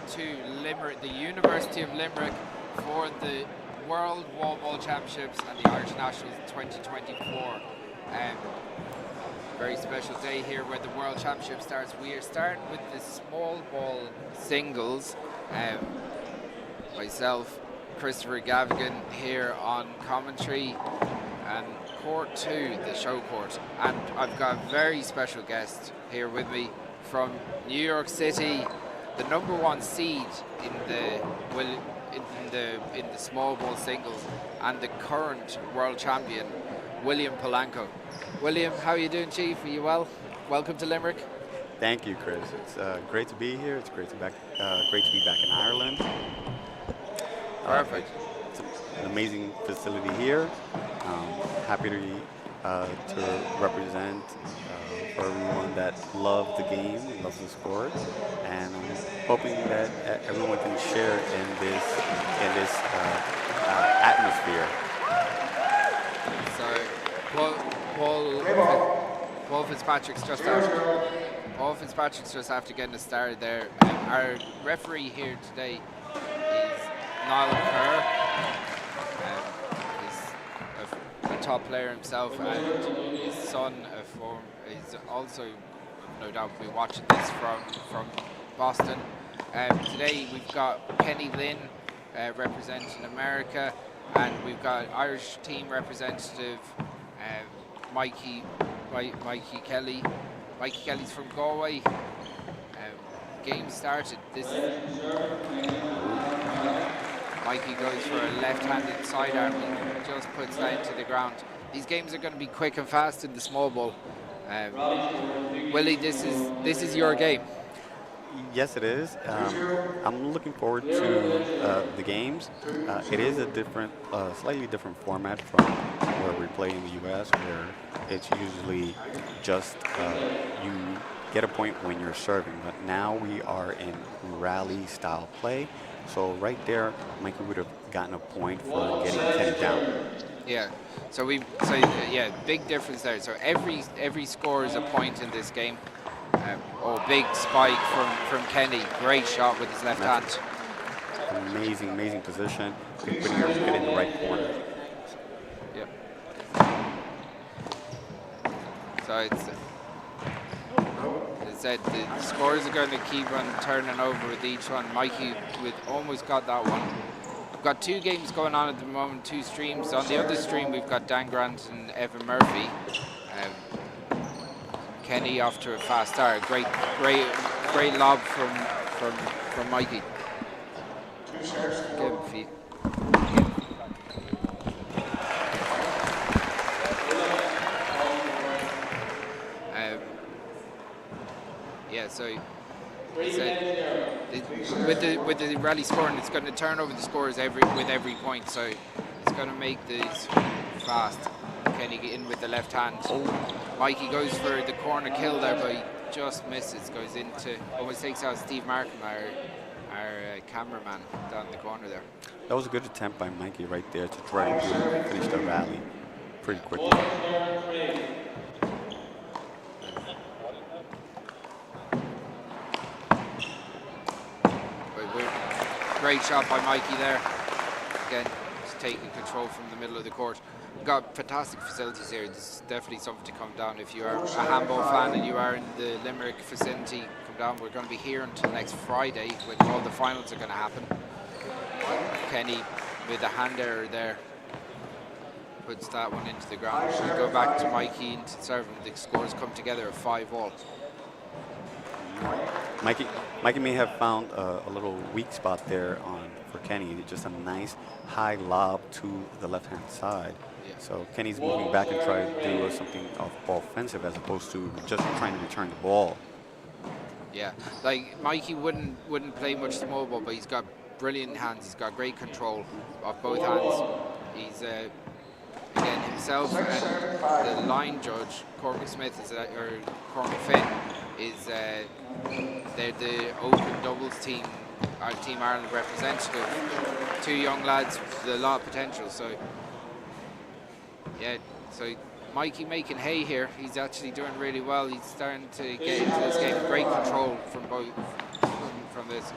to Limerick, the University of Limerick, for the World Wallball Championships and the Irish Nationals 2024. Very special day here where the World Championship starts. We are starting with the small ball singles. Myself, Christopher Gavigan here on commentary, and court 2, the show court. And I've got a very special guest here with me from New York City, the #1 seed in the small ball singles and the current world champion, William Palano. William, how are you doing, Chief? Are you well? Welcome to Limerick. Thank you, Chris. It's great to be here. It's great to be back in Ireland. Perfect. It's an amazing facility here. Happy to represent for everyone that loves the game, loves the sport, and I'm hoping that everyone can share in this atmosphere. So, Paul Fitzpatrick's just after getting us started there. Our referee here today is Niall Kerr. He's a top player himself, and his son is also, no doubt, will be watching this from Boston. Today we've got Kenny Lynn representing America, and we've got Irish team representative Mikey Kelly. Mikey Kelly's from Galway. Game started. Mikey goes for a left-handed sidearm and just puts that into the ground. These games are going to be quick and fast in the small ball. Willie, this is your game. Yes, it is. I'm looking forward to the games. It is a slightly different format from where we play in the U.S., where it's usually just you get a point when you're serving. But now we are in rally-style play. So right there, Mikey would have gotten a point for getting Kenny down. Yeah. So big difference there. So every score is a point in this game. Big spike from Kenny. Great shot with his left hand. Amazing position. Putting your head in the right corner. Yep. So the scores are going to keep on turning over with each one. Mikey almost got that one. We've got 2 games going on at the moment, 2 streams. On the other stream, we've got Dan Grant and Evan Murphy. Kenny off to a fast start. Great lob from Mikey. Give him feet. With the rally scoring, it's going to turn over the scores with every point. So it's going to make this fast. Kenny in with the left hand. Mikey goes for the corner kill there, but he just misses. Goes into, almost takes out Steve Markham, our cameraman down the corner there. That was a good attempt by Mikey right there to try to finish the rally pretty quickly. Great shot by Mikey there. Again, just taking control from the middle of the court. We've got fantastic facilities here. This is definitely something to come down. If you are a handball fan and you are in the Limerick vicinity, come down. We're going to be here until next Friday when all the finals are going to happen. Kenny with a hand error there puts that one into the ground. We go back to Mikey into serve, and the scores come together at 5-all. Mikey may have found a little weak spot there for Kenny. Just a nice high lob to the left-hand side. Yeah. So Kenny's moving back and trying to do something offensive as opposed to just trying to return the ball. Yeah, like Mikey wouldn't play much small ball, but he's got brilliant hands. He's got great control of both hands. He's again himself and the line judge Cormac Smith or Cormac Finn is they're the open doubles team, our Team Ireland representative. 2 young lads with a lot of potential. So yeah, so Mikey making hay here. He's actually doing really well. He's starting to get into this game. Great control from both from this.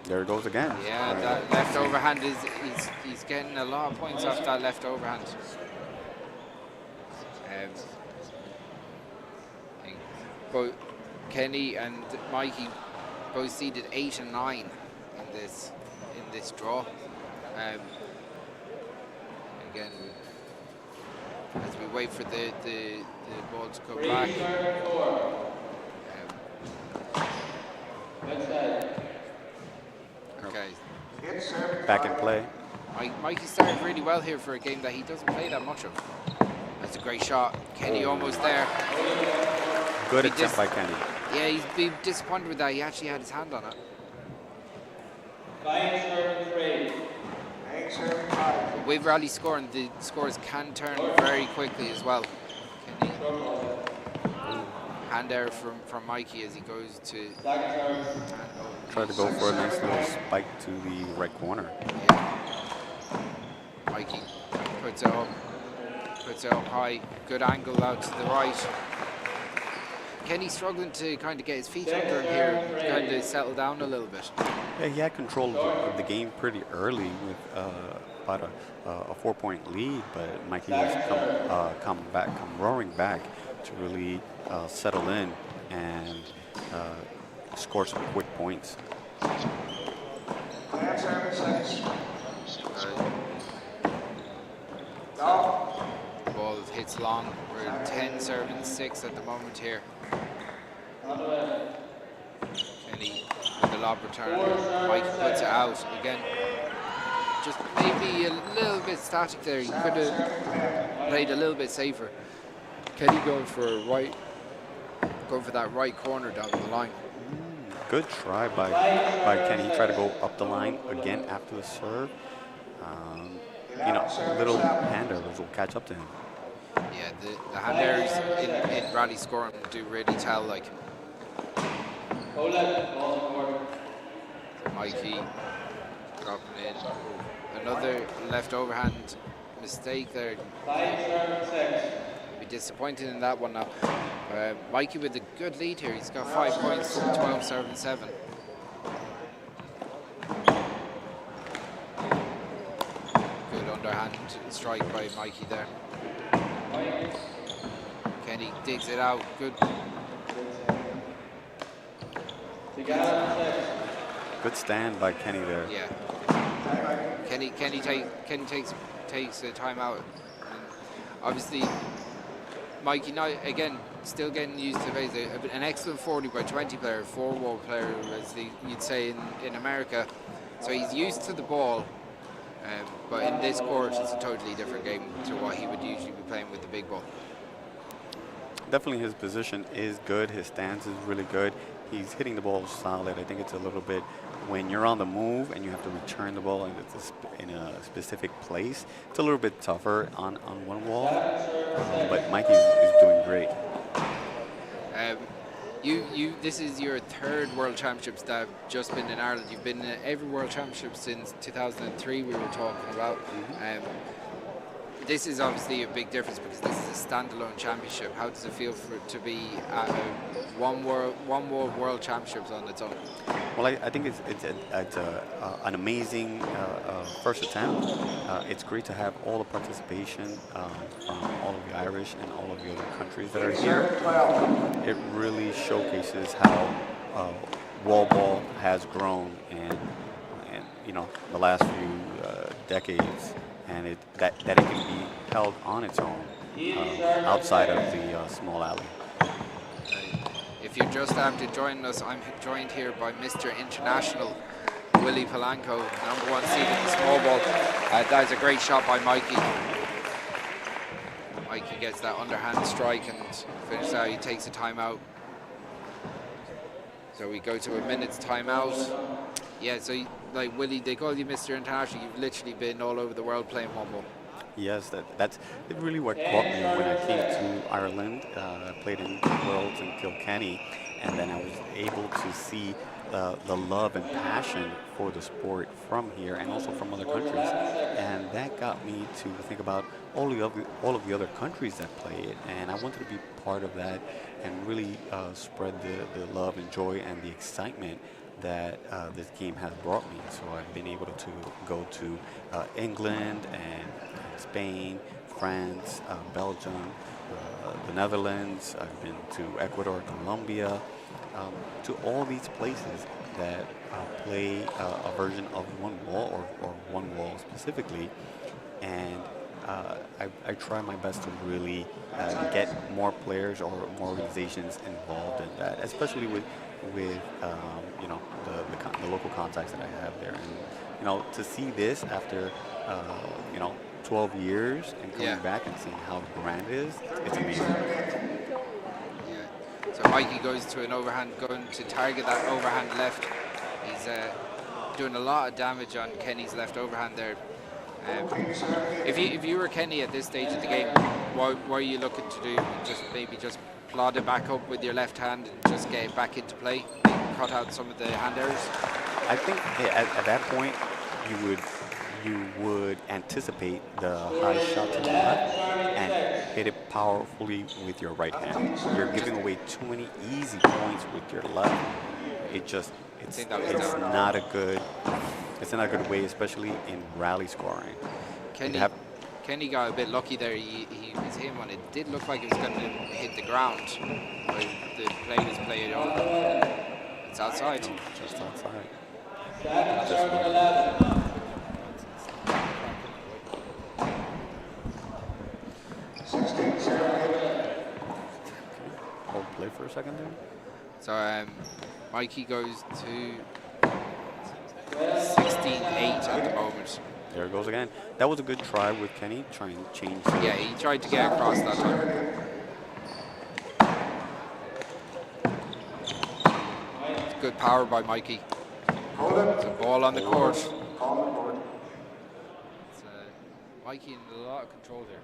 There it goes again. Yeah, that left overhand he's getting a lot of points off that left overhand. Both Kenny and Mikey both seeded 8 and 9 in this draw. Again, as we wait for the ball to come back. Okay. Back in play. Mikey started really well here for a game that he doesn't play that much of. That's a great shot. Kenny almost there. Good attempt by Kenny. Yeah, he's been disappointed with that. He actually had his hand on it. With rally scoring, the scores can turn very quickly as well. Kenny. Hand error from Mikey as he goes to... Try to go for a nice little spike to the right corner. Yeah. Mikey puts it up high. Good angle out to the right. Kenny struggling to kind of get his feet under him here, kind of settle down a little bit. Yeah, he had control of the game pretty early with about a 4-point lead, but Mikey has come roaring back to really settle in and score some quick points. The ball hits long. We're 10-7-6 at the moment here. Kenny with the lob return. Mike puts it out again. Just maybe a little bit static there. He could have played a little bit safer. Kenny going for that right corner down the line. Good try by Kenny. He tried to go up the line again after the serve. You know, little hand errors will catch up to him. Yeah, the hand errors in rally scoring do really tell. Like Mikey dropping in. Another left overhand mistake there. Be disappointed in that one now. Mikey with a good lead here. He's got 5 points, 12-7-7. Good underhand strike by Mikey there. Kenny digs it out. Good. Good stand by Kenny there. Yeah. Kenny takes a timeout. Obviously, Mikey now again still getting used to phase. An excellent 40-by-20 player, 4-wall player, as you'd say in America. So he's used to the ball, but in this court it's a totally different game to what he would usually be playing with the big ball. Definitely his position is good. His stance is really good. He's hitting the ball solid. I think it's a little bit when you're on the move and you have to return the ball in a specific place. It's a little bit tougher on one wall, but Mikey is doing great. This is your 3rd World Championships that have just been in Ireland. You've been in every World Championship since 2003. We were talking about. This is obviously a big difference because this is a standalone championship. How does it feel to be at one World Championships on its own? Well, I think it's an amazing first attempt. It's great to have all the participation from all of the Irish and all of the other countries that are here. It really showcases how wallball has grown in you know, the last few decades, and that it can be held on its own outside of the small alley. If you're just after joining us, I'm joined here by Mr. International, Willie Palano, #1 seed in the small ball. That is a great shot by Mikey. Mikey gets that underhand strike and finishes out. He takes a timeout. So we go to a minute's timeout. Yeah, so like Willie, they call you Mr. International. You've literally been all over the world playing wallball. Yes, that's really what caught me when I came to Ireland. I played in Worlds in Kilkenny, and then I was able to see the love and passion for the sport from here and also from other countries. And that got me to think about all of the other countries that play it, and I wanted to be part of that and really spread the love and joy and the excitement that this game has brought me. So I've been able to go to England and Spain, France, Belgium, the Netherlands. I've been to Ecuador, Colombia, to all these places that play a version of one wall or one wall specifically. And I try my best to really get more players or more organizations involved in that, especially with you know, the local contacts that I have there. And you know, to see this after you know, 12 years and coming back and seeing how grand it is, it's amazing. Yeah. So Mikey goes to an overhand, going to target that overhand left. He's doing a lot of damage on Kenny's left overhand there. If you were Kenny at this stage of the game, what are you looking to do? Just plod it back up with your left hand and just get it back into play, cut out some of the hand errors? I think at that point you would anticipate the high shot to the left and hit it powerfully with your right hand. You're giving away too many easy points with your left. It's not a good way, especially in rally scoring. Kenny got a bit lucky there. He was him on it. Did look like it was going to hit the ground, but the play was played on. It's outside. Just outside. Hold play for a second there. So Mikey goes to 16-8 at the moment. There it goes again. That was a good try with Kenny, trying to change. Yeah, he tried to get across that time. It's good power by Mikey. It's a ball on the court. It's, Mikey in a lot of control there.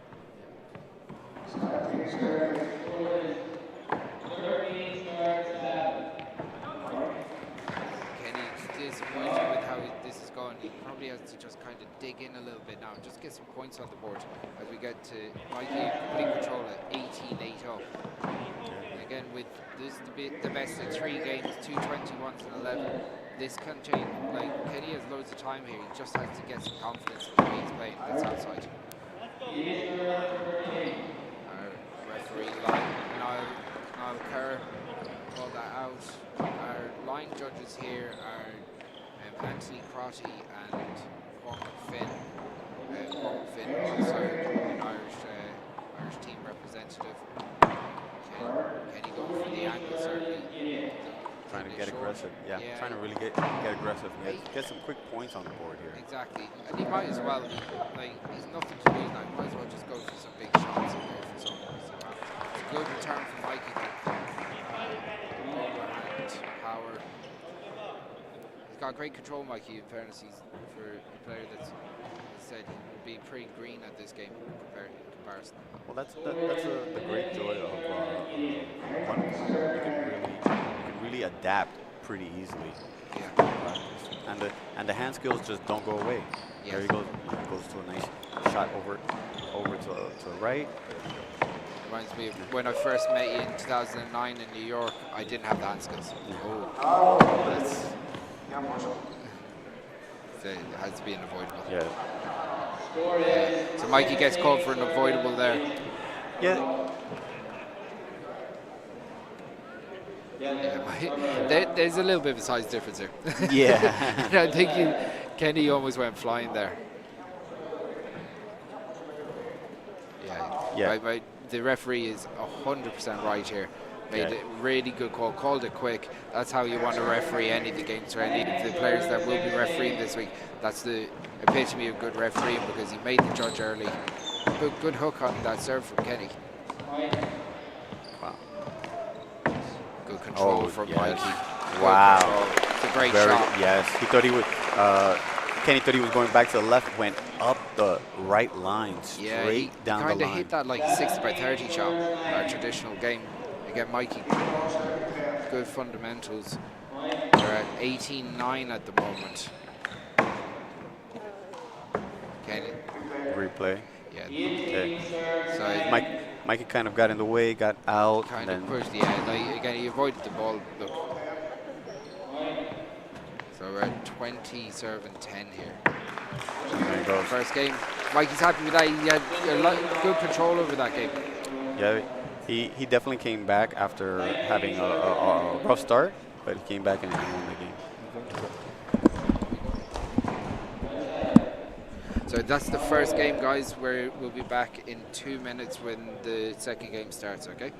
Kenny's disappointed with how this is going. He probably has to just kind of dig in a little bit now, just get some points on the board as we get to Mikey complete control at 18-8 up. And again, with this the best of 3 games, 2 21s and 11. This can change. Like, Kenny has loads of time here. He just has to get some confidence in the way he's playing. That's outside. Our referee, Niall Kerr, called that out. Our line judges here are Anthony Crotty and Cormac Finn. Cormac Finn, also an Irish team representative. Kenny going for the angle, certainly. Trying to get aggressive, trying to really get aggressive, get some quick points on the board here. Exactly, and he might as well, like, he's nothing to lose now, he might as well just go for some big shots and go for some. So, it's a good return from Mikey. Overhand power. He's got great control, Mikey, in fairness. He's for a player that's said he would be pretty green at this game in comparison. Well, that's the great joy of one. You can really adapt pretty easily. Yeah. And the hand skills just don't go away. Yes. There he goes. Goes to a nice shot over to the right. Reminds me of when I first met you in 2009 in New York. I didn't have the hand skills. So it has to be unavoidable. Yeah. So Mikey gets called for an avoidable there. Yeah. There's a little bit of a size difference here. Yeah. I think Kenny almost went flying there. Yeah. Right, the referee is 100% right here. Made a really good call, called it quick. That's how you want to referee any of the games or any of the players that will be refereeing this week. That's the epitome of good refereeing because he made the judge early. Good hook on that serve from Kenny. Wow. Good control from Mikey. Wow. It's a great shot. Yes, he thought he would. Kenny thought he was going back to the left, went up the right line, straight down the line. Kind of hit that like 60-by-30 shot, our traditional game. Again, Mikey, good fundamentals. They're at 18-9 at the moment. Kenny. Replay. Yeah. So Mikey kind of got in the way, got out. Kind of pushed, like, again, he avoided the ball. Look. So we're at 20 serving 10 here. There he goes. First game. Mikey's happy with that. He had good control over that game. Yeah, he definitely came back after having a rough start, but he came back and he won the game. So that's the first game, guys. We'll be back in 2 minutes when the second game starts, okay?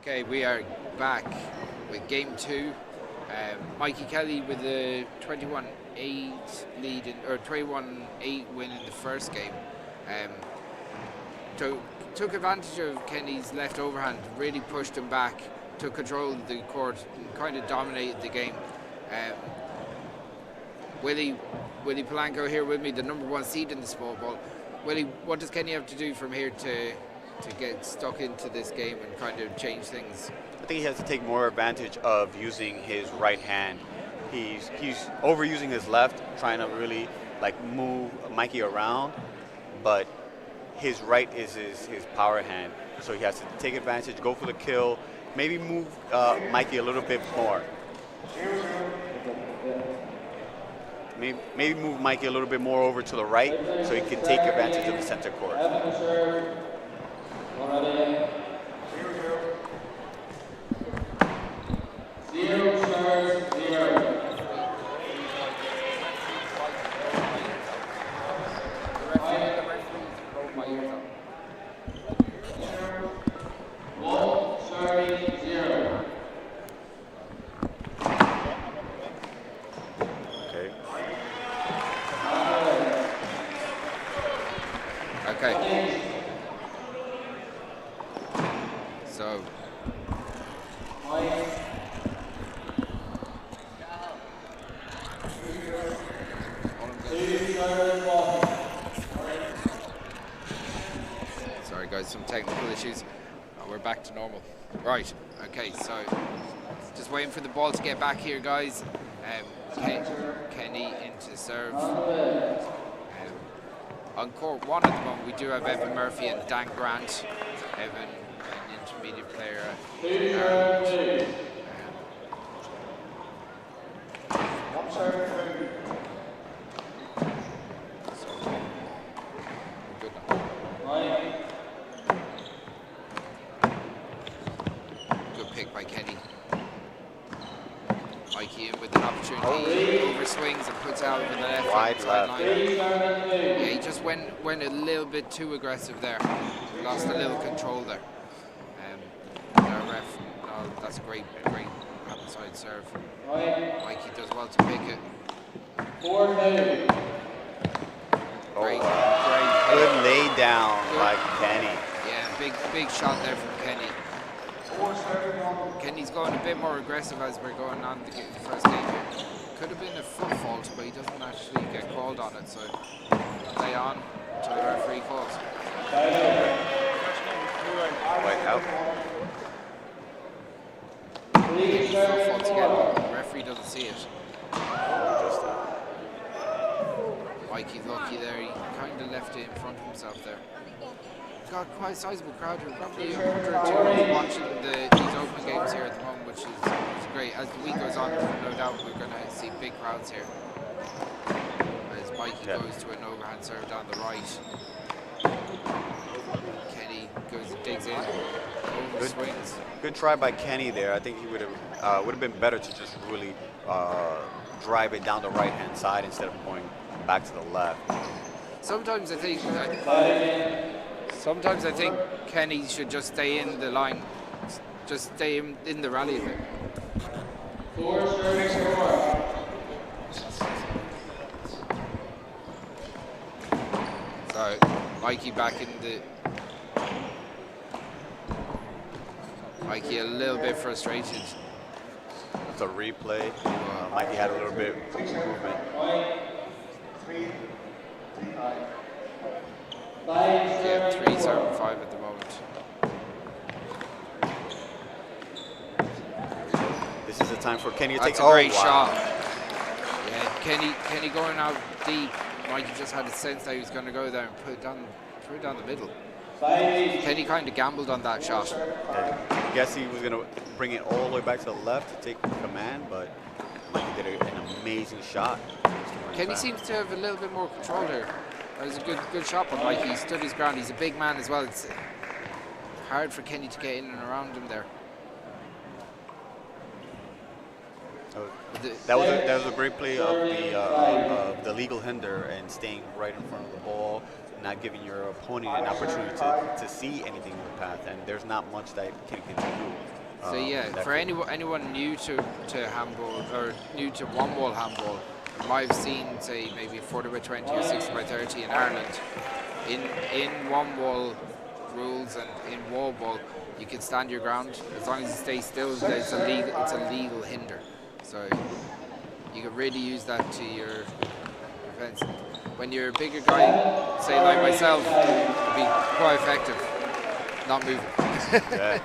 Okay, we are back with game two. Mikey Kelly with a 21-8 lead or 21-8 win in the first game. Took advantage of Kenny's left overhand, really pushed him back, took control of the court, and kind of dominated the game. Willie Palano here with me, the #1 seed in the small ball. Willie, what does Kenny have to do from here to get stuck into this game and kind of change things? I think he has to take more advantage of using his right hand. He's overusing his left, trying to really like move Mikey around, but his right is his power hand. So he has to take advantage, go for the kill, maybe move Mikey a little bit more. Maybe move Mikey a little bit more over to the right so he can take advantage of the center court. Okay. So. Sorry guys, some technical issues. Oh, we're back to normal. Right, okay, so just waiting for the ball to get back here, guys. Kenny into serve. On court 1 at the moment, we do have Evan Murphy and Dan Grant. Evan, an intermediate player at Ireland. Good pick by Kenny. Mikey in with an opportunity, overswings and puts out over the left sideline. Yeah, he just went a little bit too aggressive there. Lost a little control there. Our ref, no, that's a great outside serve. Mikey does well to pick it. Great good lay down by Kenny. Yeah, big shot there from Kenny. Kenny's going a bit more aggressive as we're going on the first game here. Could have been a foot fault, but he doesn't actually get called on it, so play on until the referee calls. White out. Kenny's foot fault again, but the referee doesn't see it. Mikey's lucky there, he kind of left it in front of himself there. Got quite a sizable crowd here, probably 100 or 200 watching these open games here at the moment, which is great. As the week goes on, no doubt we're going to see big crowds here. As Mikey goes to an overhand serve down the right. Kenny goes and digs in, over swings. Good try by Kenny there. I think he would have been better to just really drive it down the right-hand side instead of going back to the left. Sometimes I think Kenny should just stay in the line, just stay in the rally a bit. So Mikey back in the. Mikey a little bit frustrated. It's a replay. Mikey had a little bit of movement. Yeah, 3-7-5 at the moment. This is the time for Kenny to take. That's a great shot. Yeah, Kenny going out deep. Mikey just had a sense that he was going to go there and put it down the middle. Kenny kind of gambled on that shot. I guess he was going to bring it all the way back to the left to take command, but Mikey did an amazing shot. Kenny seems to have a little bit more control here. That was a good shot by Mikey. He stood his ground. He's a big man as well. It's hard for Kenny to get in and around him there. That was a great play of the legal hinder and staying right in front of the ball, not giving your opponent an opportunity to see anything in the path, and there's not much that Kenny can do. So yeah, for anyone new to handball or new to one wall handball, you might have seen, say, maybe a 40x20 or 60x30 in Ireland. In one wall rules and in wall ball, you can stand your ground as long as you stay still. It's a legal hinder, so you can really use that to your defense. When you're a bigger guy, say like myself, it'd be quite effective not moving. Yeah.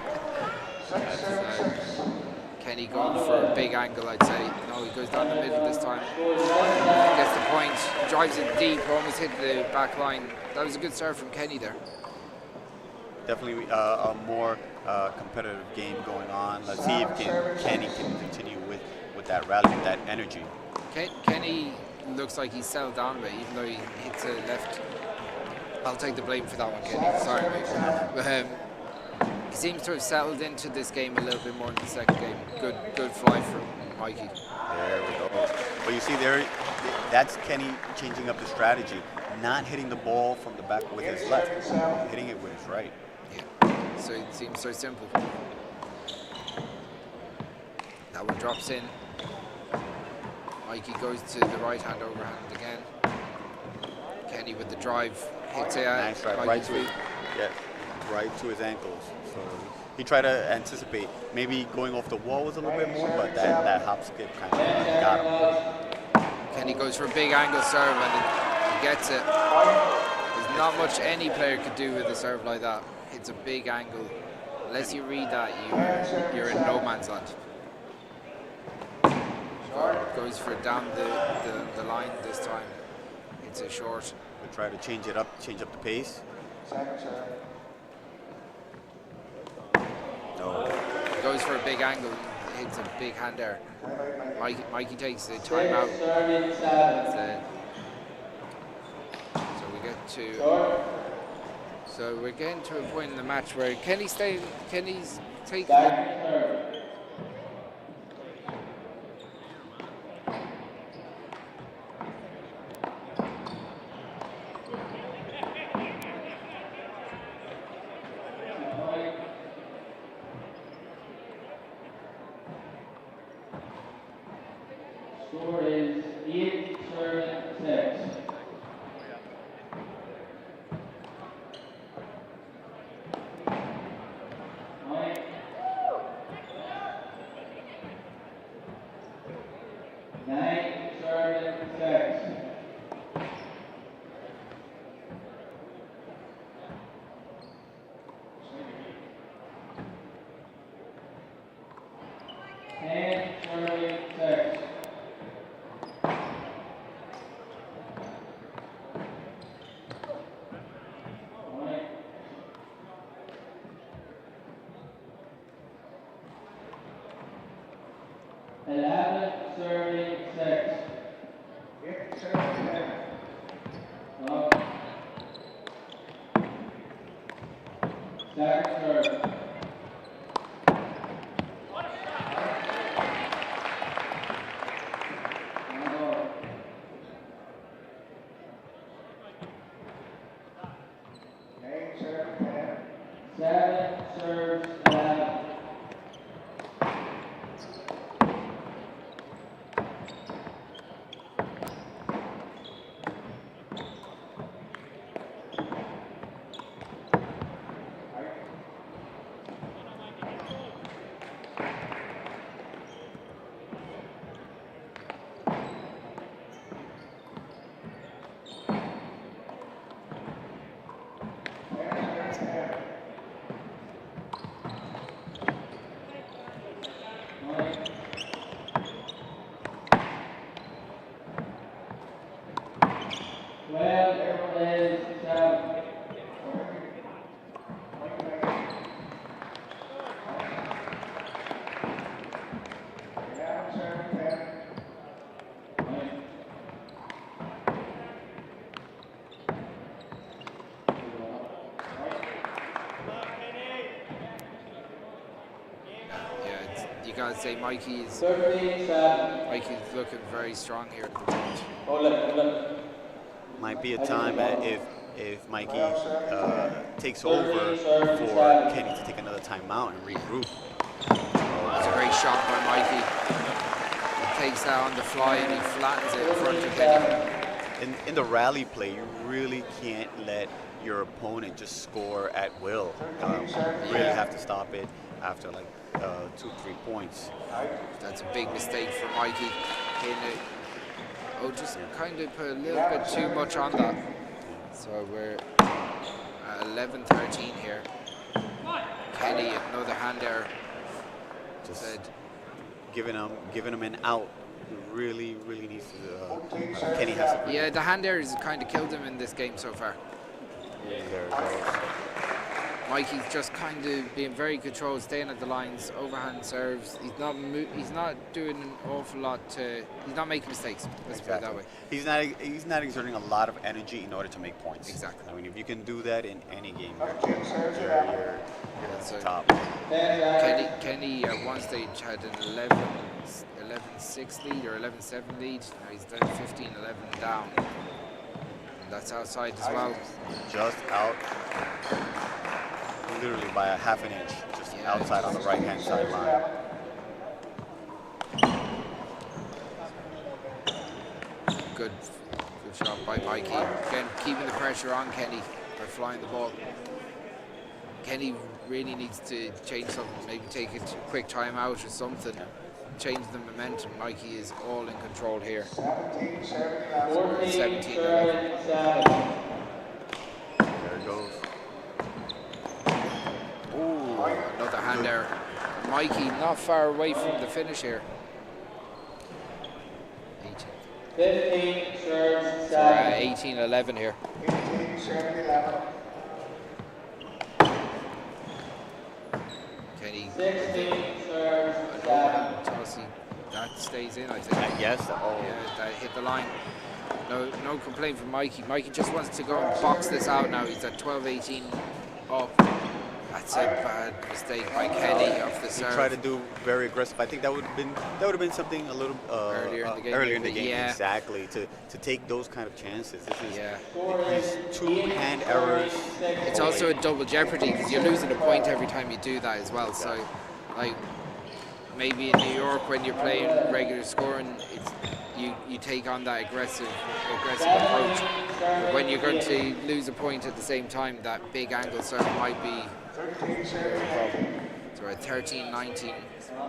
Kenny going for a big angle, I'd say. No, he goes down the middle this time. Gets the point, drives it deep, almost hit the back line. That was a good serve from Kenny there. Definitely a more competitive game going on. Let's see if Kenny can continue with that rally, with that energy. Kenny looks like he's settled down a bit, even though he hits a left. I'll take the blame for that one, Kenny. Sorry, mate. But, he seems to have settled into this game a little bit more in the second game. Good fly from Mikey. There we go. Well, you see there, that's Kenny changing up the strategy, not hitting the ball from the back with his left, hitting it with his right. Yeah, so it seems so simple. That one drops in. Mikey goes to the right hand overhand again. Kenny with the drive. hits it Nice drive, right to his, right to his ankles. So he tried to anticipate. Maybe going off the wall was a little bit more, but that hop skip kind of got him. Kenny goes for a big angle serve and he gets it. There's not much any player could do with a serve like that. It's a big angle. Unless you read that, you're in no man's land. Goes for down the line this time. It's a short. We try to change up the pace. No. Goes for a big angle. Hits a big hand there. Mikey takes the timeout. So we get to. So we're getting to a point in the match where Kenny's taking. Score is 8-6. I'd say Mikey's looking very strong here at the moment. Might be a time if Mikey takes over for Kenny to take another timeout and regroup. That's a great shot by Mikey. He takes that on the fly and he flattens it in front of Kenny. In the rally play, you really can't let your opponent just score at will. You really have to stop it after like 2-3 points. That's a big mistake for Mikey. Just kind of put a little bit too much on that. So we're at 11-13 here. Kenny, another hand error. Just giving him an out. Really needs to. Kenny has to. Yeah, the hand errors kind of killed him in this game so far. There it goes. Mikey's just kind of being very controlled, staying at the lines, overhand serves. He's not doing an awful lot he's not making mistakes. Let's put it that way. He's not exerting a lot of energy in order to make points. Exactly. I mean, if you can do that in any game, you're top. Kenny at one stage had an 11-6 lead or 11-7 lead. Now he's down 15-11 down. And that's outside as well. Just out. Literally by a half an inch, just outside on the right-hand side line. Good shot by Mikey. Again, keeping the pressure on Kenny by flying the ball. Kenny really needs to change something, maybe take a quick timeout or something. Change the momentum. Mikey is all in control here. 17-11. There it goes. Ooh, another hand error. Mikey not far away from the finish here. 18-11 here. 18-11. Kenny. 16 serves 7. Chelsea, that stays in, I think. Yes. Oh. Yeah, that hit the line. No complaint from Mikey. Mikey just wants to go and box this out now. He's at 12-18 up. That's a bad mistake by Kenny off the serve. He tried to do very aggressive. I think that would have been something a little Earlier in the game. Yeah. Exactly, to take those kind of chances. This is Yeah. these 2 hand errors. It's also a double jeopardy because you're losing a point every time you do that as well. So, like, maybe in New York when you're playing regular scoring, you take on that aggressive approach. But when you're going to lose a point at the same time, that big angle serve might be a problem. So we're at 13-19.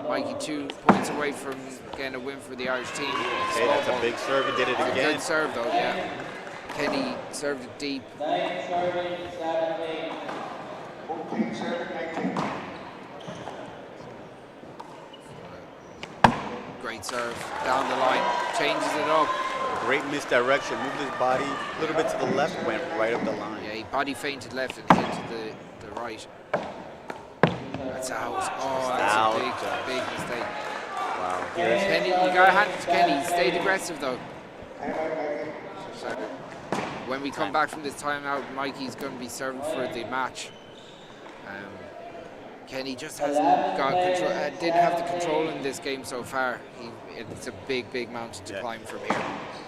Mikey 2 points away from getting a win for the Irish team. Okay, that's a big serve. He did it again. Good serve though, yeah. Kenny served it deep. 9 serving 7. 14 serving 19. Great serve down the line, changes it up. Great misdirection. Moved his body a little bit to the left, went right up the line. Yeah, he body feinted left and hit to the right. That's out. Oh, that's a big mistake. Wow. Kenny, you gotta hand it to Kenny. He stayed aggressive though. So when we come back from this timeout, Mikey's going to be serving for the match. Kenny just hasn't got control. Didn't have the control in this game so far. It's a big mountain to climb from here.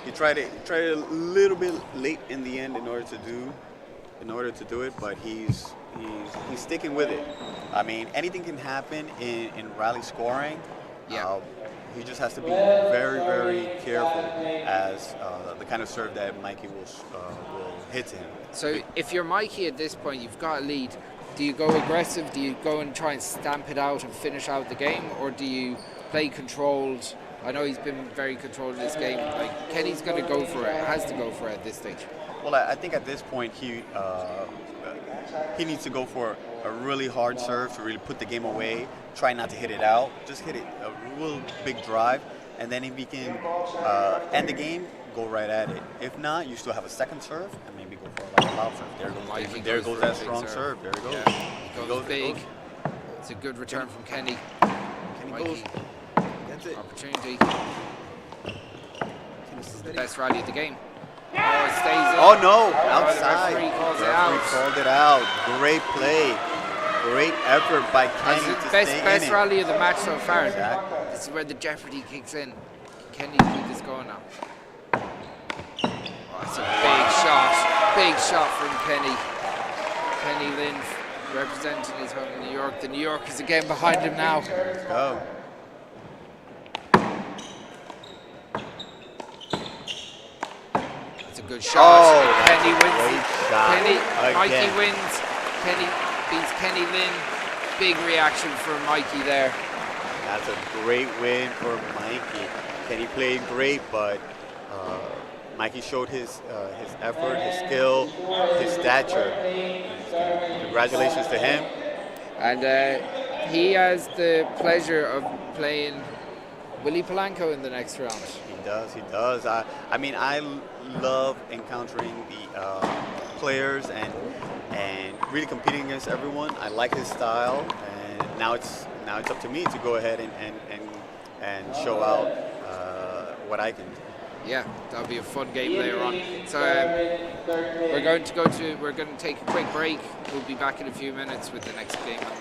He tried it a little bit late in the end in order to do it, but he's sticking with it. I mean, anything can happen in rally scoring. Yeah. He just has to be very careful as the kind of serve that Mikey will hit to him. So if you're Mikey at this point, you've got a lead. Do you go aggressive? Do you go and try and stamp it out and finish out the game, or do you play controlled? I know he's been very controlled in this game. Like Kenny's going to go for it. Has to go for it at this stage. Well, I think at this point he needs to go for a really hard serve to really put the game away. Try not to hit it out. Just hit it a real big drive, and then if he can end the game, go right at it. If not, you still have a second serve, and maybe go for like a lob serve. There goes that strong serve. There it goes. Yeah. He goes big. It's a good return from Kenny. Kenny goes. That's it. Opportunity. This is the best rally of the game. Oh, it stays in. Oh no, outside. The referee calls it called it out. Great play. Great effort by Kenny to stay in it. Best rally of the match so far. Exactly. This is where the jeopardy kicks in. Kenny keep this going now. Oh, it's a big shot from Kenny. Kenny Lynn representing his home in New York. The New Yorkers again behind him now. Let's go. It's a good shot. Oh, Kenny wins. Great shot. Mikey wins. Kenny beats Kenny Lynn. Big reaction for Mikey there. That's a great win for Mikey. Kenny played great, but Mikey showed his effort, his skill, his stature. Congratulations to him. And he has the pleasure of playing Willie Palano in the next round. He does. I mean, I love encountering the players and really competing against everyone. I like his style, and now it's up to me to go ahead and show out what I can do. Yeah, that'll be a fun game later on. So we're going to take a quick break. We'll be back in a few minutes with the next game on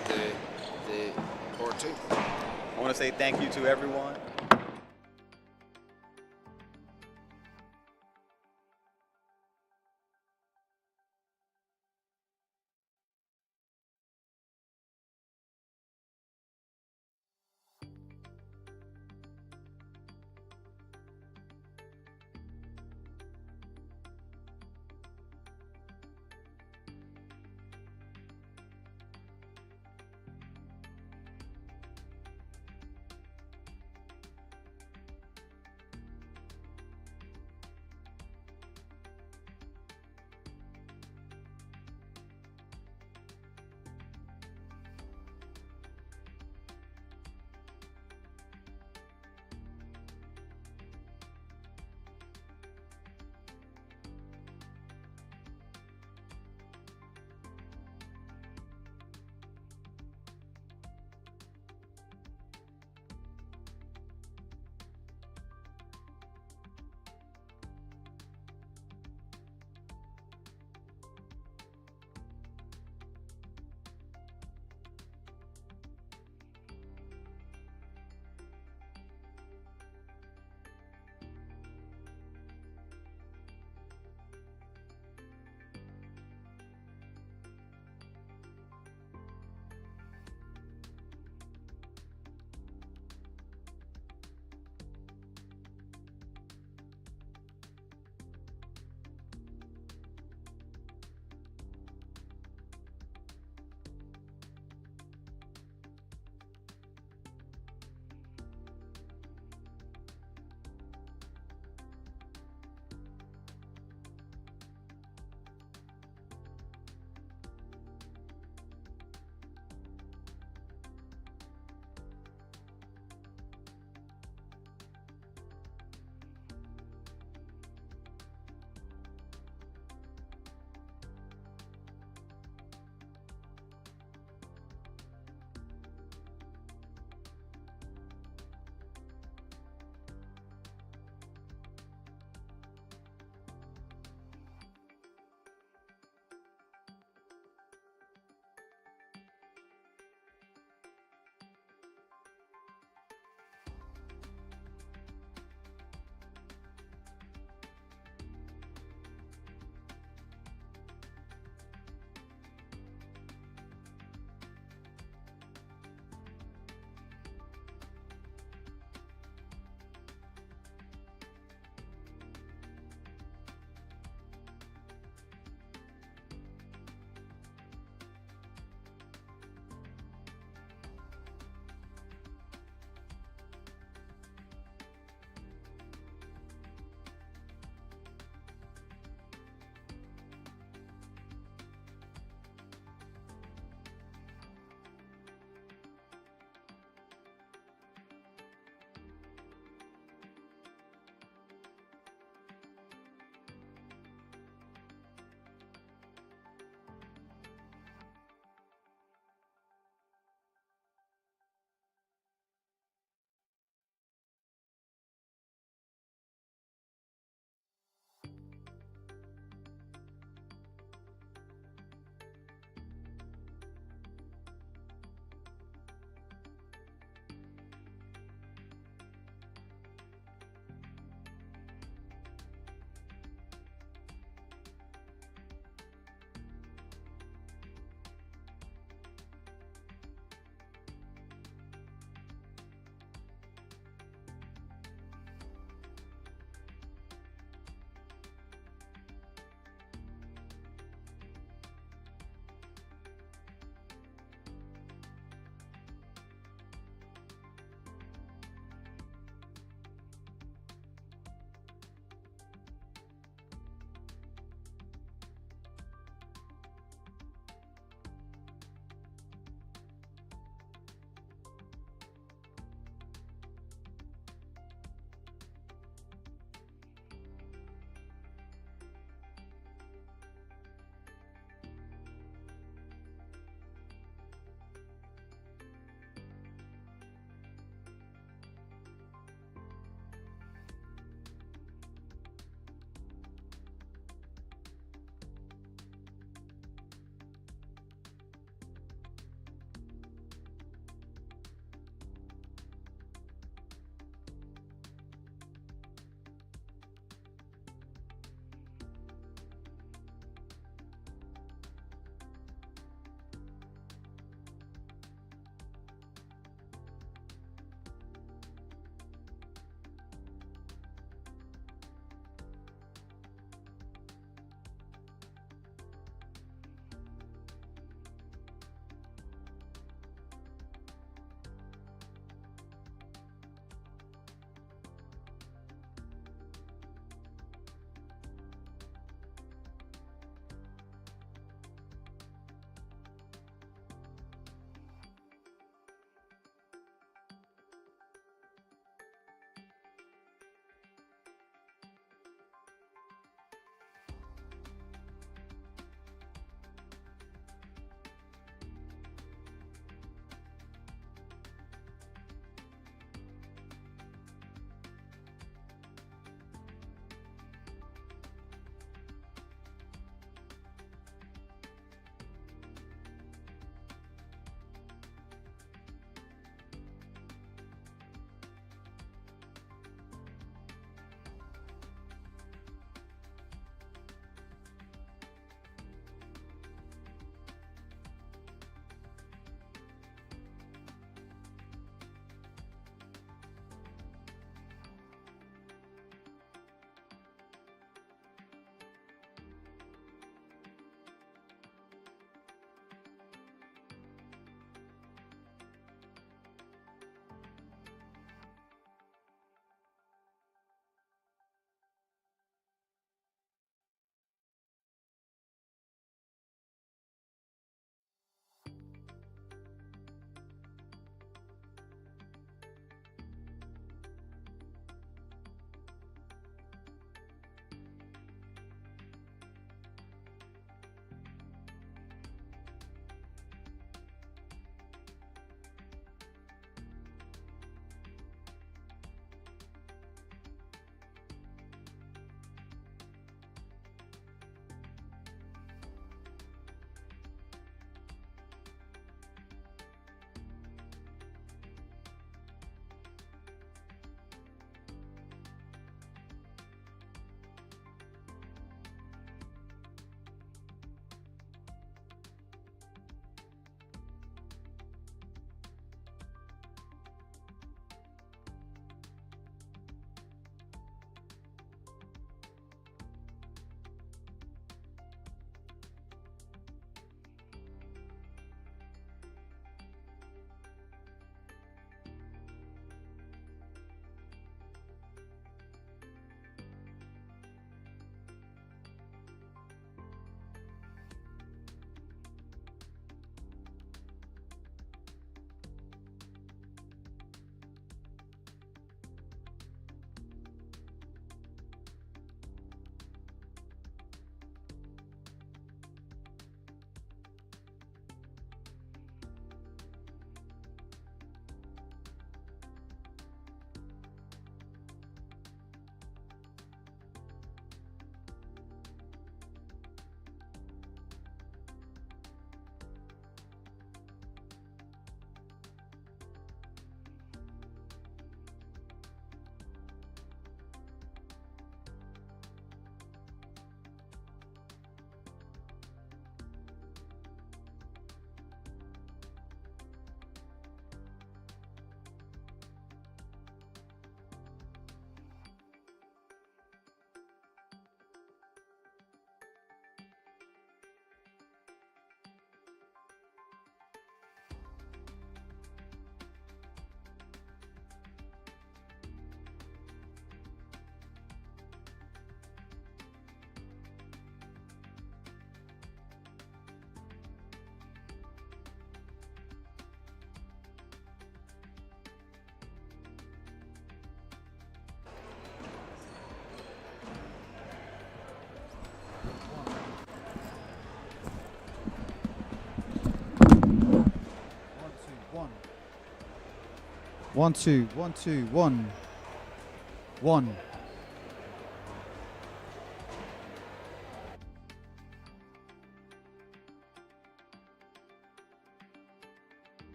the court 2. I want to say thank you to everyone. 1, 2, 1, 2, 1, 1.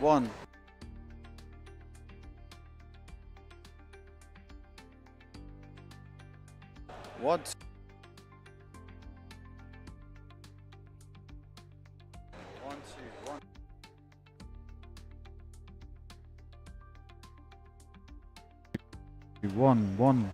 One. What? One, two, one. One, one.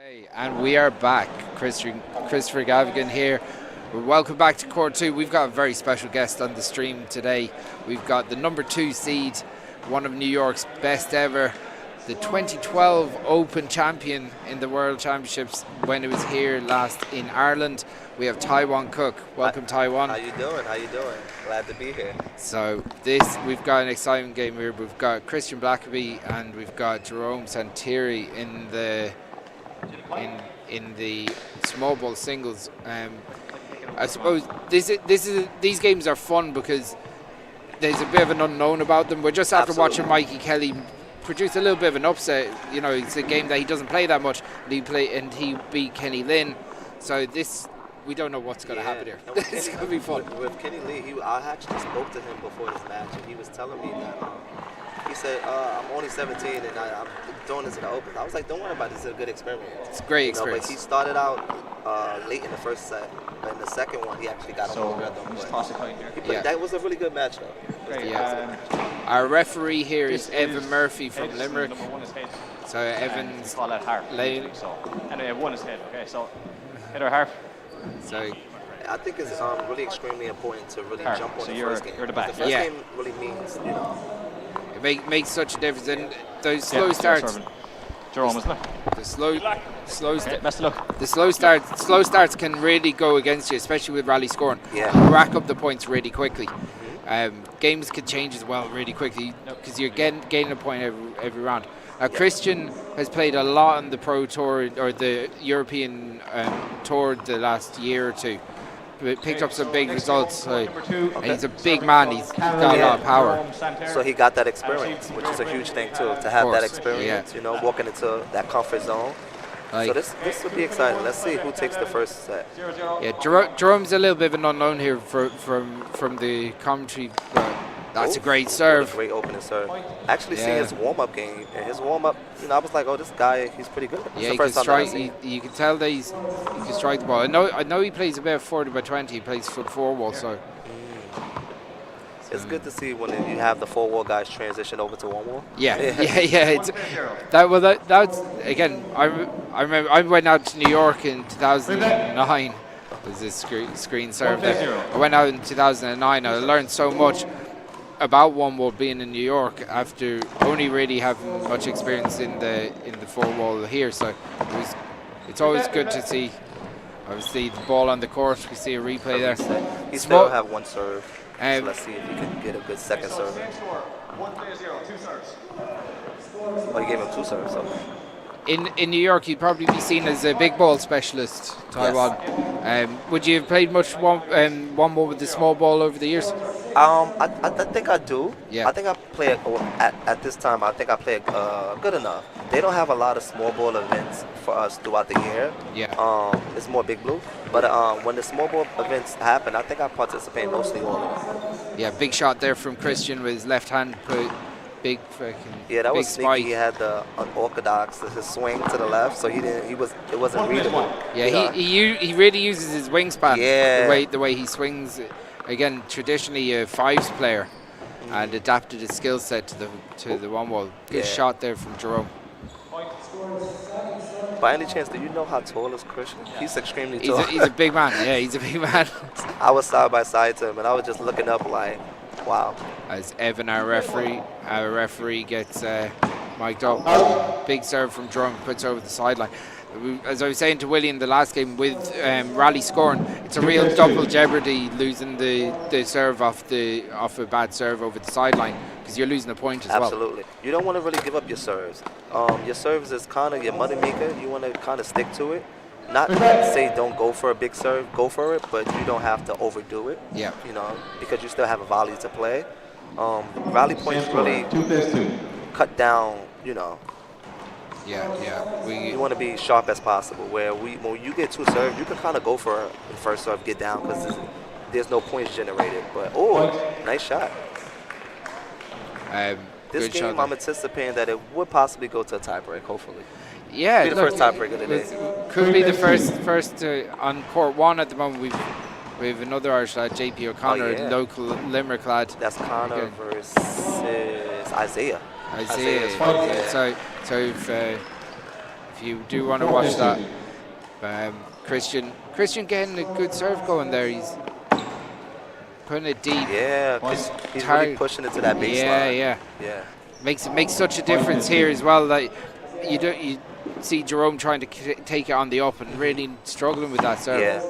Okay, and we are back. Christopher Gavigan here. Welcome back to Court 2. We've got a very special guest on the stream today. We've got the number 2 seed, one of New York's best ever, the 2012 Open champion in the World Championships when it was here last in Ireland. We have Taiwan Cook. Welcome, Taiwan. How you doing? How you doing? Glad to be here. So we've got an exciting game here. We've got Christian Blackaby and we've got Jerome Santieri in the small ball singles. I suppose these games are fun because there's a bit of an unknown about them. We're just after watching Mikey Kelly produce a little bit of an upset. You know, it's a game that he doesn't play that much, and he beat Kenny Lynn. So we don't know what's going to happen here. It's going to be fun. With Kenny Lee, I actually spoke to him before this match, and he was telling me that he said, I'm only 17 and I'm doing this in the Open. I was like, don't worry about it. It's a good experiment. It's a great experience. But he started out late in the first set, but in the second one, he actually got on the rhythm. That was a really good match, though. Our referee here is Evan Murphy from Limerick. So Evan's lane. Anyway, one is hit. Okay, so hit or half. So I think it's really extremely important to really jump on the first game. You're the back. The first game really means, it makes such a difference. And those slow starts. Jerome, isn't it? The slow best of luck. The slow starts can really go against you, especially with rally scoring. Yeah. You rack up the points really quickly. Games can change as well really quickly because you're gaining a point every round. Now, Christian has played a lot on the Pro Tour or the European Tour the last year or two. Picked up some big results. And he's a big man. He's got a lot of power. So he got that experience, which is a huge thing too, to have that experience, walking into that comfort zone. So this will be exciting. Let's see who takes the first set. Yeah, Jerome's a little bit of an unknown here from the commentary. That's a great serve. A great opening serve. Actually, seeing his warm-up game, and his warm-up, I was like, oh, this guy, he's pretty good. Yeah, he can strike. You can tell that he can strike the ball. I know he plays about 40 by 20. He plays for the 4-wall, so. It's good to see when you have the 4-wall guys transition over to 1-wall. Yeah. That's again. I remember I went out to New York in 2009. There's this screen serve there. I went out in 2009. I learned so much about 1-wall being in New York after only really having much experience in the 4-wall here. So it's always good to see. Obviously, the ball on the court. We see a replay there. He still have one serve. So let's see if he can get a good second serve. Oh, he gave him 2 serves. So. In New York, you'd probably be seen as a big ball specialist, Taiwan. Yes. Would you have played much one more with the small ball over the years? I think I do. Yeah. I think I play at this time. I think I play good enough. They don't have a lot of small ball events for us throughout the year. Yeah. It's more big blue. But when the small ball events happen, I think I participate mostly all of them. Yeah, big shot there from Christian with his left hand. Big fucking. Yeah, that big was sneaky. spike. He had the unorthodox, his swing to the left, so it wasn't readable. Yeah, he really uses his wingspan. Yeah. The way he swings. Again, traditionally a 5s player, and adapted his skill set to the 1-wall. Good shot there from Jerome. By any chance, do you know how tall is Christian? He's extremely tall. He's a big man. Yeah, he's a big man. I was side by side to him, and I was just looking up like, wow. As Evan, our referee gets mic'd up. Big serve from Jerome, puts over the sideline. As I was saying to Willie in the last game, with rally scoring, it's a real double jeopardy losing the serve off a bad serve over the sideline, because you're losing a point as well. Absolutely. You don't want to really give up your serves. Your serves is kind of your money maker. You want to kind of stick to it. Not say don't go for a big serve, go for it, but you don't have to overdo it. Yeah. Because you still have a volley to play. Rally points really cut down, Yeah. You want to be sharp as possible. When you get 2 serves, you can kind of go for the first serve, get down, because there's no points generated. But nice shot. This game, I'm anticipating that it would possibly go to a tiebreak. Hopefully. Yeah, be the first tiebreak of the day. Could be the first on court 1 at the moment. We have another Irish lad, JP O'Connor, a local Limerick lad. That's Connor versus Isaiah. Isaiah. So if if you do want to watch that. Christian getting a good serve going there. He's putting it deep. Yeah, he's really pushing it to that baseline. Yeah. Makes such a difference here as well. That you see Jerome trying to take it on the up and really struggling with that serve. Yeah.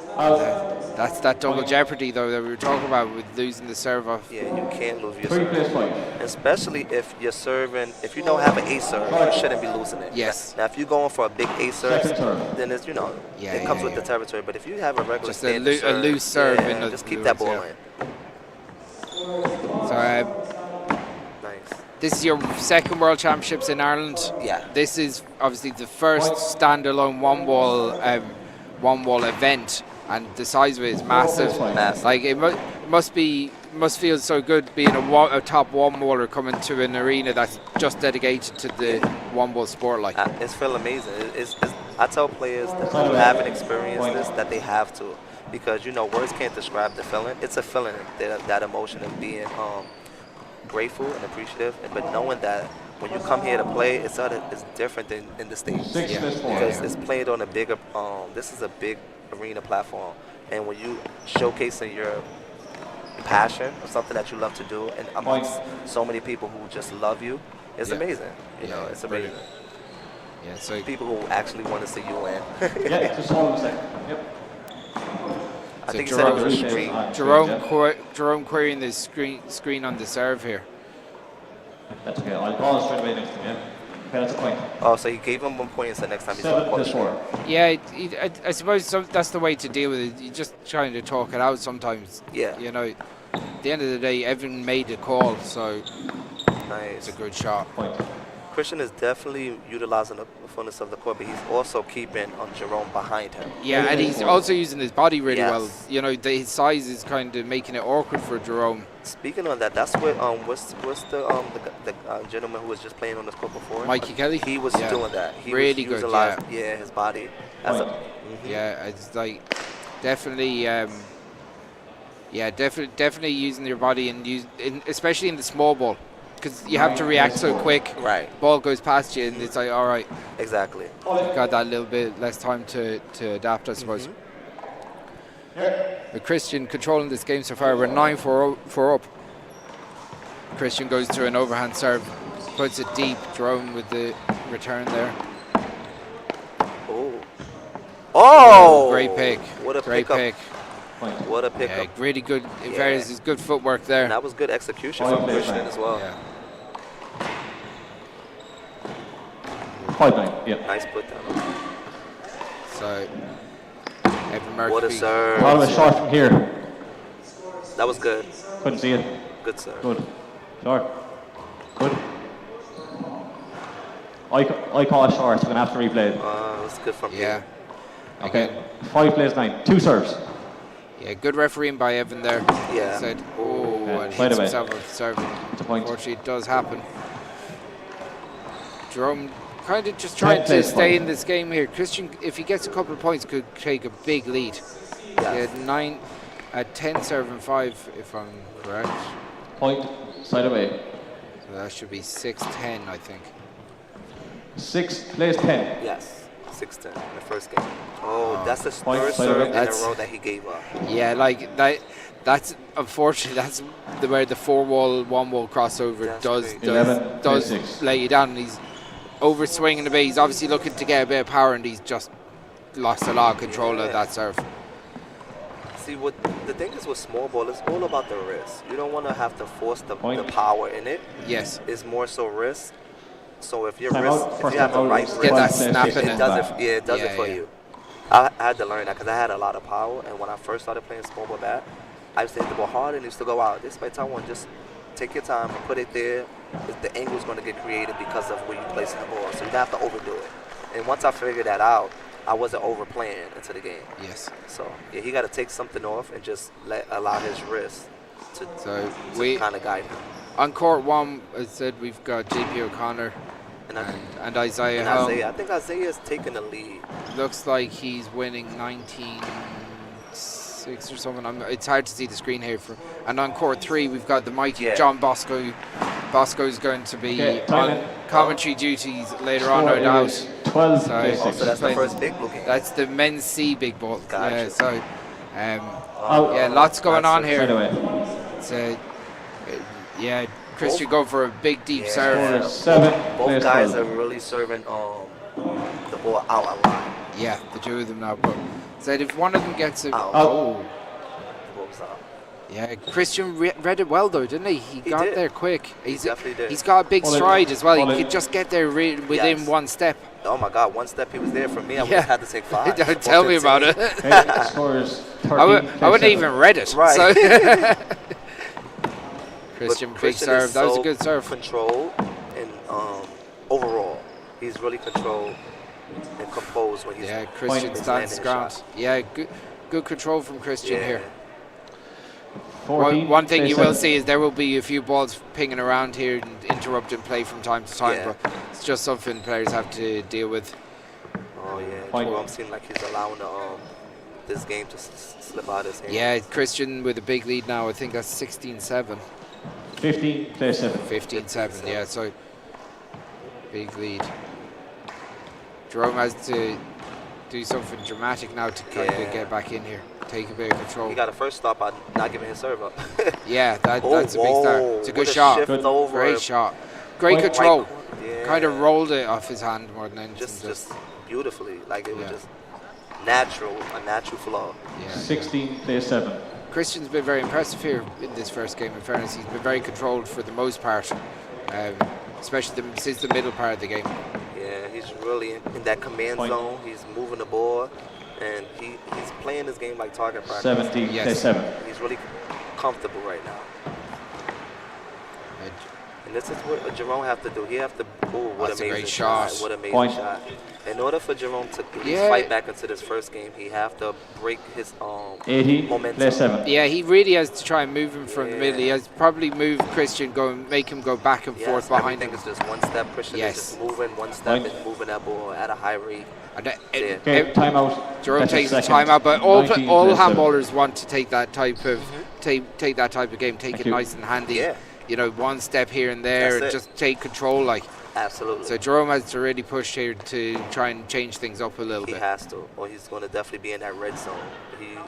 That's that double jeopardy though that we were talking about with losing the serve off. Yeah, you can't lose your serve. Especially if you're serving, if you don't have an ace serve, you shouldn't be losing it. Yes. Now, if you're going for a big ace serve, then it's, it comes with the territory. But if you have a regular just standard a serve, loose serve, just keep that ball in. So, nice. This is your second World Championships in Ireland. Yeah. This is obviously the first standalone one wall event, and the size of it is massive. Like it must feel so good being a top one waller coming to an arena that's just dedicated to the one wall sport. Like it's feel amazing. I tell players that who haven't experienced this that they have to, because words can't describe the feeling. It's a feeling, that emotion of being grateful and appreciative, but knowing that when you come here to play, it's different than in the States. Because it's played on a bigger, this is a big arena platform, and when you showcasing your passion or something that you love to do, and amongst so many people who just love you, it's amazing. It's amazing. Yeah, so people who actually want to see you win. Just hold on a second. Yep. I think he said it was a screen. Jerome querying the screen on the serve here. That's okay. I'll call it straight away next time, yeah? Okay, that's a point. Oh, so he gave him 1 point and said next time he's going to call it straight. Yeah, I suppose that's the way to deal with it. You're just trying to talk it out sometimes. Yeah. At the end of the day, Evan made the call, so nice. It's a good shot. Point. Christian is definitely utilizing the fullness of the court, but he's also keeping Jerome behind him. Yeah, and he's also using his body really Yes. well. His size is kind of making it awkward for Jerome. Speaking of that, that's what what's the gentleman who was just playing on this court before? Mikey Kelly? He was doing that. He really was good, utilizing, his body. As Yeah, it's like definitely definitely using your body and especially in the small ball. Because you have to react so quick. Right. Ball goes past you, and it's like, all right. Exactly. You've got that little bit less time to adapt, I suppose. With Christian controlling this game so far, we're 9-4 up. Christian goes to an overhand serve, puts it deep. Jerome with the return there. Oh! Great pick. What a great pickup. pick. What a pickup. Yeah, really good. In fairness, it's good footwork there. And that was good execution from Christian as well. Yeah. 5-9, yeah. Nice put down. So, Evan Murphy. What a serve. Ball was short from here. That was good. Couldn't see it. Good serve. Good. Short. Good. I call it short, so we're going to have to replay it. That's good from Yeah. Okay. 5 plays 9. 2 serves. Yeah, good refereeing by Evan there. Yeah. He said, and By the hits way. himself with the serve. It's a point. Unfortunately, it does happen. Jerome kind of just trying to stay in this game here. Christian, if he gets a couple of points, could take a big lead. Yes. He had 10 serve and 5, if I'm correct. Point. Side away. So that should be 6-10, I think. 6 plays 10. Yes. 6-10 in the first game. Oh, that's the Point third side serve away. in a row that he gave up. Yeah, like that's unfortunately that's where the 4-wall, 1-wall crossover That's does great. 11, does 26. lay you down. And he's over swinging a bit. He's obviously looking to get a bit of power, and he's just lost a lot of control of that serve. See, what the thing is with small ball, it's all about the wrist. You don't want to have to force the power in it. Yes. It's more so wrist. So if your Time wrist, out. if First you have the time out. right Get that wrist, snap in it it. does it. Yeah, it does it for you. I had to learn that because I had a lot of power, and when I first started playing small ball bat, I used to hit the ball hard and it used to go out. This by time one, just take your time and put it there. The angle's going to get created because of where you place the ball, so you don't have to overdo it. And once I figured that out, I wasn't overplaying into the game. Yes. So yeah, he got to take something off and just allow his wrist to we kind of guide him. on court 1, as I said, we've got JP O'Connor and Isaiah And Helm. I think Isaiah's taking the lead. Looks like he's winning 19-6 or something. It's hard to see the screen here. And on court 3, we've got the mighty John Bosco Bosco's going to be Okay, time on in. commentary duties later on, no Score doubt. is 12 So- play So 6. that's the Playing- first big blue game. That's the men's C big ball. Gotcha. Yeah, so Out. yeah, lots going on Straight here. away. So yeah, Christian go for a big deep Yeah. serve. Score is 7. Both players guys 12. are really serving the ball out a lot. Yeah, the two of them now. But said if one of them gets it, Out. oh. The ball was out. Yeah, Christian read it well though, didn't he? He got did. there quick. Definitely did. He's got a big Well, it- stride as well. well, He it- could just get there within Yes. one step. Oh my God! One step he was there for me. I would Yeah. have had to take 5. Don't tell me about it. Okay, score is 13. I wouldn't play 7. even read it. Right. So. But Christian, big Christian serve. is That was a so good serve. Control and overall, he's really controlled and composed when he's Yeah, Christian Point. stands his Landing ground. shot. Yeah, good control from Christian here. 14, One thing play you will 7. see is there will be a few balls pinging around here and interrupting play from time to time, Yeah. but it's just something players have to deal with. Oh yeah, Point. Jerome seemed like he's allowing this game to slip out of his hand. Yeah, Christian with a big lead now. I think that's 16-7. 15, play 7. 15-7, yeah, so big lead. Jerome has to do something dramatic now to kind Yeah. of get back in here, take a bit of control. He got a first stop by not giving his serve up. Yeah, Oh, that's a big start. whoa, It's a what good shot. shift Good. over. Great shot. Great Point. control. Right corner, yeah. Kind of rolled it off his hand more than anything. just beautifully, like it was Yeah. just natural, a natural flow. yeah. 16, play 7. Christian's been very impressive here in this first game. In fairness, he's been very controlled for the most part, especially since the middle part of the game. Yeah, he's really in that command Point. zone. He's moving the ball, and he's playing this game like target practice. 17, Yes. play 7. He's really comfortable right now. And And this is what Jerome have to do. He have to, what That's a amazing great shot. What amazing Point. shot. In order for Jerome to at least Yeah. fight back into this first game, he have to break his 18, momentum. play 7. yeah, he really has to try and move him from the middle. He Yeah. has probably moved Christian, make him go back and forth behind him. Everything is just one step. Christian Yes. is just moving one step Point. and moving that ball at a high rate. And, Okay, timeout. Jerome That's a takes the second. timeout, but all 19, all play 7. handballers want to take that type of take that type of game, take Thank it you. nice and handy. Yeah. You know, one step here and there, and That's it. just take control. Like Absolutely. so, Jerome has to really push here to try and change things up a little He bit. has to, or he's going to definitely be in that red zone.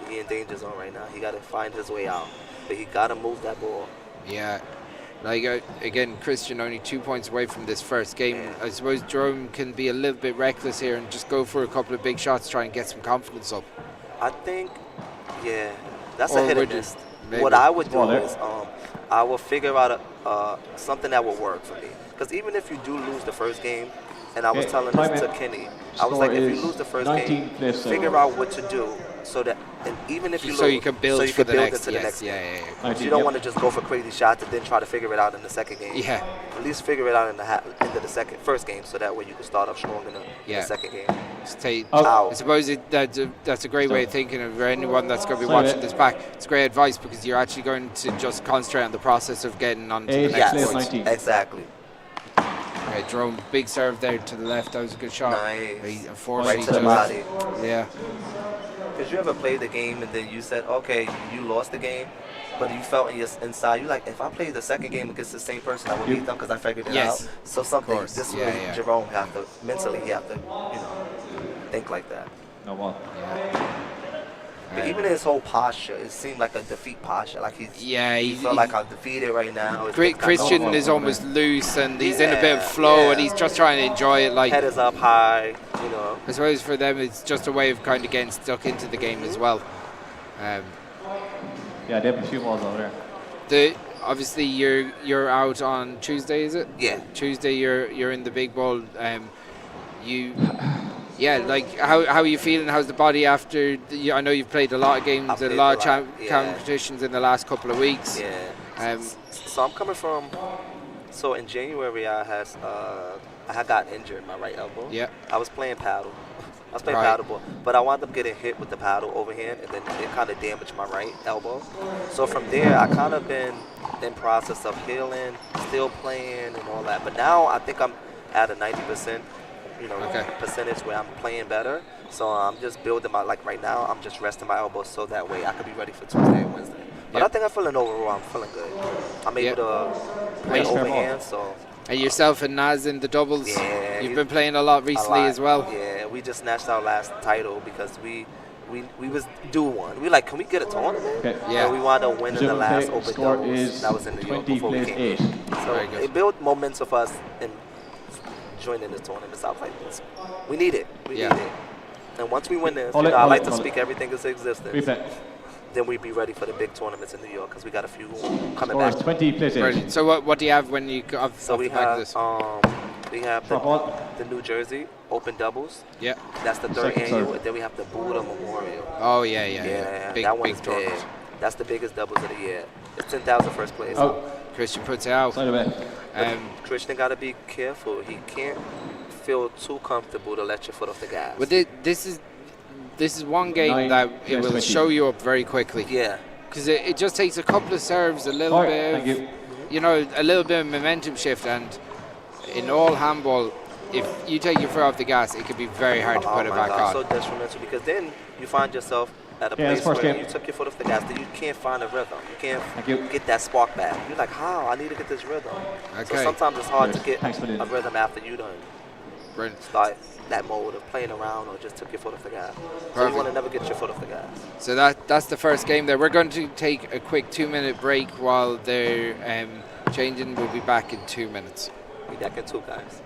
He in danger zone right now. He got to find his way out, but he got to move that ball. Yeah. Like again, Christian only 2 points away from this first game. Yeah. I suppose Jerome can be a little bit reckless here and just go for a couple of big shots, try and get some confidence up. I think, yeah, that's Or a hit or would you- miss. maybe. What I would do Well, there- is I will figure out something that will work for me. Because even if you do lose the first game, and I was Okay, telling time this to in. Kenny, I was Score like, if is you lose the first 19, game, play 7. figure out what to do so that, and even if you So lose, you can build so you for can the build next. into the Yes, next yeah, game. yeah, yeah. 19, You don't yep. want to just go for crazy shots and then try to figure it out in the second game. Yeah. At least figure it out in the end of the first game, so that way you can start off strong in Yeah. the second game. Just take, Out. I suppose that's a great way of thinking of anyone that's going to be Sorry, watching mate. this back. It's great advice because you're actually going to just concentrate on the process of getting on to the 8, next play Yes, point. 19. exactly. Okay, Jerome, big serve there to the left. That was a good shot. Nice. He unfortunately Right to the just- body. Yeah. Because you ever played the game and then you said, okay, you lost the game, but you felt inside, you like, if I played the second game against the same person, I would beat them because I figured it Yes. out. So something, course. this is Yeah, really yeah. Jerome have to, mentally, he have to, think like that. No ball. But even in his whole posture, it seemed like a defeat posture. Like he felt like I'm defeated right now. It's just kinda Christian normal. is almost loose and he's in a bit of Yeah, flow yeah. and he's just trying to enjoy it. Like Head is up high, I suppose for them it's just a way of kind of getting stuck into the game as well. Yeah, they have a few balls over there. Obviously you're out on Tuesday, is it? Yeah. Tuesday you're in the big ball. Like how are you feeling? How's the body after? I know you've played a lot of games, I've a played lot a of lot, yeah. competitions in the last couple of weeks. Yeah. Um, So I'm coming from. So in January, I had got injured my right elbow. Yeah. I was playing paddle. I was playing Right. paddle, but I wound up getting hit with the paddle overhand, and then it kind of damaged my right elbow. So from there, I kind of been in process of healing, still playing and all that. But now I think I'm at a 90%, Okay. percentage where I'm playing better. So I'm just building my, like right now, I'm just resting my elbow so that way I could be ready for Tuesday and Wednesday. But I think I'm feeling overall. I'm feeling good. I'm able to play Nice. overhand, so. And yourself and Naz in the doubles, Yeah, you've been playing a lot recently as well. Yeah, we just snatched our last title because we was due one. We like, can we get a tournament? Okay. Yeah. And we wound up winning the last open Score doubles. is That was in New York 20 before we plays came. 8. So Very good. it built momentum for us in joining the tournament. So I was like, we need it. We Yeah. need it. And once we win this, Hold it, I hold like it, to hold speak everything into existence. Replay. Then we'd be ready for the big tournaments in New York because we got a few coming Score is back. 20 plays 8. Brilliant. So what do you have when you go off So off we the back of have this? we have Drop ball. the New Jersey Open Doubles. Yeah. That's the third Second annual. serve. And then we have the Buddha Memorial. Oh yeah. Big that one big is tournament. big. That's the biggest doubles of the year. It's 10,000 first place. Oh, Christian puts it out. side away. Christian got to be careful. He can't feel too comfortable to let your foot off the gas. But this is one game 9 that it plays will 20. show you up very quickly. Yeah. Because it just takes a couple of serves, a little Alright, bit thank of, a little bit of momentum shift, and in all handball, if you take your foot off the gas, it can be very hard to put it my back God, on. so detrimental because then you find yourself at a Yeah, place it's first where game. you took your foot off the gas, then you can't find a rhythm. You can't Thank you. get that spark back. You're like, how? I need to get this rhythm. So Okay. sometimes it's hard to Yes, get thanks for the- a rhythm after you done Brilliant. start that mode of playing around or just took your foot off the gas. So you Perfect. want to never get your foot off the gas. So that's the first game there. We're going to take a quick 2-minute break while they're changing. We'll be back in 2 minutes. Be back in 2, guys.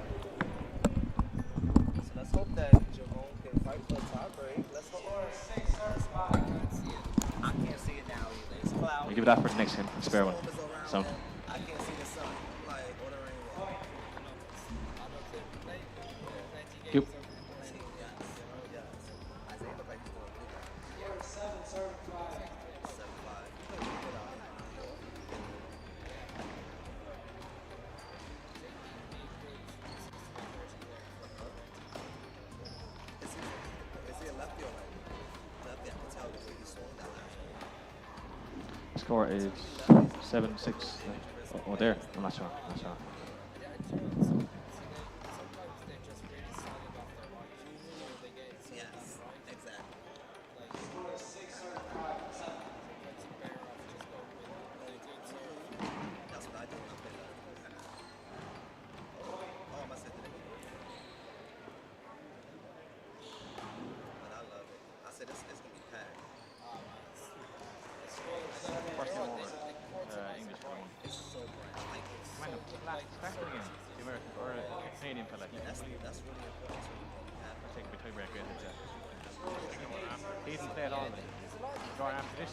So let's hope that Jerome can fight for a tiebreak. Let's hope. I can't see it now either. It's cloudy. You give it that for the next game. Spare one. Sound. I can't see the sun. Like, or the rain. Yep. Score is 7-6. Oh, there. I'm not sure. Yes, exactly. That's what I do when I play that. Oh, I said that. But I love it. I said it's gonna be packed. First game over. English one. It's so bright. I like it. Kind of back again. The American or Canadian fella. That's really important to me. Take a tiebreak. He didn't play at all. Draw arm to this.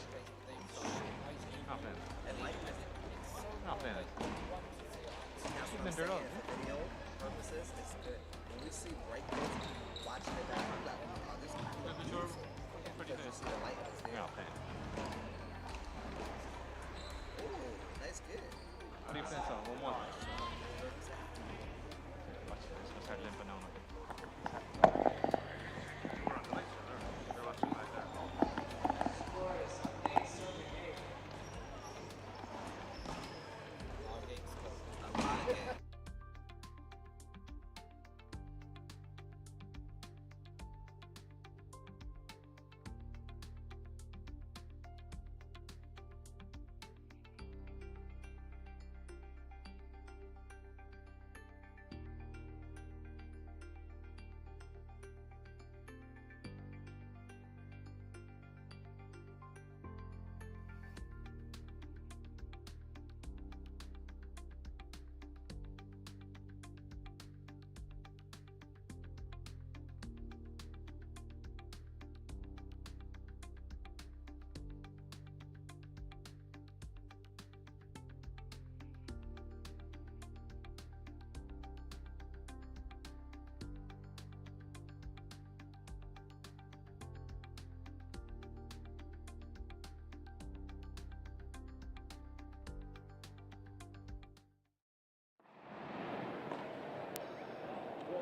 Not playing. And like this. Not playing. That's what I'm saying. For video purposes, it's good. When we see bright things, watching it back, I'm like, oh, this is beautiful. Because you see the light is there. Not playing. Ooh, nice kid. What do you think so? One more. Watch this. We'll start limping now.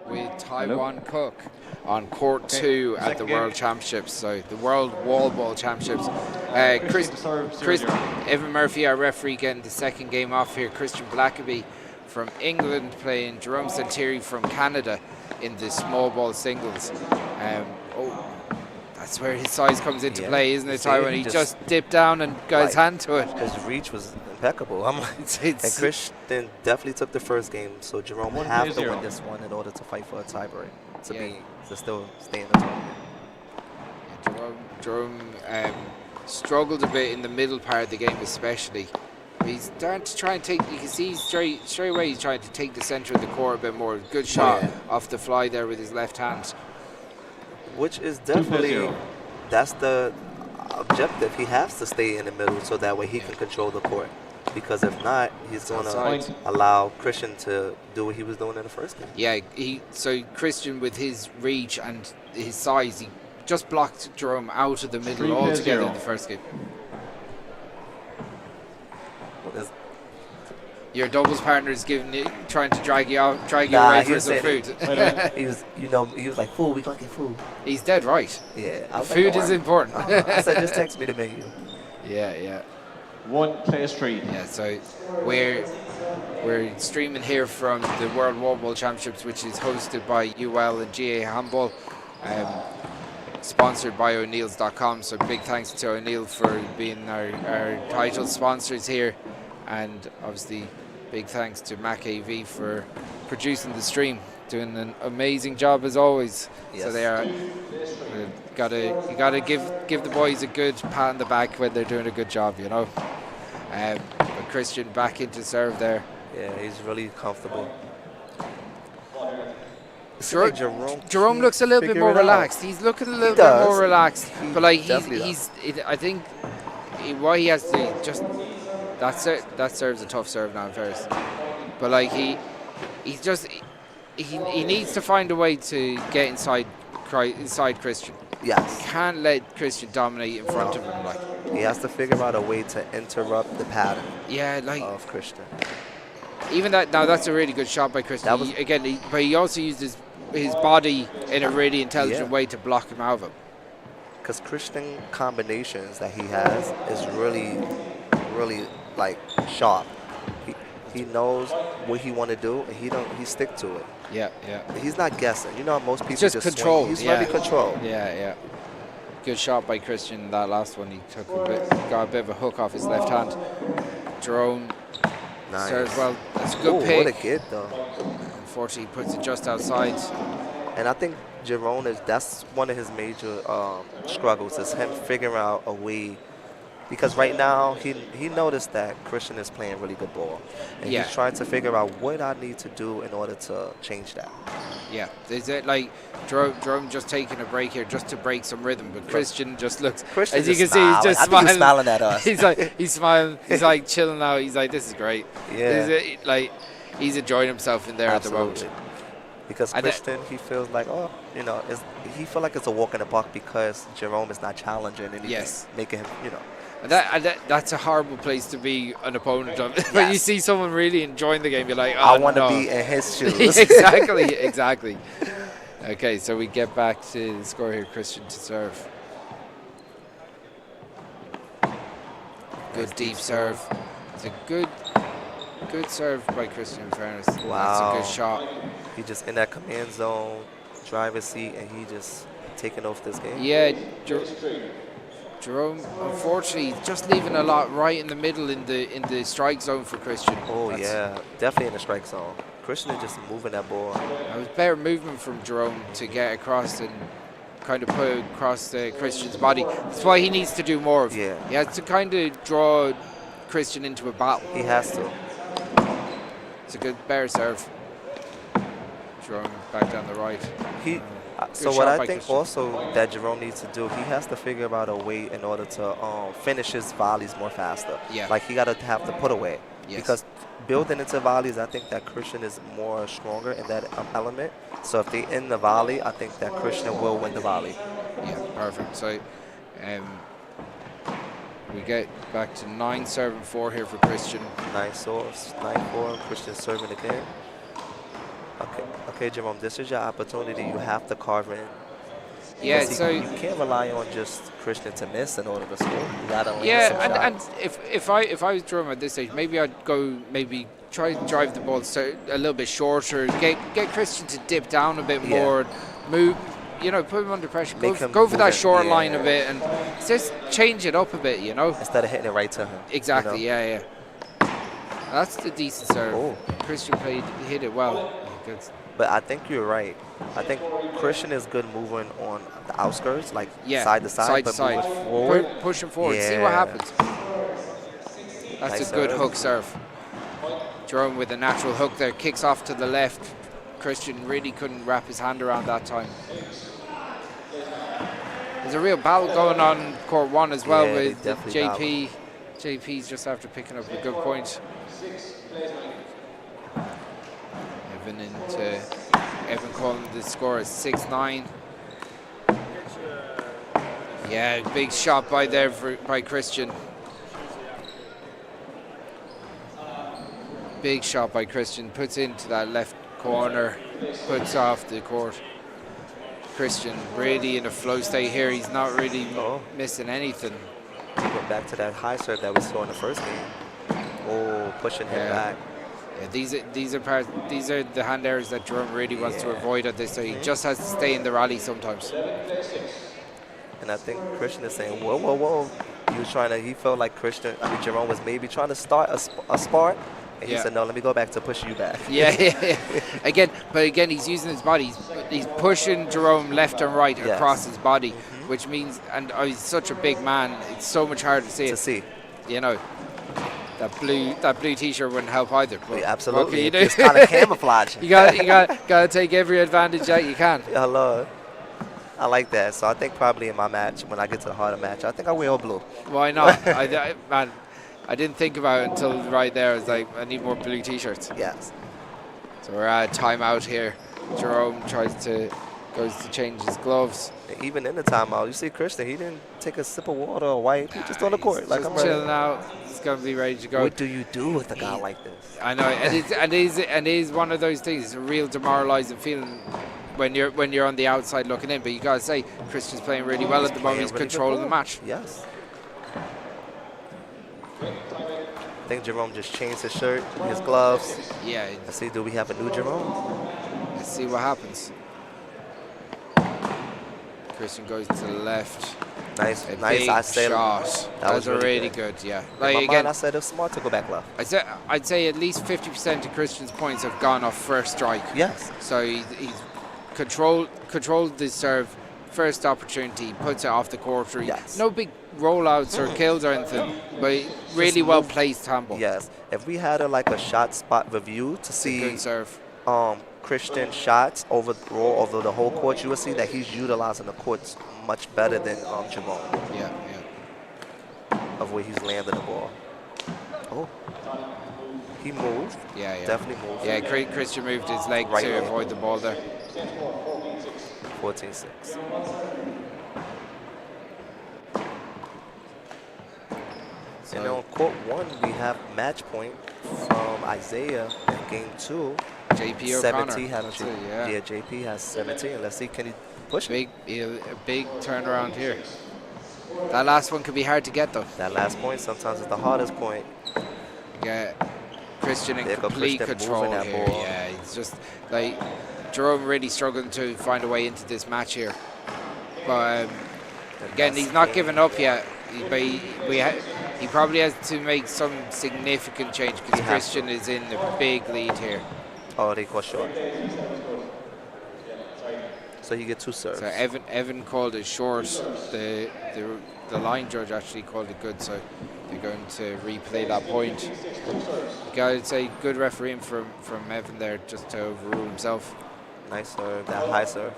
With Taiwan Cook on court 2 at the second game. World Championships, so the World Wallball Championships. Evan Murphy, our referee, getting the second game off here. Christian Blackaby from England playing Jerome Santieri from Canada in the small ball singles. That That's where his size comes into Yeah. play, isn't it, See, Ty? When he he just- just dipped down and got his Like- hand to it. His reach was impeccable. I'm like, and It's Christian definitely took the first game, so Jerome One have to zero. win this one in order to fight for a tiebreak Yeah. to still stay in the tournament. Jerome struggled a bit in the middle part of the game, especially. He's starting to try and take. You can see straight away he's trying to take the centre of the court a bit more. Good shot Yeah. off the fly there with his left hand. Which is definitely, 2-0. that's the objective. He has to stay in the middle so that way he can control the court. Because if not, he's going outside. to allow Christian to do what he was doing in the first game. Yeah, so Christian with his reach and his size, he just blocked Jerome out of the middle 3-0. altogether in the first game. There's- Your doubles partner is trying to drag you away he for was some saying food. Wait a minute. he was, he was like, fool, we gonna get food. He's dead right. Yeah. I was like, Food "Don't is worry." important. I said, just text me the menu. Yeah. One plays 3. Yeah, so we're streaming here from the World Wallball Championships, which is hosted by UL and GA Handball, sponsored by O'Neill's.com. So big thanks to O'Neill for being our title sponsors here, and obviously big thanks to Mac AV for producing the stream, doing an amazing job as always. So Yes. they are. You gotta give the boys a good pat on the back when they're doing a good job, you know. But Christian back into serve there. Yeah, he's really comfortable. Jerome looks a little bit figure more it out. relaxed. He's looking a little bit does. more relaxed. He But like definitely I think what he has to do, just that serves a tough serve now first. But like he needs to find a way to get inside Christian. Yes. Can't let Christian dominate in front of him. Like He has to figure out a way to interrupt the pattern yeah, like of Christian. even that. Now that's a really good shot by Christian. That was- But he also used his body in a really intelligent Yeah. way to block him out of him. Because Christian combinations that he has is really, really like sharp. He knows what he want to do and he stick to it. Yeah. He's not guessing. You know how most people Just swing. controlled, He's yeah. very controlled. Yeah. Good shot by Christian. That last one, he got a bit of a hook off his left hand. Jerome Nice. serves well. That's a good Ooh, pick. what a kid though. Unfortunately, he puts it just outside. And I think Jerome that's one of his major struggles is him figuring out a way. Because right now he noticed that Christian is playing really good ball, and Yeah. he's trying to figure out what I need to do in order to change that. Yeah, is it like Jerome just taking a break here just to break some rhythm, but Christian just looks. Christian as you is can see, he's just I think he's smiling. smiling at us. He's smiling. He's like chilling out. He's like, this is great. Yeah. He's enjoying himself in there Absolutely. at the moment. Because And that- Christian, he feels like, he feel like it's a walk in the park because Jerome is not challenging anything, Yes. making him, And that's a horrible place to be an opponent of. When you Yes. see someone really enjoying the game, you're like, oh, I want to no. be in his shoes. exactly. Okay, so we get back to the score here. Christian to serve. Good deep serve. It's a good serve by Christian, in fairness. Wow. That's a good shot. He just in that command zone, driver's seat, and he just taking off this game. Yeah, Jerome, unfortunately, just leaving a lot right in the middle in the strike zone for Christian. Oh, That's- yeah. Definitely in the strike zone. Christian is just moving that ball. It was better movement from Jerome to get across and kind of put it across Christian's body. That's why he needs to do more of. Yeah. He has to kind of draw Christian into a battle. He has to. It's a good better serve. Jerome back down the right. So shot what I by think Christian. also that Jerome needs to do, he has to figure out a way in order to finish his volleys more faster. Yeah. Like he got to have the put away. Yes. Because building into volleys, I think that Christian is more stronger in that element. So if they end the volley, I think that Christian will win the volley. Yeah, perfect. So we get back to 9-7-4 here for Christian. 9-source, 9-4, Christian serving again. Okay, Jerome, this is your opportunity. You have to carve in. Yeah, Because so you can't rely on just Christian to miss in order to score. You gotta land some yeah, and shots. if I was Jerome at this stage, maybe I'd go try to drive the ball a little bit shorter, get Christian to dip down a bit Yeah. more, put him under pressure. Make him Go for that move it, short yeah. line a bit and just change it up a bit, Instead of hitting it right to him. Exactly, yeah. That's the decent serve. Oh. Christian hit it well. Good. But I think you're right. I think Christian is good moving on the outskirts, like Yeah, side to side, but side. moving forward. Push him forward. See Yeah. what happens. That's Nice a good serve. hook serve. Jerome with a natural hook there, kicks off to the left. Christian really couldn't wrap his hand around that time. There's a real battle going on court 1 as well Yeah, they with definitely JP. JP's just after picking up a good point. Evan calling the score as 6-9. Yeah, big shot by Christian. Big shot by Christian. Puts into that left corner. Puts off the court. Christian really in a flow state here. He's not really missing anything. Go back to that high serve that we saw in the first game. Oh, pushing him back. Yeah, these are the hand errors that Jerome really wants to avoid at this stage. He just has to stay in the rally sometimes. And I think Christian is saying, whoa. He felt like Jerome was maybe trying to start a spark. And he said, no, let me go back to push you back. Yeah. Again, he's using his body. He's pushing Jerome left and right across his body, which means, and he's such a big man, it's so much harder to see. That blue T-shirt wouldn't help either. But absolutely. What can you do? It's kind of camouflage. you got to take every advantage that you can. I love it. I like that. So I think probably in my match, when I get to the harder match, I think I wear all blue. Why not? I didn't think about it until right there. I was like, I need more blue T-shirts. Yes. So we're at timeout here. Jerome goes to change his gloves. Even in the timeout, you see Christian, he didn't take a sip of water or wipe. He just on the court. Like, just I'm ready. chilling out. He's going to be ready to go. What do you do with a guy like this? I know. And it is one of those things. It's a real demoralizing feeling when you're on the outside looking in. But you got to say, Christian's playing really well at the moment. He's controlling the match. Yes. I think Jerome just changed his shirt, his gloves. Yeah. Let's see, do we have a new Jerome? Let's see what happens. Christian goes to the left. Nice. Big I said shot. That was really good. Yeah. Like in my mind, I said it's smart to go back left. I'd say at least 50% of Christian's points have gone off first strike. Yes. So he's controlled the serve. First opportunity, puts it off the court. Yes. No big rollouts or kills or anything, but really well placed handball. Yes. If we had a shot spot review to see good serve. Christian shots over the whole court, you will see that he's utilizing the courts much better than Jerome. Yeah. Of where he's landing the ball. Oh. He moved. Yeah. Definitely moved. Yeah, Christian moved his leg Right to leg. avoid the ball there. 14-6. And on court 1, we have match point from Isaiah in game 2. JP O'Connor. 17 has JP has 17. Let's see, can he push it? A big turnaround here. That last one could be hard to get though. That last point sometimes is the hardest point. Yeah, Christian in There go complete Christian control moving that here. ball. Yeah, it's just like Jerome really struggling to find a way into this match here. But again, he's not giving up yet. He probably has to make some significant change because Christian is in a big lead here. Oh, they call short. So you get 2 serves. So Evan called it short. The line judge actually called it good. So they're going to replay that point. I'd say good refereeing from Evan there just to overrule himself. Nice serve, that high serve.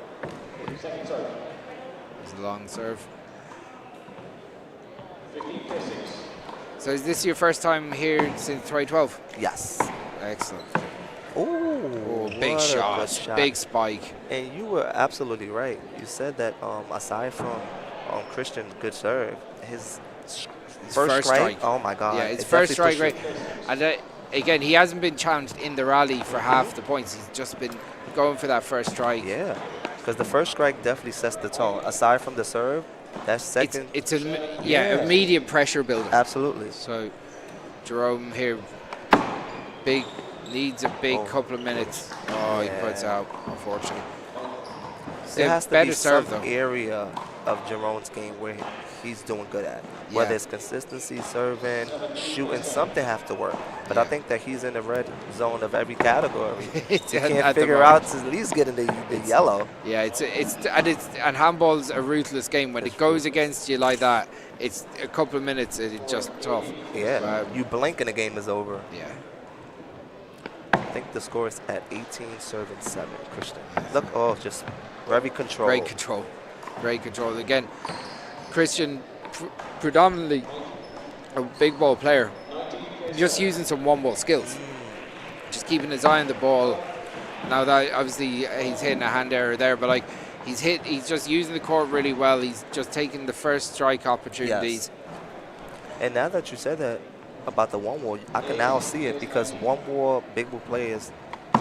It's a long serve. So is this your first time here since 2012? Yes. Excellent. Oh, big shot, big spike. And you were absolutely right. You said that aside from Christian good serve, his first strike. Oh my God! Yeah, his first strike rate. And again, he hasn't been challenged in the rally for half the points. He's just been going for that first strike. Yeah, because the first strike definitely sets the tone. Aside from the serve, that second. It's immediate pressure builder. Absolutely. So Jerome here, needs a big couple of minutes. Oh, he puts out, unfortunately. There has to better be serve, some though. area of Jerome's game where he's doing good at. Whether Yeah. it's consistency, serving, shooting, something have to work. But I Yeah. think that he's in the red zone of every category. It's He at can't the figure moment. out to at least get in the yellow. Yeah, and handball's a ruthless game. When it goes against you like that, it's a couple of minutes. It's just tough. Yeah, you blink and the game is over. Yeah. I think the score is at 18, serving 7. Christian, look, just very control. Great control. Great control. Again, Christian, predominantly a big ball player, just using some one ball skills. Just keeping his eye on the ball. Now that obviously he's hitting a hand error there, but like he's just using the court really well. He's just taking the first strike opportunities. Yes. And now that you said that about the one wall, I can now see it because one wall big ball players,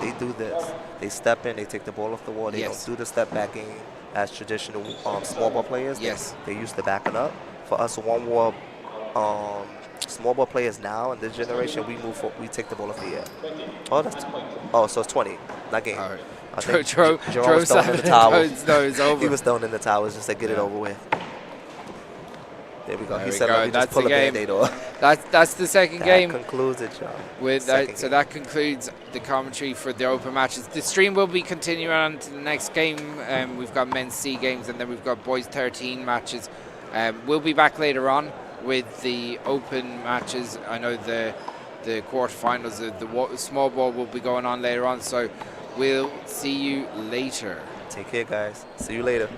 they do this. They step in, they take the ball off the wall. They Yes. don't do the step back game as traditional small ball players. Yes. They used to backing up. For us one wall small ball players now in this generation, we take the ball off the air. So it's 20, not game. All right. I think Jerome Jerome's throwing in the towel. No, it's over. He was thrown in the towels just to get it over with. There we go. There He we said, go. let me That's just pull the a game. Band-Aid off. That's the second That game. concludes it, John. With Second that, so game. that concludes the commentary for the open matches. The stream will be continuing on to the next game. We've got men's C games and then we've got boys 13 matches. We'll be back later on with the open matches. I know the quarterfinals, the small ball will be going on later on. So we'll see you later. Take care, guys. See you later.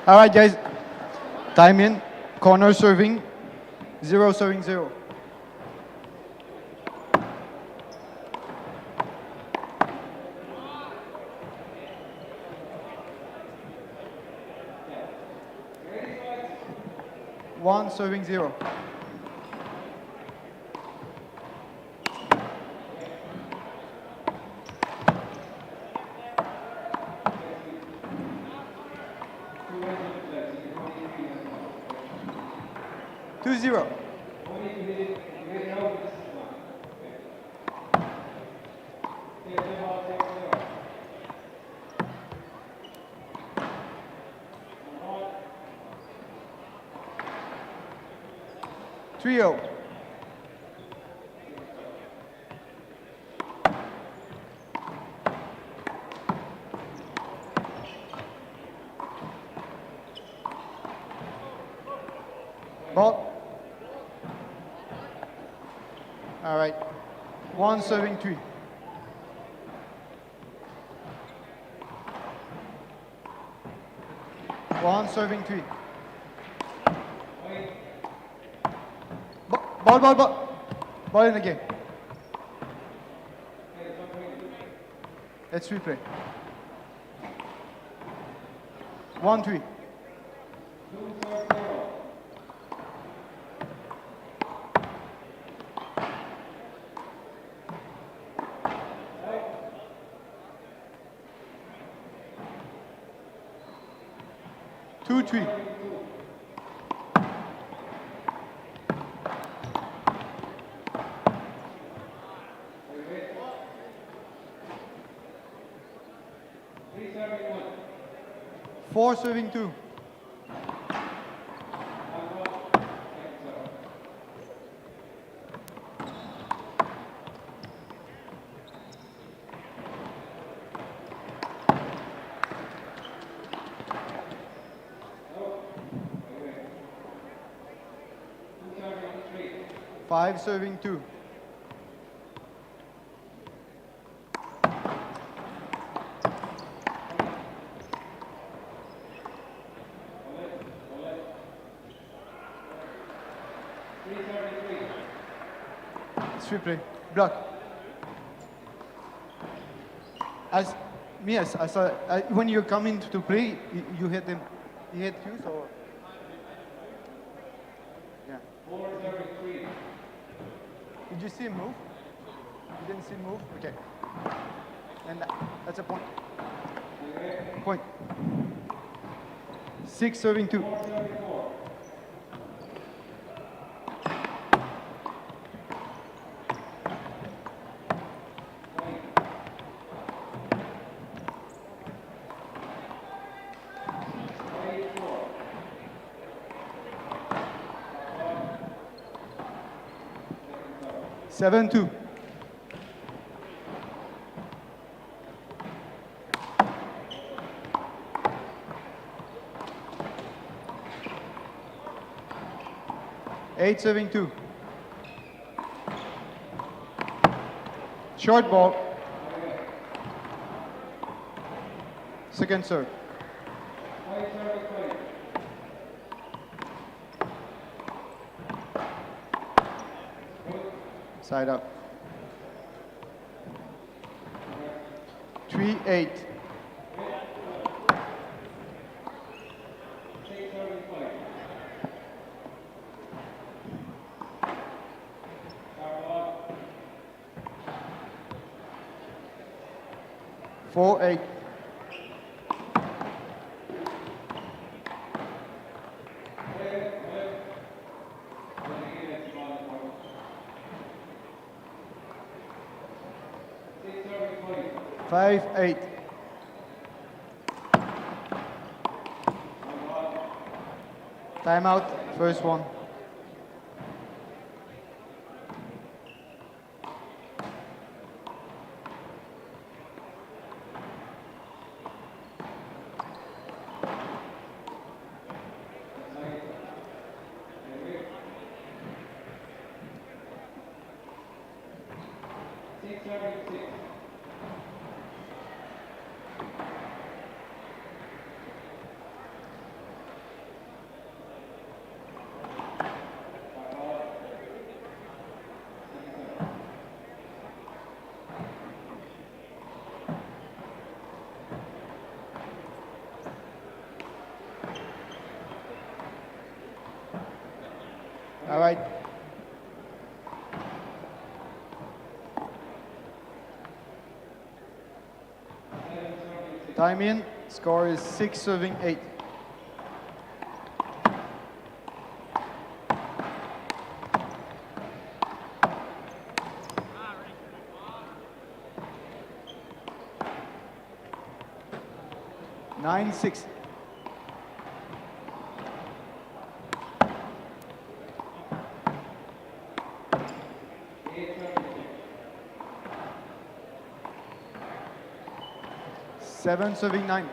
All right, guys. Time in. Corner serving. 0 serving 0. One serving 0. Two 0. Trio. Ball. All right. One serving 3. One serving 3. Ball. Ball in the game. Let's replay. 1-3. Two, 3. Four serving 2. Five serving 2. Free play. Block. As me, I saw when you come into to play, you hit them. He hit you, so yeah. Did you see him move? You didn't see him move? Okay. And that's a point. Point. 6 serving 2. Seven, 2. Eight, serving 2. Short ball. Second serve. Side up. 3-8. 4-8. Five, 8. Timeout, first one. All right. Time in. Score is 6-8. Nine, 6. Seven, serving 9.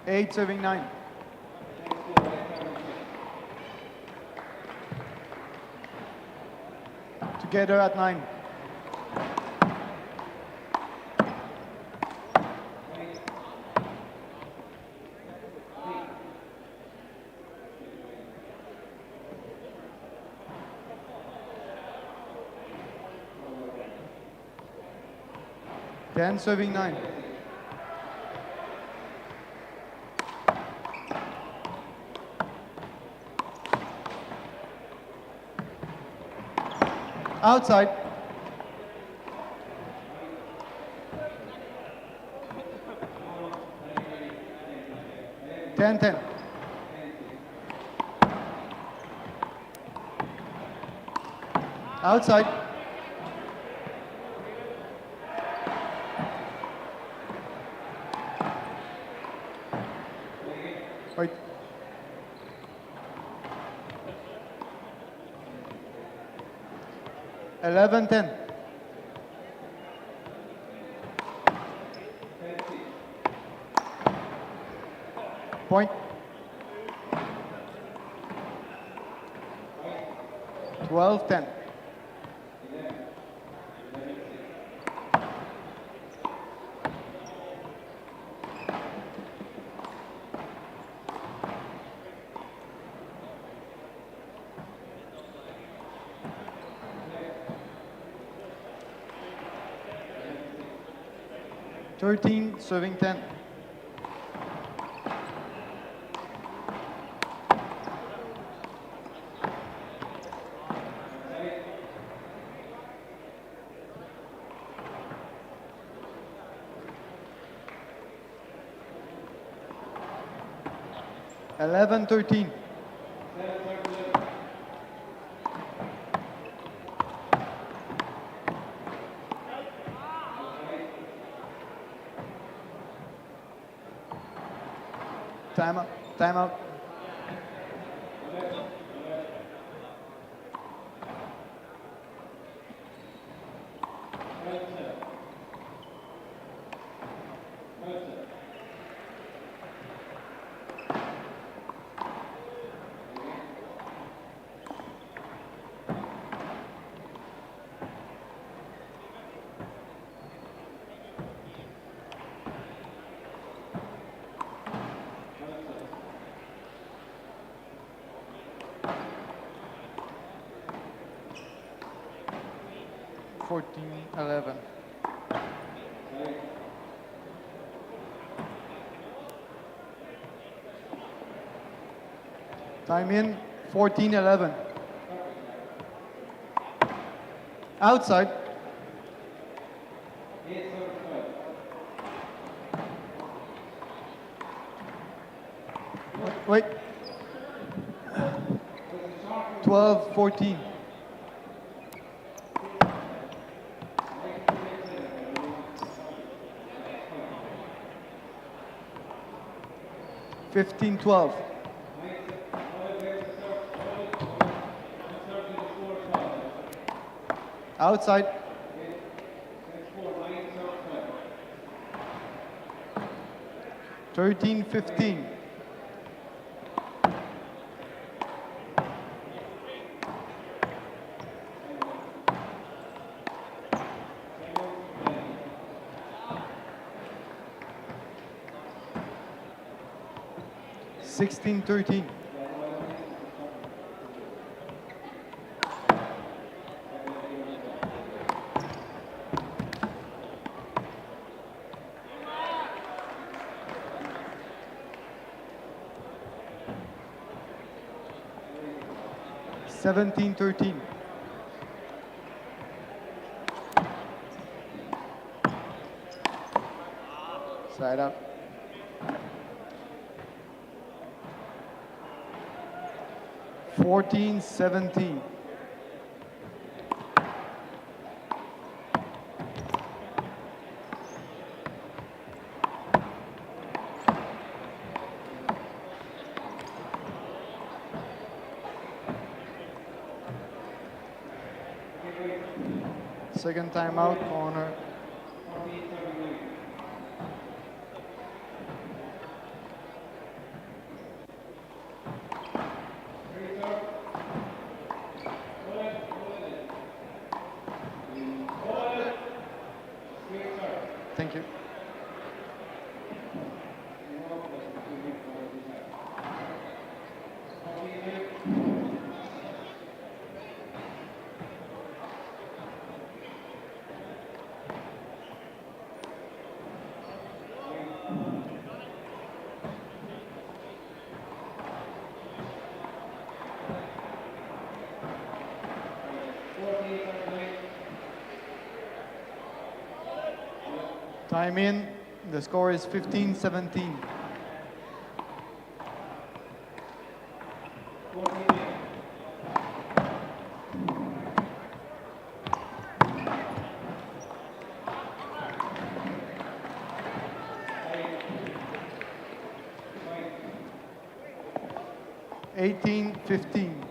Eight, serving 9. Together at 9. Ten, serving 9. Outside. Ten. Outside. Wait. Eleven, 10. Point. 12, 10. Thirteen, serving 10. Eleven, 13. Timeout. Fourteen, 11. Time in, 14-11. Outside. Wait. 12-14. Fifteen, 12. Outside. Thirteen, 15. Sixteen, 13. Seventeen, 13. Side up. Fourteen, 17. Second timeout, corner. Thank you. Time in, the score is 15-17. Eighteen, 15.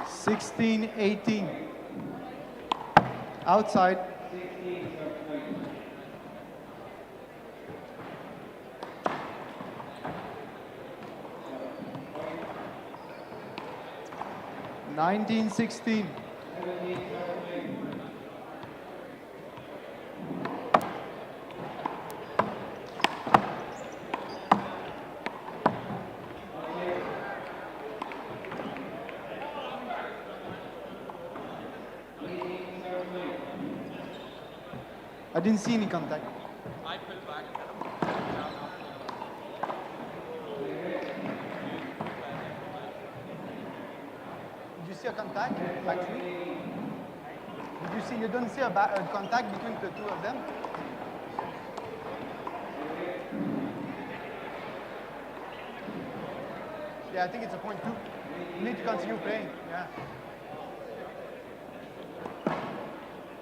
Sixteen, 18. Outside. Nineteen, 16. I didn't see any contact. I pulled back. Did you see a contact, actually? Did you see, you don't see a contact between the two of them? Yeah, I think it's a point two. You need to continue playing, yeah.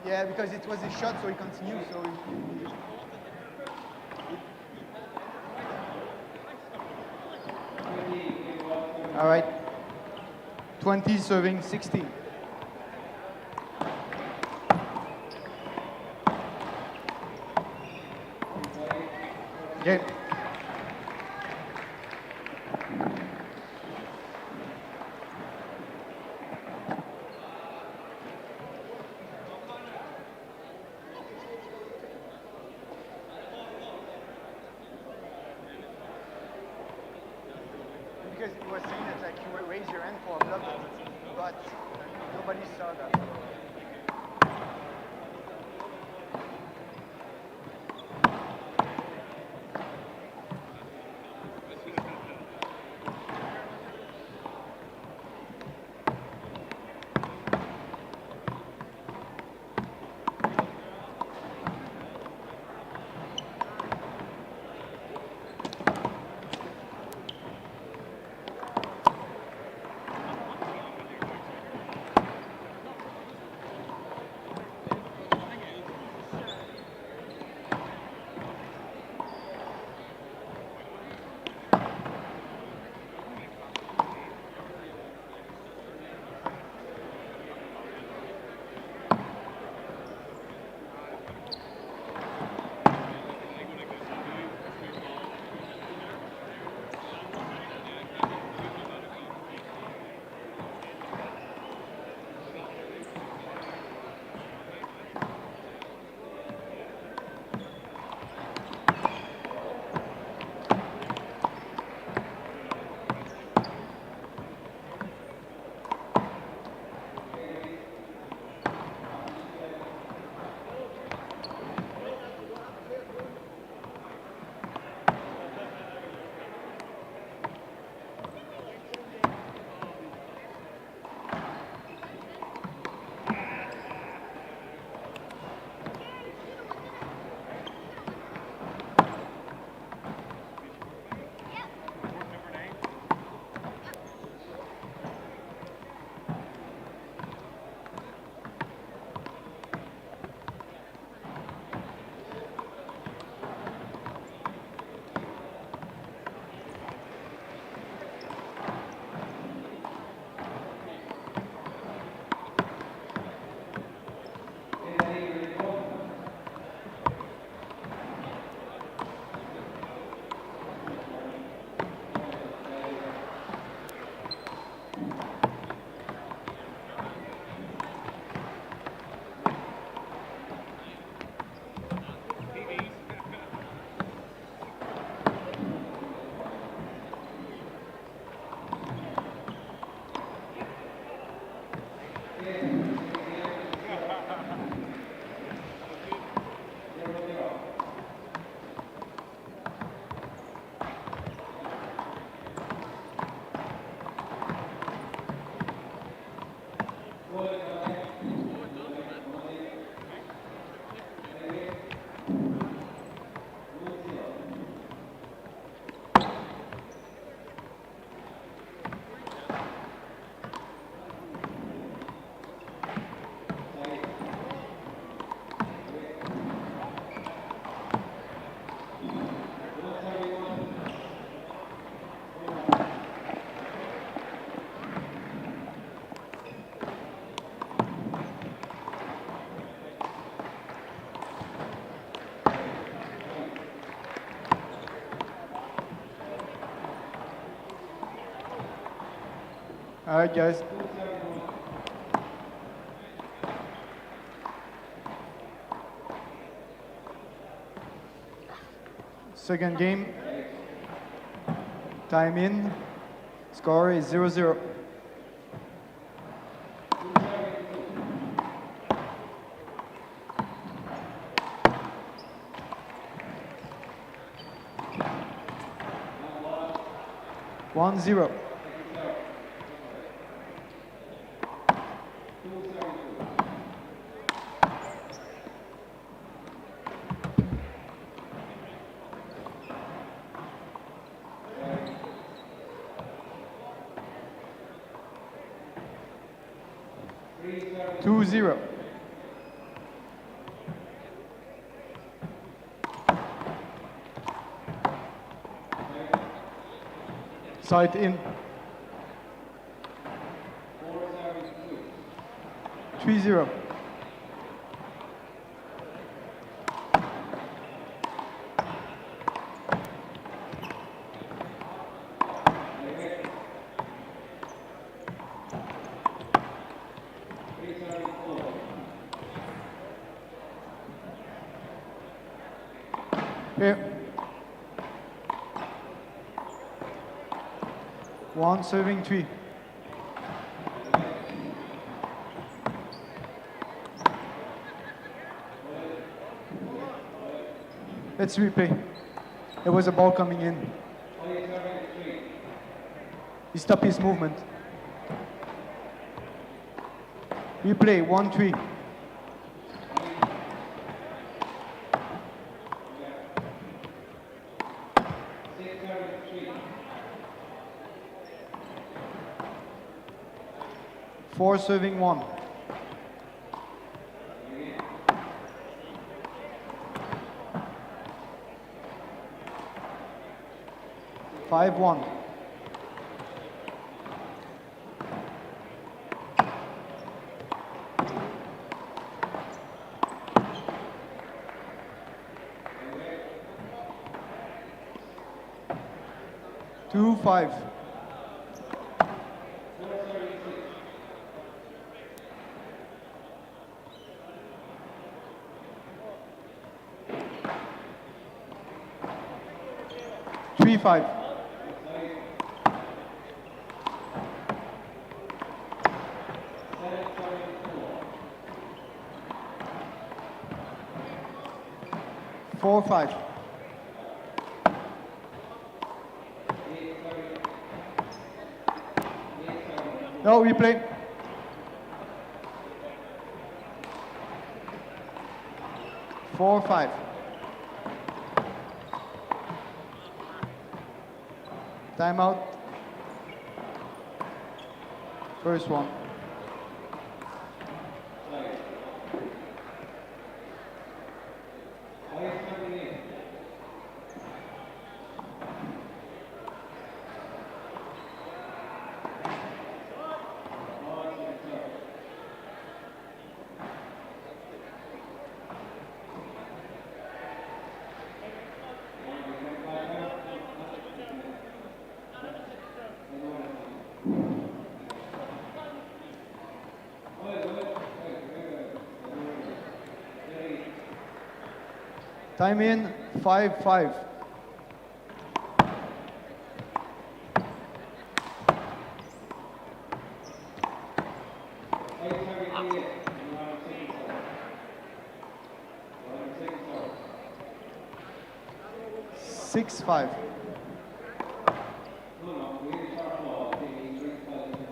Yeah, because it was a shot, so he continued, so All right. 20 serving 16. Game. Because it was saying that like you raise your hand for a block, but nobody saw that. All right, guys. Second game. Time in. Score is 0-0. One zero. Two zero. Side in. 3-0. Here. One serving 3. Let's replay. There was a ball coming in. He stopped his movement. Replay, 1-3. Four serving 1. Five one. Two five. Three five. Four five. No, replay. Four five. Timeout. First one. Time in, 5-5. Six, 5.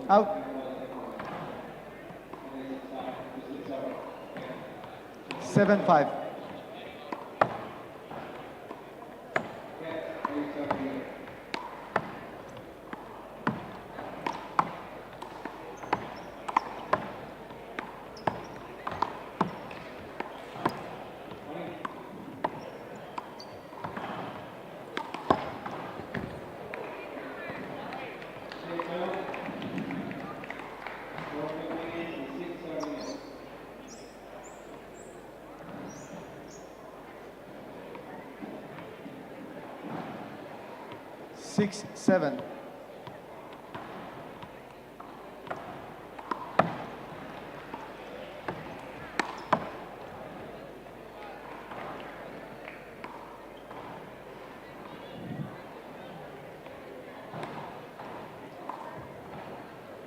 Out. 7-5. Six, 7.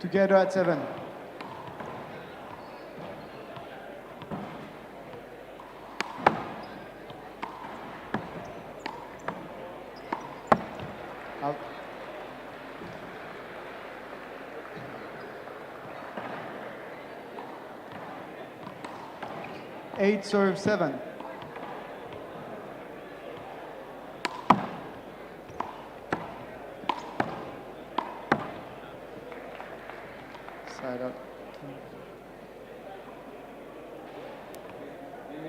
Together at 7. Out. Eight serve 7. Side up.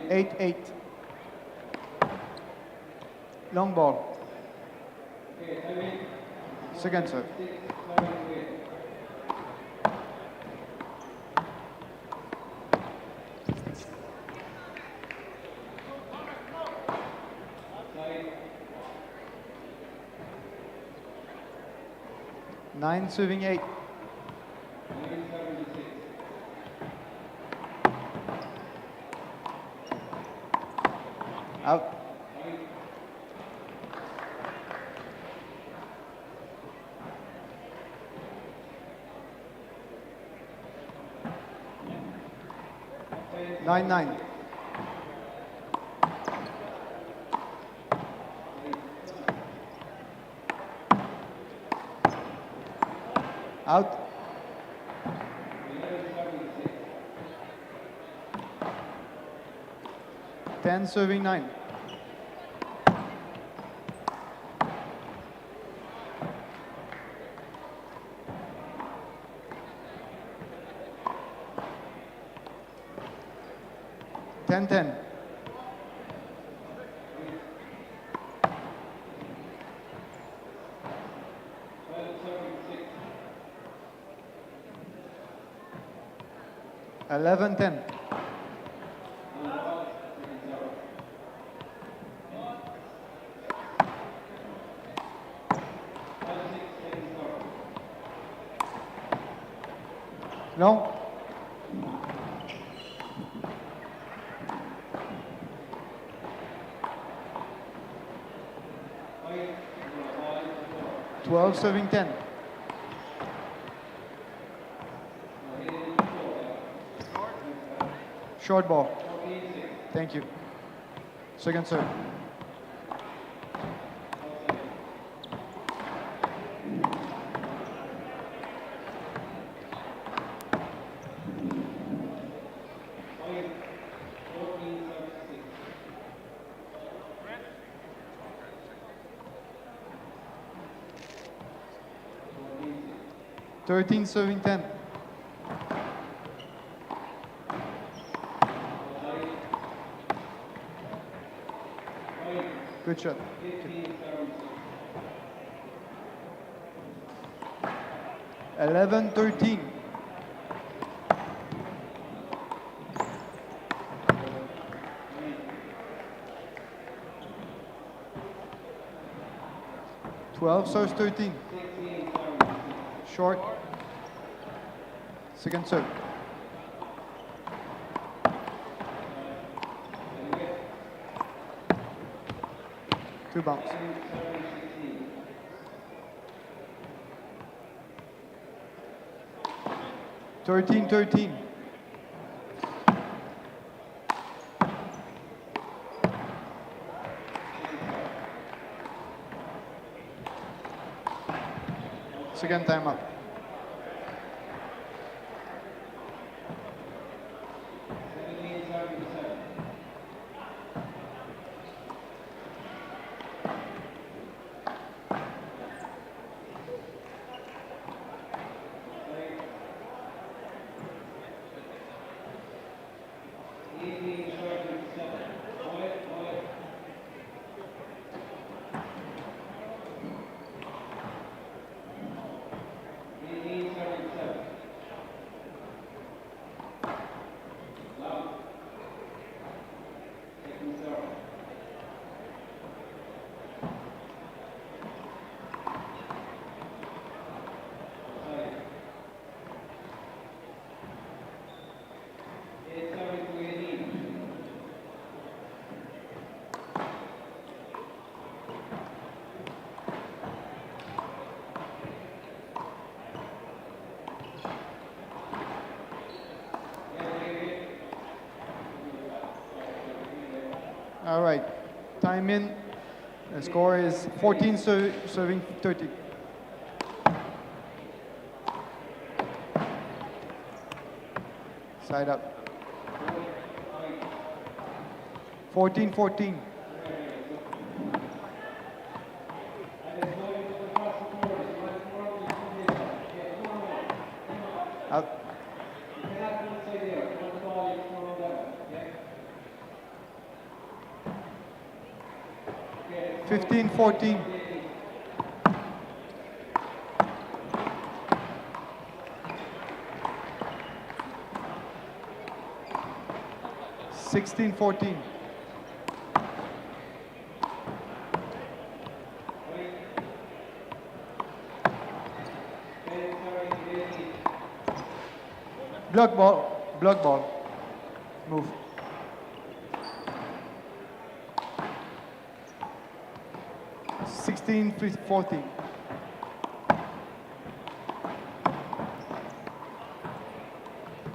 8-8. Long ball. Second serve. Nine serving 8. Out. Nine. Out. Ten serving 9. Ten. 11-10. No. Twelve serving 10. Short ball. Thank you. Second serve. Thirteen serving 10. Good shot. 11-13. Twelve serves 13. Short. Second serve. Two bounce. Thirteen. Second time up. All right. Time in. The score is 14 serving 30. Side up. 14-14. Out. 15-14. 16-14. 'Block ball, block ball. Move. 16-14.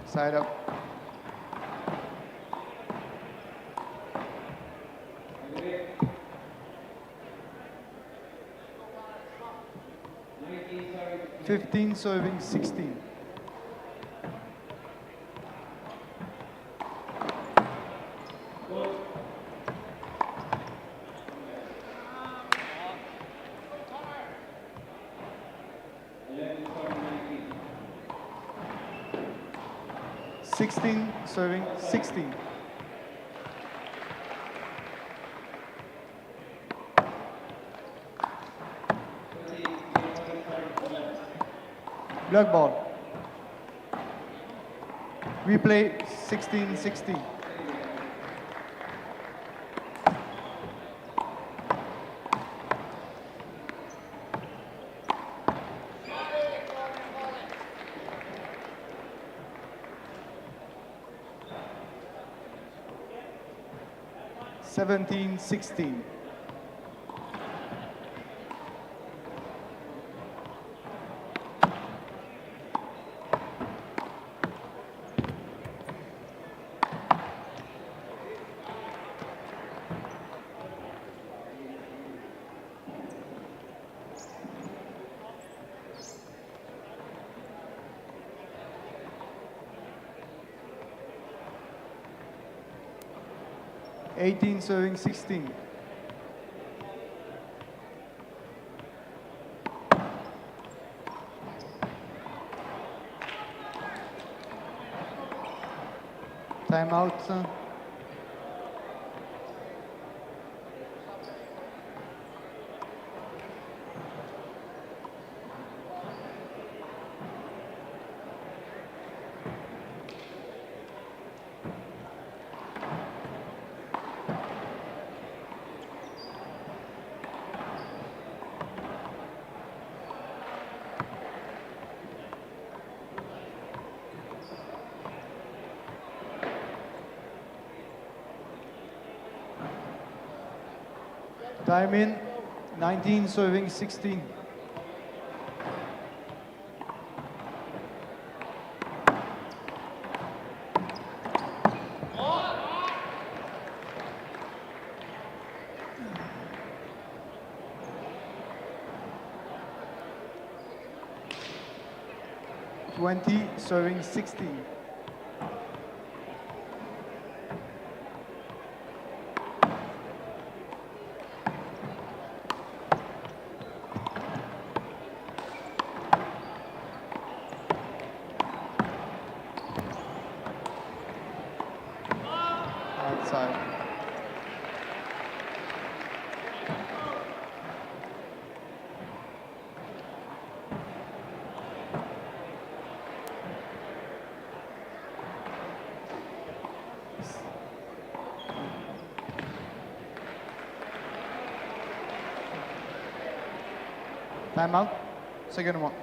Side up. Fifteen serving 16. Serving 16. Block ball. Replay 16-16. Seventeen 16. Eighteen serving 16. Timeout. Time in, 19 serving 16. Serving 16. Outside. Time out. Second one.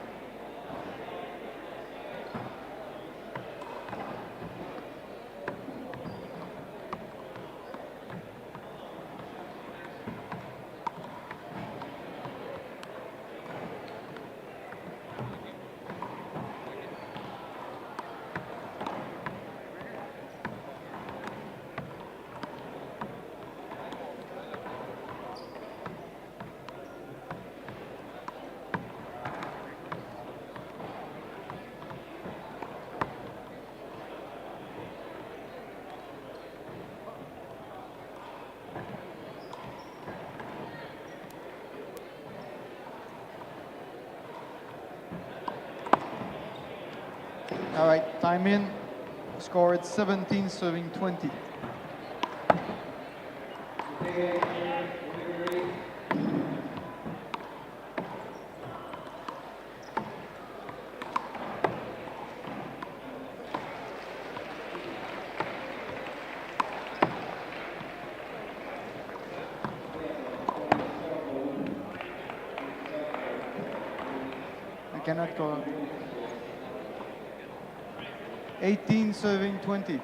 Time in. Score at 17, serving 20. I cannot go. 18, serving 20.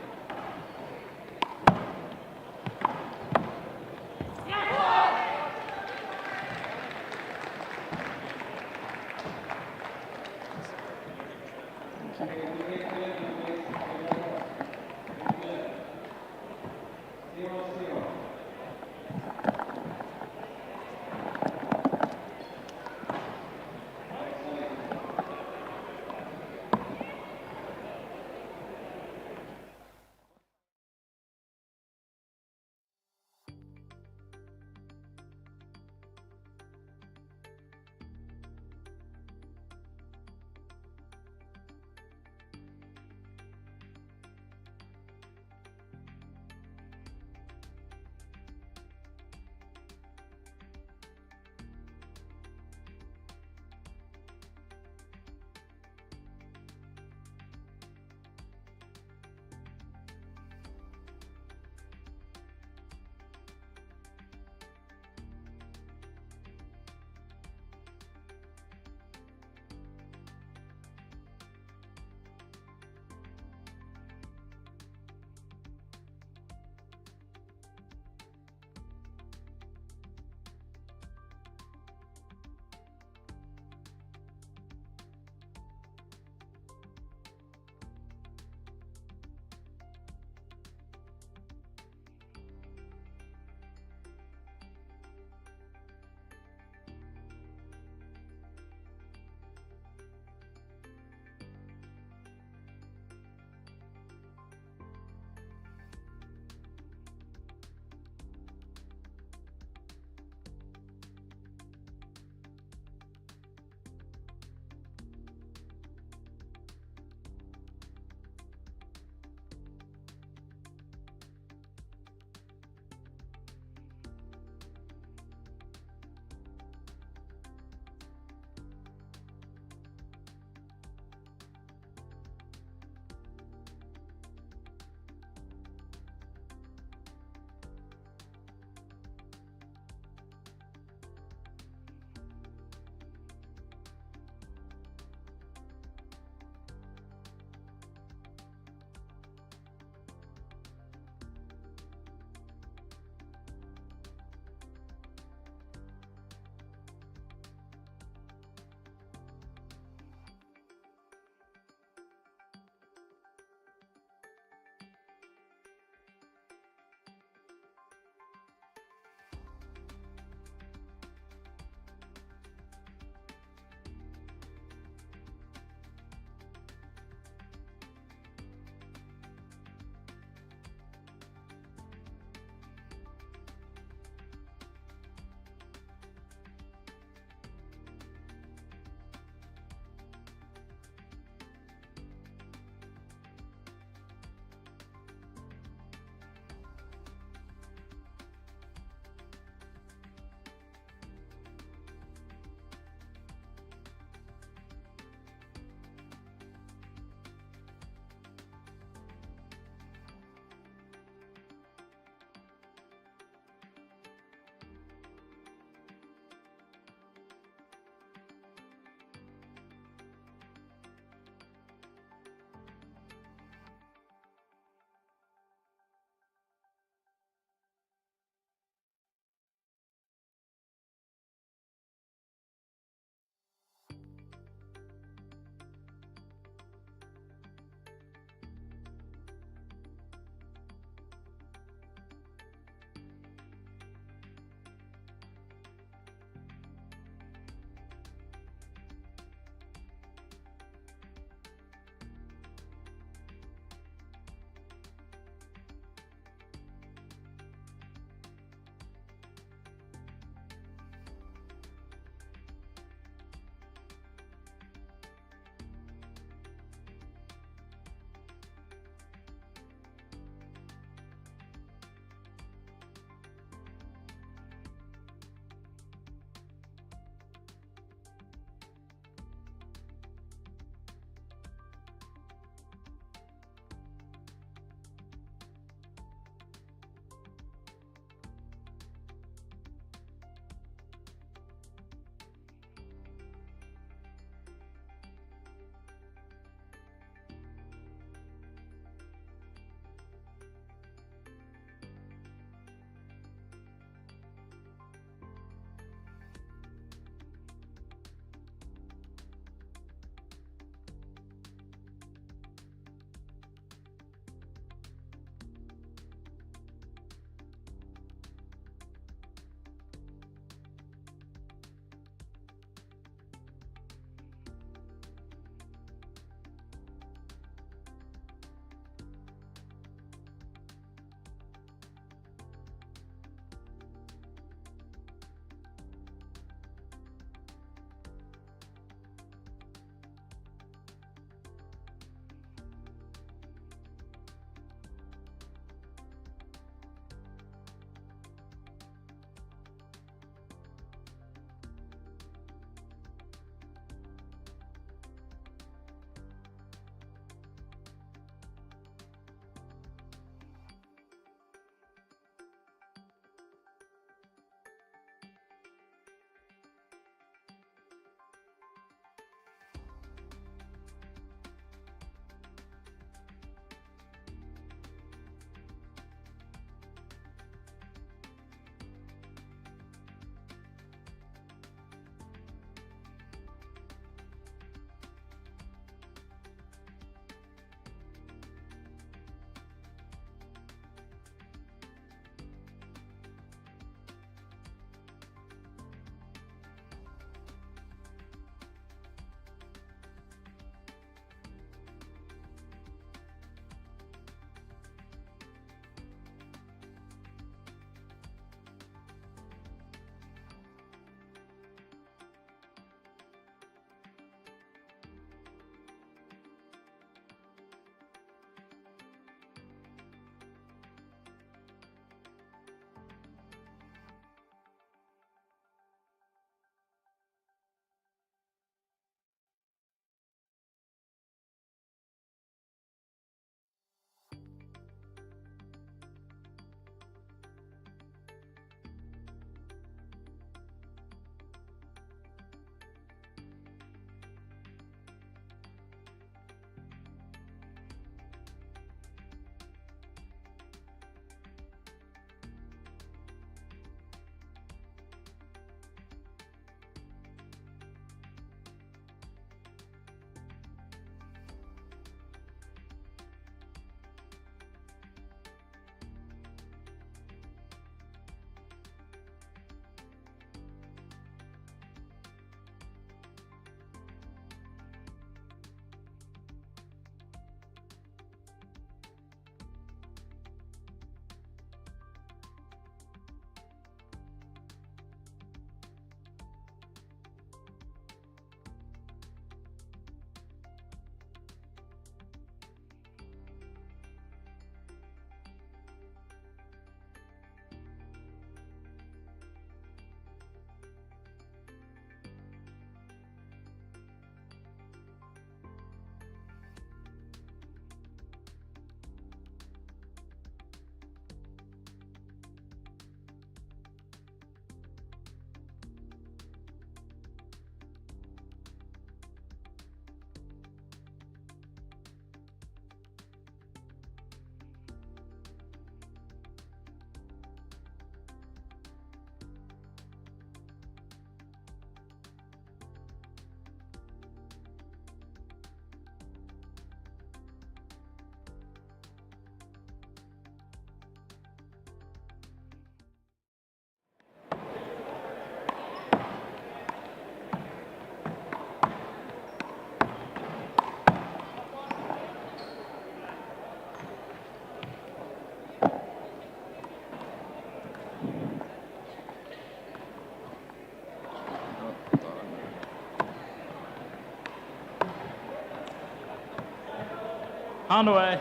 Hand away.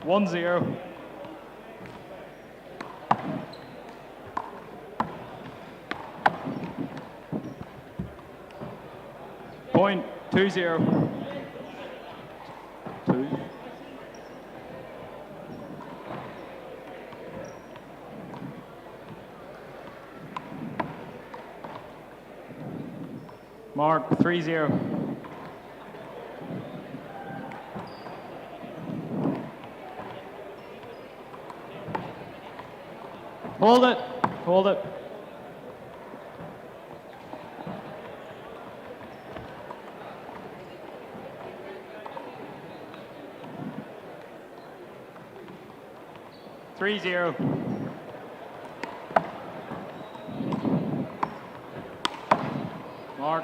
1-0. Point 2-0. 2. Mark 3-0. Hold it. Hold it. Three zero. Mark.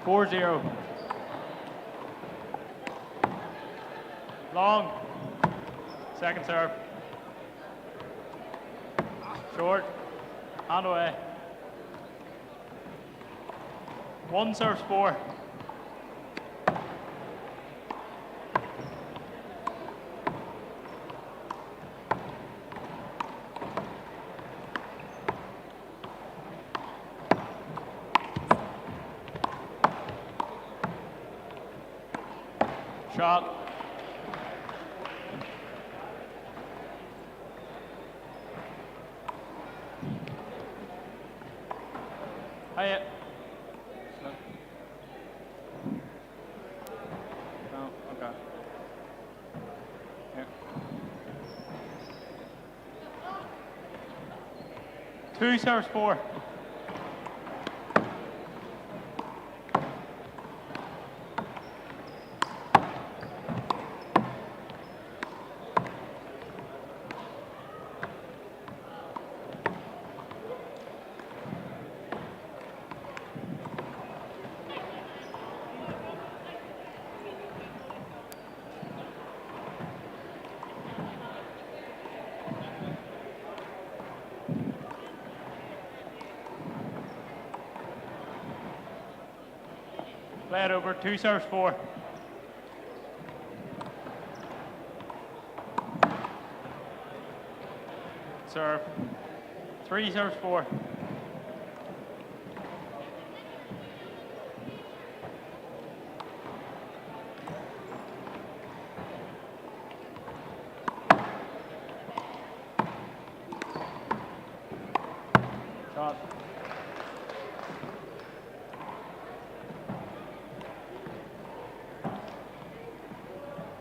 4-0. Long. Second serve. Short. Hand away. 1 serves 4. Shot. Hiya. No, okay. Here. 2 serves 4. Play it over. 2 serves 4. Serve. 3 serves 4. Shot.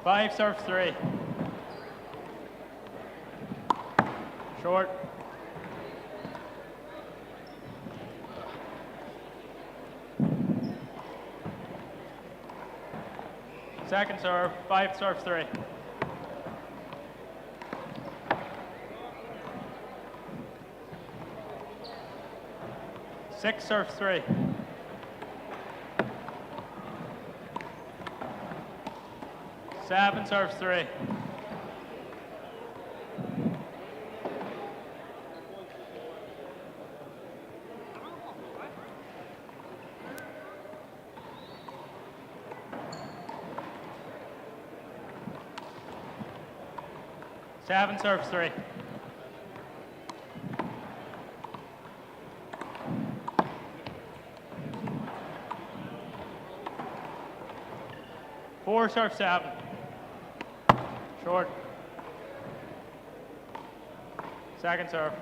5 serves 3. Short. Second serve. 5 serves 3. Six serves 3. Seven serves 3. Seven serves 3. Four serves 7. Short. Second serve.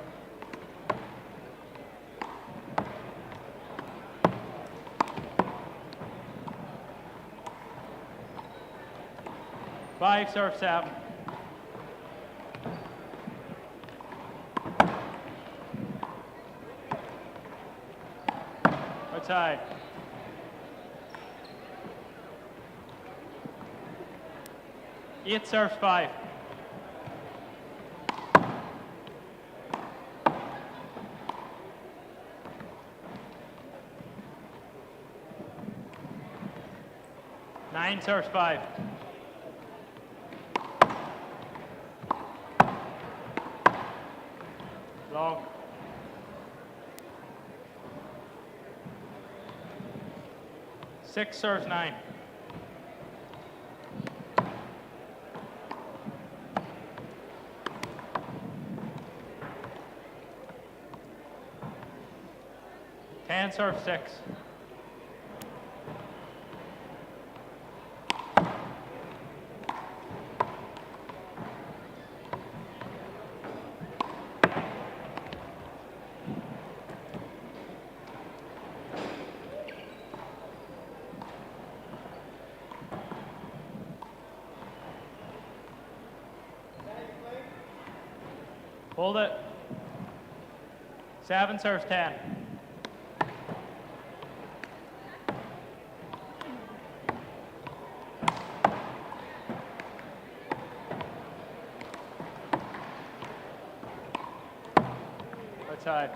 Five serves 7. Outside. Eight serves 5. Nine serves 5. Long. Six serves 9. 10 serve 6. Hold it. 7 serves 10. Outside.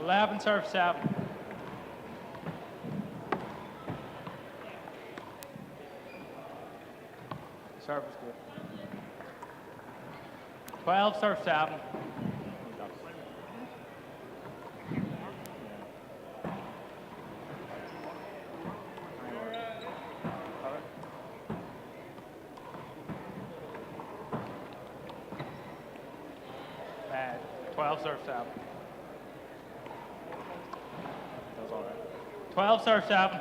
11 serves 7. Serve is good. 12 serve 7. Bad. 12 serve 7. That's all right. 12 serve 7.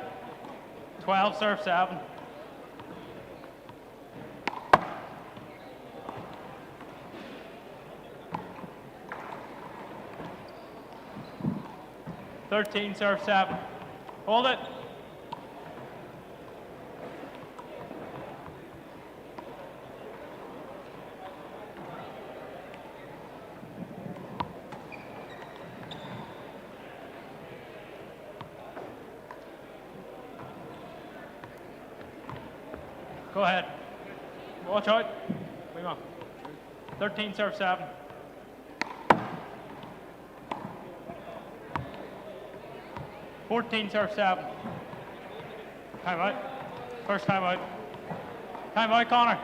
12 serve 7. Thirteen serve 7. Hold it. Go ahead. Watch out. Bring on. 13 serve 7. Serve 7. Time out. First time out. Time out, Connor.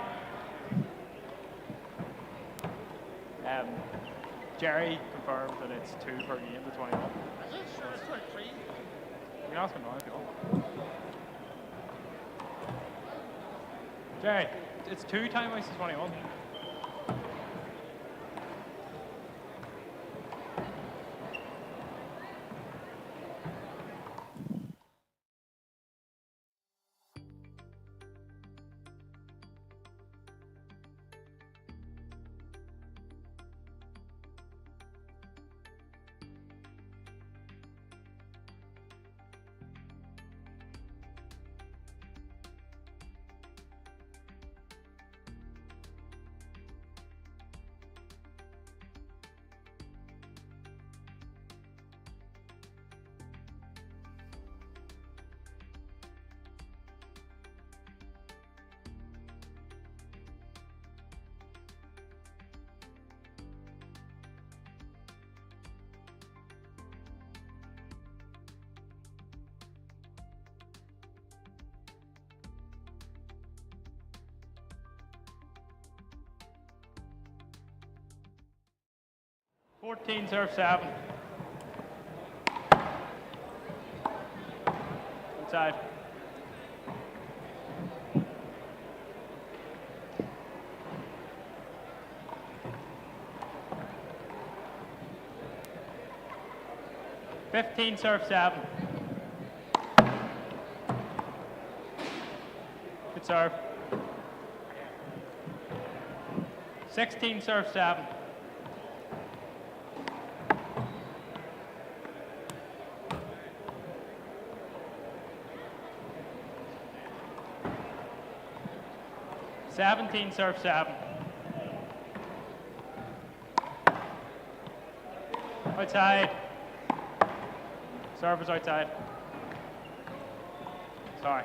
Jerry confirmed that it's 2 per game to 21. Is it? Sure, it's 23. You can ask him now if you want. Jerry, it's 2 timeouts to 21. Serve 7. Inside. Serve 7. Good serve. 16 serve 7. Serve 7. Outside. Serve is outside. Sorry.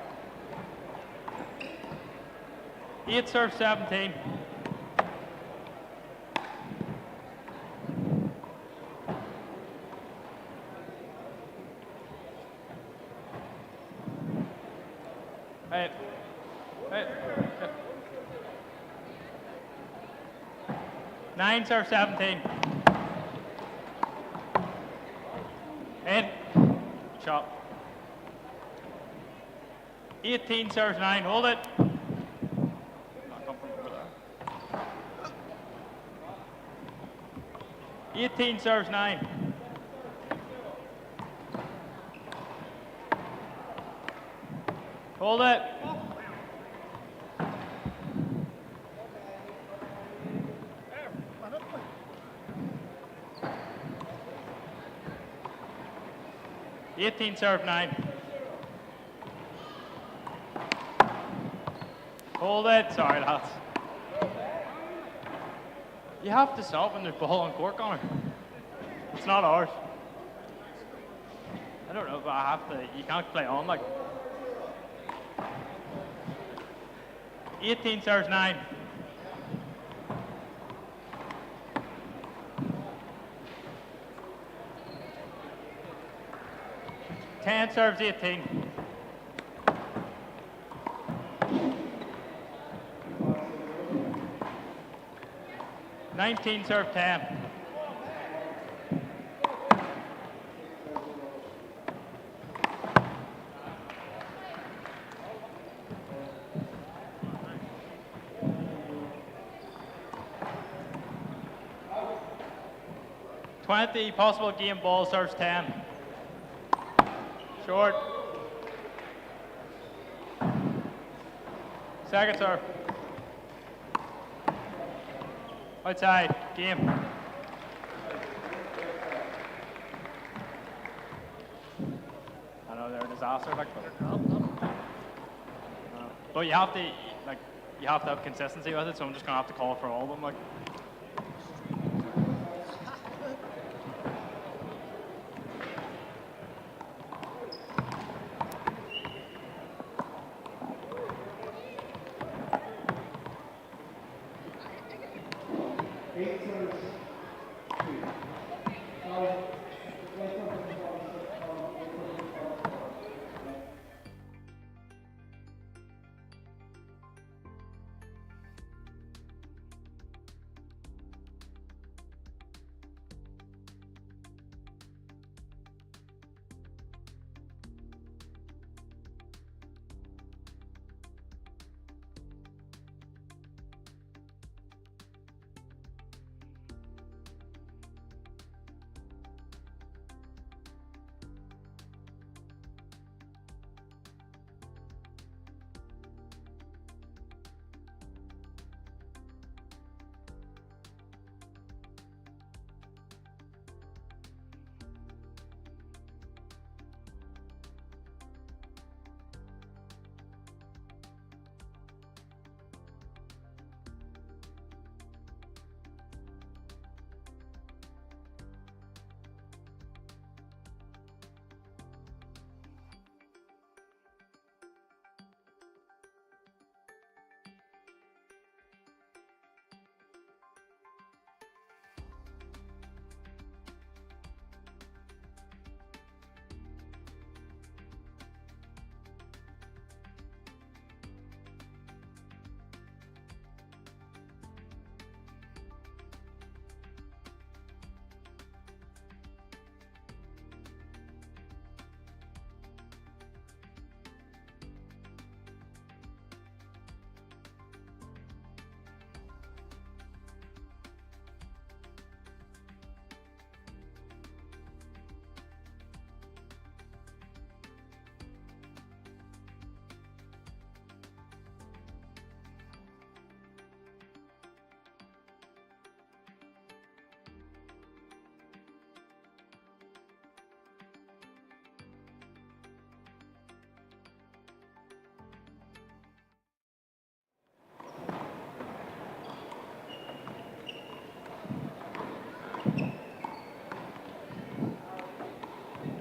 8 serve 17. Hey. Hey. 9 serve 17. In. Shot. 18 serves 9. Hold it. Not come from over there. 18 serves 9. Hold it. Eighteen serve 9. Hold it. Sorry, lads. You have to stop when there's ball on court, Connor. It's not ours. I don't know, but I have to. You can't play on like. 18 serves 9. Ten serves 18. Nineteen serve 10. The possible game ball serves 10. Short. Second serve. Outside. Game. I know they're a disaster, like, but you have to, like, you have to have consistency with it. So I'm just gonna have to call for all of them, like.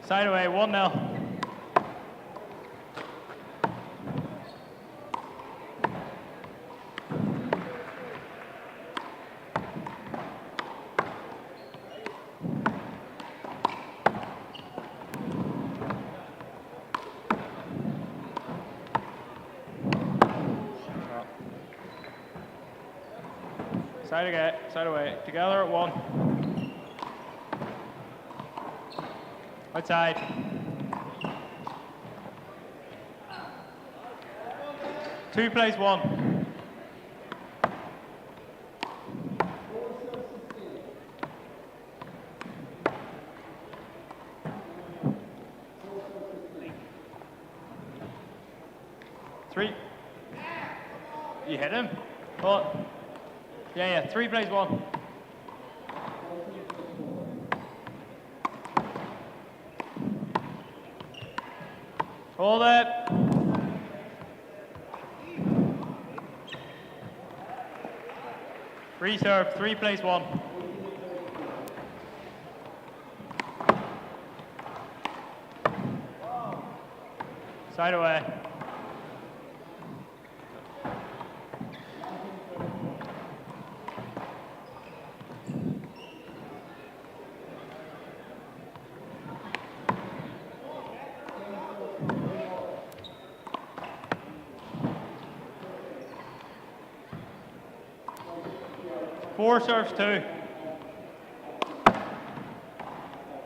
Side away, 1-0. Side again, side away. Together at 1. Outside. Two plays 1. You hit him? Well, yeah, 3 plays 1. Hold it. Free serve, 3 plays 1. Side away. Four serves 2.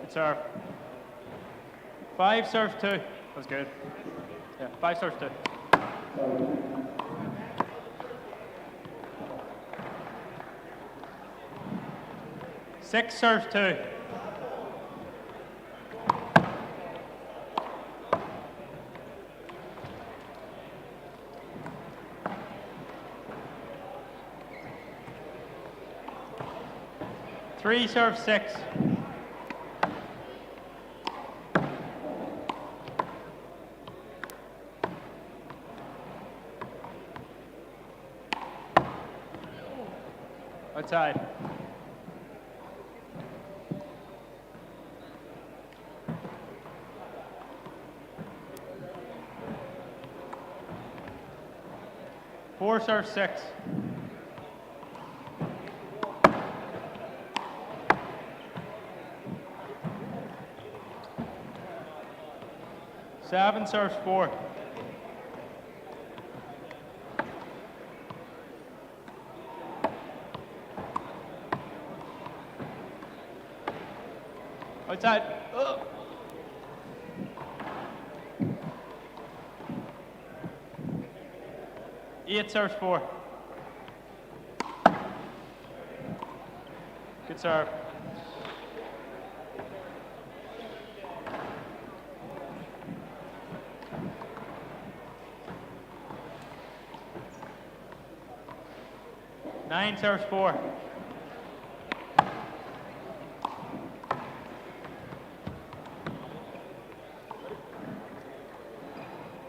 Good serve. 5 serves 2. That was good. Yeah, 5 serves 2. Six serves 2. Three serves 6. Outside. Four serves 6. Seven serves 4. Outside. Oh. Eight serves 4. Good serve. Nine serves 4.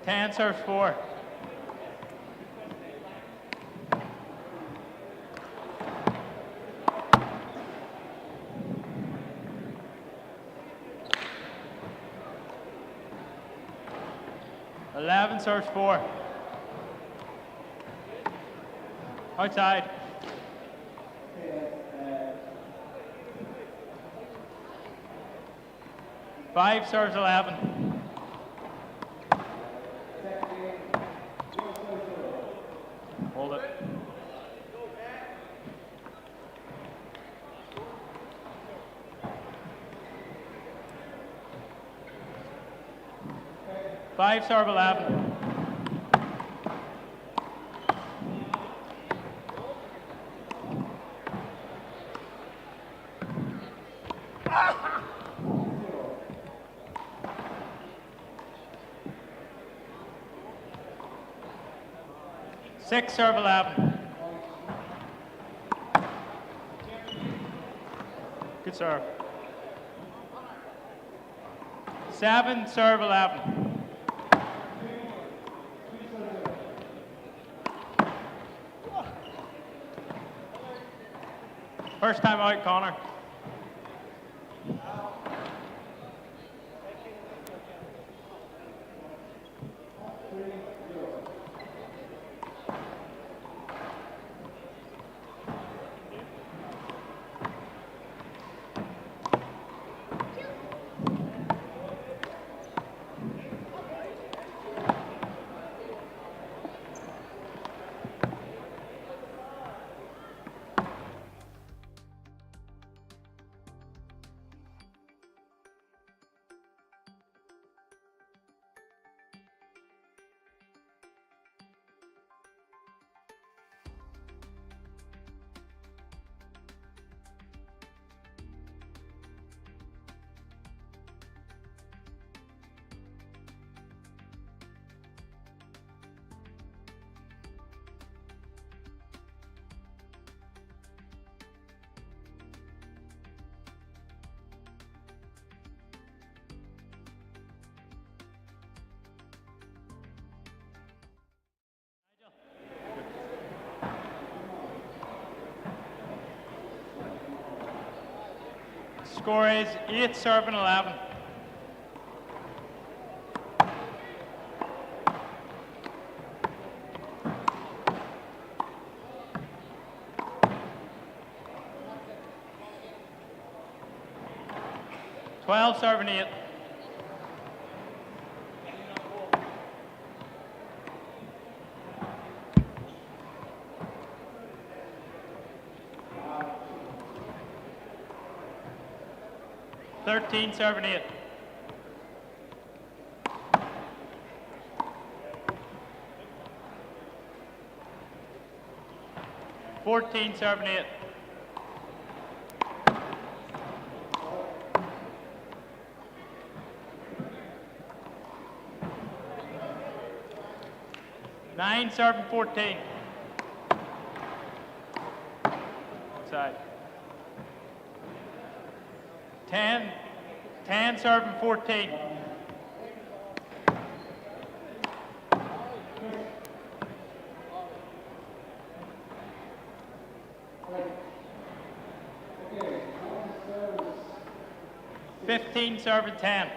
Ten serves 4. Eleven serves 4. Outside. Five serves 11. Hold it. Five serve 11. Six serve 11. Good serve. Seven serve 11. First time out, Connor. Score is 8 serving 11. Twelve serving 8. Thirteen serving 8. Fourteen serving 8. Nine serving 14. Outside. 10 serving 14. Fifteen serving 10.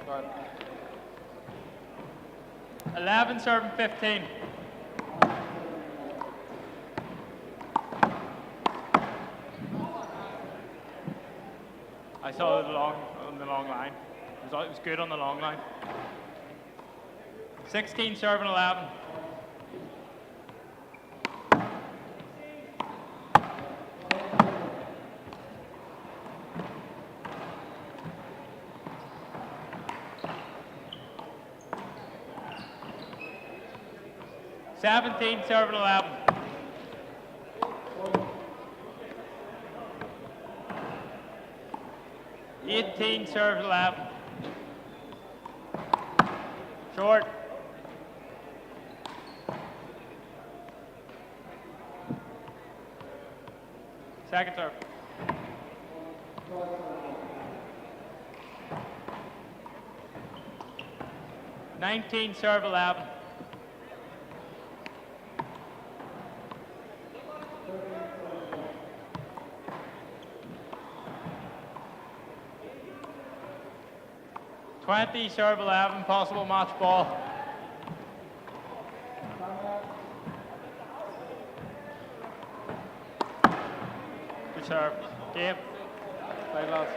Right. 11 serving 15. I saw it on the long line. It was good on the long line. 16 serving 11. Seventeen serving 11. Eighteen serves 11. Short. Second serve. 19 serve 11. Serve 11, possible match ball. Good serve. Game. Play lads.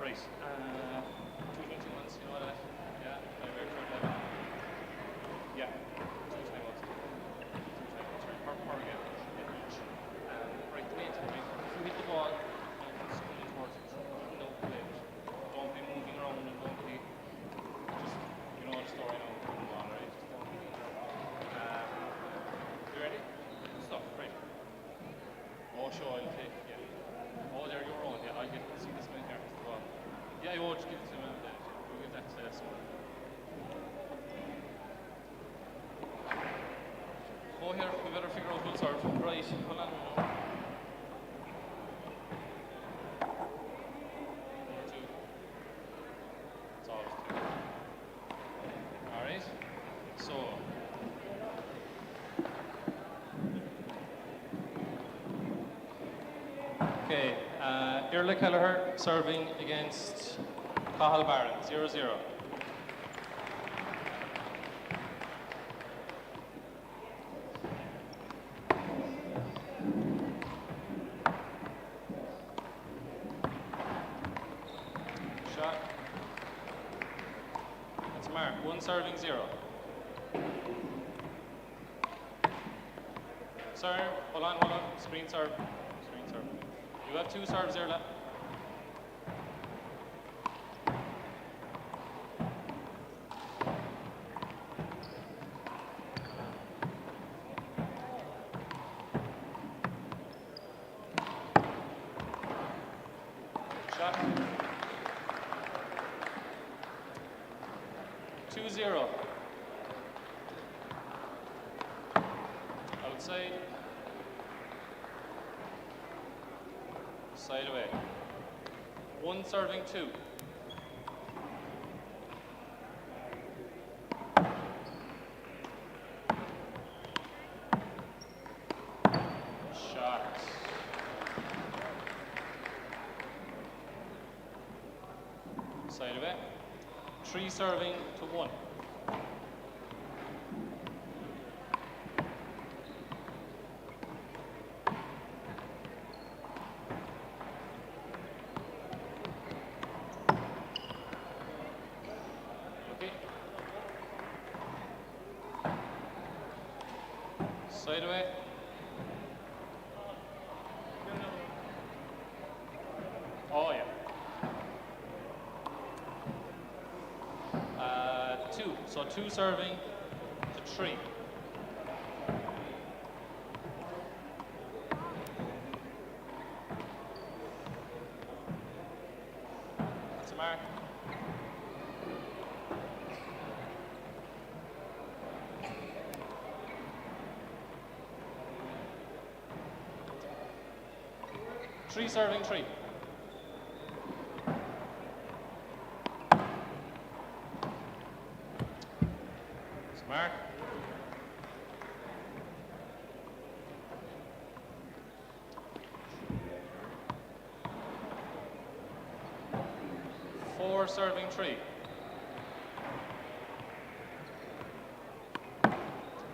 Right. 221s, you know that? Yeah, tiebreak third level. Yeah, 2 timeouts. 2 timeouts, right, per game. Right, the main thing, right, if you hit the ball and it's coming towards it, don't play it. Don't be moving around and don't be, just, you know the story now, move on, right? Just don't be moving around. You ready? Good stuff, right. Oh, sure, I'll take, yeah. Oh, there you're on, yeah, I get to see this man here as well. Yeah, you will just give it to him and we'll give that to this one. Oh, here, we better figure out who'll serve. Right, hold on a minute. 2. It's always 2. Alright, so. Okay, Irla Kelleher serving against Cathal Barron, 0-0. Shot. That's Máirt, 1 serving 0. Serve, hold on, screen serve. Screen serve. You have 2 serves there, left. Shot. 2-0. Outside. Side away. 1 serving 2. Shot. Side away. 3 serving to 1. Side away. Oh yeah. 2. So 2 serving to 3. That's a mark. Three serving 3. Mark. Four serving 3.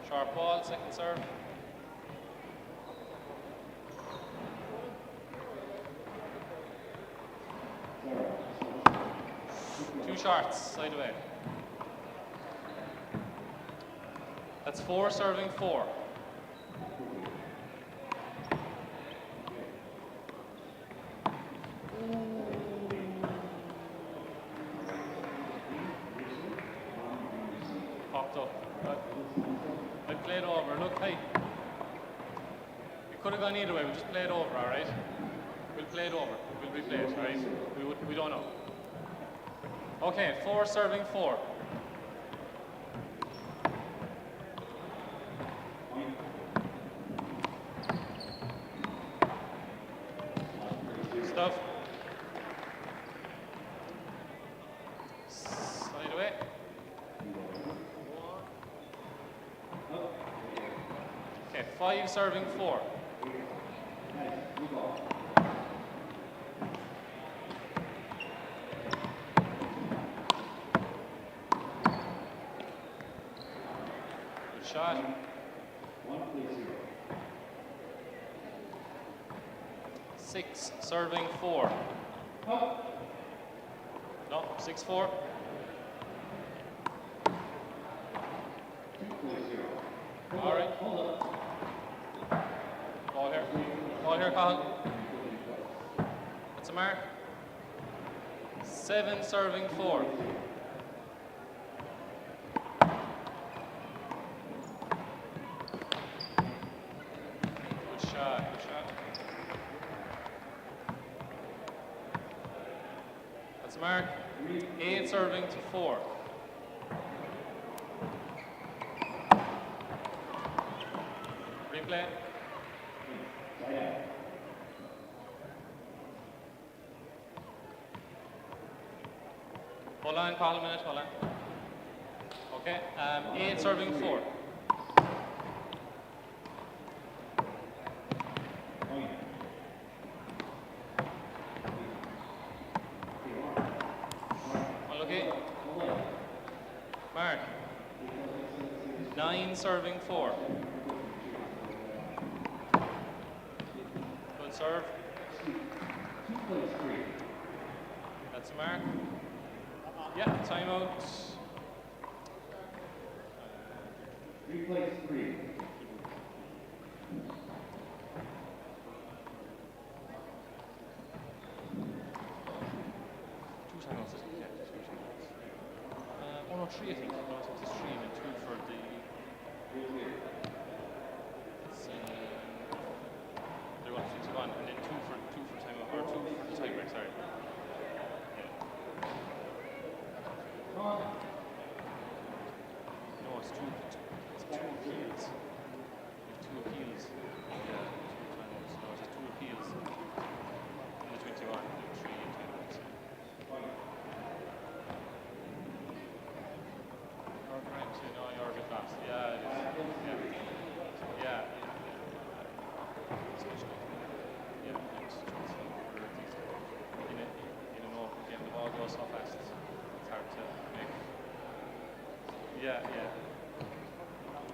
Sharp ball, second serve. Two shorts, side away. That's 4 serving 4. Popped up. I played over. Look, hey. It could have gone either way. We'll just play it over, all right? We'll play it over. We'll replay it, all right? We don't know. Okay, 4 serving 4. Stuff. Slide away. Okay, 5 serving 4. Good shot. 6 serving 4. 6-4. All right. Ball here. Ball here, Cahill. That's a mark. 7 serving 4. Good shot, good shot. That's a mark. 8 serving to 4. Replay. Hold on, call a minute, hold on. Okay, 8 serving 4. Unlucky. Mark. 9 serving 4. Good serve. That's a mark. Yeah, timeout. Replays 3. Two timeouts, isn't it? Yeah, 2 timeouts. Oh no, 3 I think. No, I think it's 3 and 2 for the... It's, they want 51 and then 2 for timeout, or 2 for the tiebreak, sorry. No, it's 2 appeals. You have 2 appeals. Yeah, 2 timeouts. No, it's 2 appeals. In the 21, 3 timeouts. You're correct, you know, you're a bit fast. Yeah, it is. Yeah. Especially. Yeah, it's in an open game, the ball goes so fast. It's hard to make. Yeah.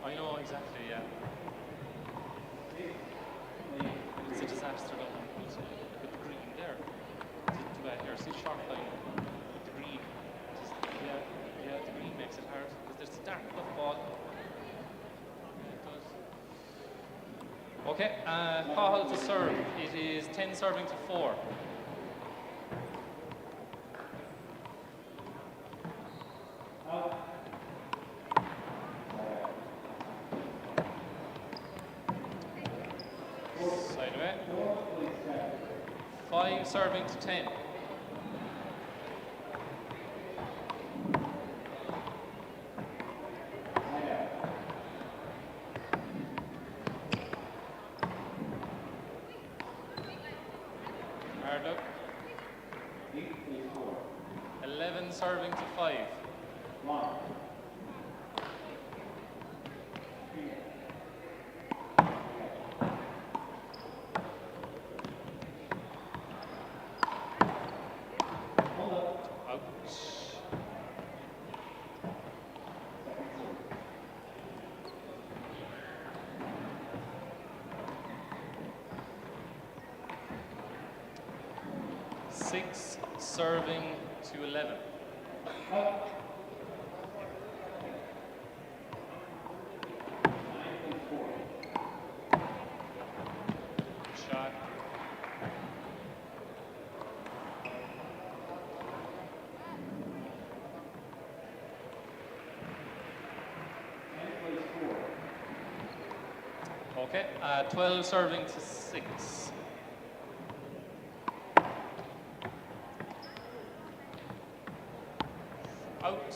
I know exactly, yeah. It's a disaster though. Look at the green there. Too bad here. See sharp line with the green. Yeah, the green makes it hard because there's a dark enough ball. Yeah, it does. Okay, Cahill to serve. It is 10 serving to 4. Side away. 5 serving to 10. Hard look. 11 serving to 5. Ouch. Six serving to 11. Shot. Okay, 12 serving to 6. Out.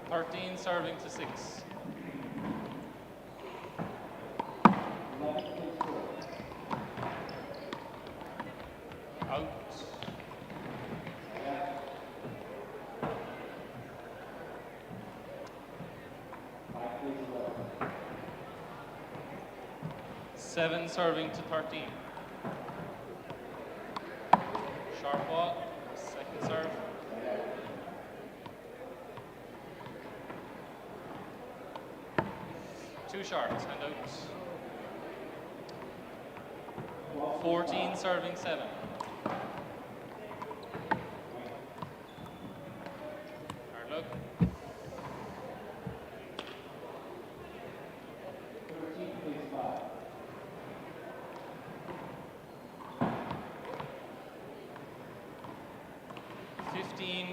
13 serving to 6. Out. Seven serving to 13. Sharp ball, second serve. Two sharps and out. 14 serving 7. Hard look.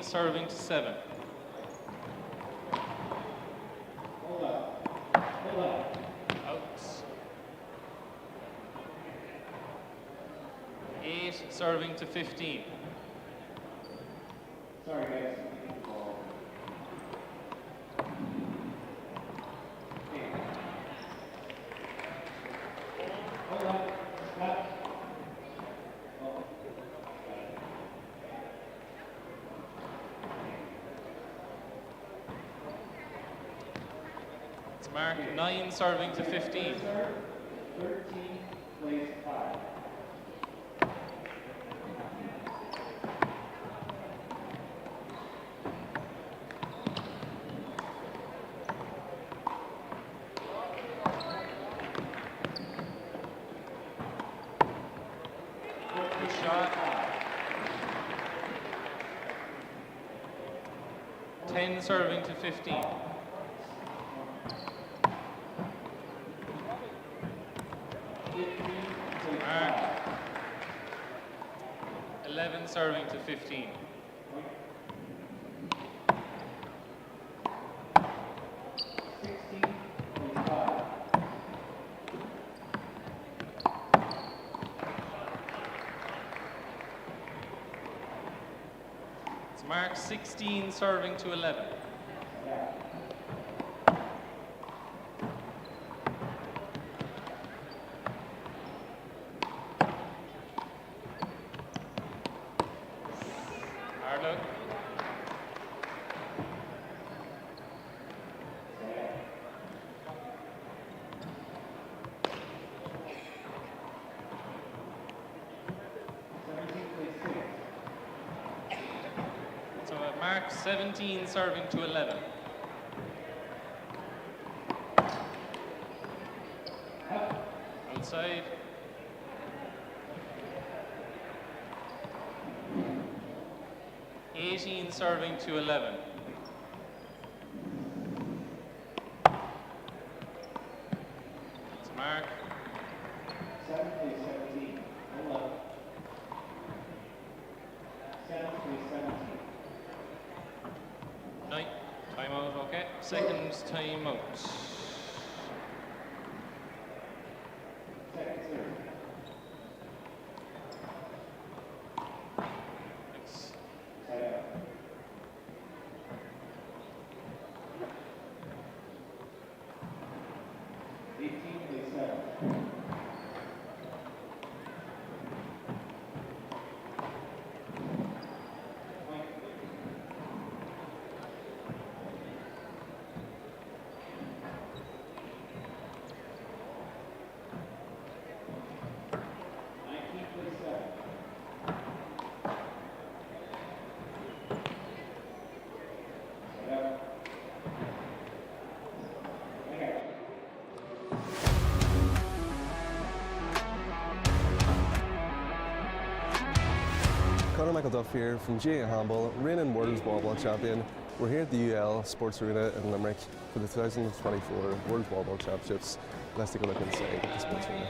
Serving to 7. Out. 8 serving to 15. Sorry, guys. Mark 9 serving to 15. 13 plays 5. Good shot. 10 serving to 15. Mark 11 serving to 15. It's Mark 16 serving to 11. Mark 17 serving to 11. Outside. (18) serving to 11. It's Mark. 7 plays 17. 11. 7 plays 17. 9. Timeout, okay. Second timeout. Second serve. Thanks. Side out. 18 plays 7. Duff here from GA Handball, reigning World Wallball Champion. We're here at the UL Sports Arena in Limerick for the 2024 World Wallball Championships. Let's take a look inside at the Sports Arena.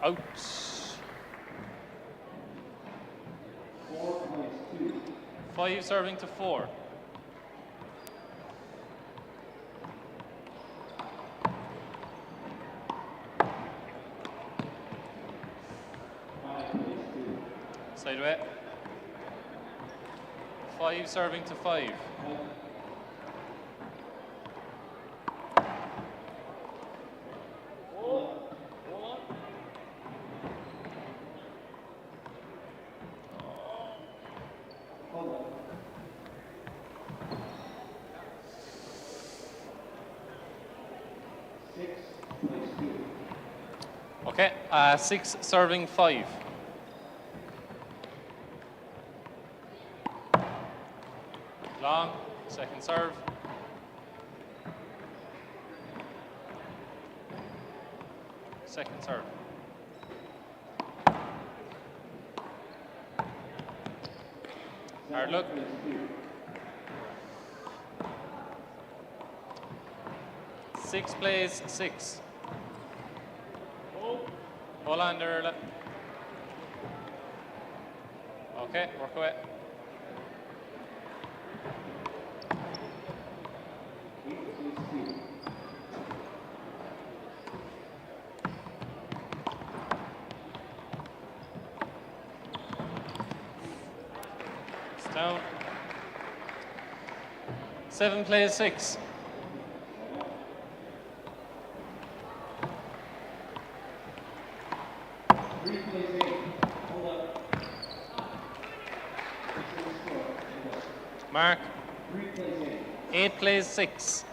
Out. 4 plays 2. 5 serving to 4. Side away. 5 serving to 5. Okay, 6 serving 5. Long, second serve. Second serve. Hard look. Six plays 6. Hold on there. Okay, work away. It's down. 7 plays 6. Mark. 8 plays 6.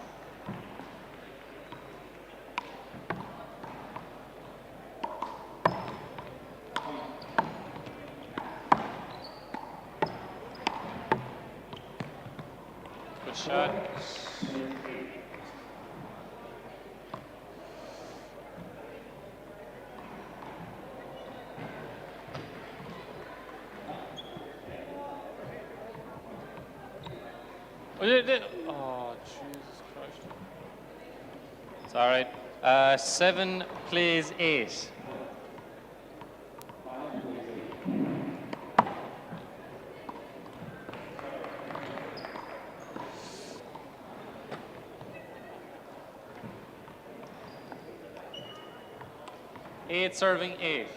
Good shot. Oh, Jesus Christ. It's all right. 7 plays 8. Eight serving 8.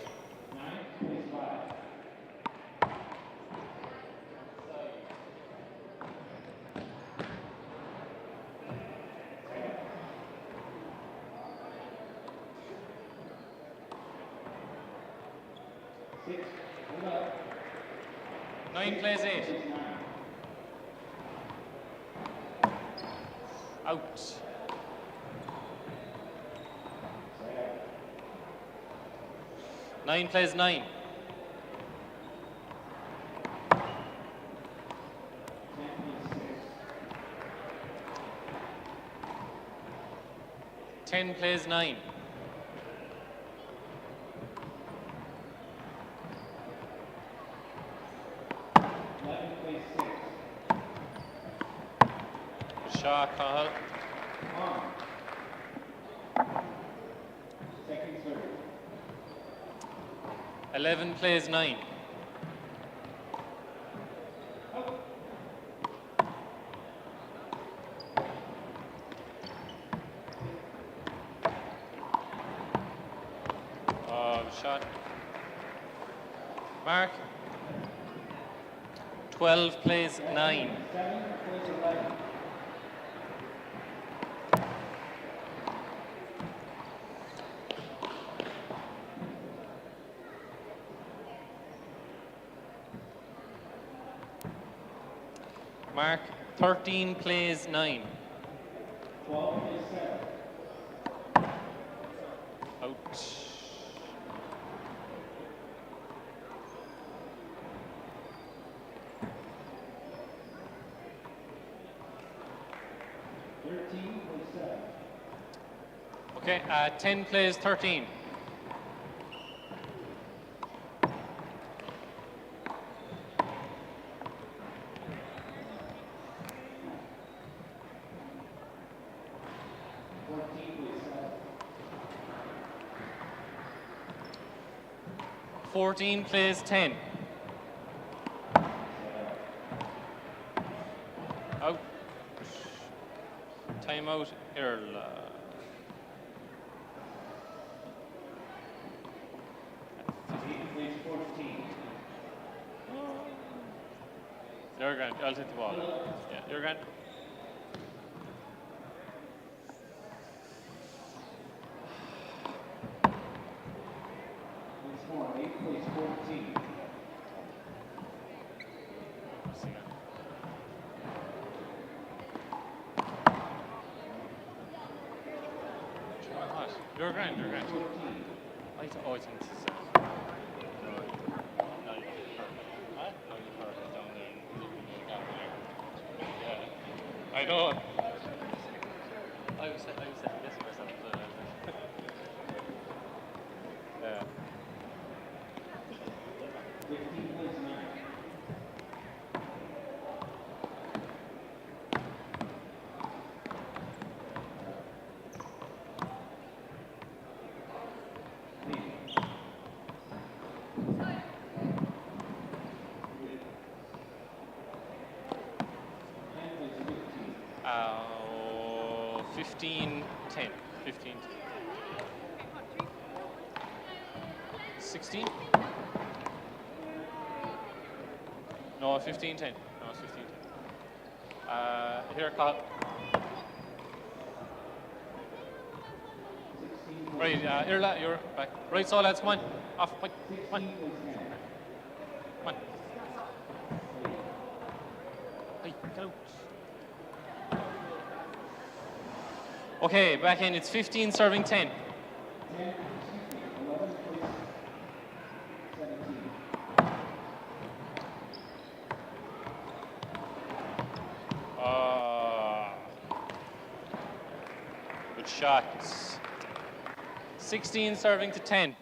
Nine plays 8. Out. Nine plays 9. Ten plays 9. Shot, Cahill. Second serve. 11 plays 9. Oh, shot. Mark. 12 plays 9. 7 plays 11. Mark. 13 plays 9. 12 plays 7. Out. Okay, 10 plays 13. 14 plays 10. Out. Timeout, Irla. You're grand. I'll take the ball. Yeah, you're grand. You're grand, you're grand. I think this is I know. I was second guessing myself. Yeah. 15-10. 15-10. 16? No, 15-10. No, it's 15-10. Here, call. Right, Irla, you're back. Right, so lads, come on. Off, come on. Come on. Hey, get out. Okay, back in. It's 15 serving 10. Good shot. 16 serving to 10.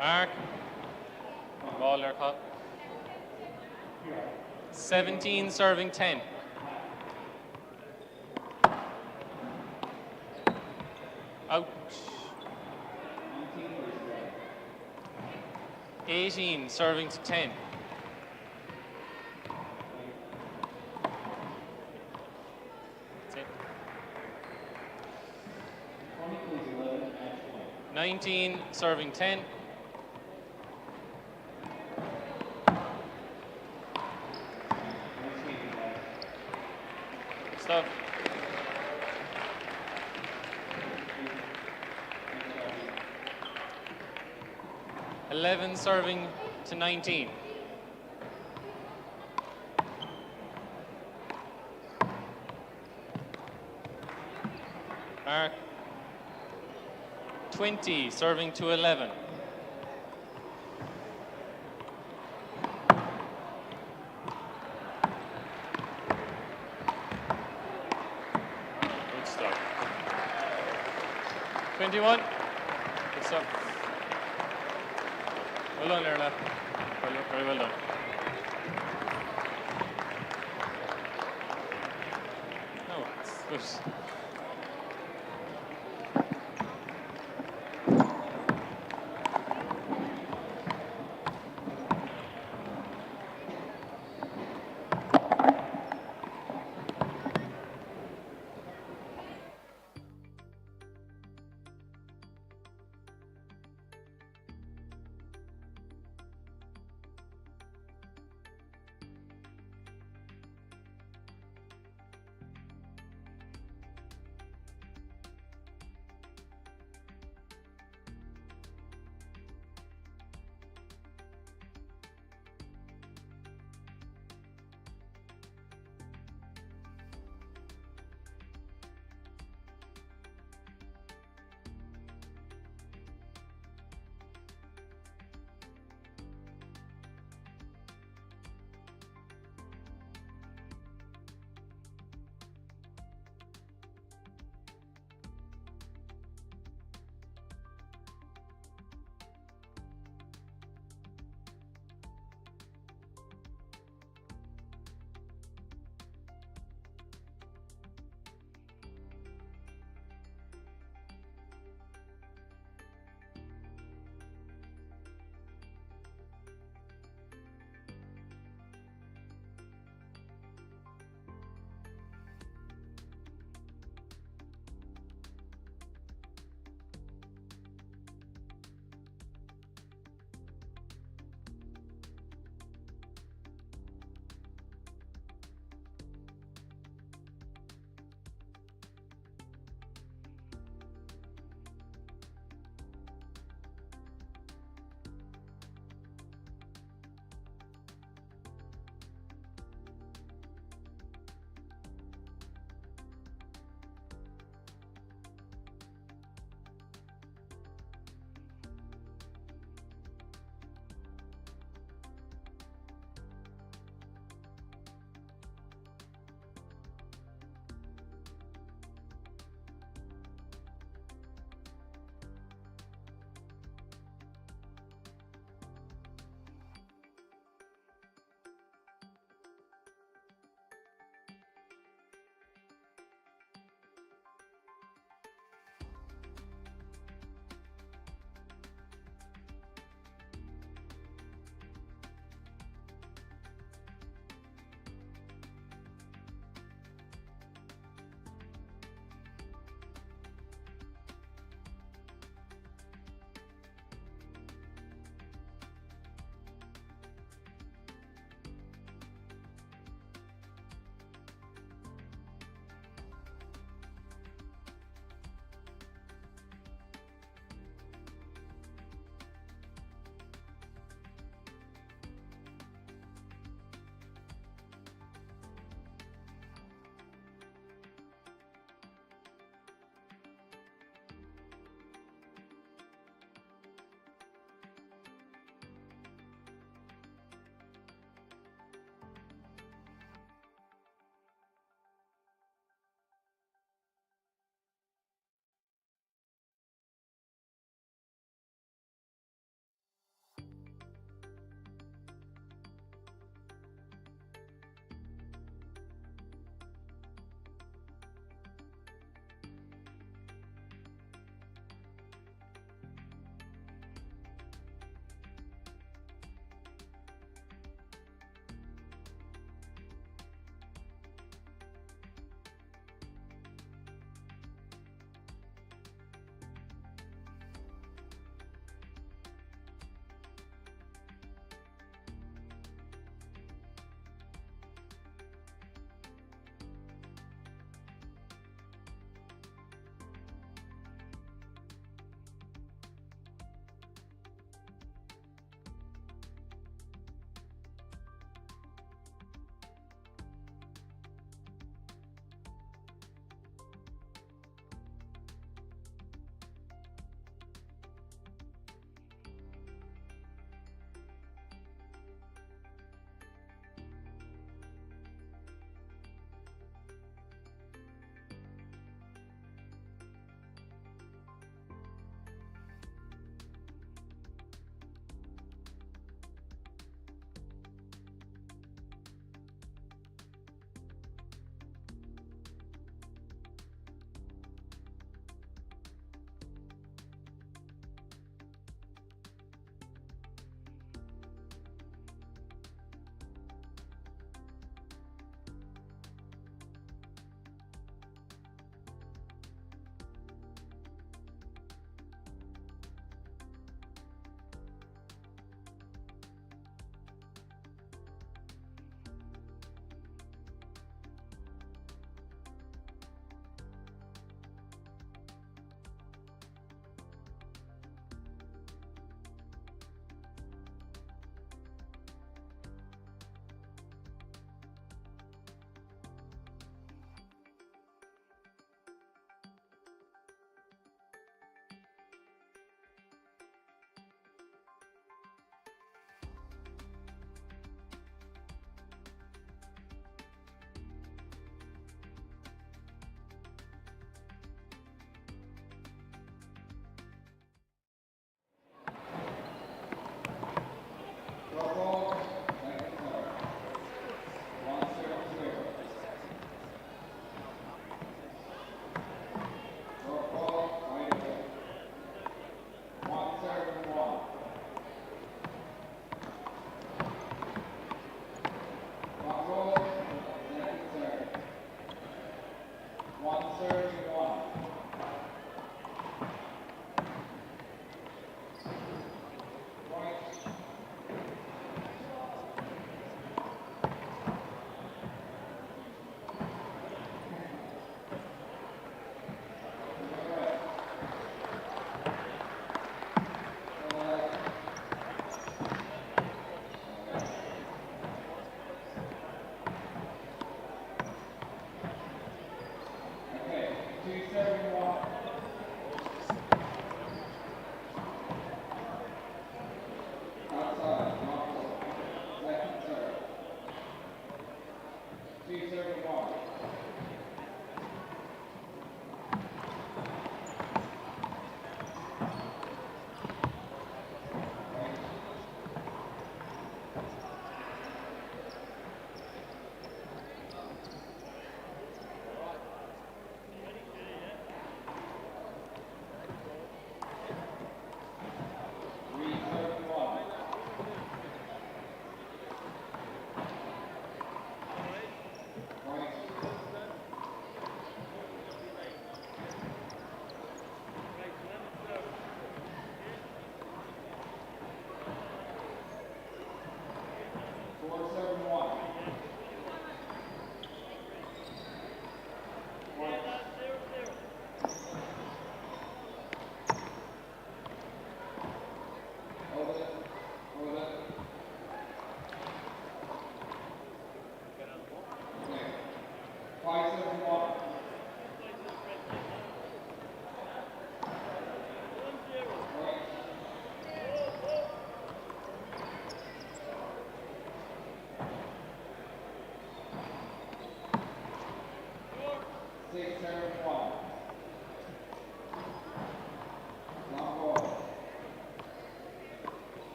Mark. Ball there, cut. 17 serving 10. Out. 18 serving to 10. That's it. 19 serving 10. Stuff. 11 serving to 19. Mark. 20 serving to 11. Good stuff. 21. Good stuff. Well done, Erla. Very well done. No, it's good.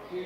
Here,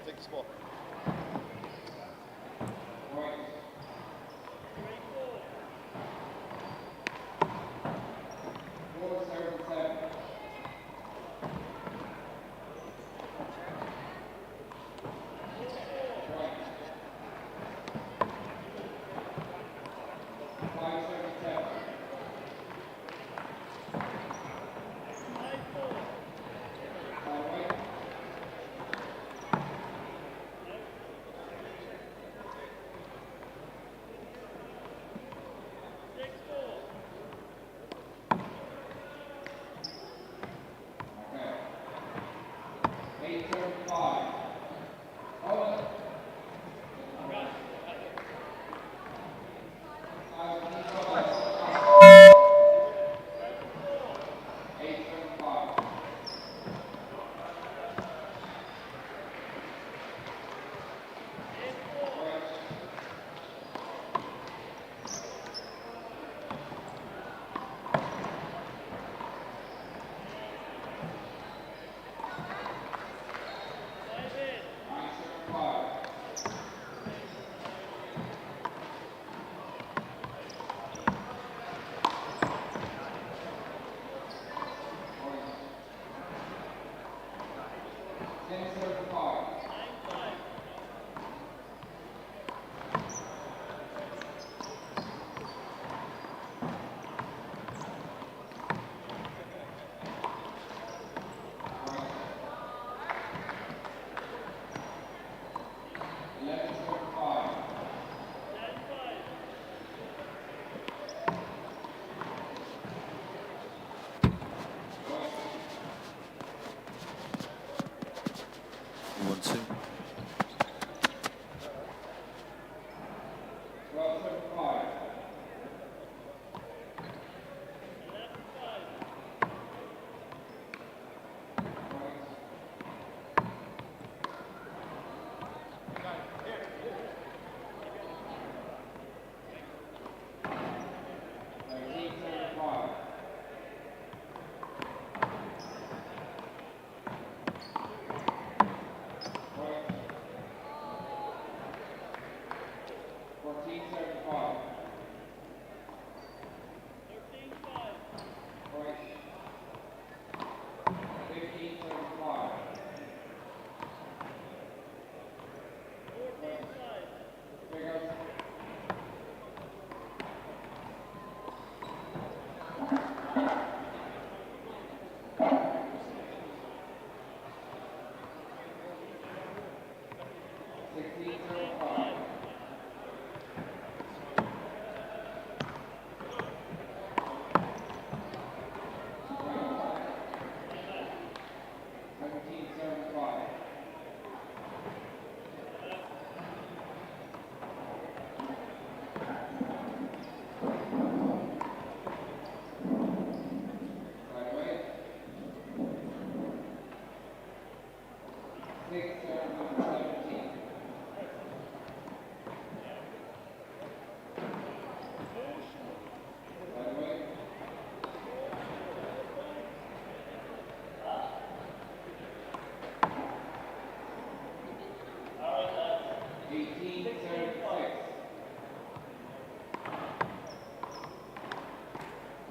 take the ball.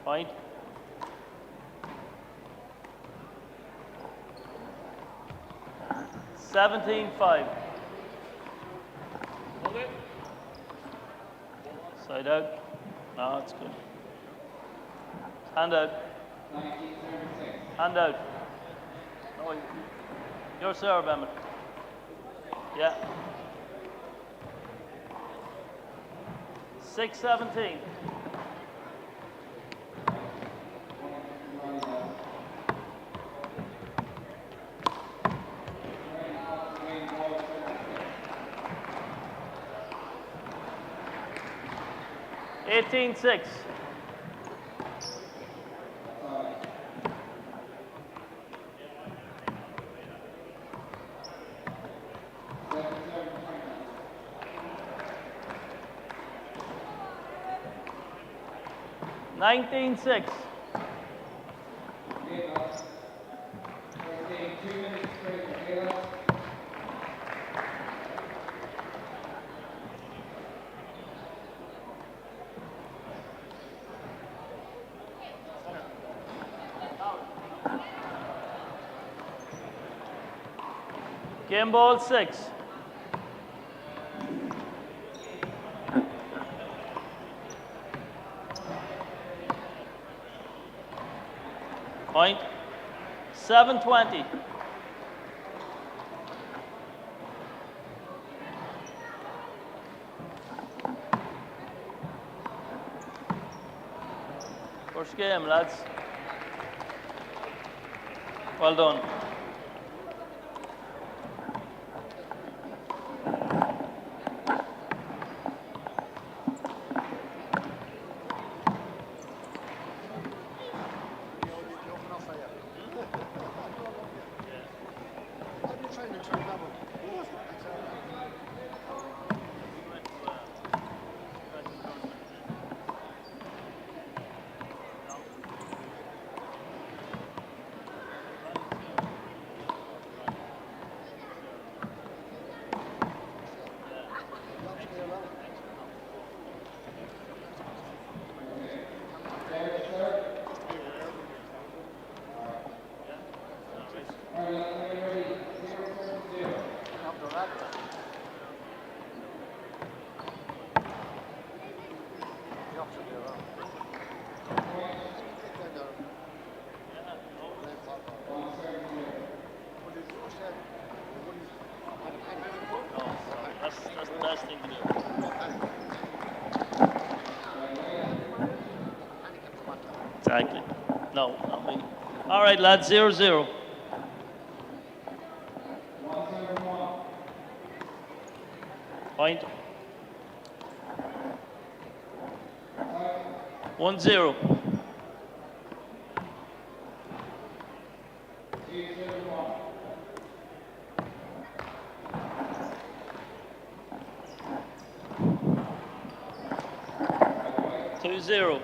Point. $17-5. Side out. No, it's good. Hand out. Hand out. No, Your serve, Emmett. Yeah. 6-17. $18-6. $19-6. Game ball 6. Point. 7-20. First game, lads. Well done. That's the best thing to do. Exactly. No, not me. All right, lads, 0-0. Point. 1-0. Zero.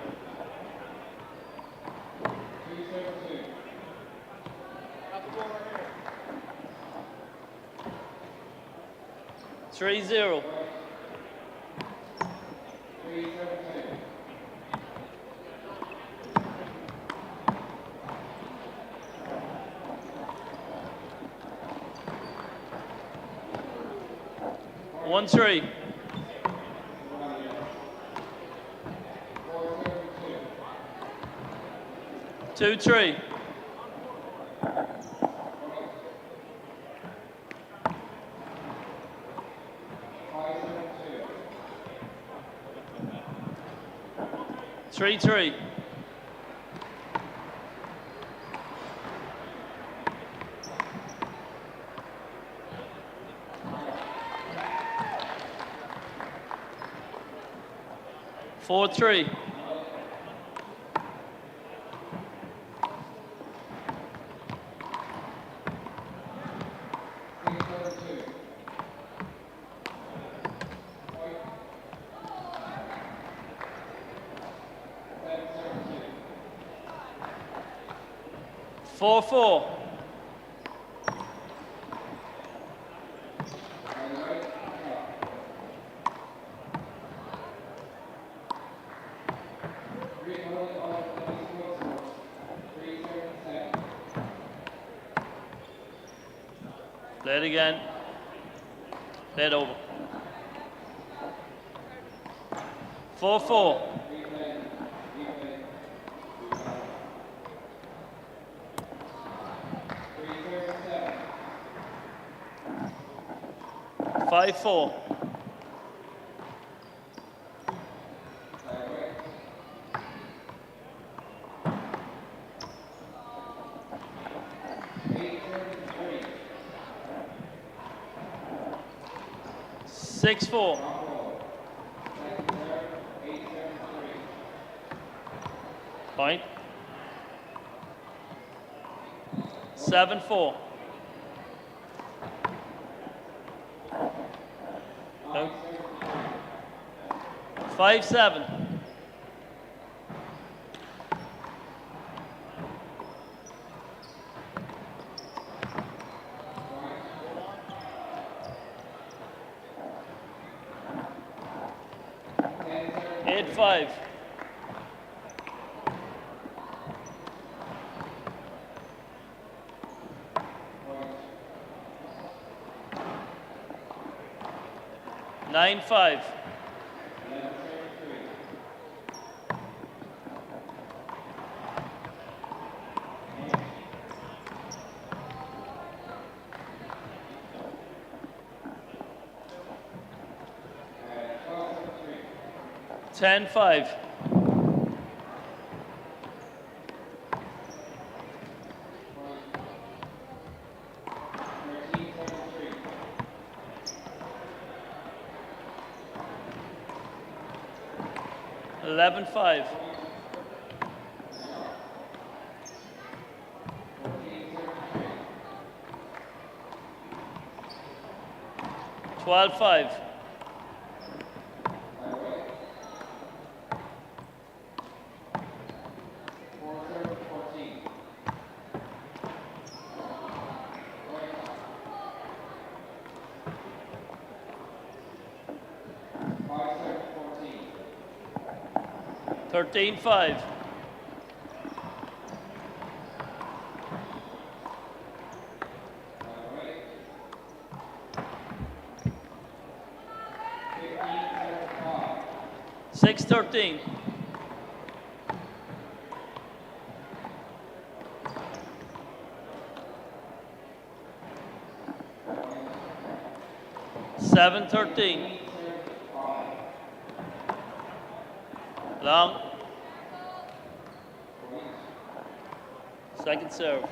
Three zero. One three. 2-3. Three, 3. Four, 3. 4-4. Play it again. Play it over. 4-4. 5-4. Six, 4. Point. 7-4. No. 5-7. Eight, 5. Nine, 5. Ten, 5. Eleven, 5. Twelve, 5. Thirteen, 5. Six, 13. Seven, 13. Long. Second serve.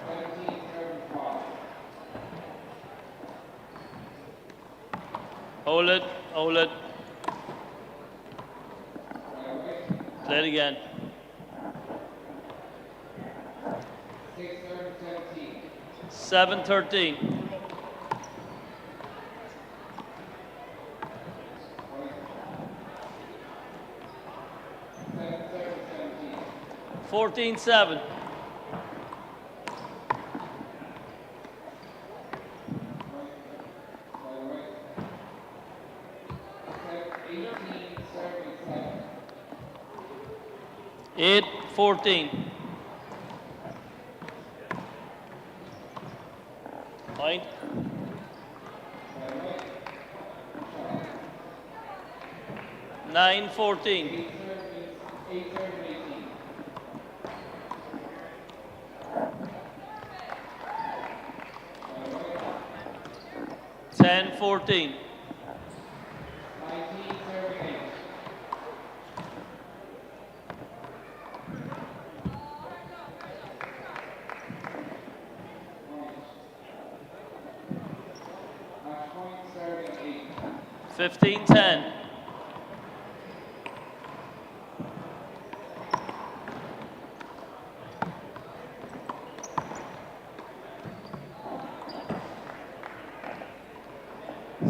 Hold it, hold it. Play it again. 7-13. Fourteen, 7. Eight, 14. Point. Nine, 14. Ten, 14. Fifteen, 10.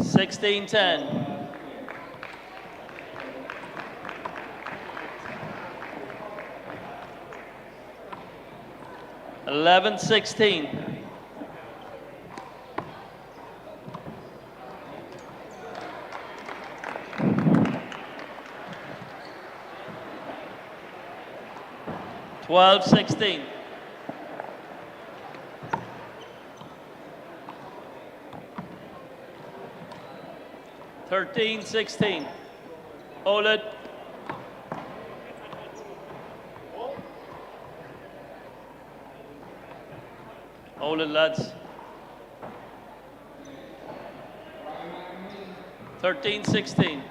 Sixteen, 10. Eleven, 16. Twelve, 16. Thirteen, 16. Hold it. Hold it, lads. 13-16.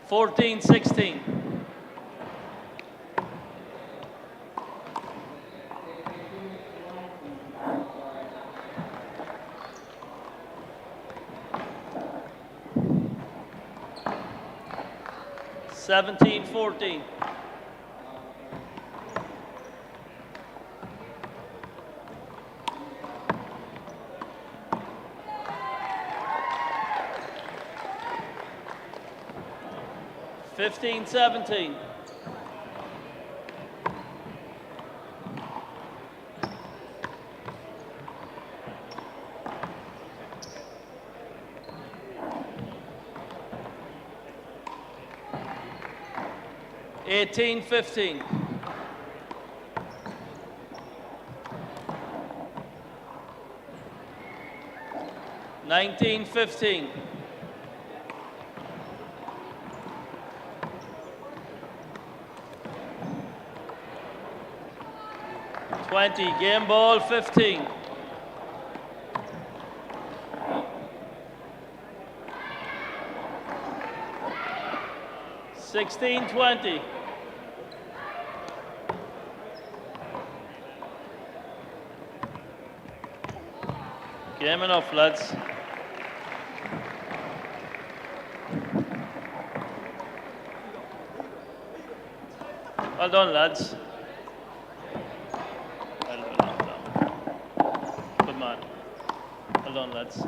14-16. 17-14. 15-17. 18-15. 19-15. 20, game ball 15. 16-20. Game enough, lads. Well done, lads. Good man. Well done, lads.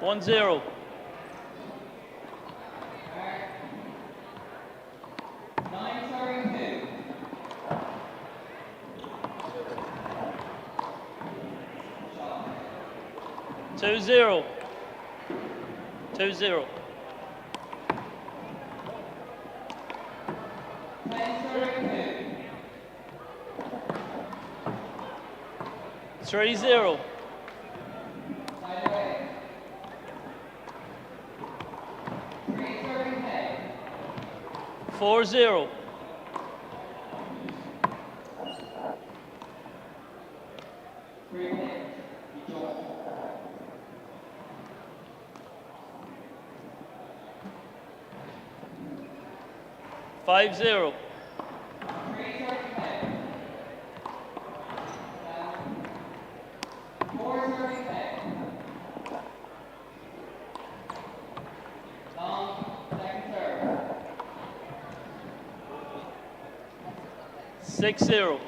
1-0. Two zero. 2-0. Three zero. 4-0. 5-0. 6-0.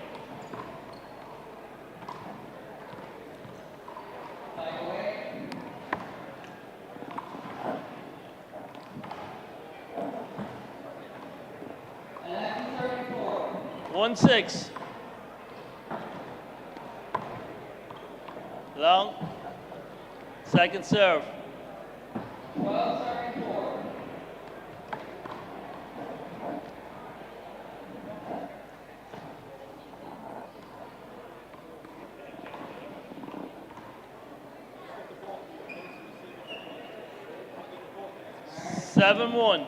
1-6. Long. Second serve. 7-1.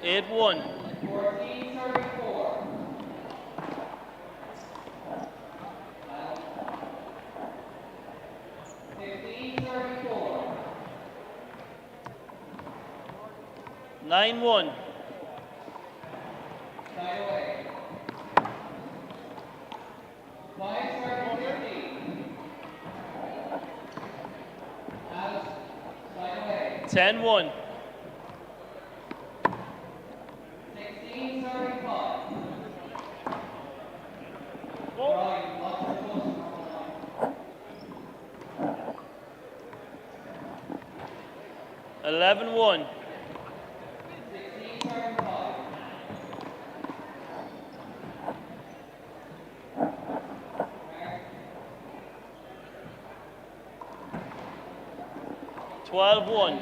8-1. 9-1. 10-1. 11-1. 12-1.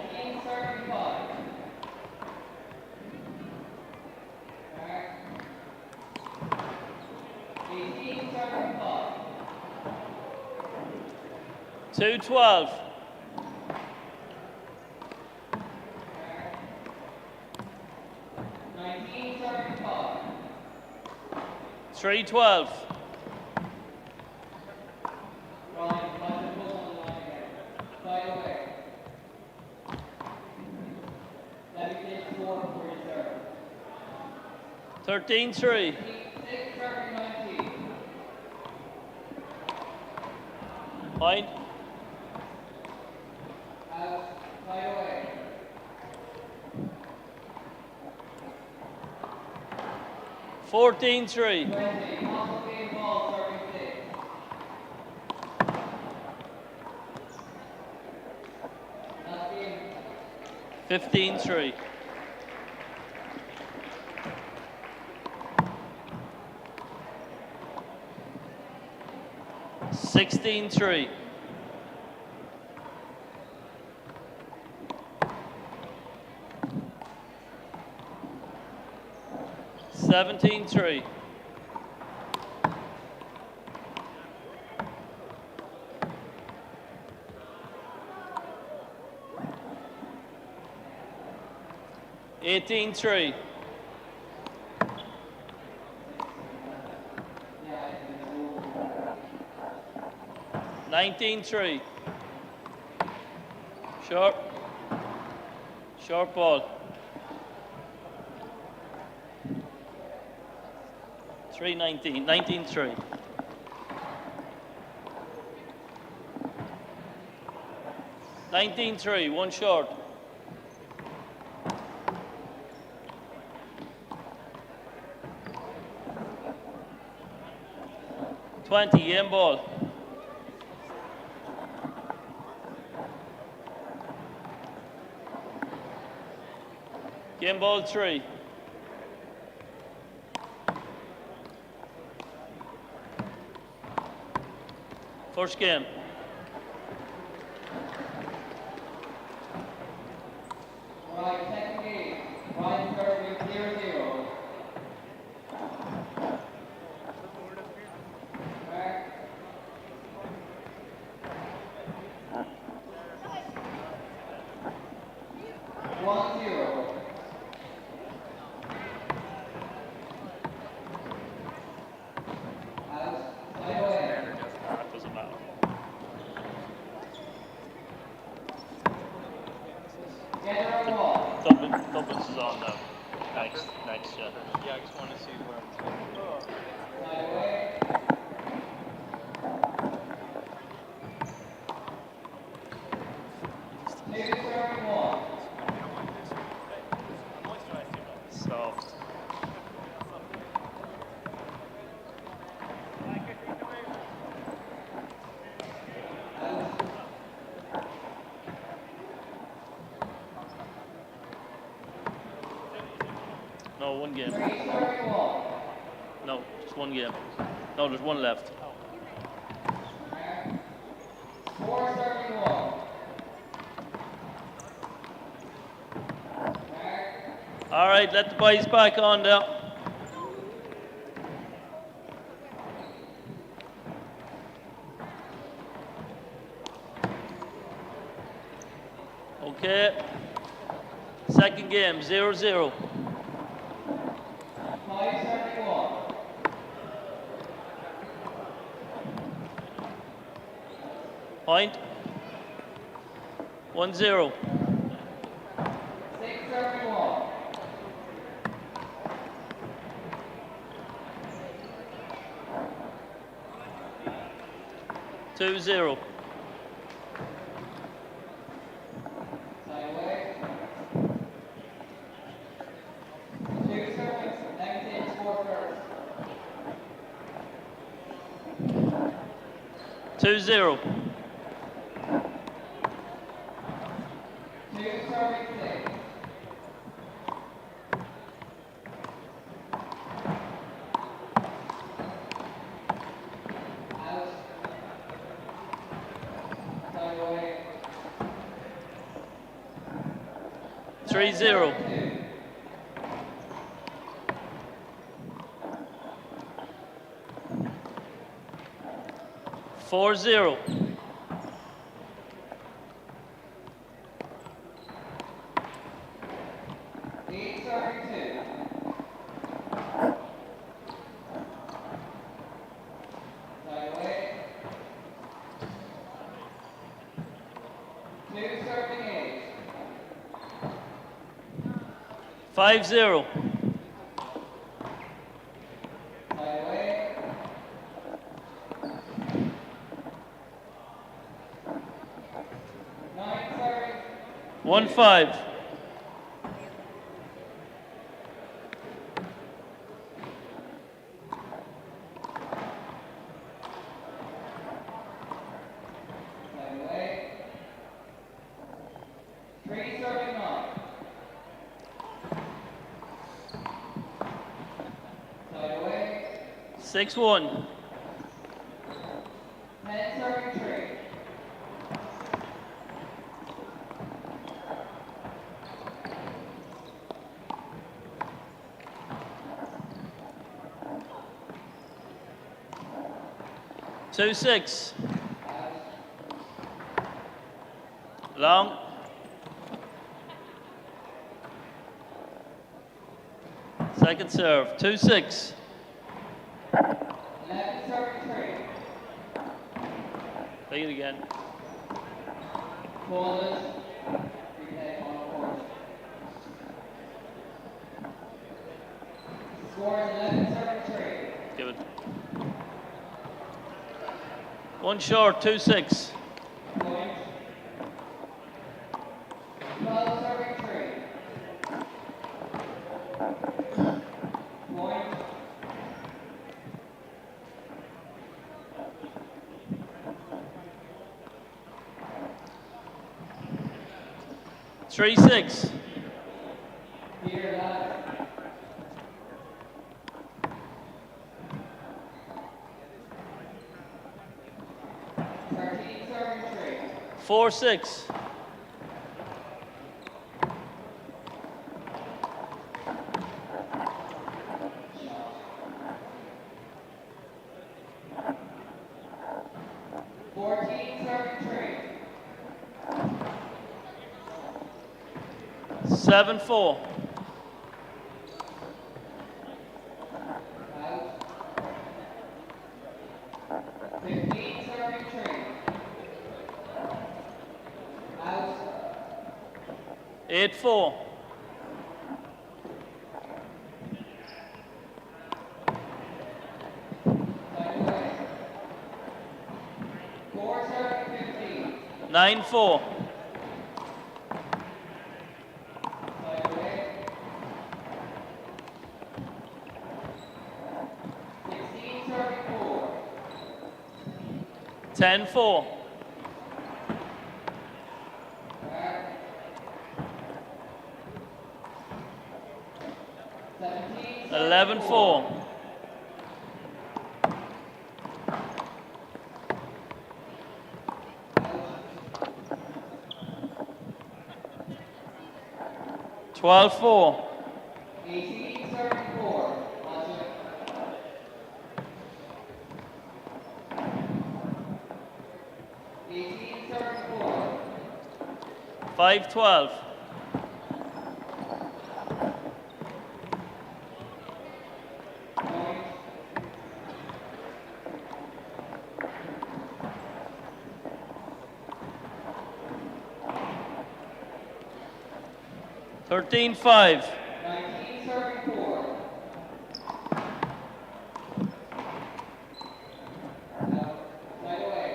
2-12. 3-12. 13-3. 'Oin. 14-3. 15-3. 16-3. 17-3. 18-3. 19-3. Short. Short ball. 3-19. 19-3. 19-3. One short. 20, game ball. Game ball 3. First game. Right, second game. Right, serving 0-0. Back. One zero. Out. Side away. That doesn't matter. Get her ball. Dublin's is on now. Next, yeah. Yeah, I just want to see where it's going. Side away. Two serving one. Soft. No, one game. Three serving one. No, just one game. No, there's one left. Four serving one. All right, let the boys back on now. Okay. Second game, 0-0. Five serving one. Point. 1-0. Six serving one. Two zero. Side away. Two servings. Negative score first. 2-0. Two serving six. Out. Side away. 3-0. Two. 4-0. Eight serving two. Side away. Two serving eight. 5-0. Side away. Nine serving. 1-5. Side away. Three serving nine. Side away. 6-1. 10 serving three. Two 6. Long. Second serve. 2-6. 11 serving three. Take it again. Ballers. Replay on court. Score is 11 serving three. Give it. One short. 2-6. Point. 12 serving three. Point. 3-6. Peter Love. 13 serving tree. 4-6. 14 serving tree. 7-4. Out. 15 serving tree. Out. 8-4. 4 serving 15. 9-4. Side away. 16 serving 4. 10-4. 17 11-4. 12-4. 18 serving 4. Watch it. 18 serving 4. 5-12. 13-5. 19 serving 4. Out. Side away.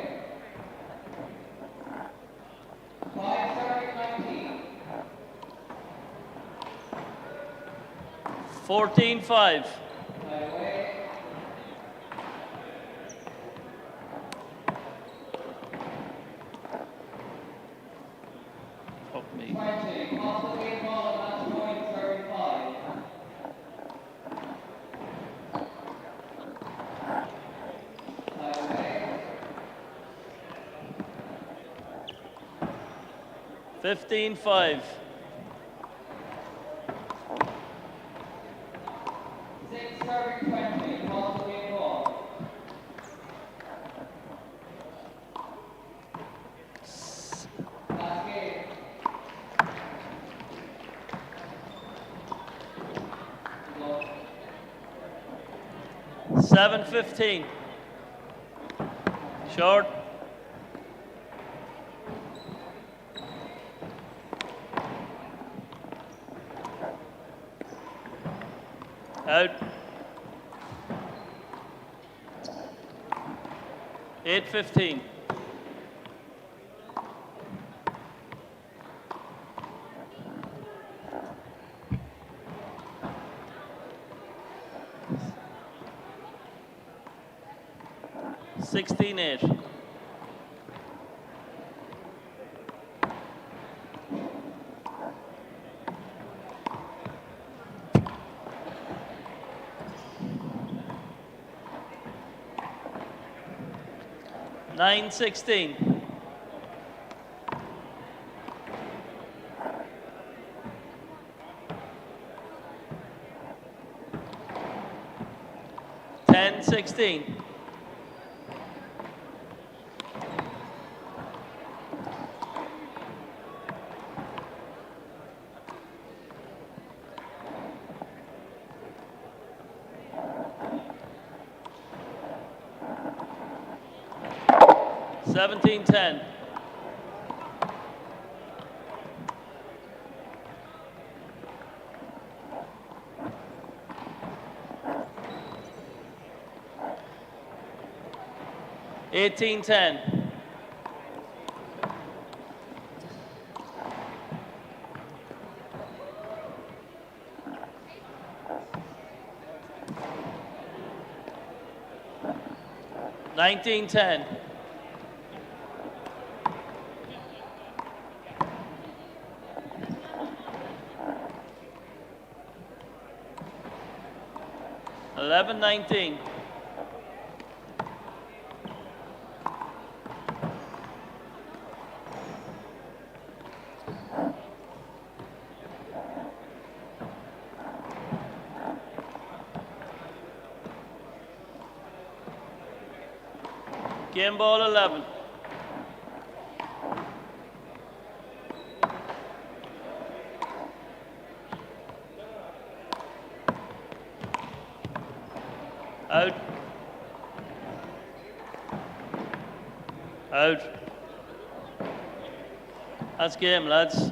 5 serving 19. 14-5. Side away. Fuck me. 20. Off the game ball and match point serving 5. Side away. 15-5. 6 serving 20. Off the game ball. Last game. 7-15. Short. Out. 8-15. 16-8. 9-16. 10-16. 17-10. 18-10. 19-10. 20-10. 11-19. Game ball 11. Out. Out. That's game, lads.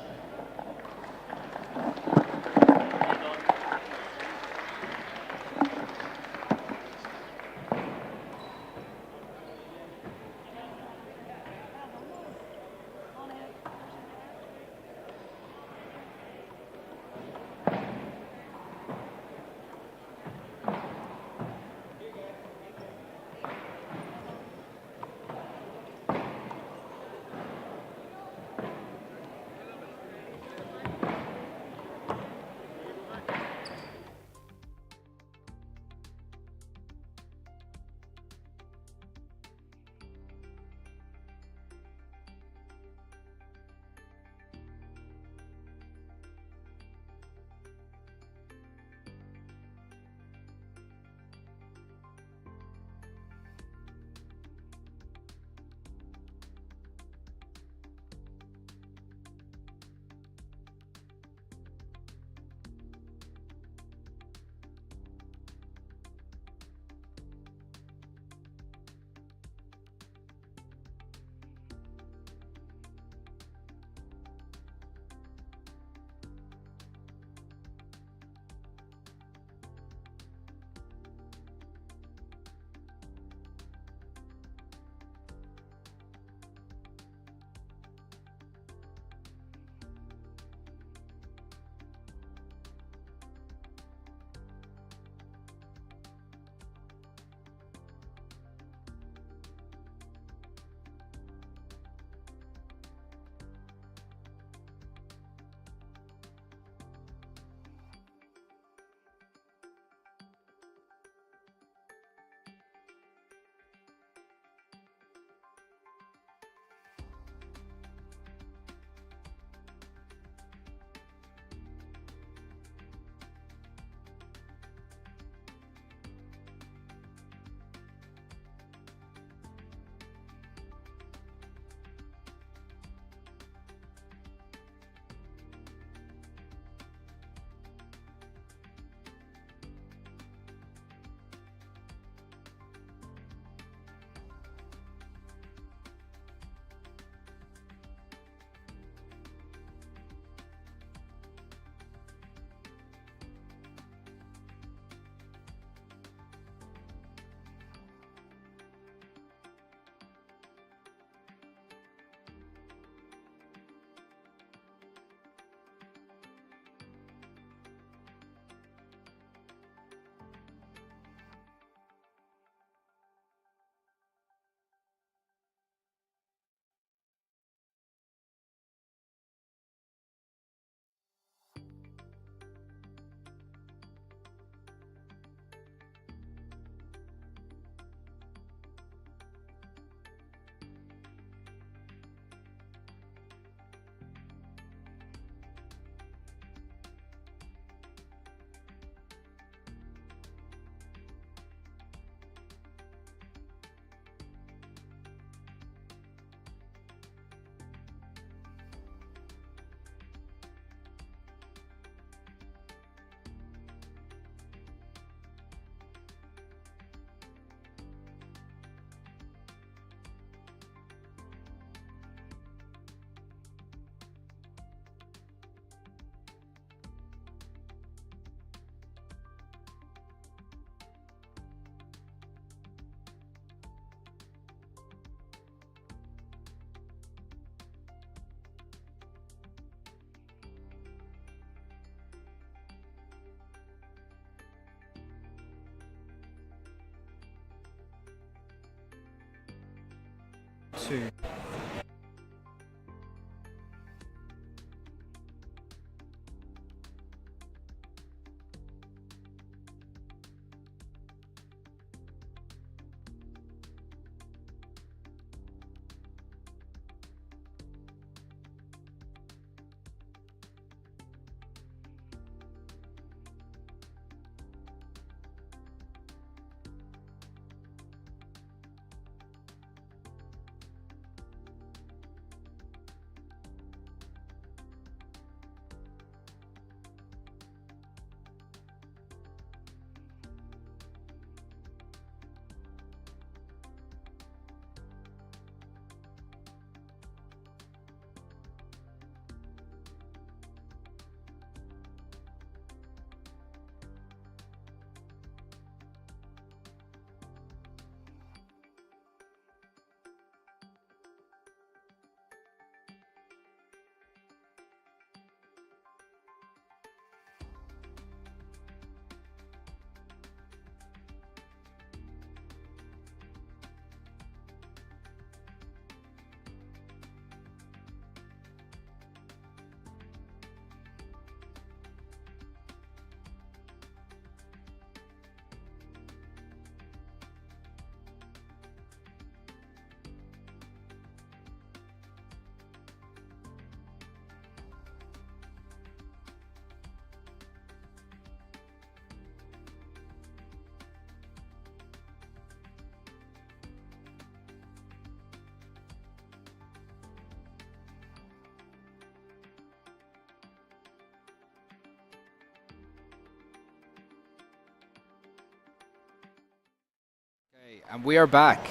And we are back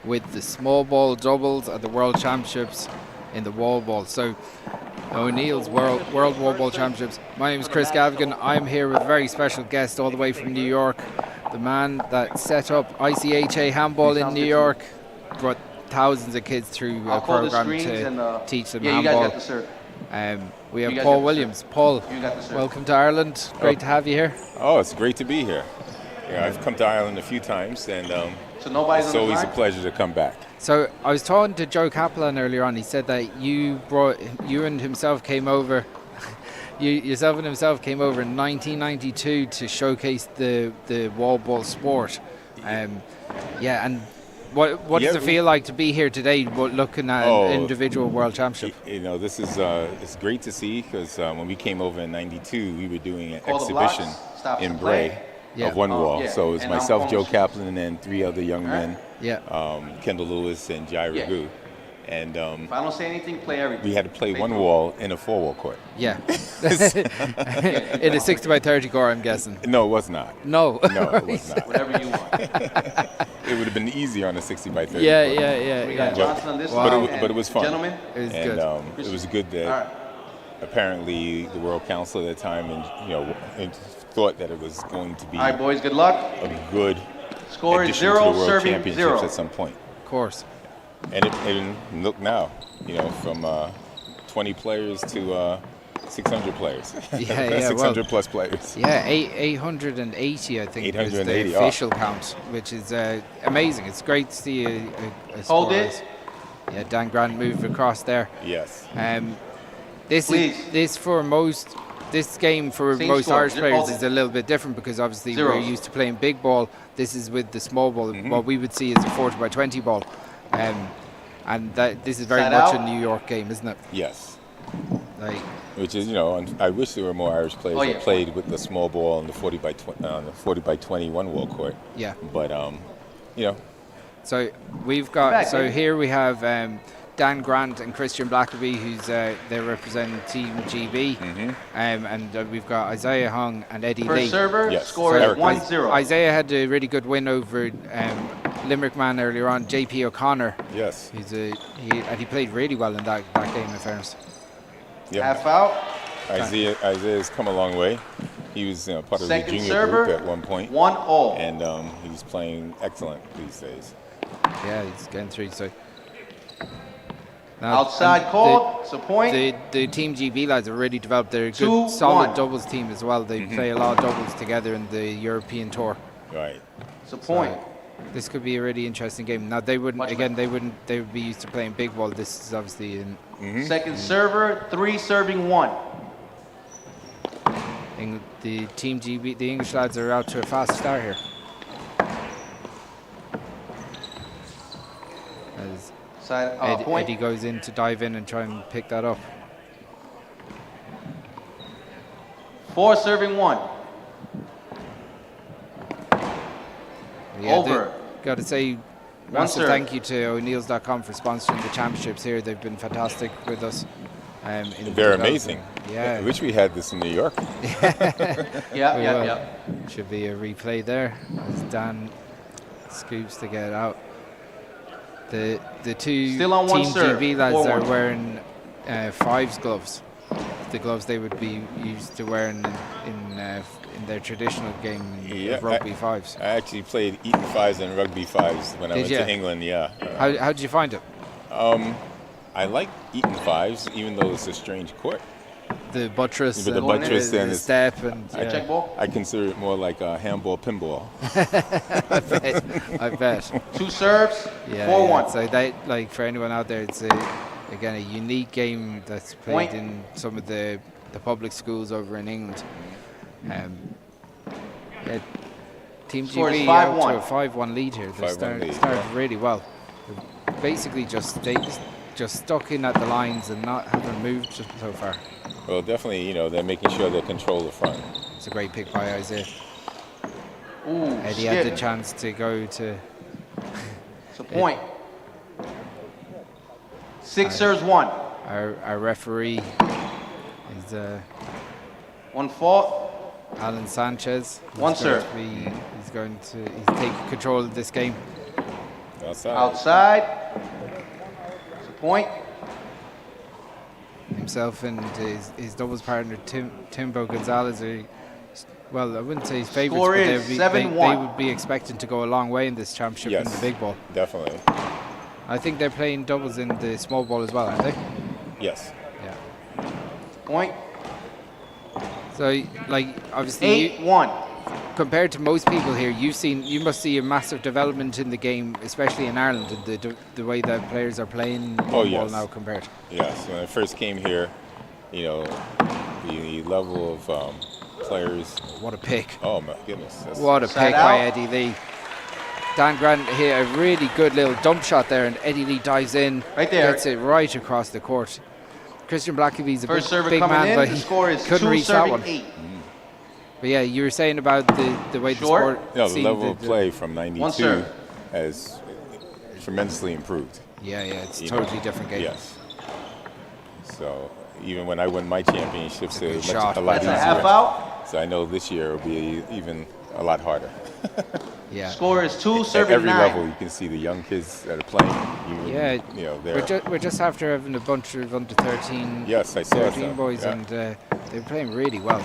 with the small ball doubles at the World Championships in the wall ball. So O'Neill's World Wallball Championships. My name is Chris Gavigan. I'm here with a very special guest all the way from New York. The man that set up ICHA handball in New York, brought thousands of kids through a program to teach them handball. We have Paul Williams. Paul, welcome to Ireland. Great to have you here. Oh, it's great to be here. Yeah, I've come to Ireland a few times, and it's always a pleasure to come back. So I was talking to Joe Kaplan earlier on. He said that you and himself came over. Yourself and himself came over in 1992 to showcase the wall ball sport. And what does it feel like to be here today, looking at an individual world championship? This is it's great to see, because when we came over in '92, we were doing an exhibition in Bray of one wall. So it was myself, Joe Kaplan, and 3 other young men. Kendall Lewis and Jai Ragu. And if I don't say anything, play everything. We had to play one wall in a 4-wall court. Yeah. In a 60 by 30 court, I'm guessing. No, it was not. No. No, it was not. Whatever you want. It would have been easier on a 60 by 30 Yeah. We got Johnson on this one. But it was fun. Gentlemen, it was good. It was good that apparently the World Council at the time and thought that it was going to be. All right, boys, good luck. A good score addition 0, to the World serving Championships 0. at some point. Of course. And look now, from 20 players to 600 players. 600 plus players. Yeah, 880, I think, is the official count, which is amazing. It's great to see a Hold it. Yeah, Dan Grant moved across there. Yes. This game for most Irish players is a little bit different, because obviously we're used to playing big ball. This is with the small ball, what we would see as a 40 by 20 ball. And this is very much a New York game, isn't it? Yes. Which is, I wish there were more Irish players that played with the small ball and the 40 by 20 one-wall court. Yeah. But So we've got. Here we have Dan Grant and Christian Blackaby, who's they represent Team GB, and we've got Isaiah Hung and Eddie Lee. First server scored 1-0. Isaiah had a really good win over Limerick man earlier on, JP O'Connor. Yes. He played really well in that game, in fairness. Half out. Isaiah's come a long way. He was part of the junior group at one point. 1-0. And he's playing excellent these days. Yeah, he's getting through. So. Now, outside call, it's a point. The Team GB lads have really developed. They're a good, solid doubles team as well. They play a lot of doubles together in the European tour. Right. It's a point. This could be a really interesting game. Now they would be used to playing big ball. This is obviously in second server, 3 serving 1. The Team GB, the English lads are out to a fast start here. Eddie goes in to dive in and try and pick that up. 4 serving 1. Yeah, over. Got to say, massive thank you to O'Neills.com for sponsoring the championships here. They've been fantastic with us. They're amazing. Yeah. I wish we had this in New York. Yeah. Should be a replay there as Dan scoops to get it out. The 2 Team GB lads are wearing 5s gloves. The gloves they would be used to wearing in their traditional game of rugby 5s. I actually played Eton 5s and rugby 5s when I went to England. Yeah. How did you find it? I like Eton 5s, even though it's a strange court. The buttress, and the step, and check ball. I consider it more like a handball pinball. I bet. 2 serves, 4-1. Yeah. So that, for anyone out there, it's again a unique game that's played in some of the public schools over in England. Team GB out to a 5-1 lead here. They started really well. They're basically just stuck in at the lines and not having moved so far. Well, definitely, they're making sure they control the front. It's a great pick by Isaiah. Eddie had the chance to go to. It's a point. 6 serves 1. Our referee is 1 fault. Alan Sanchez. 1 serve. He's taking control of this game. Outside. It's a point. Himself and his doubles partner Timbo Gonzalez are, well, I wouldn't say his favourites, Score but is they 7-1. would be expecting to go a long way in this championship in the big ball. Definitely. I think they're playing doubles in the small ball as well, aren't they? Yes. Yeah. Point. So, like, obviously, 8-1. Compared to most people here, you must see a massive development in the game, especially in Ireland, and the way that players are playing ball now compared. Yes. When I first came here, you know, the level of players. What a pick! Oh my goodness! What a pick by Eddie Lee. Dan Grant hit a really good little dump shot there, and Eddie Lee dives in, right there, gets it right across the court. Christian Blackaby's a big man, but he couldn't reach that one. 8. But yeah, you were saying about the way the sport. No, the level of play from '92 has tremendously improved. Yeah, it's a totally different game. Yes. So even when I won my championships, it was a lot easier. Half out. So I know this year will be even a lot harder. Yeah. Score is 2, serving 9. At every level, you can see the young kids that are playing. You know, we're just after having a bunch of under 13. Yes, I saw 13 boys, and they're playing really well.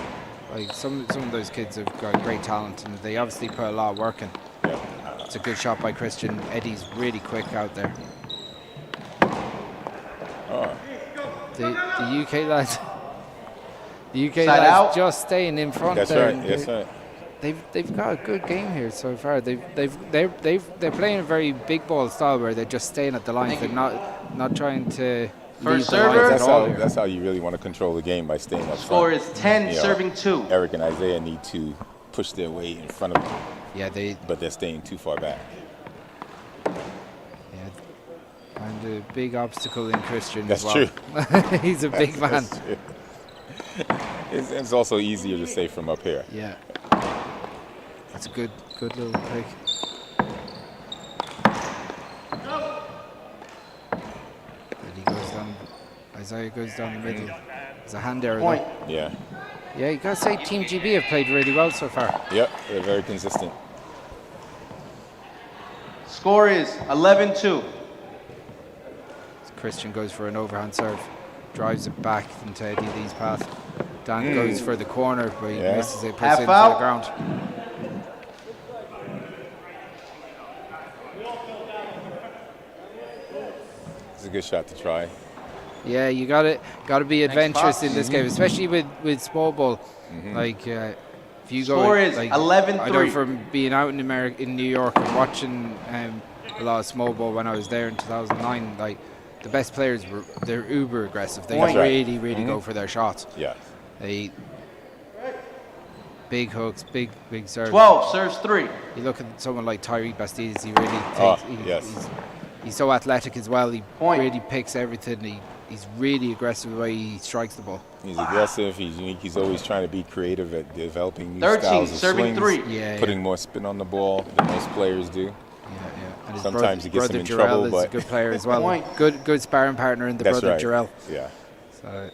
Like some of those kids have got great talent, and they obviously put a lot of work in. Yeah. It's a good shot by Christian. Eddie's really quick out there. Oh. The UK lads. The UK Side lads out. just staying in front. That's there. right. That's right. They've got a good game here so far. They're playing a very big ball style where they're just staying at the lines. They're not trying to. First server. That's how you really want to control the game, by staying up front. Score is 10, You know, serving 2. Eric and Isaiah need to push their way in front of them. Yeah, but they're staying too far back. Yeah, and a big obstacle in Christian That's as well. True. He's a big man. That's true. It's also easier to say from up here. Yeah. That's a good little pick. Isaiah goes down the middle. There's a hand error. Point. Yeah. Yeah, you got to say Team GB have played really well so far. Yep, they're very consistent. Score is 11-2. Christian goes for an overhand serve, drives it back into Eddie Lee's path. Dan goes for the corner, but he misses it, puts it into the ground. It's a good shot to try. Yeah, you got to be adventurous in this game, especially with small ball. Like if you go, Score is like, 11-3. I know from being out in America, in New York, and watching a lot of small ball when I was there in 2009. Like the best players they're uber aggressive. They really go for their shots. Yeah. They big hooks, big serves. 12 serves 3. You look at someone like Tyreek Bastidas. He really takes. He's so athletic as well. He really picks everything. He's really aggressive the way he strikes the ball. He's aggressive. He's unique. He's always trying to be creative at developing new 13, styles of serving swings, 3. putting more spin on the ball than most players do. And his sometimes he gets them in Jarrell trouble, is but a good player as well. Good sparring partner in the That's brother right. Jarrell. Yeah. So,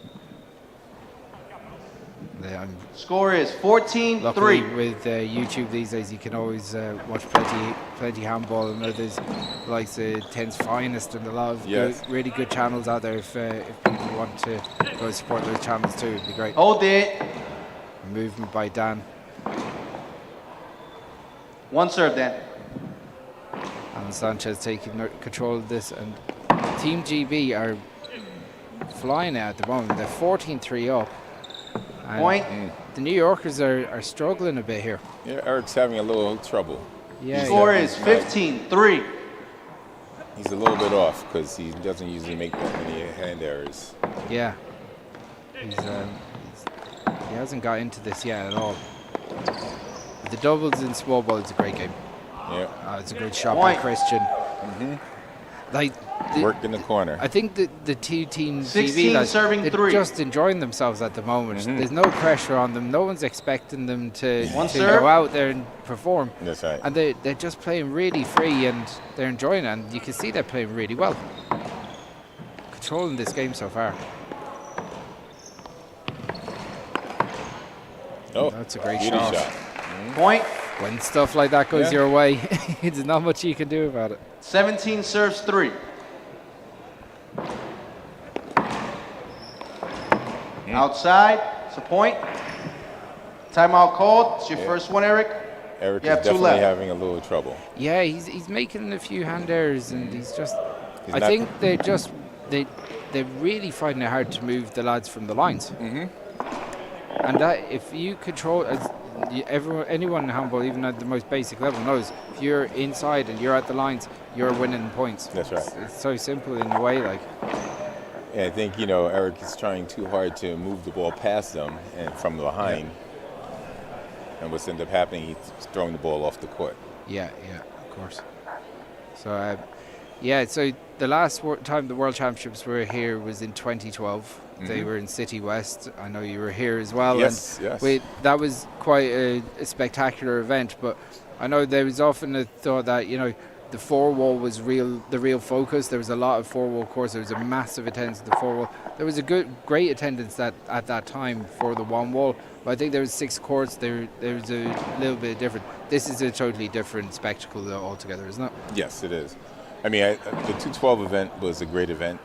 I'm Score is 14-3. luckily with YouTube these days, you can always watch plenty handball, and there's like the 10's Finest and a lot of really good channels out there. If people want to go support those channels too, it'd be great. Hold it. Movement by Dan. One serve, Dan. And Sanchez taking control of this, and Team GB are flying out at the moment. They're 14-3 up. And Point. The New Yorkers are struggling a bit here. Yeah, Eric's having a little trouble. Yeah. Score is 15-3. He's a little bit off because he doesn't usually make that many hand errors. Yeah. He hasn't got into this yet at all. But the doubles in small ball is a great game. Yeah. It's a good shot by Christian. Like worked in the corner. I think the two teams 16 TV serving they're 3. just enjoying themselves at the moment. There's no pressure on them. No one's expecting them to serve. go out there and perform. That's right. And they're just playing really free, and they're enjoying it. And you can see they're playing really well, controlling this game so far. Oh, that's a great beauty shot. Point. When stuff like that goes your way, there's not much you can do about it. 17 serves 3. Outside, it's a point. Timeout called. It's your first one, Eric. Eric You is have 2 definitely left. having a little trouble. Yeah, he's making a few hand errors, and he's just. He's I not- think they're really finding it hard to move the lads from the lines. And that if you control, anyone in handball, even at the most basic level, knows if you're inside and you're at the lines, you're winning points. That's right. It's so simple in a way, like. Yeah, I think, Eric is trying too hard to move the ball past them and from behind. And what's ended up happening, he's throwing the ball off the court. Yeah, of course. So, so the last time the World Championships were here was in 2012. They were in City West. I know you were here as well. Yes, and yes. That was quite a spectacular event, but I know there was often a thought that, the four wall was the real focus. There was a lot of four wall course. There was a massive attendance at the four wall. There was a great attendance at that time for the one wall. But I think there was 6 courts. There was a little bit different. This is a totally different spectacle altogether, isn't it? Yes, it is. I mean, the 212 event was a great event.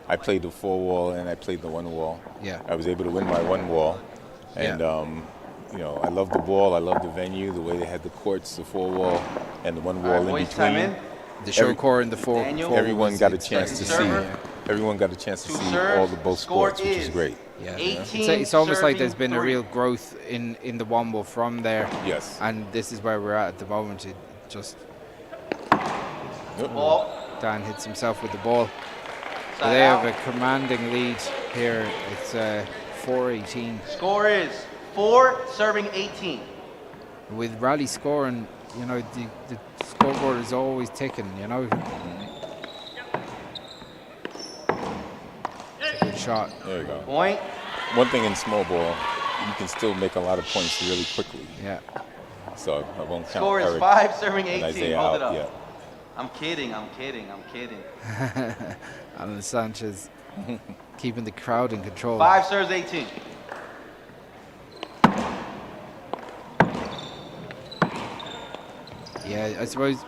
I played the 4 wall and I played the 1 wall. Yeah. I was able to win my 1 wall. And, I love the ball. I love the venue, the way they had the courts, the 4 wall, and the 1 wall in between. The show core and the 4. Everyone got a chance to see. Everyone got a chance to see all the both sports, which is great. Yeah, it's almost like there's been a real growth in the one wall from there. Yes. And this is where we're at the moment. It just Dan hits himself with the ball. So they have a commanding lead here. It's 4-18. Score is 4 serving 18. With rally scoring, the scoreboard is always ticking. Good shot. There you go. Point. One thing in small ball, you can still make a lot of points really quickly. Yeah. So I won't count Score is Eric 5 serving and 18. Isaiah Hold out it up. yet. I'm kidding. Alan Sanchez keeping the crowd in control. 5 serves 18. Yeah, I suppose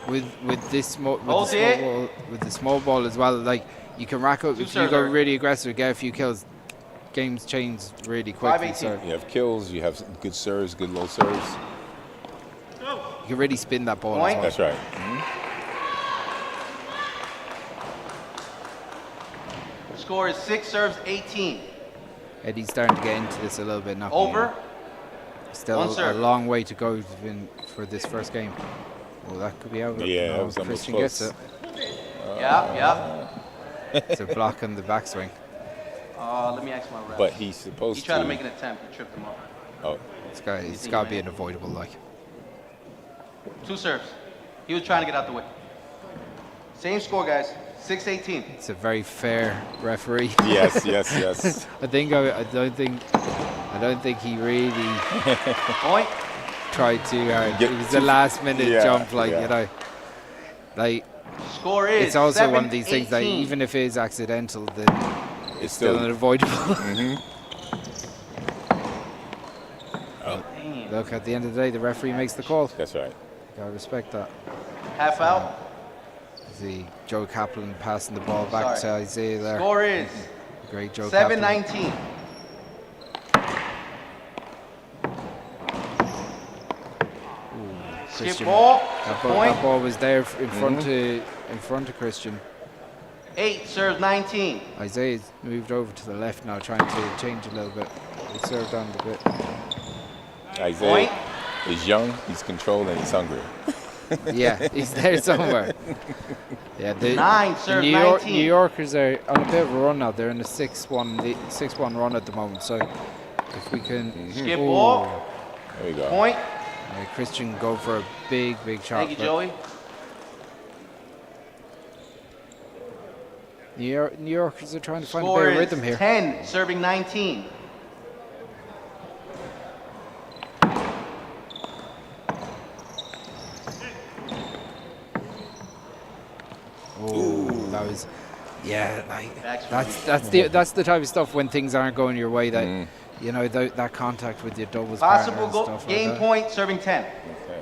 with the small ball as well, like you can rack up if you go really aggressive, get a few kills. Games change really quickly. So you have kills, you have good serves, good low serves. You can really spin that ball. As well. That's right. Score is 6 serves 18. Eddie's starting to get into this a little bit now. Over. Still a long way to go for this first game. Well, that could be out. Yeah, it was Christian almost gets it. Yeah. It's a block on the backswing. Let me ask my ref. But he's supposed He tried to make an attempt. He tripped him up. Oh. It's got to be unavoidable, like. 2 serves. He was trying to get out the way. Same score, guys. 6-18. It's a very fair referee. Yes. I don't think he really Point. tried too hard. It was the last minute jump, like Score is it's also 7, one of these things that 18. even if it is accidental, then it's still unavoidable. Look, at the end of the day, the referee makes the call. That's right. Gotta respect that. Half out. See Joe Kaplan passing the ball back to Isaiah there. Score is great Joe Kaplan. 7-19. Christian. ball. That ball was there in front of Christian. 8 serves 19. Isaiah's moved over to the left now, trying to change a little bit. He served on a bit. Isaiah is young, he's controlled, and he's hungry. Yeah, he's there somewhere. Yeah, the 9 serves New 19. Yorkers are on a bit of a run now. They're in a 6-1 run at the moment. So if we can skip ball. There we go. Point. Christian go for a big shot. Thank you, Joey. New Yorkers are trying to find Score a bit of is rhythm here. 10 serving 19. Oh, that was, that's the type of stuff when things aren't going your way that you know that contact with your doubles partner Possible and stuff game like point serving 10. Okay.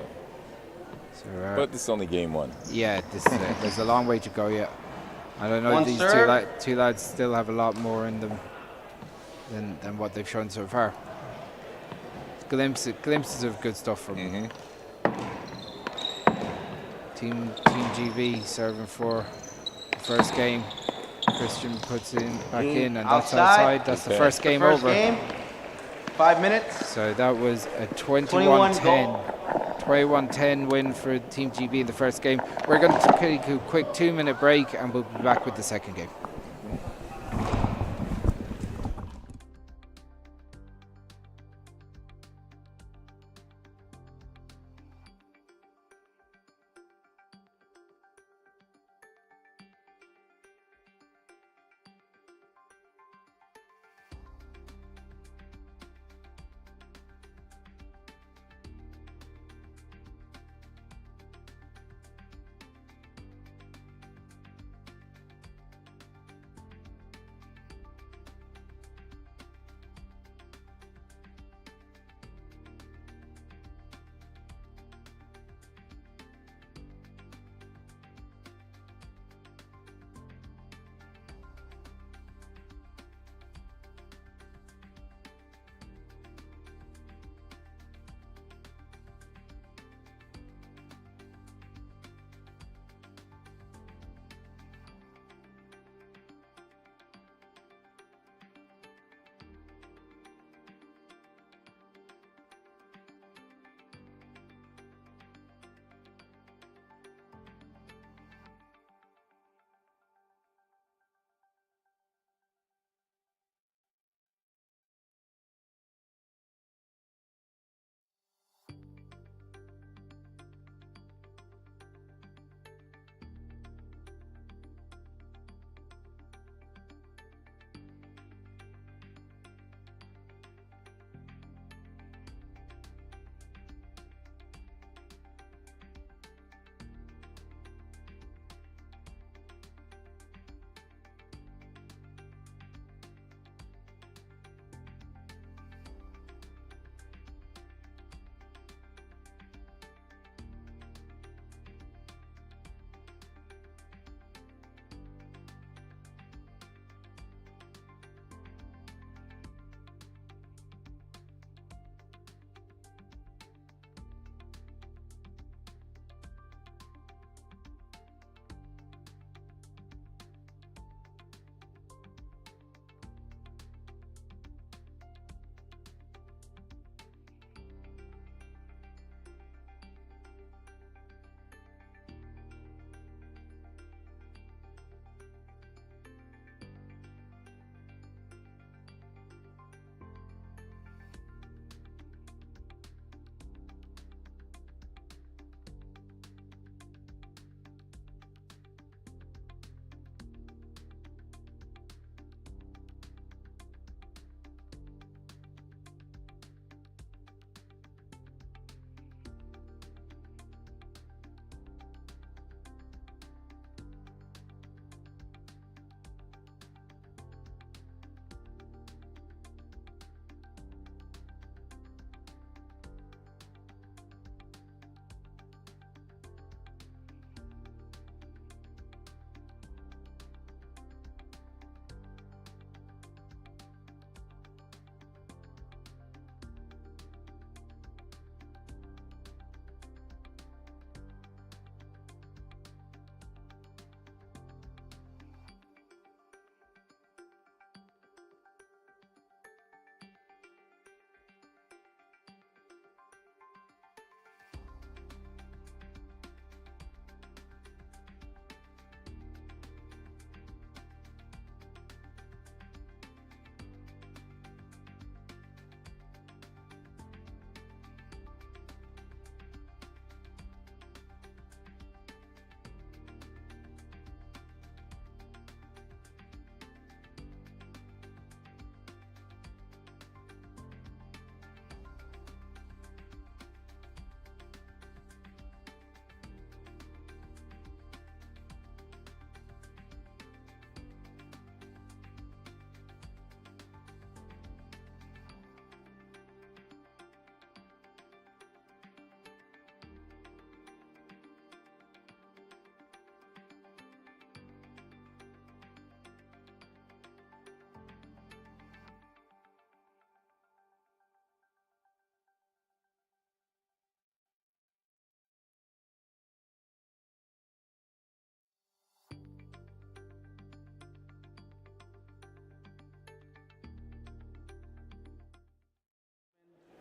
So, but this is only game one. Yeah, there's a long way to go yet. I don't know One if these two lads still have a lot more in them than what they've shown so far. Glimpses of good stuff from them. Team GB serving for the first game. Christian puts it back in, and that's outside. That's the first game over. Game, 5 minutes. So that was a 21-10. 21-10 win for Team GB in the first game. We're going to take a quick 2-minute break, and we'll be back with the second game.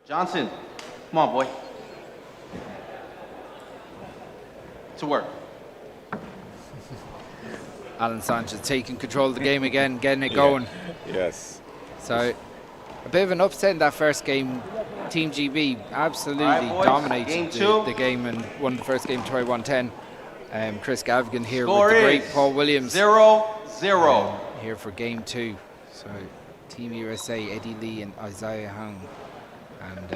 Johnson, come on, boy. To work. Alan Sanchez taking control of the game again, getting it going. Yes. So, a bit of an upset in that first game. Team GB absolutely dominated the game and won the first game 21-10. Chris Gavigan here with the great Paul Williams. 0-0. Here for game 2. So, Team USA, Eddie Lee and Isaiah Hung. And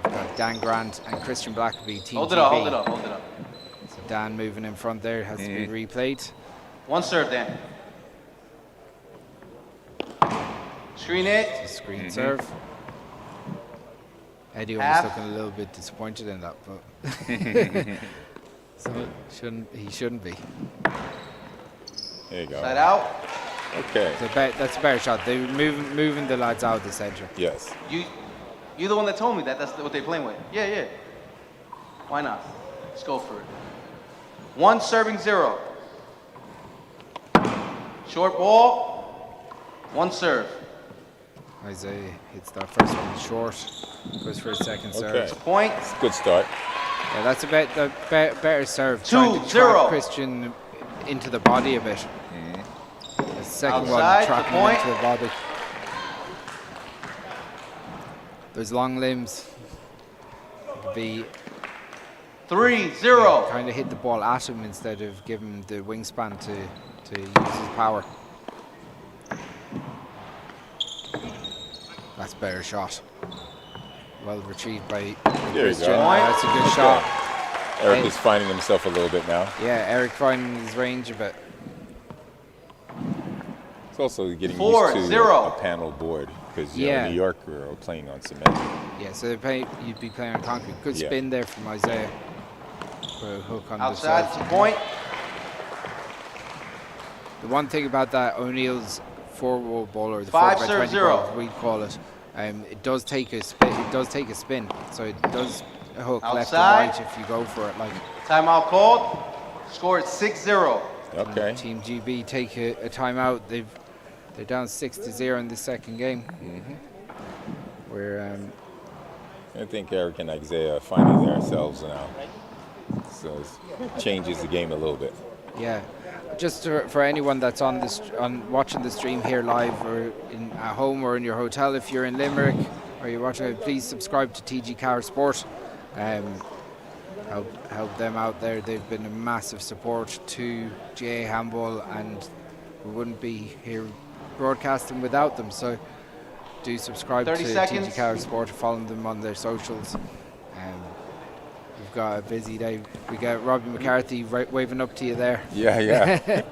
we've got Dan Grant and Christian Blackaby, Team Hold GB. it up, hold it up, hold it up. So Dan moving in front there, has to be replayed. One serve, Dan. Screen it. Screen serve. Eddie was looking a little bit disappointed in that, but so he shouldn't be. There you go. Side out. Okay. That's a better shot. They're moving the lads out of the center. Yes. You're the one that told me that. That's what they're playing with. Yeah. Why not? Let's go for it. 1 serving 0. Short ball. 1 serve. Isaiah hits that first one short. Goes for a second serve. Point. It's a good start. Yeah, that's a better serve. 2-0. Christian into the body a bit. The second Outside, one tracking him into the body. Those long limbs. It could be 3-0. Kind of hit the ball at him instead of giving him the wingspan to use his power. That's a better shot. Well retrieved by Christian. That's a good shot. Eric is finding himself a little bit now. Yeah, Eric finding his range a bit. It's also getting used to a panel board because New York are playing on cement. Yeah, so you'd be playing on concrete. Good spin there from Isaiah. For a hook on outside, the side. Point. The one thing about that O'Neill's 4-wall ball, or the 5-20 ball, we call it, it does take a spin. It does take a spin, so it does hook left and right if you go for it. Like timeout called. Score is 6-0. Okay. Team GB take a timeout. They're down 6-0 in the second game. Where I think Eric and Isaiah are finding themselves now, so it changes the game a little bit. Yeah. Just for anyone that's on watching the stream here live or at home or in your hotel, if you're in Limerick or you're watching it, please subscribe to TG Car Sport. Help them out there. They've been a massive support to GA Handball, and we wouldn't be here broadcasting without them. So do subscribe to TG Car Sport, follow them on their socials. We've got a busy day. We got Robbie McCarthy waving up to you there. Yeah.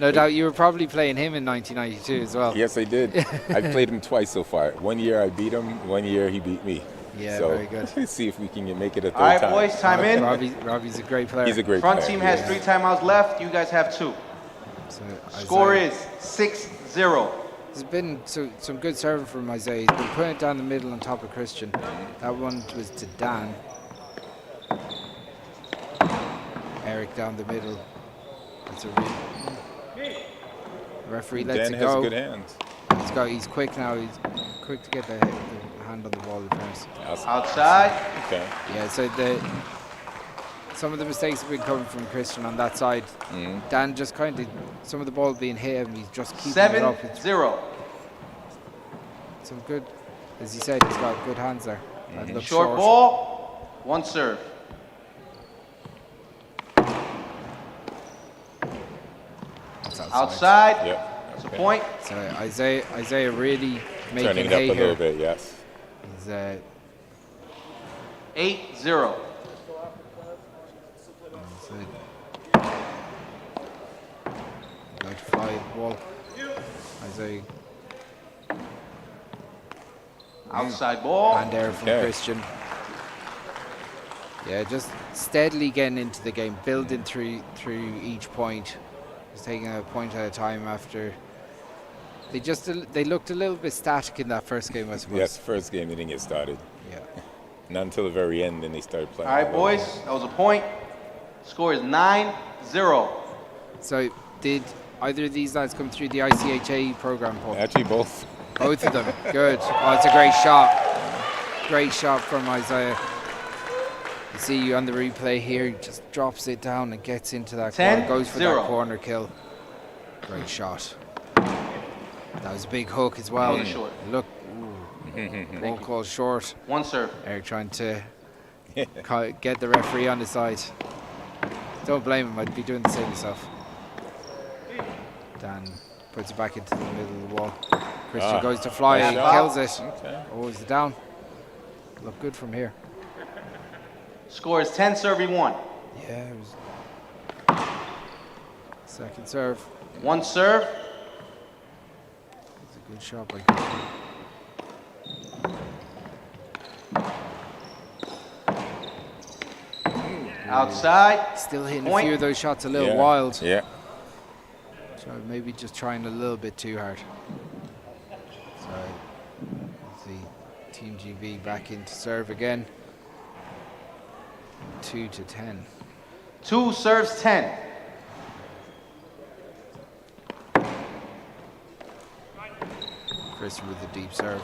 No doubt you were probably playing him in 1992 as well. Yes, I did. I've played him twice so far. 1 year I beat him, 1 year he beat me. Yeah, so very good. Let's see if we can make it a third time. time. All right, boys, time in. Robbie's a great player. He's a great player. player. Front team has 3 timeouts left. You guys have 2. So score is 6-0. There's been some good serving from Isaiah. He's been putting it down the middle on top of Christian. That one was to Dan. Eric down the middle. That's a referee lets Dan it go. has good hands. He's quick now. He's quick to get the hand on the ball. Outside. Okay. Yeah. So some of the mistakes have been coming from Christian on that side. Dan just kind of some of the ball being hit him. He's just keeping it up. 7-0. Some good, as you said, he's got good hands there. Short ball. 1 serve. Outside. Yep. That's a point. So Isaiah really making turning it up a little bit, yes. He's 8-0. Like fly ball. Isaiah. Outside ball. And there from Christian. Yeah, just steadily getting into the game, building through each point. Just taking a point at a time after. They looked a little bit static in that first game, I suppose. Yes, first game they didn't get started. Yeah. Not until the very end, then they started playing. All right, boys, that was a point. Score is 9-0. So did either of these lads come through the ICHA program, Paul? Actually, both. Both of them. Good. Oh, it's a great shot. Great shot from Isaiah. You see on the replay here, he just drops it down and gets into that corner, goes for that corner kill. Great shot. That was a big hook as well. Short. Look, ball called short. One serve. Eric trying to get the referee on his side. Don't blame him, I'd be doing the same myself. Dan puts it back into the middle of the wall. Christian goes to fly, he kills it. Oh, is it down? Look good from here. Score is 10, serving 1. Yeah, it was second serve. One serve. It's a good shot by Christian. Outside. Still hitting a few of those shots a little wild. Yeah. So maybe just trying a little bit too hard. So see Team GB back into serve again. 2-10. 2 serves 10. Christian with the deep serve.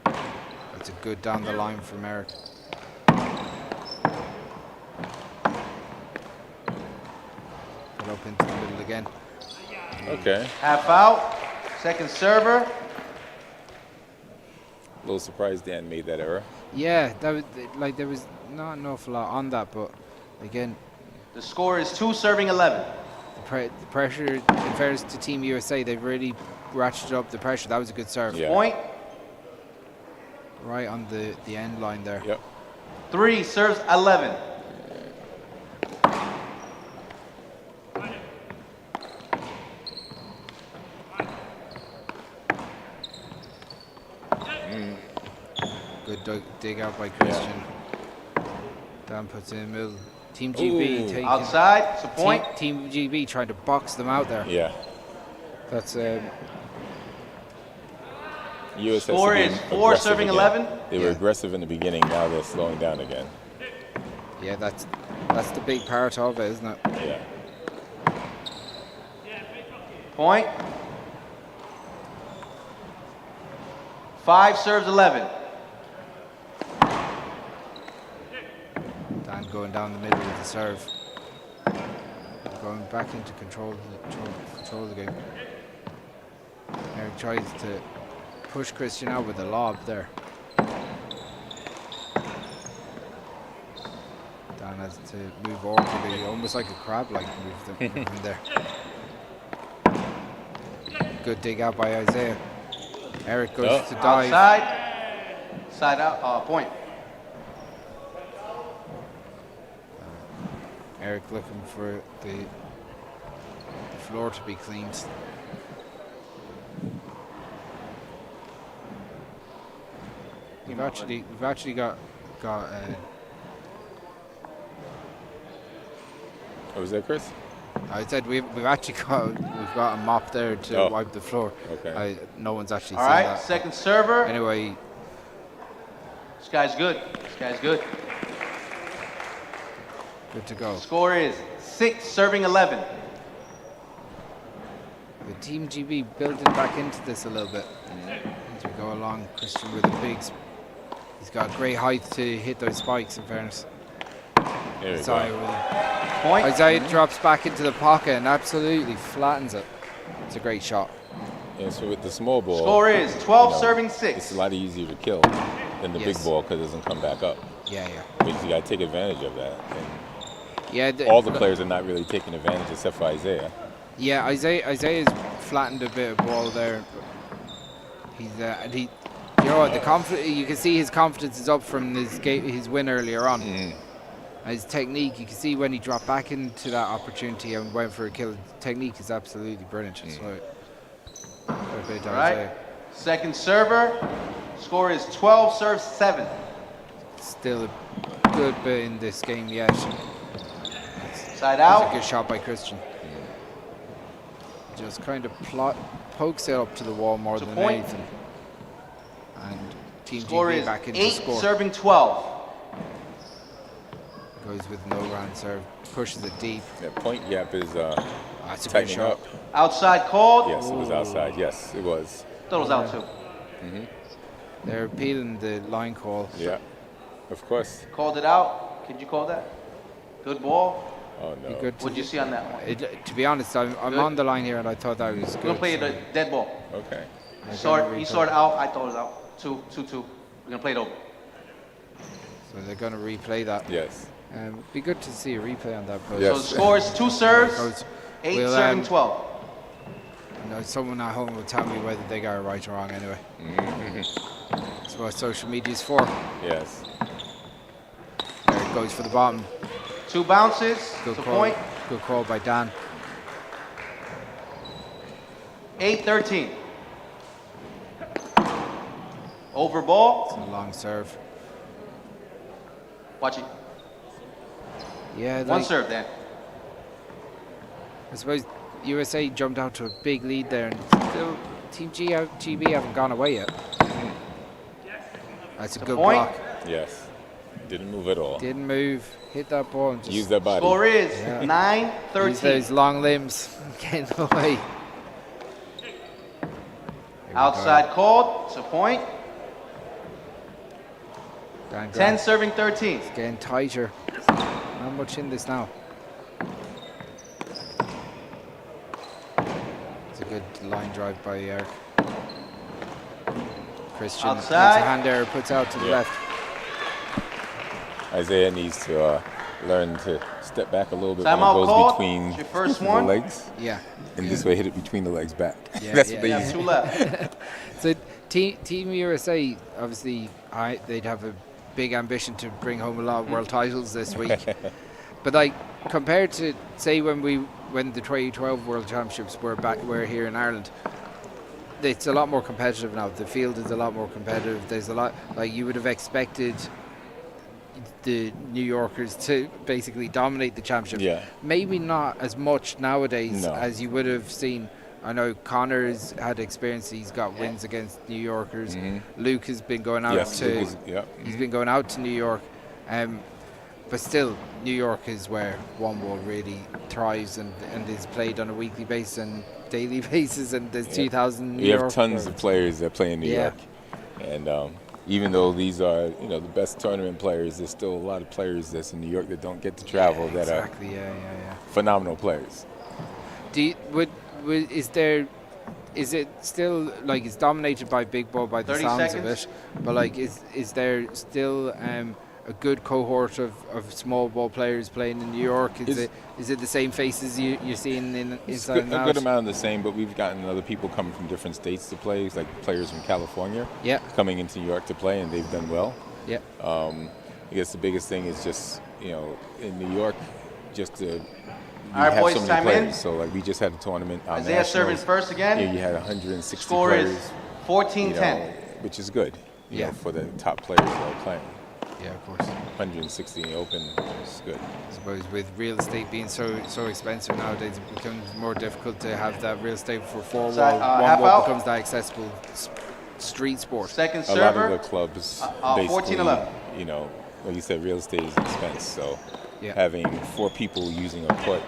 That's a good down the line from Eric. Put up into the middle again. Okay. Half out. Second server. A little surprised Dan made that error. Yeah, that was like there was not an awful lot on that, but again, the score is 2 serving 11. The pressure, in fairness to Team USA, they've really ratcheted up the pressure. That was a good serve. Yeah. Point. Right on the end line there. Yep. 3 serves 11. Good dig out by Christian. Dan puts it in the middle. Team GB taking outside. It's a point. Team GB trying to box them out there. Yeah. That's US score is 4 serving 11. They were aggressive in the beginning. Now they're slowing down again. Yeah, that's the big part of it, isn't it? Yeah. Point. 5 serves 11. Dan going down the middle with the serve. Going back into control of the game. Eric tries to push Christian out with a lob there. Dan has to move awkwardly, almost like a crab-like move them in there. Good dig out by Isaiah. Eric goes to dive. Outside. Side out. Point. Eric looking for the floor to be cleaned. We've actually got What was that, Chris? I said we've got a mop there to wipe the floor. Okay. No one's actually All seen right, that. second server. Anyway, this guy's good. Good to go. Score is 6 serving 11. The Team GB building back into this a little bit as we go along. Christian with a he's got great height to hit those spikes, in fairness. Isaiah drops back into the pocket and absolutely flattens it. It's a great shot. Yeah, so with the small ball, score is 12 serving 6. It's a lot easier to kill than the big ball because it doesn't come back up. Yeah. But you got to take advantage of that. And all the players are not really taking advantage except for Isaiah. Yeah, Isaiah's flattened a bit of ball there. He's you know what, you can see his confidence is up from his win earlier on. His technique, you can see when he dropped back into that opportunity and went for a kill. Technique is absolutely brilliant. All right. Second server. Score is 12 serves 7. Still a good bit in this game yet. Side out. That's a good shot by Christian. Just kind of pokes it up to the wall more than anything. And Team GB back into score. 8 serving 12. Goes with no round serve, pushes it deep. That point gap is that's a good shot. Outside called. Yes, it was outside. Yes, it was. Thought it was out too. They're appealing the line call. Yeah, of course. Called it out. Could you call that? Good ball. Oh no. Good What did you see on that one? to be honest, I'm on the line here, and I thought that was We're good. gonna play the dead ball. Okay. He saw it out. I thought it was out. 2-2. We're gonna play it over. So they're going to replay that. Yes. Be good to see a replay on that post. Yes. So the score is 2 serves, 8 serving 12. You know, someone at home will tell me whether they got it right or wrong anyway. That's what social media is for. Yes. There it goes for the bottom. 2 bounces. Good to call. point. Good call by Dan. 8-13. Over ball. It's a long serve. Watch it. Yeah. One serve, Dan. I suppose USA jumped out to a big lead there, and still Team GB haven't gone away yet. That's a good point. block. Yes. Didn't move at all. Didn't move. Hit that ball and just Use that body. Score is Yeah. 9-13. use those long limbs. Getting away. Outside called. It's a point. Dan 10 Grant. serving 13. It's getting tighter. Not much in this now. It's a good line drive by Eric. Christian makes a Outside. hand error, puts out to the Yeah. left. Isaiah needs to learn to step back a little bit Timeout when it called. goes between It's your first the one. legs. Yeah. And this way hit it between the legs back. Yeah, That's yeah, what they You use. have 2 left. So Team USA, obviously, they'd have a big ambition to bring home a lot of world titles this week. But like compared to say when the 2012 World Championships were here in Ireland, it's a lot more competitive now. The field is a lot more competitive. There's a lot, like you would have expected the New Yorkers to basically dominate the championship. Yeah. Maybe not as much nowadays No. as you would have seen. I know Connor's had experience. He's got wins against New Yorkers. Luke has been going out Yes, to. Luke is- yeah. He's been going out to New York, but still, New York is where one ball really thrives and is played on a weekly basis and daily basis. And there's 2,000 New You York have tons players. of players that play in New Yeah. York, and even though these are the best tournament players, there's still a lot of players that's in New York that don't get to travel that Exactly. are Yeah. phenomenal players. Is it still like it's dominated by big ball by the 30 sounds seconds. of it? But like, is there still a good cohort of small ball players playing in New York? Is it the same faces you're seeing It's inside and a out? good amount of the same, but we've gotten other people coming from different states to play, like players from California Yeah. coming into New York to play, and they've done well. Yeah. I guess the biggest thing is just, in New York, just to All right, have boys, so many time in. players. So, like, we just had a tournament. Isaiah serving first again. Yeah, you had 160 Score players. is 14-10. Which is good, Yeah. for the top players that are playing. Yeah, of course. 160 in the Open is good. I suppose with real estate being so expensive nowadays, it becomes more difficult to have that real estate for four Side- wall. One half wall out. becomes that accessible street sport. Second A lot server. of the clubs, 14-11. basically, like you said, real estate is expense. So Yeah. having 4 people using a court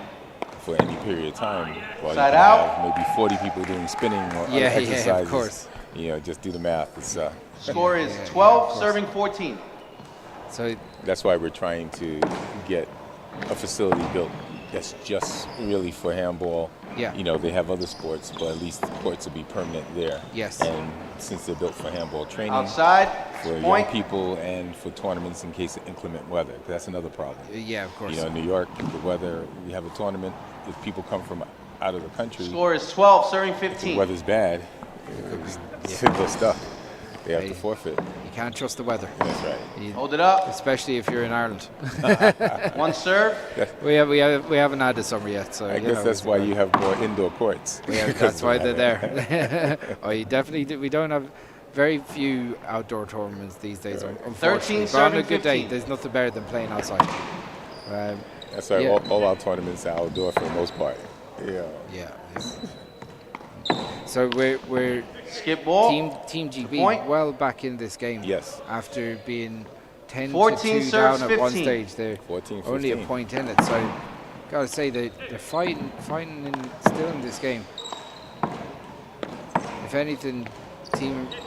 for any period of time, while Side you can out. have maybe 40 people doing spinning or other Yeah, exercises. of course. Just do the math. It's Score is Yeah, 12 of course. serving 14. So that's why we're trying to get a facility built that's just really for handball. Yeah. They have other sports, but at least the courts will be permanent there. Yes. And since they're built for handball training, Outside. for Point. young people and for tournaments in case of inclement weather. 'Cause that's another problem. yeah, of course. New York, the weather, we have a tournament. If people come from out of the country, Score is 12 serving if the 15. weather's bad, they're stuck. They have Hey. to forfeit. You can't trust the weather. That's right. Hold it up. Especially if you're in Ireland. One serve. we haven't had a summer yet, so I guess that's why you have more indoor courts. Yeah, that's why they're there. We definitely we don't have very few outdoor tournaments these days, unfortunately. 13 But on a serving good day, 15. there's nothing better than playing outside. That's why Yeah. all our tournaments are outdoor for the most part. Yeah. Yeah. So we're Skip ball. Team GB Point. well back in this game. Yes. After being 14 10-2 serves, down at one 15. stage, they're 14, only a 15. point in it. So gotta say they're fighting still in this game. If anything,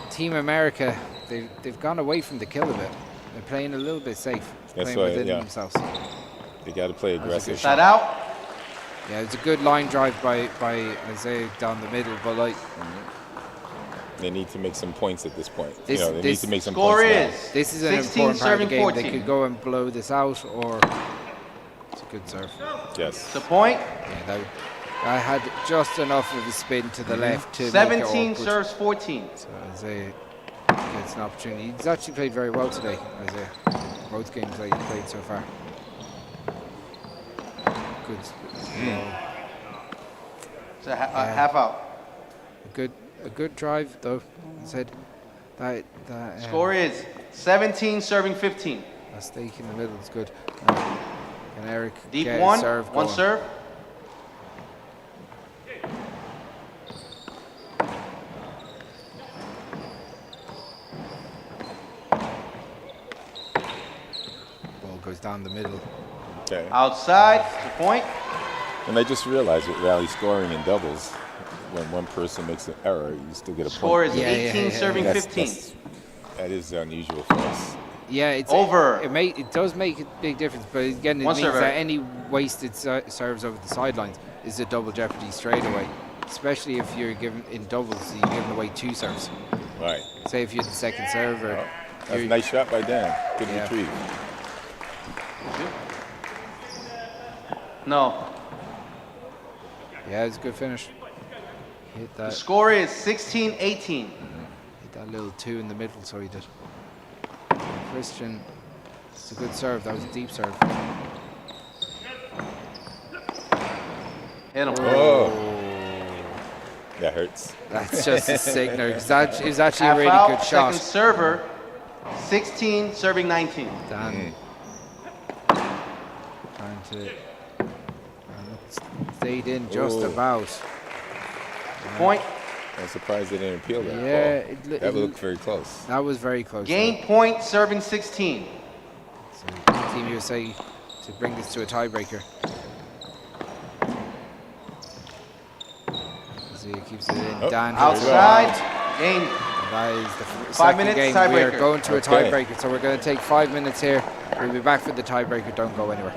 Team America, they've gone away from the kill a bit. They're playing a little bit safe. That's playing why, within yeah. themselves. They got to play aggressive. Side out. Yeah, it's a good line drive by Isaiah down the middle, but like they need to make some points at this point. This- They need this to make some score points is now. this is an 16 important part of the serving game. 14. They could go and blow this out, or it's a good serve. Yes. The point. Yeah, I had just enough of a spin to the left to make it 17 awkward. serves 14. So Isaiah gets an opportunity. He's actually played very well today, Isaiah. Both games that he's played so far. Good. It's a half out. A good drive though. I said that Score is 17 serving 15. a stake in the middle is good. And Eric Deep get one. a serve One going. serve. Ball goes down the middle. Okay. Outside. The point. And I just realized with rally scoring in doubles, when one person makes an error, you still get a Score point. is 18 serving That's- 15. that is unusual for us. Yeah, it's Over. It does make a big difference, but again, it One means serve, that Eric. any wasted serves over the sidelines is a double jeopardy straight away. Especially if you're given in doubles, you're giving away 2 serves. Right. Say if you're the second server. That's a you're- nice shot by Dan. Good Yeah. retrieve. No. Yeah, it's a good finish. Hit The that. score is 16-18. Hit that little 2 in the middle, so he did. Christian, it's a good serve. That was a deep serve. Hit him. Oh. That hurts. That's just a signal. It was actually a Half really out. good shot. Second server. 16 serving 19. Dan trying to stayed in just Oh. about. Point. I'm surprised they didn't appeal that Yeah, ball. That looked very close. That was very close. Game point serving 16. So Team USA to bring this to a tiebreaker. So he keeps it in. Oh, Dan Outside. Game. And that is the 5 second minutes, game. We are tiebreaker. going to a Okay. tiebreaker, so we're going to take 5 minutes here. We'll be back for the tiebreaker. Don't go anywhere.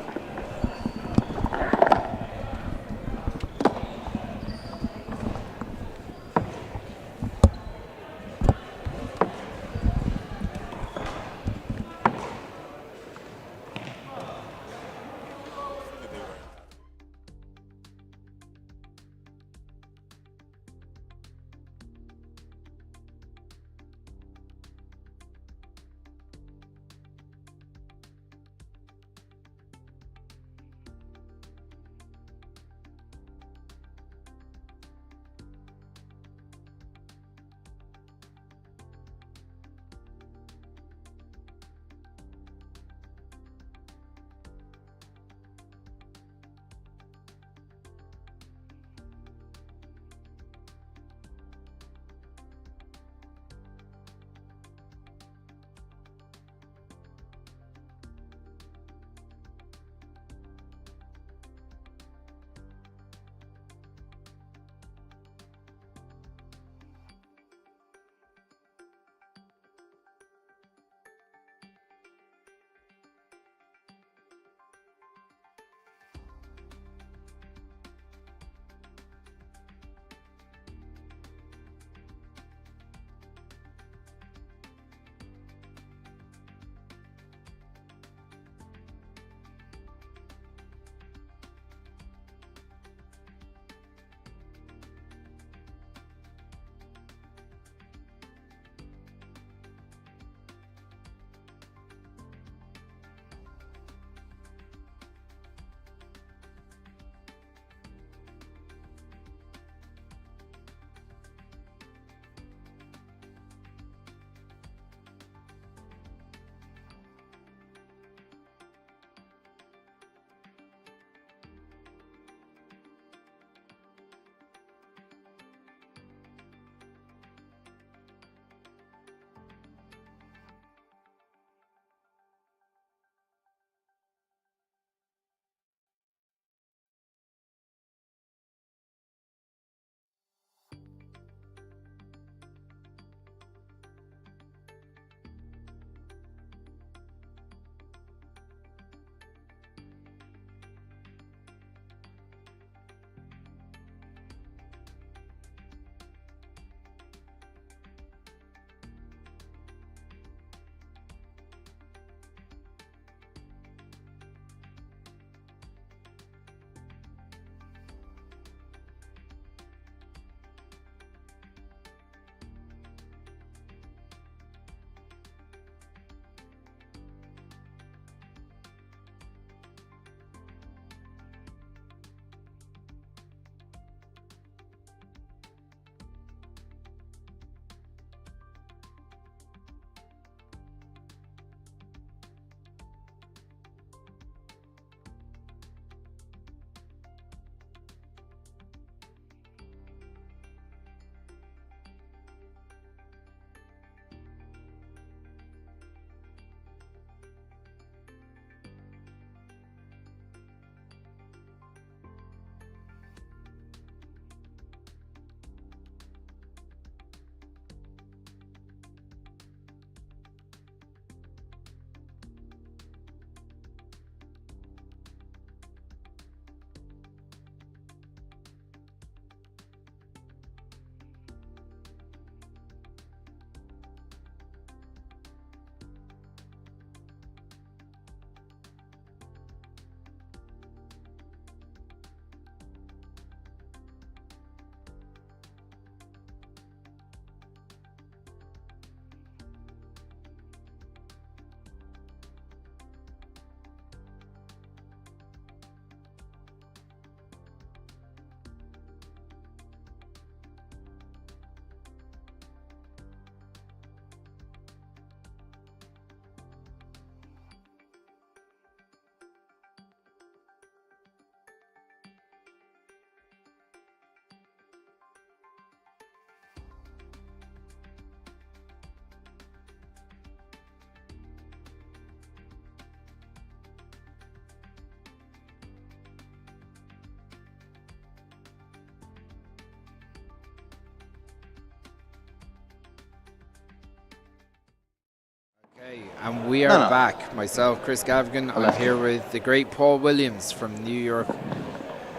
And we are back. Myself, Chris Gavigan. I'm here with the great Paul Williams from New York.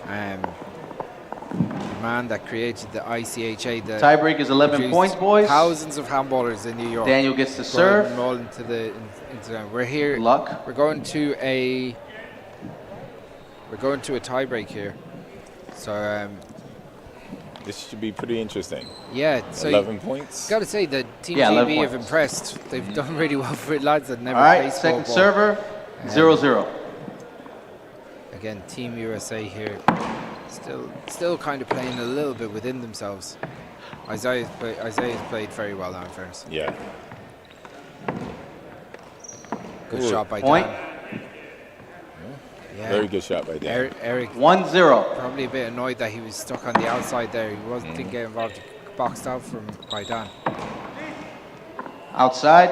The man that created the ICHA. The tiebreak is 11 points, boys. Thousands of handballers in New York. Daniel gets to serve. Them all into the we're here. Good luck. We're going to a tiebreak here. So this should be pretty interesting. Yeah, so 11 points. Got to say the Team GB have impressed. They've done really well for lads that never played second ball. server, 0-0. Again, Team USA here, still kind of playing a little bit within themselves. Isaiah's played very well now, in fairness. Yeah. Good shot by Dan. Yeah. Very good shot by Dan. Eric 1-0. Probably a bit annoyed that he was stuck on the outside there. He didn't get involved. He boxed out by Dan. Outside.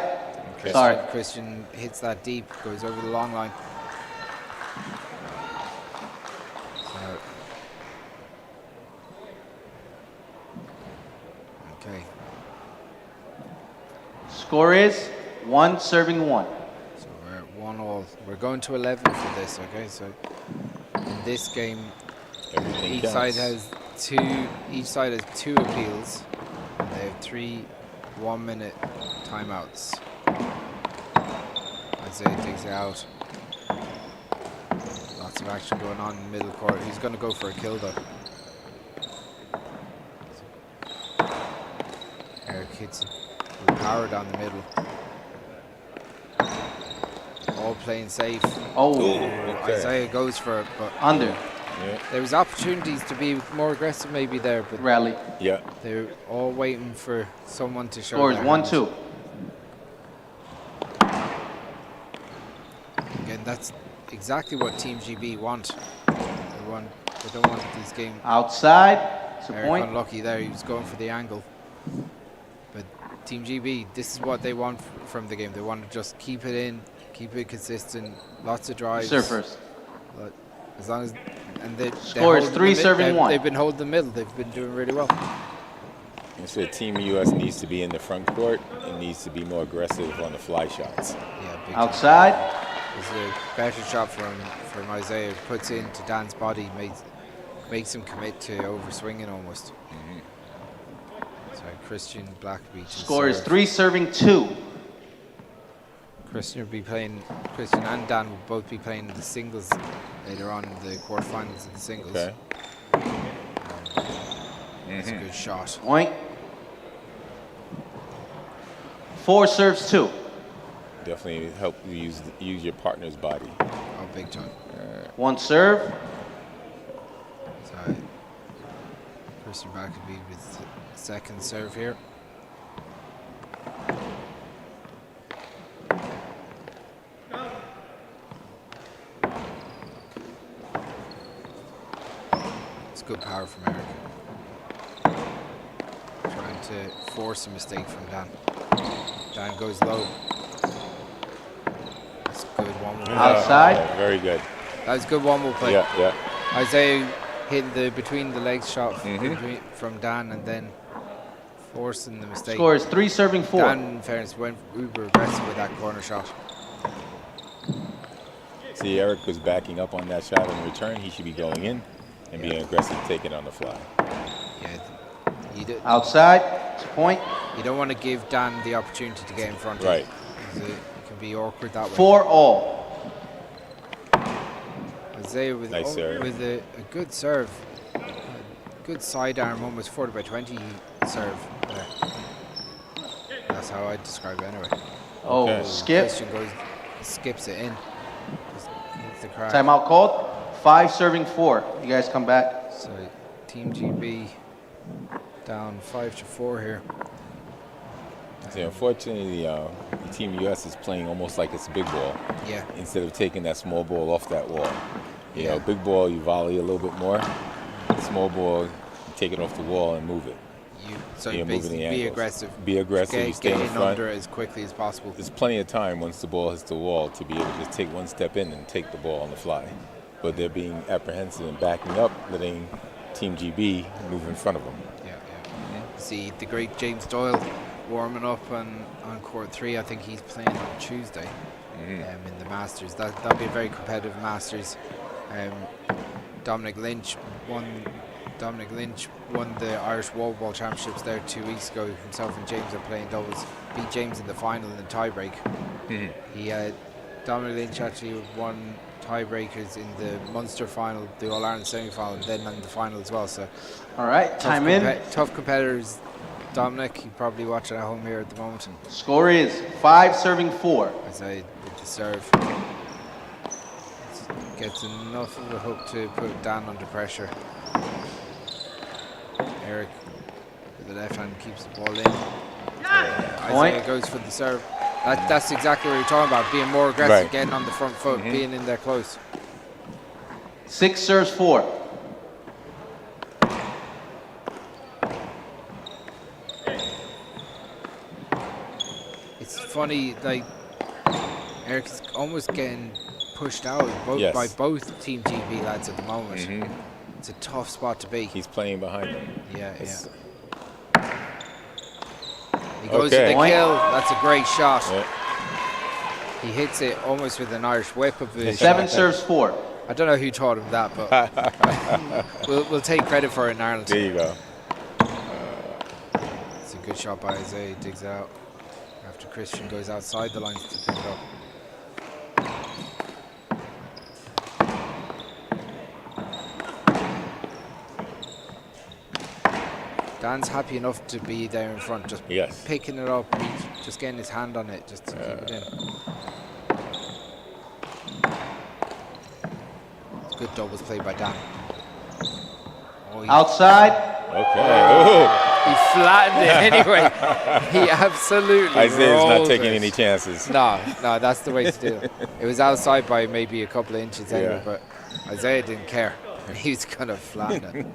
Sorry. Christian hits that deep, goes over the long line. Okay. Score is 1 serving 1. So we're at 1-1. We're going to 11 for this. Okay, so in this game, each side has two appeals. And they have 3 1-minute timeouts. Isaiah digs it out. Lots of action going on in the middle court. He's going to go for a kill though. Eric hits it with power down the middle. All playing safe. Isaiah goes for it, but under. Yeah. There was opportunities to be more aggressive maybe there, but rally. Yeah. They're all waiting for someone to show. Score is 1-2. Again, that's exactly what Team GB want. They don't want these games. Outside. It's a Eric point. unlucky there. He was going for the angle. But Team GB, this is what they want from the game. They want to just keep it in, keep it consistent, lots of drives. Serve first. But as long as they score is 3 serving 1. They've been holding the middle. They've been doing really well. So Team US needs to be in the front court. It needs to be more aggressive on the fly shots. Yeah, big outside. It's a better shot from Isaiah. Puts it into Dan's body, makes him commit to overswinging almost. So Christian Blackaby. Score is 3 serving 2. Christian and Dan will both be playing the singles later on in the quarterfinals of the singles. Okay. That's a good shot. Point. 4 serves 2. Definitely help you use your partner's body. Oh, big time. 1 serve. So Christian Blackaby with the second serve here. Good power from Eric. Trying to force a mistake from Dan. Dan goes low. That's good one-more. Outside. Yeah, very good. That was good one-more play. Yeah. Isaiah hitting the between the legs shot from Dan and then forcing the mistake. Score is 3 serving 4. Dan, in fairness, went uber aggressive with that corner shot. See, Eric was backing up on that shot in return. He should be going in and being aggressive, taking it on the fly. Yeah. Outside, it's a point. You don't want to give Dan the opportunity to get in front. Right. It can be awkward that way. 4-all. Isaiah with nice serve. With a good serve, good sidearm, almost 40-20 serve. There. That's how I'd describe it anyway. Oh, okay. skip. Christian skips it in. Just hits the crowd. Timeout called. 5 serving 4. You guys come back. So Team GB down 5-4 here. See, unfortunately, the Team US is playing almost like it's big ball. Yeah. Instead of taking that small ball off that wall. You know, big ball, you volley a little bit more. Small ball, you take it off the wall and move it. So basically be aggressive. Be aggressive. You stay in front. Under as quickly as possible. There's plenty of time once the ball hits the wall to be able to just take one step in and take the ball on the fly. But they're being apprehensive and backing up, letting Team GB move in front of them. Yeah. See the great James Doyle warming up on court 3. I think he's playing on Tuesday in the Masters. That'll be a very competitive Masters. Dominic Lynch won the Irish World Wallball Championships there 2 weeks ago. Himself and James are playing doubles. Beat James in the final in the tiebreak. Dominic Lynch actually won tiebreakers in the Munster final, the All-Ireland semi-final, and then in the final as well. So, all right, time in. Tough competitors. Dominic, you probably watching at home here at the moment. Score is 5-4. As I with the serve. Gets enough of a hook to put Dan under pressure. Eric with the left hand keeps the ball in. Isaiah goes for the serve. That's exactly what you're talking about, being more aggressive, getting on the front foot, being in there close. 6 serves 4. It's funny, like, Eric's almost getting pushed out by both Team GB lads at the moment. It's a tough spot to be. He's playing behind him. Yeah. He goes to the kill. That's a great shot. He hits it almost with an Irish whip of his 7 serves 4. I don't know who taught him that, but we'll take credit for it in Ireland. There you go. It's a good shot by Isaiah. He digs it out after Christian goes outside the lines to pick it up. Dan's happy enough to be there in front, just picking it up, just getting his hand on it, just to keep it in. It's good doubles play by Dan. Outside. Okay. He flattened it anyway. He absolutely Isaiah's not rolled taking it. any chances. No, that's the way to do it. It was outside by maybe a couple of inches anyway, but Isaiah didn't care. He was going to flatten it.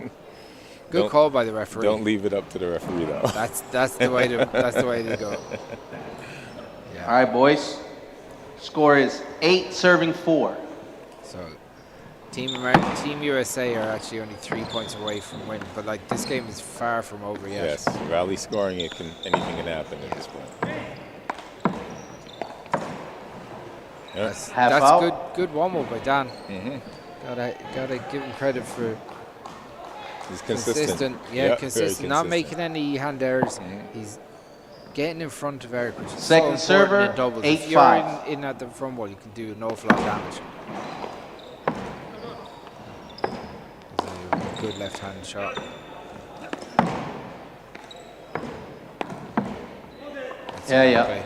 Good call by the referee. Don't leave it up to the referee though. That's the way to go. Yeah. All right, boys. Score is 8-4. So, Team USA are actually only 3 points away from winning, but like this game is far from over yet. Yes, rally scoring, anything can happen at this point. That's good one-more by Dan. Gotta give him credit for. He's consistent. Consistent. Not making any hand errors. He's getting in front of Eric, which is second so server, in doubles. 8-5. If you're in at the front wall, you can do an awful lot of damage. There's a good left-hand shot. Yeah.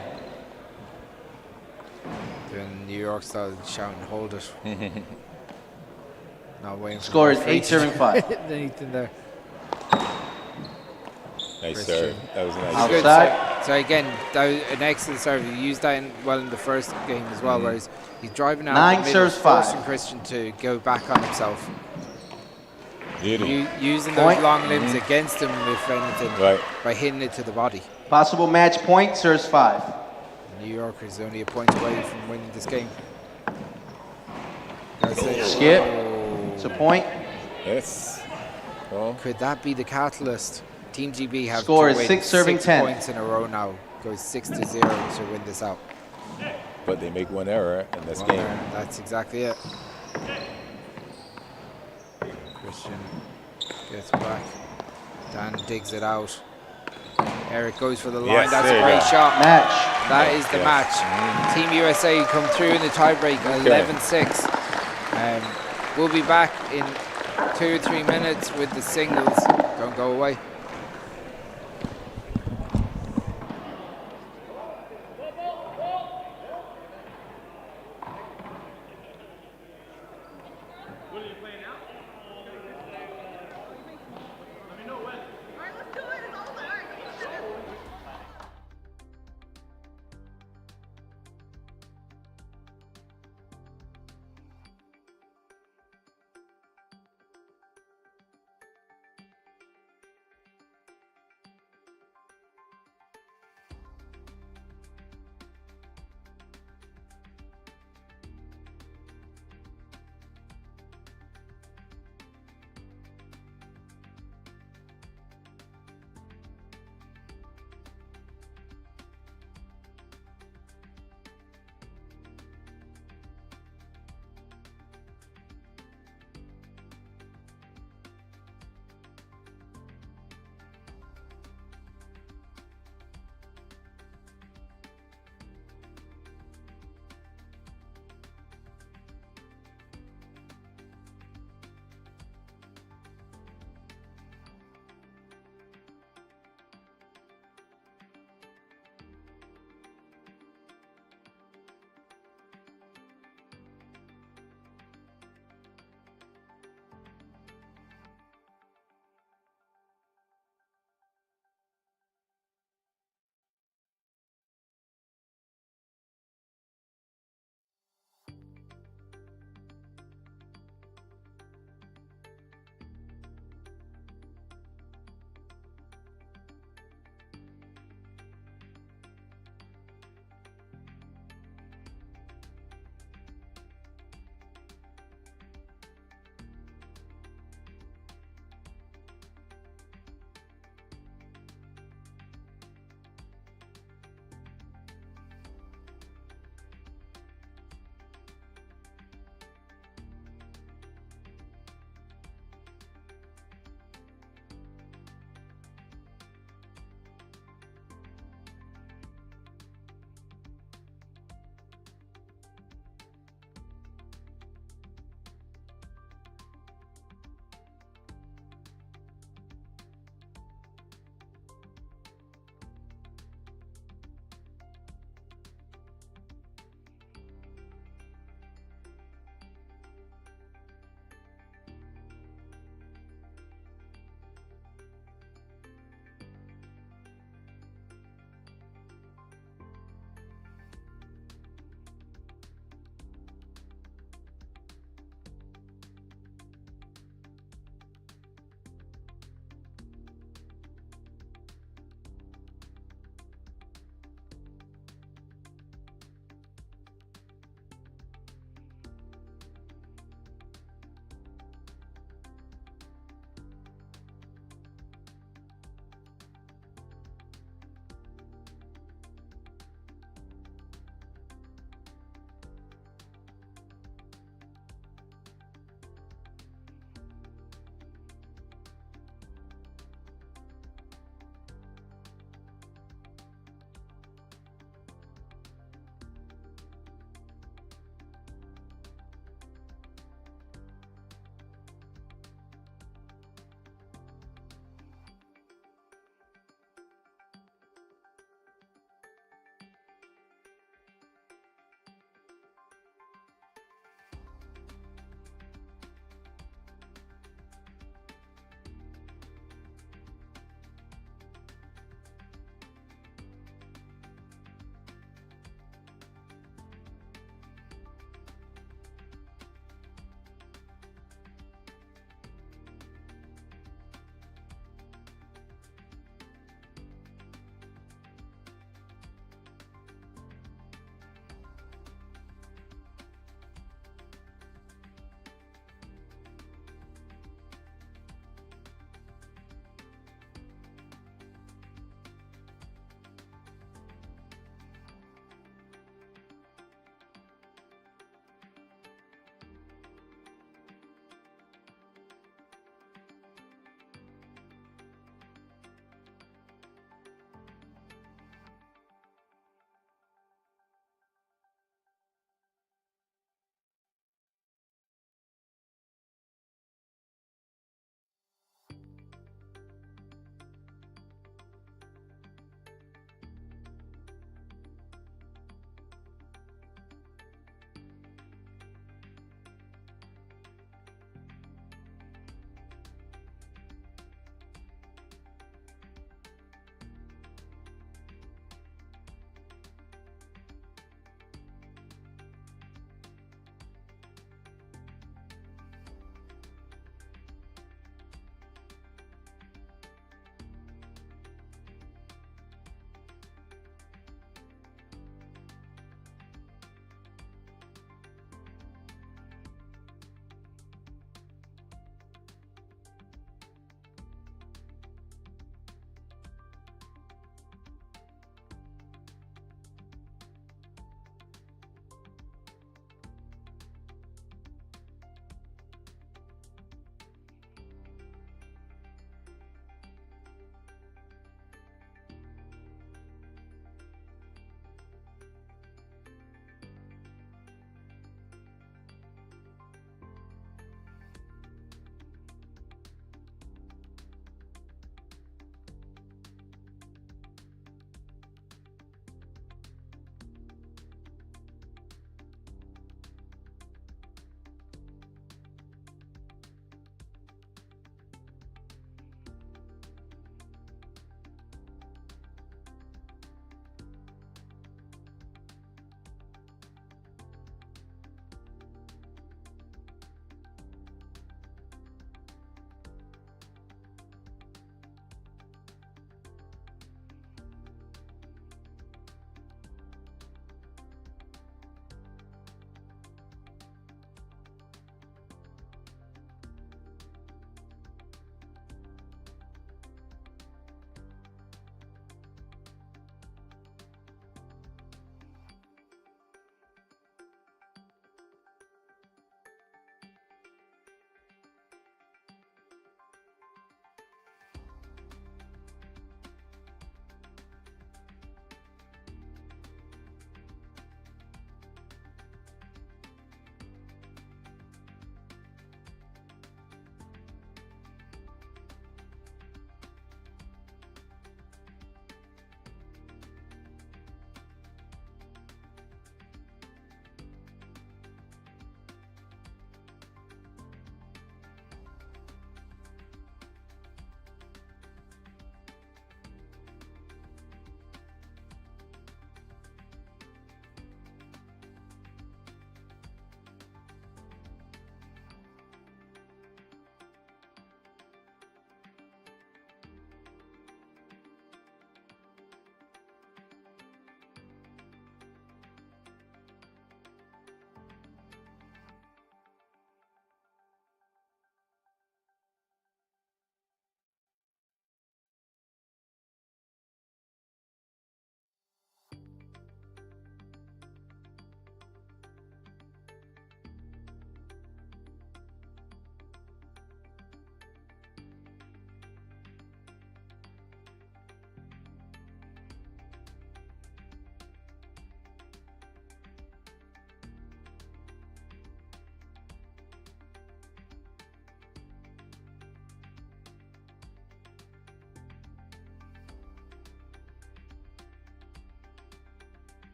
Doing New York style, shouting, "Hold it." Not waiting. Score is 8-5. Anything there. Nice serve. That was a nice outside. So again, that was an excellent serve. He used that in the first game as well, whereas he's driving out 9 the middle, serves 5. forcing Christian to go back on himself. Using Point. those long limbs against him, if anything, by hitting it to the body. Possible match point, serves 5. New York is only a point away from winning this game. Skip. It's a point. Yes. Well, could that be the catalyst? Team GB have score to is win 6 serving 10 points in a row now. Goes 6-0 to win this out. But they make one error and that's game. That's exactly it. Christian gets back. Dan digs it out. Eric goes for the line. Yes, that's a great shot. Match. That is the match. Team USA come through in the tiebreak 11-6. We'll be back in 2 or 3 minutes with the singles. Don't go away.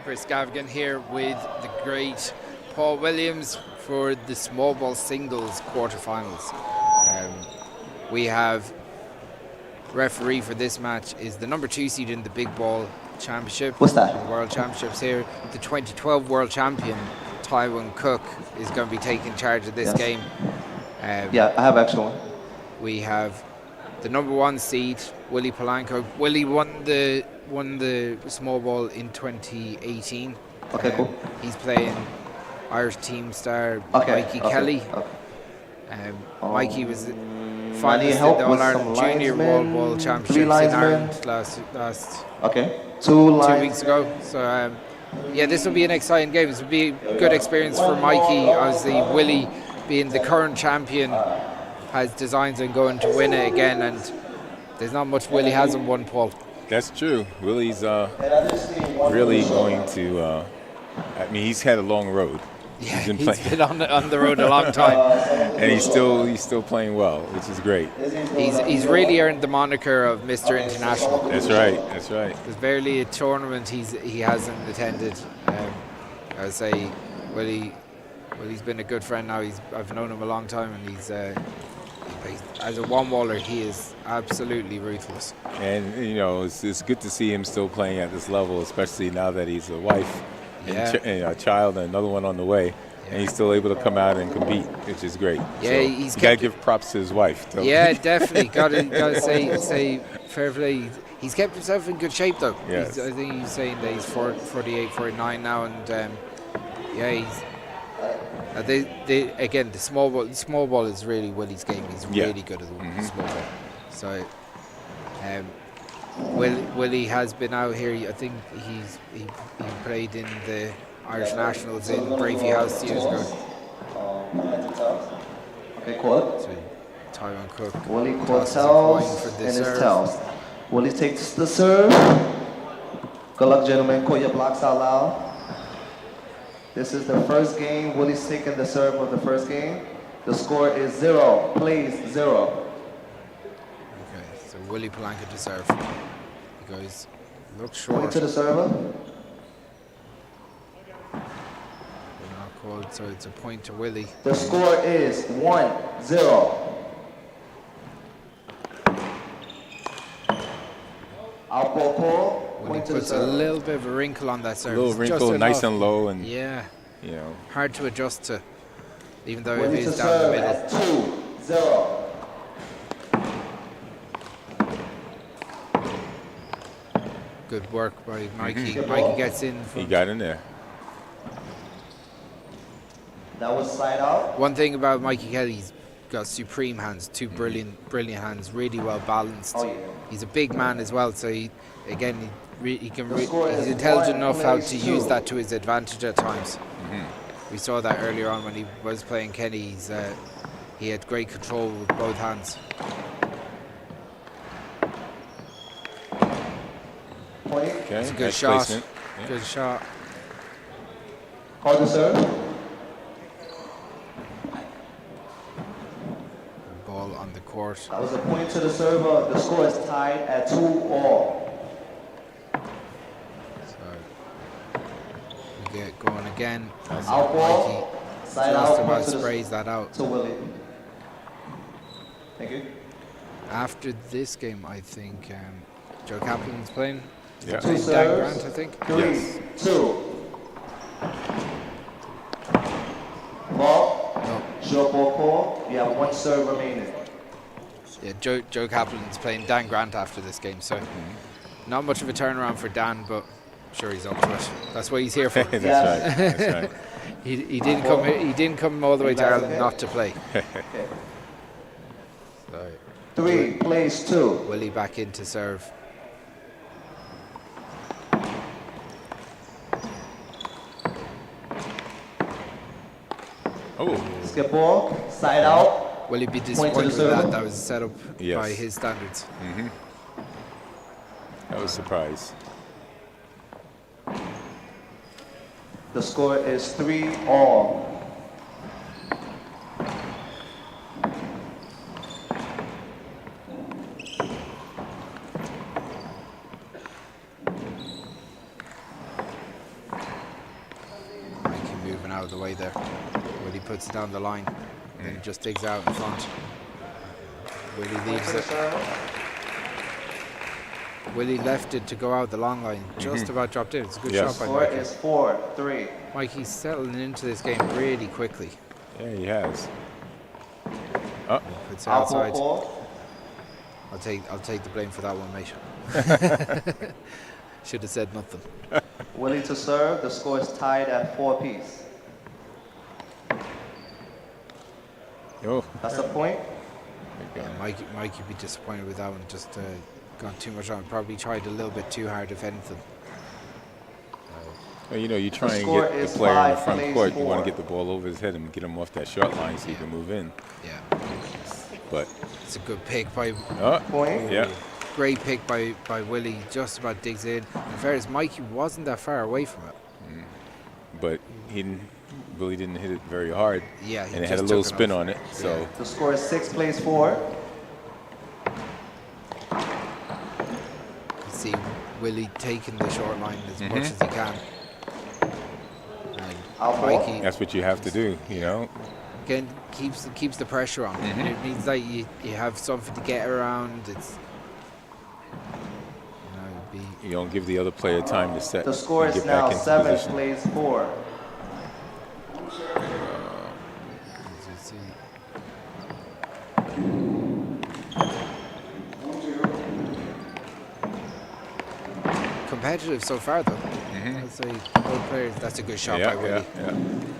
Chris Gavigan here with the great Paul Williams for the small ball singles quarterfinals. We have referee for this match is the number 2 seed in the big ball championship. What's that? The World Championships here. The 2012 world champion Tywin Cook is going to be taking charge of this game. Yeah, I have extra one. We have the number 1 seed Willie Palano. Willie won the small ball in 2018. Okay, cool. He's playing Irish team star Mikey Kelly. Mikey was finalist in the All-Ireland Junior World Wallball Championships in Ireland last 2 weeks ago. So yeah, this will be an exciting game. This will be a good experience for Mikey. Obviously, Willie, being the current champion, has designs on going to win it again, and there's not much Willie hasn't won, Paul. That's true. Willie's really going to. I mean, he's had a long road. Yeah, he's been on the road a long time, and he's still playing well, which is great. He's really earned the moniker of Mr. International. That's right. That's right. There's barely a tournament he hasn't attended. I would say Willie's been a good friend now. I've known him a long time, and he's as a one-waller, he is absolutely ruthless. And you know, it's good to see him still playing at this level, especially now that he's a wife. And a child and another one on the way, and he's still able to come out and compete, which is great. Yeah, so he's got to give props to his wife. Yeah, definitely. Got to say fair play. He's kept himself in good shape, though. Yes. I think he's saying that he's 48, 49 now, and yeah, he's. Again, the small ball is really Willie's game. He's really good at the small ball. So. Willie has been out here. I think he played in the Irish Nationals in Bravey House years ago. Okay, cool. So Tywin Cook. Willie Cortels and his tells. Willie takes the serve. Good luck, gentlemen. Call your blocks out loud. This is the first game. Willie's taking the serve of the first game. The score is 0. Plays 0. So Willie Palano to serve. He goes, looks short. Point to the server. They're not called, so it's a point to Willie. The score is 1-0. Out ball call. Willie puts a little bit of a wrinkle on that serve. A little wrinkle, nice and low, and yeah, you know, hard to adjust to, even though Willie it is down the middle. At 2-0. Good work by Mikey. Mikey gets in. He got in there. That was side out. One thing about Mikey Kelly, he's got supreme hands, 2 brilliant hands, really well balanced. Oh, yeah. He's a big man as well, so he's intelligent enough how to use that to his advantage at times. We saw that earlier on when he was playing Kenny. He had great control with both hands. Okay, it's a good nice shot. placement. Yeah. Good shot. Call the serve. Ball on the court. That was a point to the server. The score is tied at 2-all. So we get going again. Out ball. Side out. Just about sprays that out. To Willie. Thank you. After this game, I think Joe Kaplan's playing. Yeah. Two Dan Grant, serves. I think. 3-2. Ball. No. Short ball call. You have 1 serve remaining. Yeah, Joe Kaplan's playing Dan Grant after this game, so not much of a turnaround for Dan, but I'm sure he's up to it. That's what he's here for. That's right. That's right. He didn't come all the way to Ireland not to play. So 3 plays 2. Willie back in to serve. Oh. Skip ball. Side out. Will he be Point disappointed to with the that? server. That was set up Yes. by his standards. That was a surprise. The score is 3-all. out of the way there. Willie puts it down the line, and then just digs out in front. Willie leaves it. Willie left it to go out the long line, just about dropped in. It's a good shot by Mikey. Score is 4-3. Mikey's settling into this game really quickly. Yeah, he has. Puts it outside. I'll take the blame for that one, mate. Should have said nothing. Willie to serve. The score is tied at 4-piece. That's a point. Yeah, Mikey would be disappointed with that one. Just gone too much on. Probably tried a little bit too hard, if anything. Well, you know, you try and get the player in the front court. You want to get the ball over his head and get him off that short line so he can move in. Yeah. But it's a good pick by. Point. Yeah. Great pick by Willie. Just about digs in. In fairness, Mikey wasn't that far away from it. But Willie didn't hit it very hard. Yeah. And it had a little spin on it. So yeah. The score is 6-4. See Willie taking the short line as much as he can. Mikey, that's what you have to do, you know. Again, keeps the pressure on. It means that you have something to get around. It's you don't give the other player time to set. The score is now 7-4. Competitive so far, though. I'd say both players. That's a good shot by Willie.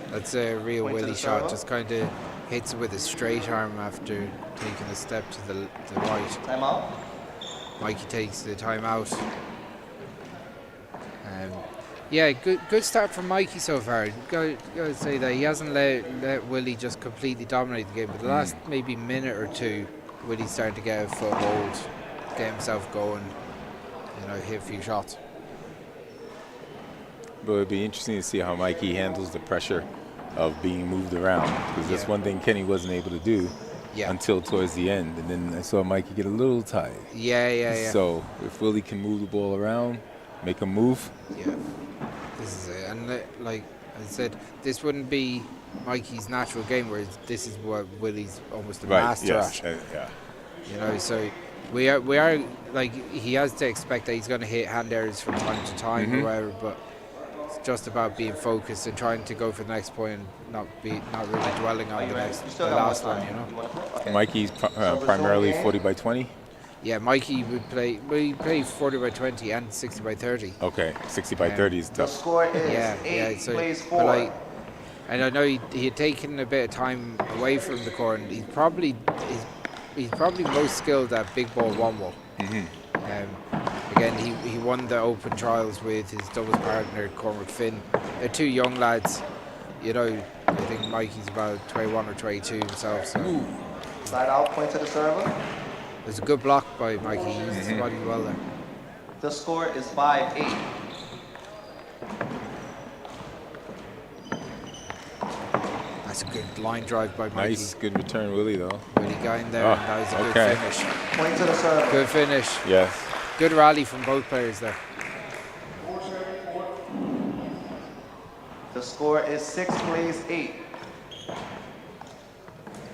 That's a real Willie shot. Just kind of hits it with a straight arm after taking a step to the right. Timeout. Mikey takes the timeout. Yeah, good start from Mikey so far. Got to say that he hasn't let Willie just completely dominate the game. But the last maybe minute or two, Willie's starting to get a foothold, get himself going, you know, hit a few shots. But it'd be interesting to see how Mikey handles the pressure of being moved around, because that's one thing Kenny wasn't able to do until towards the end. And then I saw Mikey get a little tired. Yeah. So if Willie can move the ball around, make a move. Yeah, this is it. And like I said, this wouldn't be Mikey's natural game, whereas this is what Willie's almost a master at. Yeah. You know, so we are like, he has to expect that he's going to hit hand errors from time to time or whatever, but it's just about being focused and trying to go for the next point and not really dwelling on the last one, you know. Mikey's primarily 40-by-20. Yeah, Mikey would play 40-by-20 and 60-by-30. Okay, 60-by-30 is tough. The score is 8-4. But like, and I know he had taken a bit of time away from the court, and he's probably most skilled at big ball one wall. Again, he won the Open Trials with his doubles partner Cormac Finn. They're two young lads. You know, I think Mikey's about 21 or 22 himself. So side out, point to the server. There's a good block by Mikey. He uses his body well there. The score is 5-8. That's a good line drive by Mikey. Nice, good return, Willie, though. Willie got in there, and that was a good finish. Point to the server. Good finish. Yes. Good rally from both players there. The score is 6-8.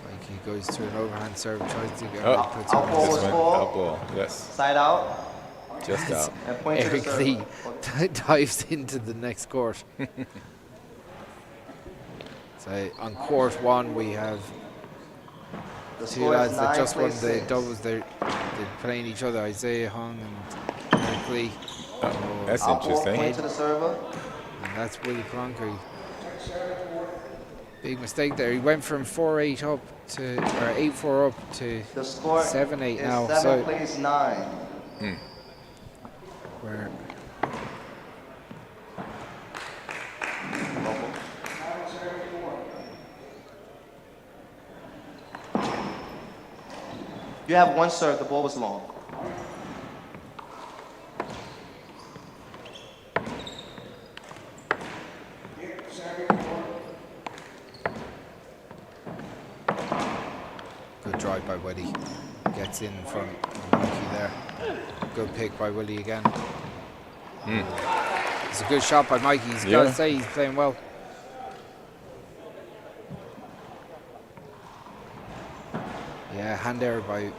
Mikey goes to an overhand serve, tries to get out ball, yes. Side out. Just out. And point Eric to the Lee dives into the next court. So on court one, we have two lads that just won the doubles. They're playing each other, Isaiah Hung and Eric Lee. That's interesting. Point to the server. And that's Willie Clonker. Big mistake there. He went from 4-8 up to, or 8-4 up to 7-8 now. 7-9. Where you have one serve. The ball was long. good drive by Willie. Gets in from Mikey there. Good pick by Willie again. It's a good shot by Mikey. He's got to say he's playing well. hand error by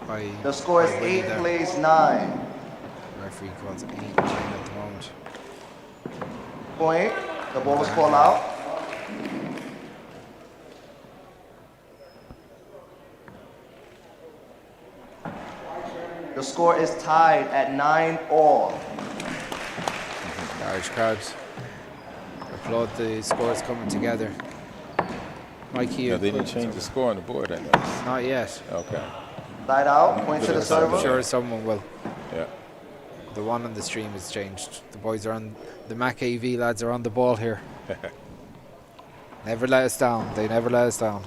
The score is by Willie 8 there. plays 9. Referee calls 8-9 at the moment. Point. The ball was called out. The score is tied at 9-all. Irish crowds applaud the scores coming together. Mikey, Yeah, they didn't change the score on the board, I noticed. not yet. Okay. Side out. Point to the server. I'm sure someone will. Yeah. The one on the stream has changed. The boys are on, the Mac AV lads are on the ball here. Never let us down. They never let us down.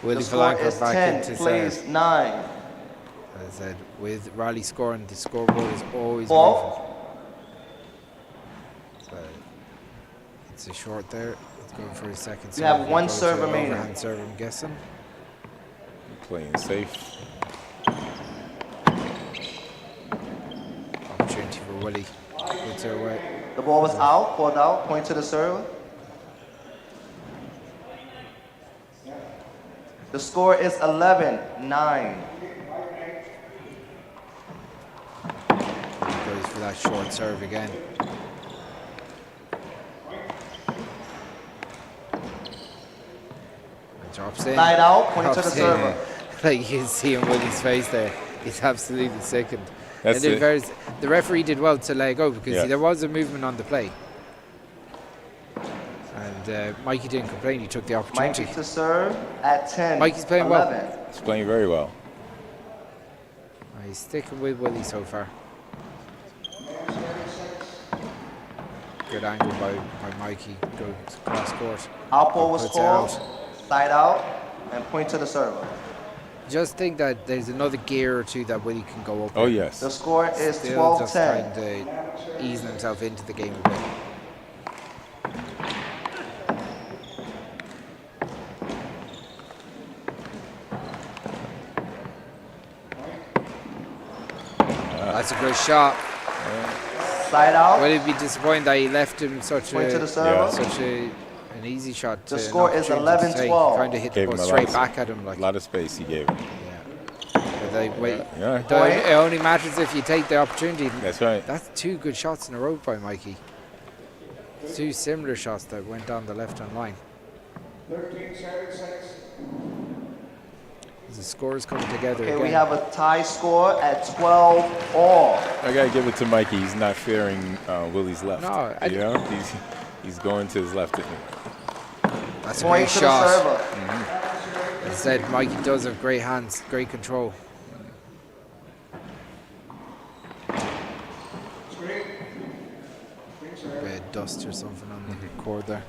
Willie The score Polanco is back 10 into plays serve. 9. As I said, with Raleigh scoring, the scoreboard is always Ball. moving. So it's a short there. It's going for his second serve. You have He one goes serve for an remaining. overhand serve, I'm guessing. Playing safe. Opportunity for Willie. Puts her away. The ball was out, called out. Point to the server. The score is 11-9. He goes for that short serve again. Drops in. Side out, point to the Drops in. server. Like you can see in Willie's face there. He's absolutely sickened. That's And it. the referee did well to let go because Yeah. there was a movement on the play. And Mikey didn't complain, he took the opportunity. Mikey to serve at 10. Mikey's playing 11. well. He's playing very well. He's sticking with Willie so far. Good angle by Mikey. Goes cross court. Outball was Puts it called. out. Side out and point to the server. Just think that there's another gear or two that Willie can go up. Oh, in. yes. The score is Still just 12-10. trying to ease himself into the game a bit. That's a good shot. Side out. Will he be disappointed that he left him such Point to the a server. such an easy shot? The to score is 11-12. Kind of hit the Gave him ball a straight lot back at him. Like A lot of space he gave him. but they wait. Yeah. It only matters if you take the opportunity. That's right. That's two good shots in a row by Mikey. Two similar shots that went down the left-hand line. 13-7-6. The scores coming together Okay, again. we have a tie score at 12-all. I gotta give it to Mikey. He's not fearing Willie's left. No, you know, he's going to his left. That's a Point great to the shot. server. As I said, Mikey does have great hands, great control. Bit of dust or something on the cord there.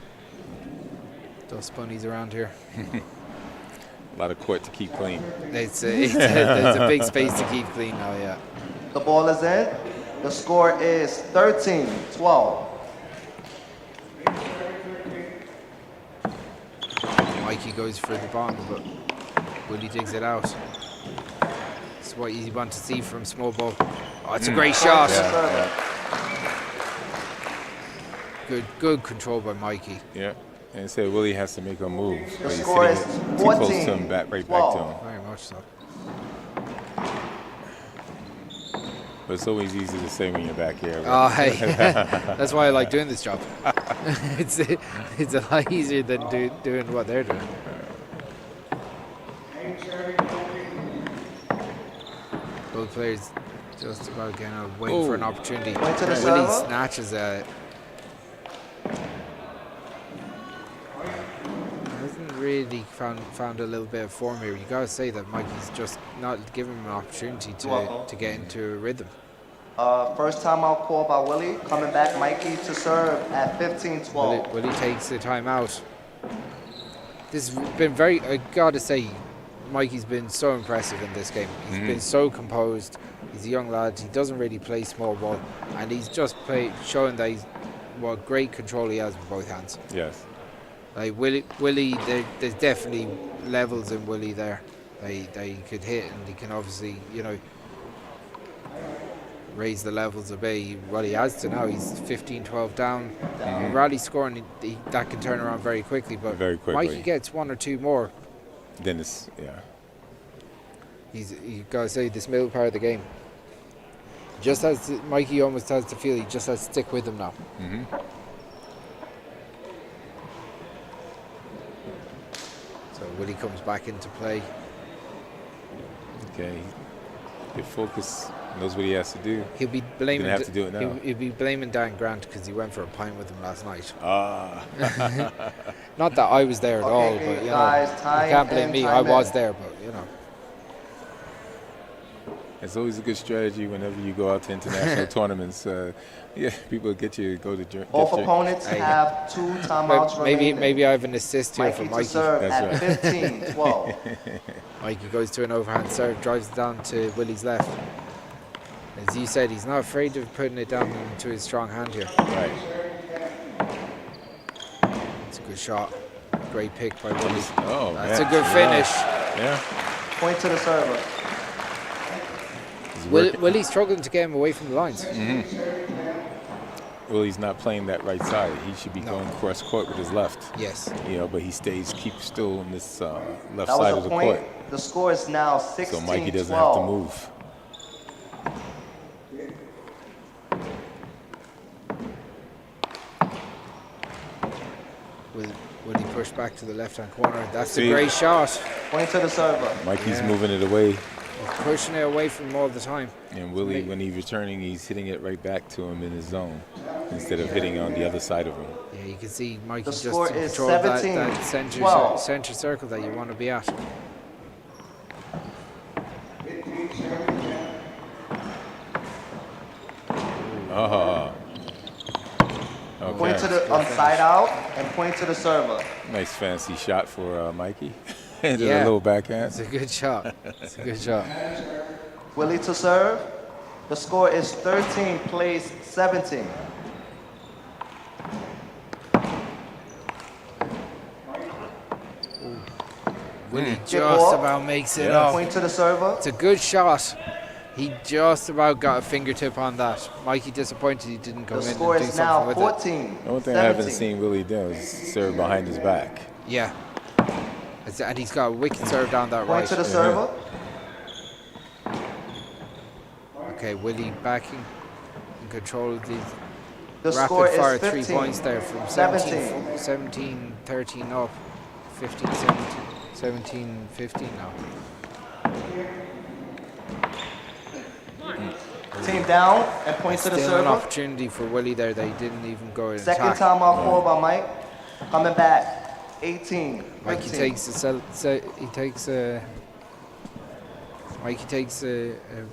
Dust bunnies around here. A lot of court to keep clean. There's a big space to keep clean now, yeah. The ball is in. The score is 13-12. Mikey goes for the bond, but Willie digs it out. It's what you want to see from small ball. Oh, it's a great shot. Good control by Mikey. Yeah. And so Willie has to make a move. The But he's score sitting is too close to him, 14, right back to 12. him. Very much so. But it's always easy to say when you're back here. Oh, hey. That's why I like doing this job. it's a lot easier than doing what they're doing. Both players just about getting out, waiting for an opportunity. Point to the Willie server. snatches a. Hasn't really found a little bit of form here. You gotta say that Mikey's just not giving him an opportunity to get into a rhythm. First time out call by Willie. Coming back, Mikey to serve at 15-12. Willie takes the time out. This has been very, I gotta say, Mikey's been so impressive in this game. He's been so composed. He's a young lad. He doesn't really play small ball, and he's just showing that he's what great control he has with both hands. Yes. Like Willie, there's definitely levels in Willie there that he could hit, and he can obviously, raise the levels a bit. What he has to now, he's 15-12 down. Rally scoring, that can turn around very quickly, but Very quickly. Mikey gets one or two more. Then it's, yeah. You gotta say, this middle part of the game, just as Mikey almost has to feel, he just has to stick with him now. So Willie comes back into play. Okay, good focus. Knows what he has to do. He'll be blaming. Have to do it now. He'll be blaming Dan Grant because he went for a pint with him last night. Not that I was there at all, but you know, you can't blame me. I was there, but you know. It's always a good strategy whenever you go out to international tournaments. People get you to go to Germany. Both opponents have 2 timeouts remaining. Maybe I have an assist here for Mikey Mikey. to serve at 15-12. Mikey goes to an overhand serve, drives it down to Willie's left. As you said, he's not afraid of putting it down into his strong hand here. Right. It's a good shot. Great pick by Willie. Oh, that's a good finish. Yeah. Point to the server. Willie's struggling to get him away from the lines. Willie's not playing that right side. He should be going cross court with his left. Yes. You know, but he keeps still on this left side of the point. court. The score is now 16-12. So Mikey doesn't have to move. Will he push back to the left-hand corner? That's a great shot. Point to the server. Mikey's moving it away. He's pushing it away from him all the time. And Willie, when he's returning, he's hitting it right back to him in his zone instead of hitting on the other side of him. Yeah, you can see Mikey just score in is control of that 17-12. center circle that you want to be at. Okay. Point to the side out and point to the server. Nice fancy shot for Mikey. And a Yeah, little backhand. it's a good shot. It's a good shot. Willie to serve. The score is 13 plays 17. Willie just about makes it up. Point to the server. It's a good shot. He just about got a fingertip on that. Mikey disappointed he didn't come in and do something with it. The score is now 14. The one thing I haven't seen Willie do is serve behind his back. Yeah. And he's got a wicked serve down that right. Point to the server. Okay, Willie backing in control of these. The rapid score fire is 3 15, points there from 17, 13 up, 15, 17, 15 now. Team down and point to the Still server. an opportunity for Willie there. They didn't even go in Second attack. time off ball by Mike. Coming back. 18. Mikey 15. takes a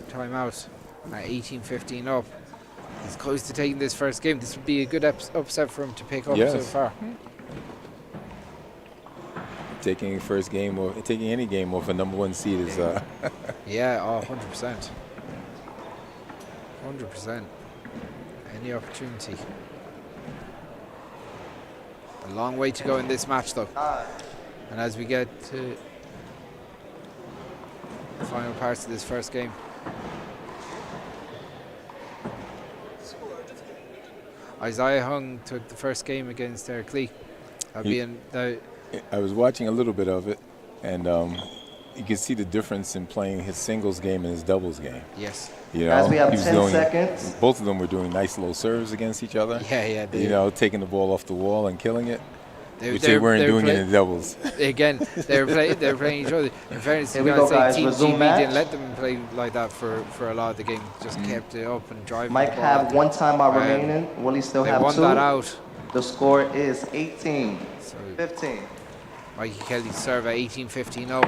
timeout at 18-15 up. He's close to taking this first game. This would be a good upset for him to pick up so far. Taking first game or taking any game off a #1 seed is yeah, 100%. 100%. Any opportunity. A long way to go in this match though. And as we get to the final parts of this first game. Isaiah Hung took the first game against Clee. I was watching a little bit of it, and you can see the difference in playing his singles game and his doubles game. Yes. You know, as we have 10 seconds. Both of them were doing nice low serves against each other. Yeah. You know, taking the ball off the wall and killing it. Which they weren't doing it in doubles. Again, they were playing each other. In fairness, Here we go, guys. Team Resume GB match. didn't let them play like that for a lot of the game. Just kept it up and driving. Mike the ball have one timeout remaining. Willie still they have won 2. that out. The score is 18-15. Mikey Kelly's serve at 18-15 up.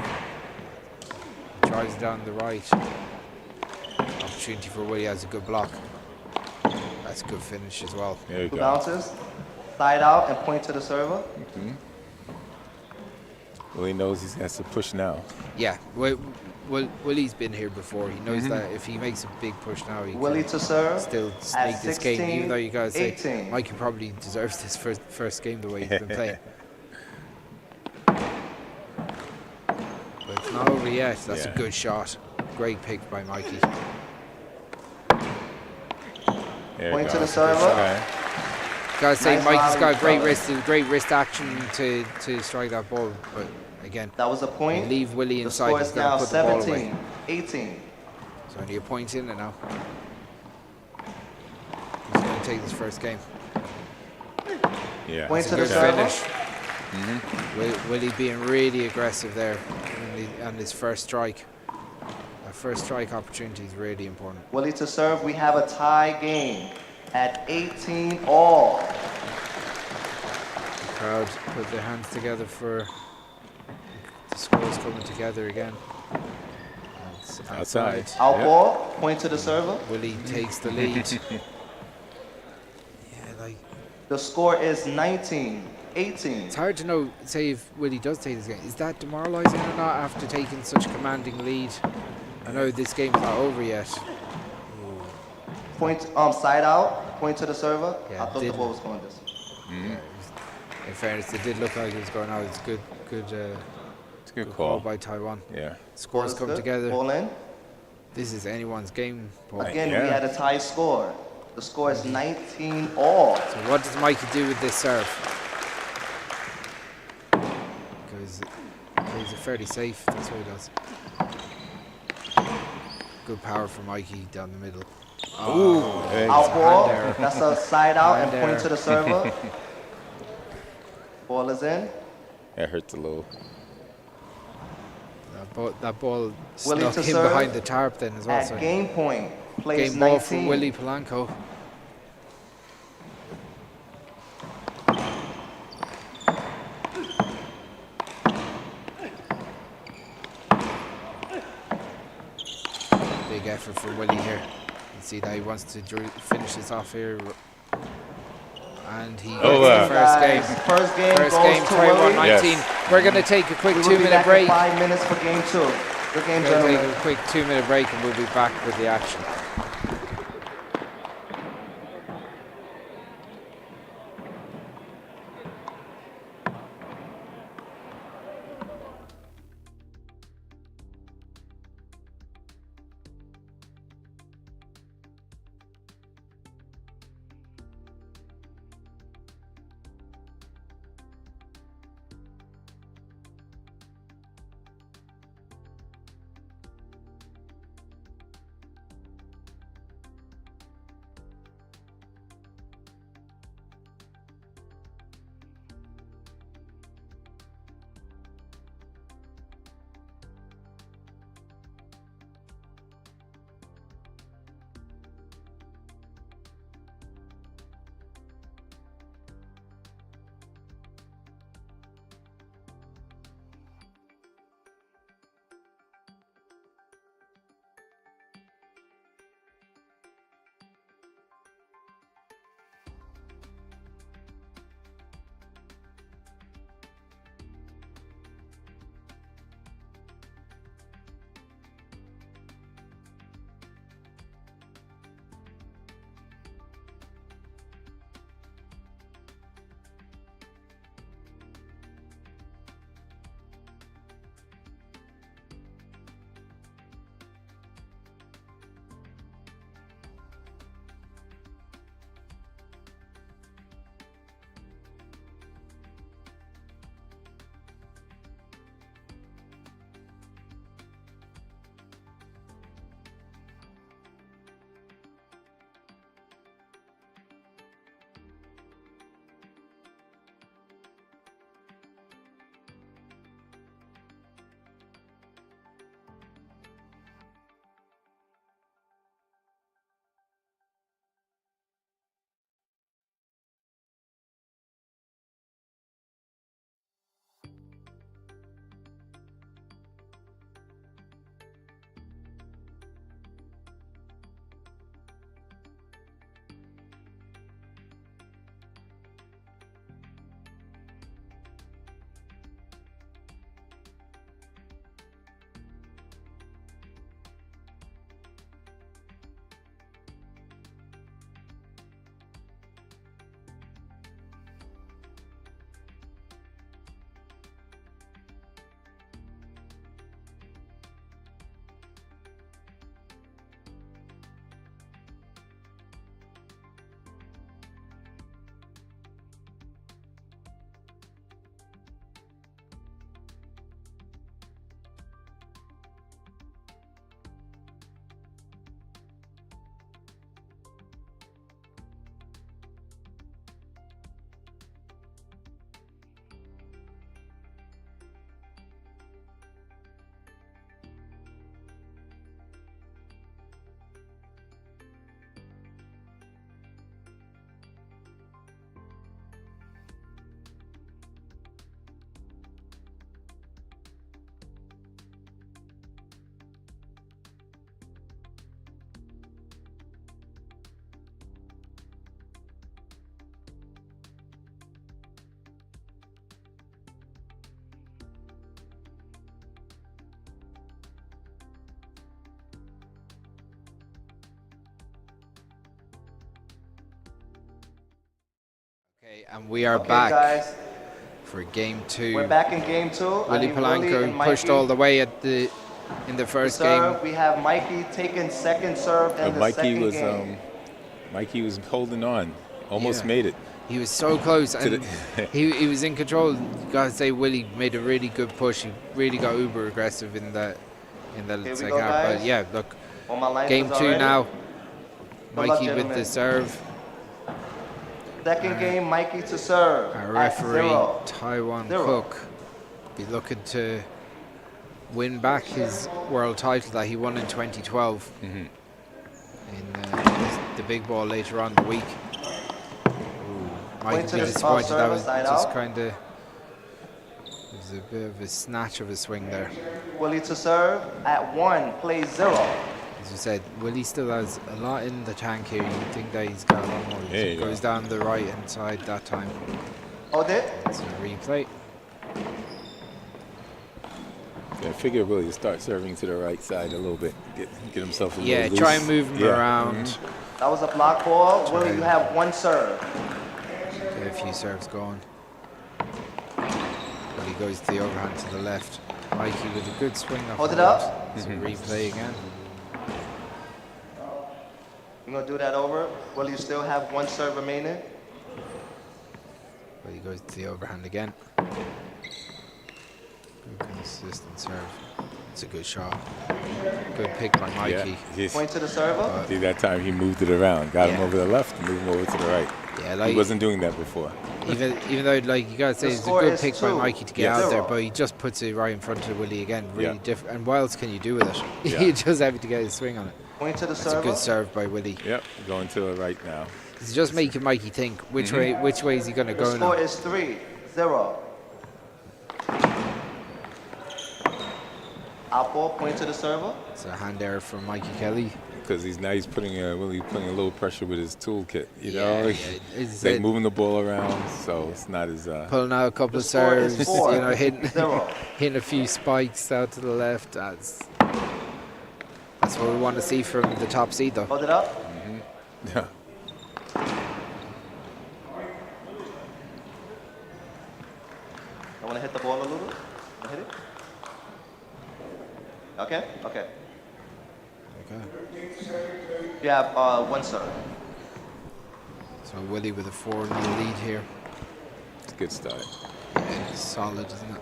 Drives down the right. Opportunity for Willie, has a good block. That's a good finish as well. There you Two go. bounces. Side out and point to the server. Willie knows he has to push now. Yeah, Willie's been here before. He knows that if he makes a big push now, he Willie can to serve still at snake this game. Even though you guys say 18. Mikey probably deserves this first game the way he's been playing. But it's not over yet. That's a good shot. Great pick by Mikey. Point to the server. Okay. Gotta say, Nice Mikey's got volley, great wrist action to strike that ball. But again. That was a point. Leave Willie The inside. score He's is going to now put the ball away. 17-18. So only a point in it now. He's going to take this first game. Yeah. Point to the Good server. finish. Willie being really aggressive there on his first strike. That first strike opportunity is really important. Willie to serve. We have a tie game at 18 all. The crowd put their hands together for the scores coming together again. It's outside. Out ball. Point to the server. Willie takes the lead. The score is 19-18. It's hard to know, say if Willie does take this game, is that demoralising or not after taking such a commanding lead? I know this game's not over yet. Point, side out, point to the server. Yeah, I thought the ball was going this way. Yeah, in fairness, it did look like it was going out. It's good it's a good call call by Taiwan. Yeah. Scores come together. Ball in. This is anyone's game. Paul. Again, we had a tie score. The score is 19 all. So what does Mikey do with this serve? Because he's fairly safe. That's what he does. Good power from Mikey down the middle. Oh, out ball. That's a side out and point to the server. Ball is in. It hurts a little. That ball Willie snuck to in serve behind the tarp then as well. At So game point, plays game ball 19. for Willie Palano. Big effort from Willie here. You can see that he wants to finish this off here. And he gets the first game. First game First goes game, to 21-19. Willie. We're going to take a quick We will be 2-minute back in break. 5 minutes for game 2. Good game, We're going to gentlemen. take a quick 2-minute break and we'll be back with the action. Okay, and we are Okay, back guys. for game 2. We're back in game 2. Willie Palano and pushed Mikey all the way in the first serve. game. We have Mikey taking second serve in the second game. Mikey was holding on, almost made it. He was so close, and he was in control. You gotta say, Willie made a really good push. He really got uber aggressive in the second half. But yeah, look, game 2 now. Mikey with the serve. Second game, Mikey to serve. Our referee, Taiwan Cook, be looking to win back his world title that he won in 2012 in the big ball later on in the week. Might be disappointed. That was just kind of, it was a bit of a snatch of a swing there. Willie to serve at 1, play 0. As you said, Willie still has a lot in the tank here. You think that he's got a lot more. He goes down the right hand side that time. Hold it. It's a replay. I figure Willie start serving to the right side a little bit, get himself a little loose. Try and move him around. That was a block ball. Willie, you have 1 serve. Get a few serves going. Willie goes to the overhand to the left. Mikey with a good swing. Hold it up. It's a replay again. You're going to do that over. Will you still have 1 serve remaining? Well, he goes to the overhand again. Good consistent serve. It's a good shot. Good pick by Mikey. Point to the server. See, that time he moved it around. Got him over the left and moved him over to the right. Yeah, like, he wasn't doing that before. Even though, like, you gotta say, it's a good pick by Mikey to get out there, but he just puts it right in front of Willie again. Really different. And what else can you do with it? You just have to get his swing on it. Point to the That's a good serve by Willie. Yep, going to the right now. It's just making Mikey think which way is he gonna go now. The score is 3-0. Apple, point to the server. It's a hand error from Mikey Kelly. Because he's putting Willie putting a little pressure with his toolkit. You know, it's like moving the ball around, so it's not as pulling out a couple of serves. You know, hitting a few spikes out to the left. That's what we want to see from the top seed, though. Hold it up. Yeah. I want to hit the ball a little. Hit it. Okay. Okay. You have 1 serve. So Willie with a 4-0 lead here. It's a good start. Yeah, it's solid, isn't it?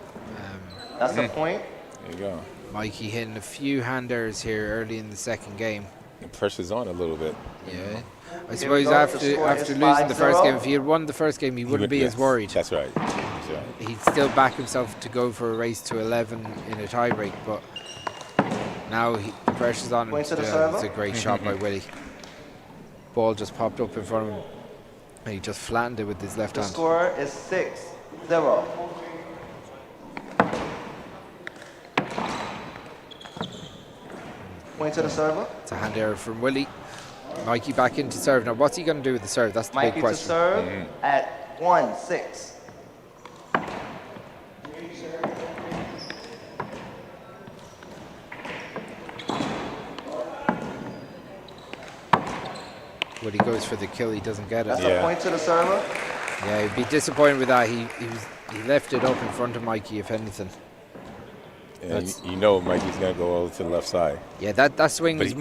That's the point. There you go. Mikey hitting a few hand errors here early in the second game. The pressure's on a little bit. Yeah. I suppose after losing the first game, if he had won the first game, he wouldn't be as worried. That's right. That's right. He'd still back himself to go for a race to 11 in a tiebreak, but now the pressure's on him. It's a great shot by Willie. Ball just popped up in front of him, and he just flattened it with his left hand. The score is 6-0. Point to the server. It's a hand error from Willie. Mikey back into serve. Now, what's he going to do with the serve? That's the Mikey big question. to serve at 1-6. When he goes for the kill, he doesn't get it. That's a point to the server. Yeah, he'd be disappointed with that. He left it up in front of Mikey, if anything. Yeah, you know Mikey's gonna go over to the left side. Yeah, that swing is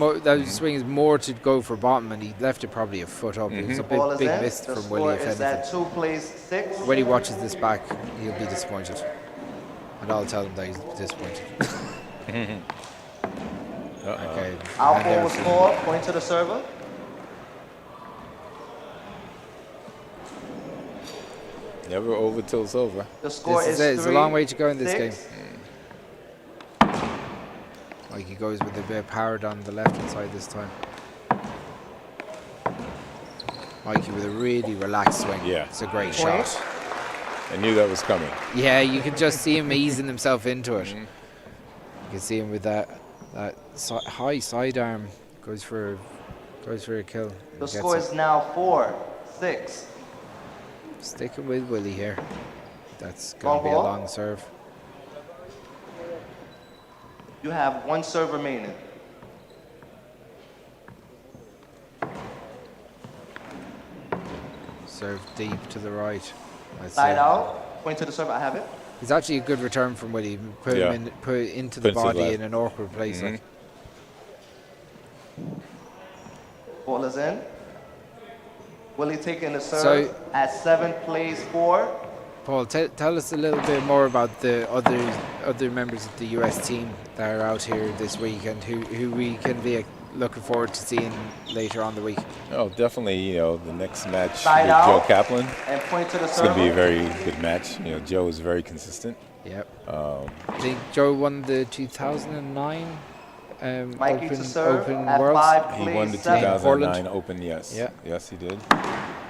swing is more to go for bottom, and he left it probably a foot up. It was a big miss from Willie, if anything. At 2 plays 6. When he watches this back, he'll be disappointed, and I'll tell him that he's disappointed. Okay. Alpha will score. Point to the server. Never over till it's over. The score is 3-6. It's a long way to go in this game. Like he goes with a bit of power down the left-hand side this time. Mikey with a really relaxed swing. Yeah. It's a great shot. I knew that was coming. Yeah, you can just see him easing himself into it. You can see him with that high sidearm. Goes for a kill. The score is now 4-6. Sticking with Willie here. That's going to be a long serve. You have 1 serve remaining. Serve deep to the right. Side out. Point to the server. I have it. It's actually a good return from Willie. Put it into the body in an awkward place. Like. Ball is in. Willie taking the serve at 7 plays 4. Paul, tell us a little bit more about the other members of the US team that are out here this week and who we can be looking forward to seeing later on the week. Oh, definitely, the next match Side with out Joe Kaplan. And point to the it's going to be a very good match. Joe is very consistent. Yep. I think Joe won the 2009 Open Worlds. He won the 2009 Open, yes. Yeah. Yes, he did.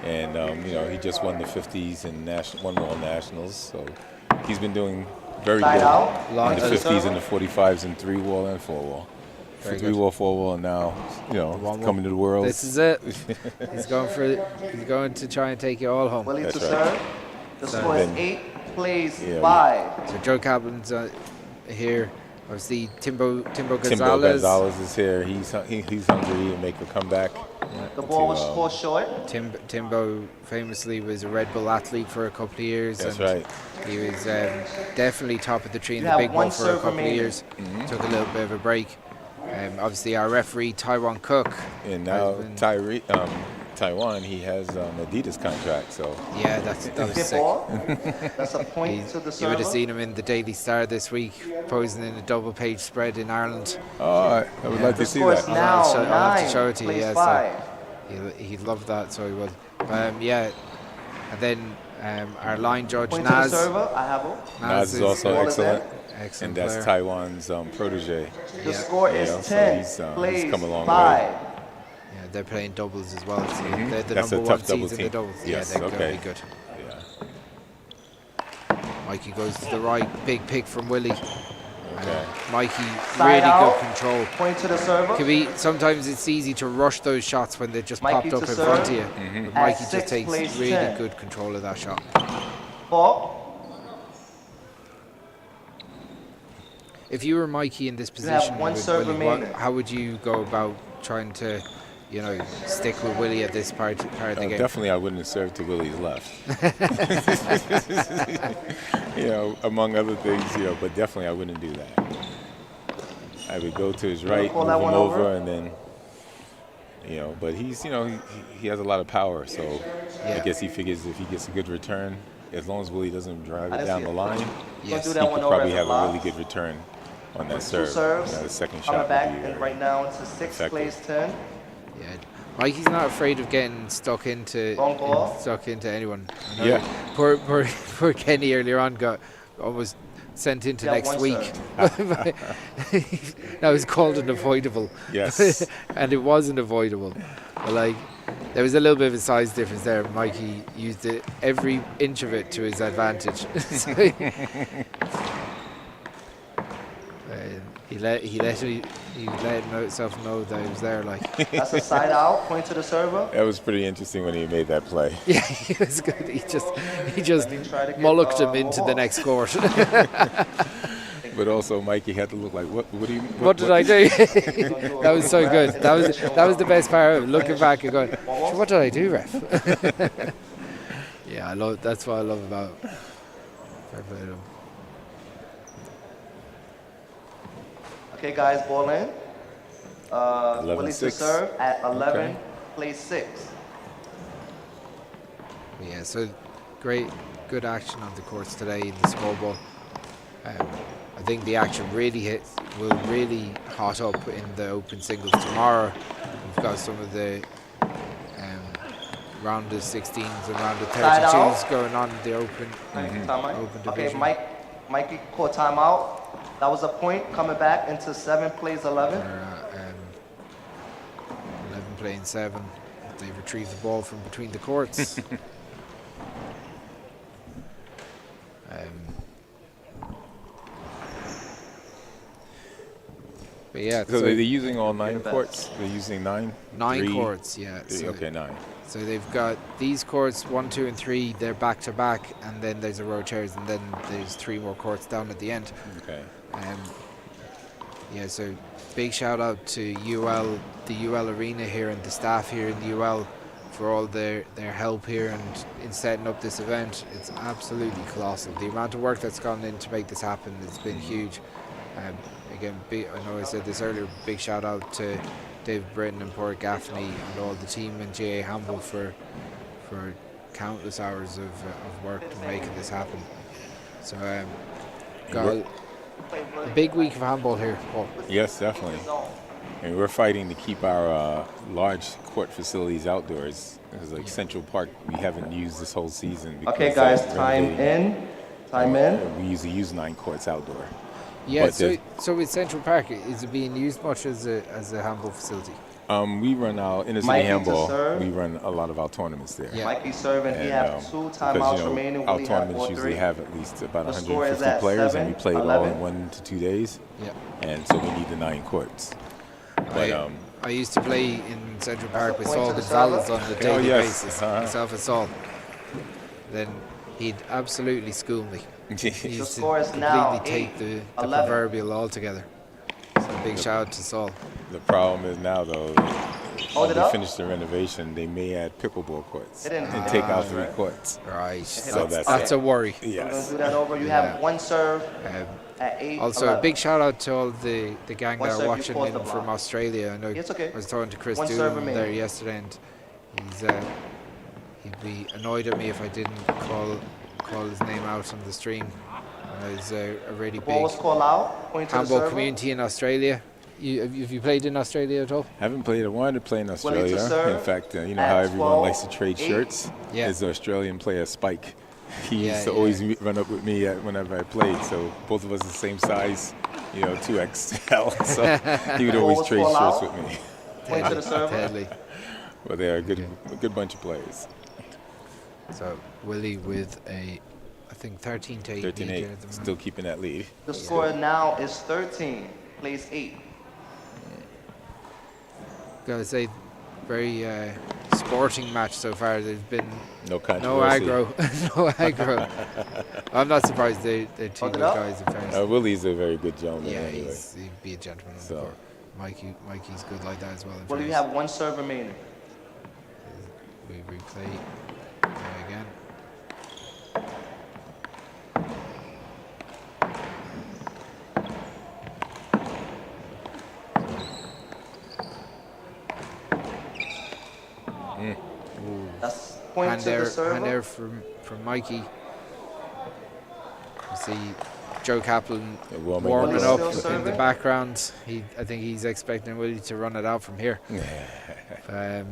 And, he just won the 50s and One Wall Nationals. So he's been doing very good in the 50s and the 45s and 3-wall and 4-wall. 3-wall, 4-wall, and now, coming to the Worlds. This is it. He's going to try and take it all home. Willie to serve. The score is 8 plays 5. So Joe Kaplan's here. Obviously, Timbo Gonzalez. Timbo Gonzalez is here. He's hungry to make a comeback. The ball was caught short. Timbo famously was a Red Bull athlete for a couple of years. That's right. He was definitely top of the tree in the big ball for a couple of years. Took a little bit of a break. Obviously, our referee, Taiwan Cook. And now Taiwan, he has an Adidas contract, so. Yeah, that was sick. That's a point to the server. You would have seen him in the Daily Star this week, posing in a double-page spread in Ireland. Oh, I would like to see that. I'll have to show it to you. Yeah, so he'd love that, so he would. And then our line judge, point Naz. To the server. I have him. Naz is also excellent. Excellent and that's player. Taiwan's protege. The score is 10 so plays he's come a long 5. way. Yeah, they're playing doubles as well. So they're the that's number a tough 1 double seeds team. in the doubles. Yes, yeah, they're going to be good. Mikey goes to the right. Big pick from Willie. Mikey, really good control. Point to the server. Sometimes it's easy to rush those shots when they just Mikey popped up in front of you. But Mikey just takes really good control of that shot. 4. If you were Mikey in this position, how would you go about trying to, stick with Willie at this part of the game? Definitely, I wouldn't have served to Willie's left. Among other things, but definitely I wouldn't do that. I would go to his right, move him over, and then, but he's, he has a lot of power, so I guess he figures if he gets a good return, as long as Willie doesn't drive it down the line, he could probably have a really good return on that serve. The second shot would back be and right now into 6 plays 10. Yeah, Mikey's not afraid of getting stuck into anyone. Yeah. Poor Kenny earlier on got almost sent into next week. That was called unavoidable. Yes. And it wasn't avoidable. But there was a little bit of a size difference there. Mikey used every inch of it to his advantage. He let himself know that he was there. That's a side out. Point to the server. That was pretty interesting when he made that play. Yeah, he was good. He just mullocked him into the next court. But also, Mikey had to look like, what did I do? That was so good. That was the best part of it, looking back and going, what did I do, ref? Yeah, that's what I love about fair play to him. Okay, guys, ball in. Willie to serve at 11, plays 6. Yeah, so good action on the courts today in the scoreboard. I think the action will really hot up in the open singles tomorrow. We've got some of the round of 16s and round of 32s going on in the open division. Okay, Mikey caught timeout. That was a point coming back into 7 plays 11. 11 playing 7. They retrieve the ball from between the courts. But yeah, so they're using all 9 courts? They're using 9? 9 courts, yeah. Okay, 9. So they've got these courts, 1, 2, and 3. They're back to back, and then there's a row of chairs, and then there's 3 more courts down at the end. Okay. Yeah, so big shout out to UL, the UL Arena here, and the staff here in the UL for all their help here and in setting up this event. It's absolutely colossal. The amount of work that's gone in to make this happen has been huge. Again, I know I said this earlier, big shout out to David Britton and Port Gaffney and all the team in GA Handball for countless hours of work to making this happen. So got a big week of handball here, Paul. Yes, definitely. And we're fighting to keep our large court facilities outdoors. Because like Central Park, we haven't used this whole season. Okay, guys, time in. We usually use 9 courts outdoor. Yeah, so with Central Park, is it being used much as a handball facility? We run our inner-city handball. We run a lot of our tournaments there. Yeah. Mikey serving. He has 2 timeouts remaining. Our tournaments usually have at least about 150 players, and we play it all in 1 to 2 days. Yeah. And so we need the 9 courts. But I used to play in Central Park with Saul Gonzalez on a daily basis. Myself and Saul. Then he'd absolutely school me. He used to completely take the proverbial altogether. So big shout out to Saul. The problem is now, though, when they finish the renovation, they may add pickleball courts and take out 3 courts. Right. So that's a worry. Yes. Do that over. You have 1 serve at 8. Also, 11. a big shout out to all the gang that are watching in from Australia. I know I was talking to Chris Doon there yesterday, and he'd be annoyed at me if I didn't call his name out on the stream. There's a really big handball community in Australia. Have you played in Australia at all? Haven't played. I wanted to play in Australia. In fact, you know how everyone likes to trade shirts? Yeah. There's an Australian player, Spike. He used to always run up with me whenever I played. So both of us the same size, 2XL. So he would always trade shirts with me. But they are a good bunch of players. So Willie with I think 13-8. 13-8. Still keeping that lead. The score now is 13. Plays 8. Gotta say, very sporting match so far. There's been no aggro. No aggro. I'm not surprised they're 2 good guys in fairness. Willie's a very good gentleman. Yeah, anyway. he'd be a gentleman on the court. Mikey's good like that as well. Well, you have 1 serve remaining. We replay again. That's point to the server. Hand there from Mikey. You see Joe Kaplan warming up in the background. I think he's expecting Willie to run it out from here. The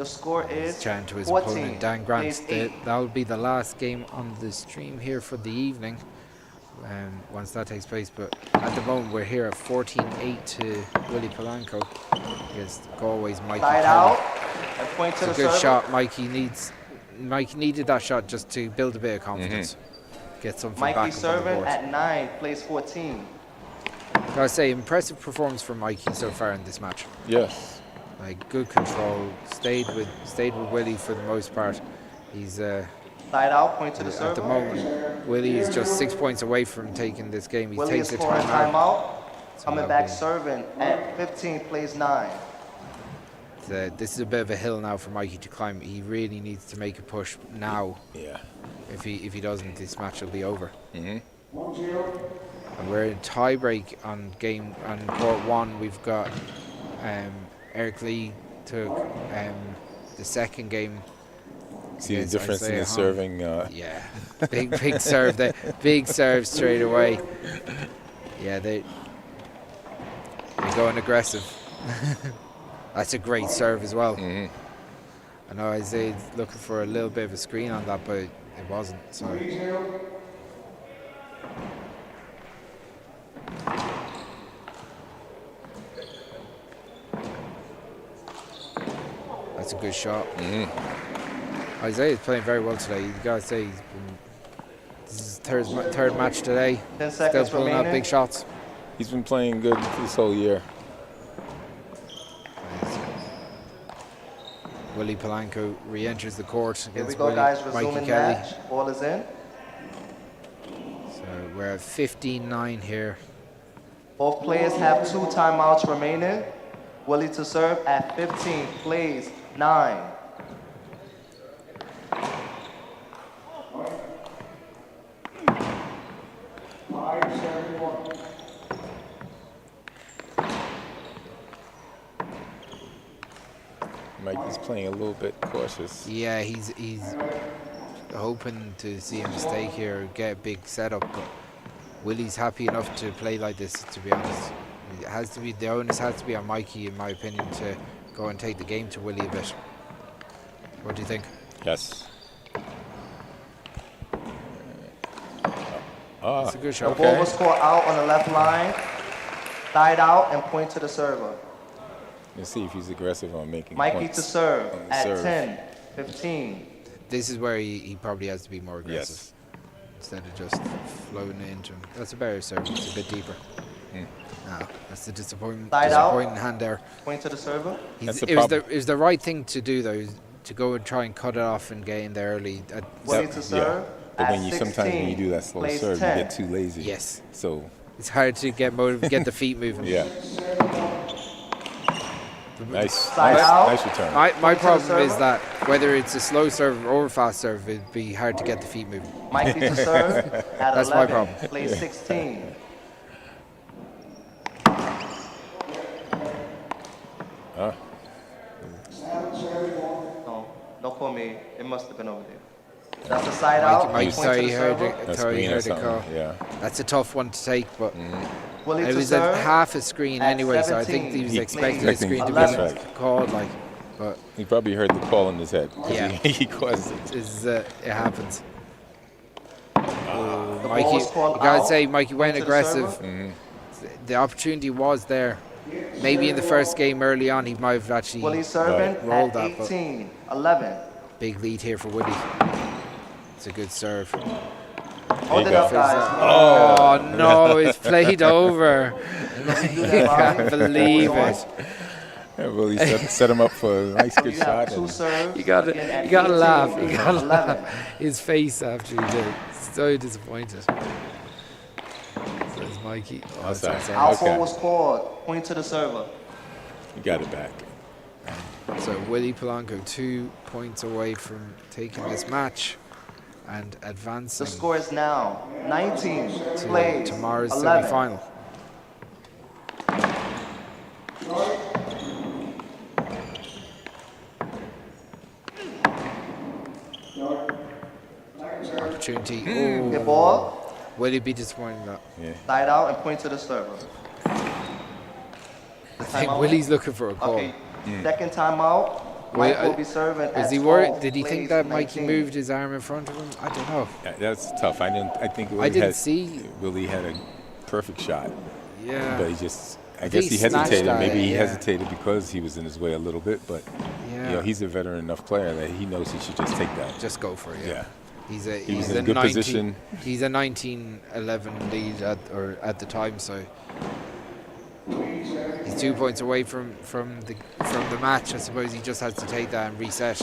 score is chatting to his 14. opponent, Dan Grant. That'll be the last game on the stream here for the evening. Once that takes place, but at the moment we're here at 14-8 to Willie Palano against Galway's Mikey Kelly. It's a good shot. Mikey needed that shot just to build a bit of confidence, get something back on the board. Mikey serving at 9, plays 14. Gotta say, impressive performance from Mikey so far in this match. Yes. Like good control, stayed with Willie for the most part. He's side out, point to the server. At the moment, Willie is just 6 points away from taking this game. He Willie takes the timeout. timeout. Coming back serving at 15, plays 9. This is a bit of a hill now for Mikey to climb. He really needs to make a push now. Yeah. If he doesn't, this match will be over. And we're in tiebreak on court 1. We've got Eric Lee took the second game. See the difference in the serving. Yeah, big serve there, big serve straight away. Yeah, they're going aggressive. That's a great serve as well. I know Isaiah's looking for a little bit of a screen on that, but it wasn't. So. That's a good shot. Isaiah's playing very well today. You gotta say this is his third match today. 10 seconds Still pulling out big shots. He's been playing good this whole year. Willie Palano re-enters the court against Mikey Kelly. Ball is in. So we're at 15-9 here. Both players have 2 timeouts remaining. Willie to serve at 15, plays 9. He's playing a little bit cautious. Yeah, he's hoping to see a mistake here, get a big setup, but Willie's happy enough to play like this, to be honest. It has to be, the onus has to be on Mikey, in my opinion, to go and take the game to Willie a bit. What do you think? Yes. It's a good shot. The ball was scored out on the left line, side out, and point to the server. Let's see if he's aggressive on making Mikey points to serve on the at serve. 10, 15. This is where he probably has to be more aggressive. Yes. Instead of just floating it into him. That's a better serve, it's a bit deeper. That's the disappointing hand there. Point to the server. It was the right thing to do though, to go and try and cut it off and get in there early. To serve. But sometimes when you do that slow serve, 10. You get too lazy. Yes. So it's hard to get the feet moving. Yeah. Nice return. My problem is that whether it's a slow serve or a fast serve, it'd be hard to get the feet moving. Mikey to serve at That's 11, my problem. play 16. No call me. It must have been over there. That's a side out. Mike, sorry, you heard the call. Yeah. That's a tough one to take, but Willie it was serve half a screen anyway, so I think he was expecting the screen to be called. But he probably heard the call in his head. Yeah, he caused it. It happens. Mikey, you gotta say, Mikey went aggressive. The opportunity was there. Maybe in the first game early on, he might have actually rolled that. 18, 11. Big lead here for Willie. It's a good serve. Hold it up, guys. Oh no, it's played over. I can't believe it. Yeah, well, he set him up for a nice good shot. You gotta laugh. You gotta laugh. His face after he did it. So disappointed. Says Mikey. Alpha was called. Point to the server. You got it back. So Willie Polanco 2 points away from taking this match and advancing. The score is now 19 to plays, tomorrow's 11. semi-final. Opportunity. Good ball. Will he be disappointed in that? Yeah. Side out and point to the server. I think Willie's looking for a call. Okay. Second timeout. Mike will be serving. Is he worried? Did he think that Mikey moved his arm in front of him? I don't know. Yeah, that's tough. I think Willie had a perfect shot. Yeah. But I guess he hesitated. Maybe he hesitated because he was in his way a little bit. But he's a veteran enough player that he knows he should just take that. Just go for it. Yeah. He's in a good position. He's a 19-11 lead at the time, so he's 2 points away from the match. I suppose he just has to take that and reset.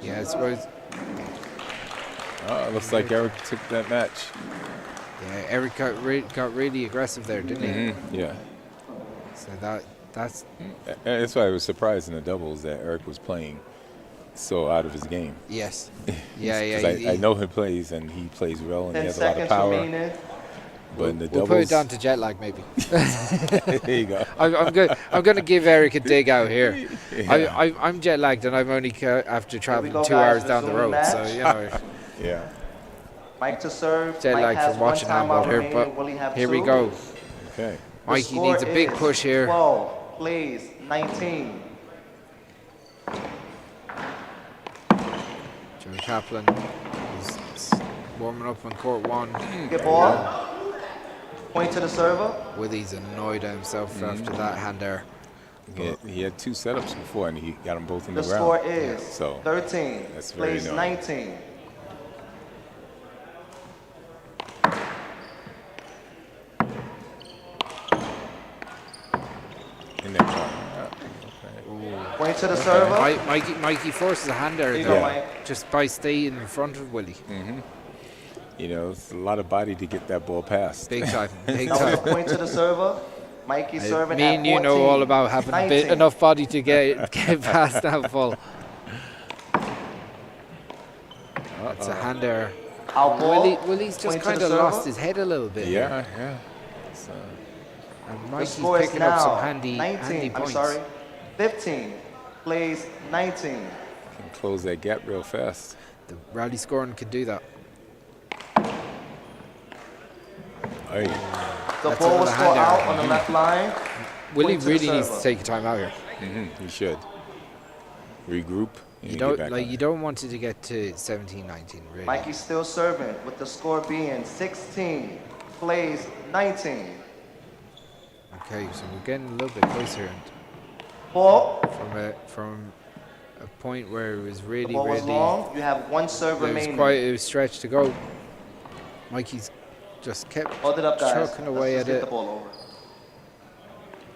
I suppose. It looks like Eric took that match. Yeah, Eric got really aggressive there, didn't he? Yeah. So that's why I was surprised in the doubles that Eric was playing so out of his game. Yes. I know he plays and he plays well and he has a lot of power. But in the doubles, we'll put it down to jet lag, maybe. There you go. I'm going to give Eric a dig out here. Yeah. I'm jet lagged and I'm only after traveling 2 hours down the road, so Yeah. Mike to serve. Jet lag from watching handball here, but here we go. Okay. Mikey needs a big push here. 12, please, 19. Joey Kaplan is warming up on court 1. Good ball. Point to the server. Willie's annoyed at himself after that hand there. He had 2 setups before and he got them both in the The ground. score is 13. That's very plays annoying. 19. In that corner. Point to the server. Mikey forces a hand there just by staying in front of Willie. It's a lot of body to get that ball past. Big time. Point to the server. Mikey serving me and you know all about having enough body to get past that ball. That's a hand there. Willie's just kind of lost his head a little bit. Yeah. And The Mikey's score is picking up some now handy 19. points. 15 plays 19. Can close that gap real fast. The rally scoring can do that. Hey. The ball was scored out on the left line. Willie Point to the really needs to server. take a time out here. He should. Regroup. And You get back don't on like. it. You don't want it to get to 17-19. Really. Mikey's still serving with the score being 16 plays 19. Okay, so we're getting a little bit closer, and Ball. from a point where it was really, The ball was really. long. You have one serve There was remaining. quite a stretch to go. Mikey's just kept Hold it up, guys. chucking away Let's at just get it. the ball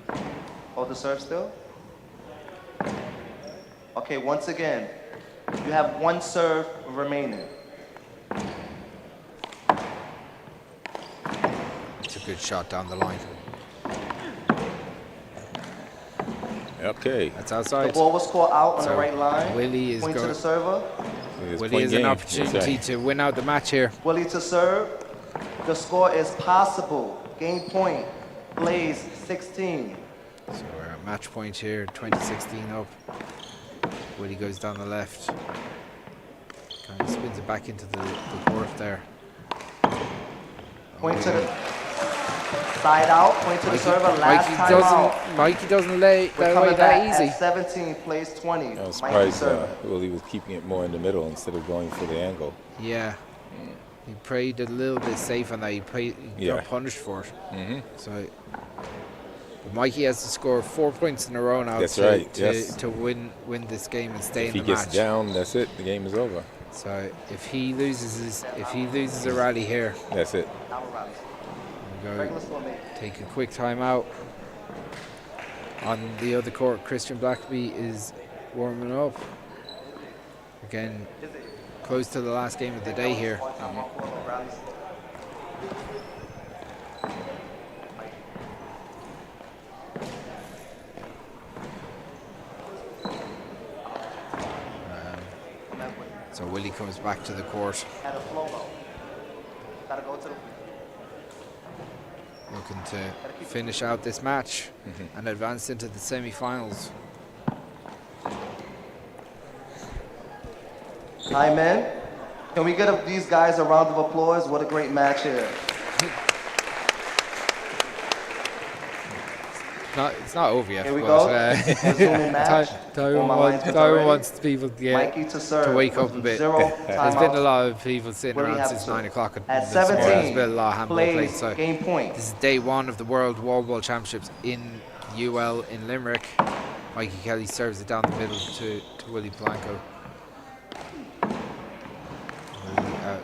over. Hold the serve still. Okay, once again, you have one serve remaining. It's a good shot down the line. Okay. That's outside. The ball was caught out on So the right line. Willie is Point to going. the server. Willie has an opportunity to win out the match here. Willie to serve. The score is possible. Game point. Plays 16. So we're at match point here, 2016 up. Willie goes down the left. Kind of spins it back into the court there. Point to the side out. Point to the server. Last time out. Mikey doesn't lay We're that coming way back that easy. at 17 plays 20. I was Mikey surprised server. Willie was keeping it more in the middle instead of going for the angle. Yeah. He played a little bit safe on that. He Yeah. got punished for it. So but Mikey has to score 4 points in a row now That's to, right, to, yes. to win this game and stay If in he the gets match. down, that's it. The game is over. So if he loses a rally here, That's it. we'll go take a quick time out. On the other court, Christian Blackaby is warming up. Again, close to the last game of the day here. So Willie comes back to the court, looking to finish out this match and advance into the semi-finals. Hi, men. Can we get these guys a round of applause? What a great match here. It's not over yet. Here we but, go. Resuming match. Darwin wants people Mikey to serve to wake up with a bit. 0 There's been a timeouts. lot of people sitting What do we around have since to? 9 o'clock. At There's 17, been a lot of handball plays played. So game point. this is day one of the World Wallball Championships in UL in Limerick. Mikey Kelly serves it down the middle to Willie Palano.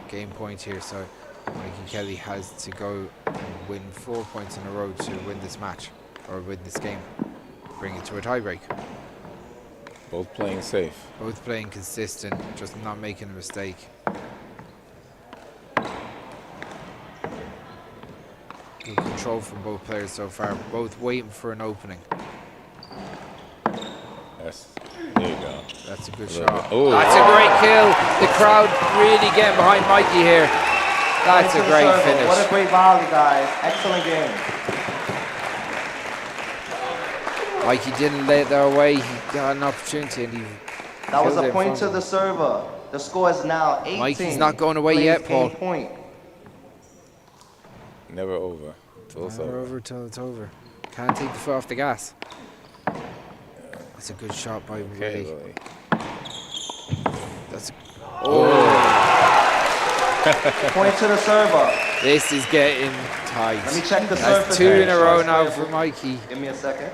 Game point here, so Mikey Kelly has to go and win 4 points in a row to win this match, or win this game, bring it to a tiebreak. Both playing safe. Both playing consistent, just not making a mistake. Good control from both players so far, both waiting for an opening. There you go. That's a good A little shot. bit. Oh. That's a great kill. The crowd really getting behind Mikey here. That's a Into the great circle. finish. What a great volley, guys. Excellent game. Mikey didn't let that away. He got an opportunity and he That was killed a it point from to the server. The score is now 18. Mikey's not going away Plays yet, Paul. game point. Never over. Till it's Never over. over till it's over. Can't take the foot off the gas. That's a good shot by Okay, Willie. Willie. That's Point to the server. This is getting tight. Let me check the That's surface. 2 in a row Nice now play. for Mikey. Give me a second.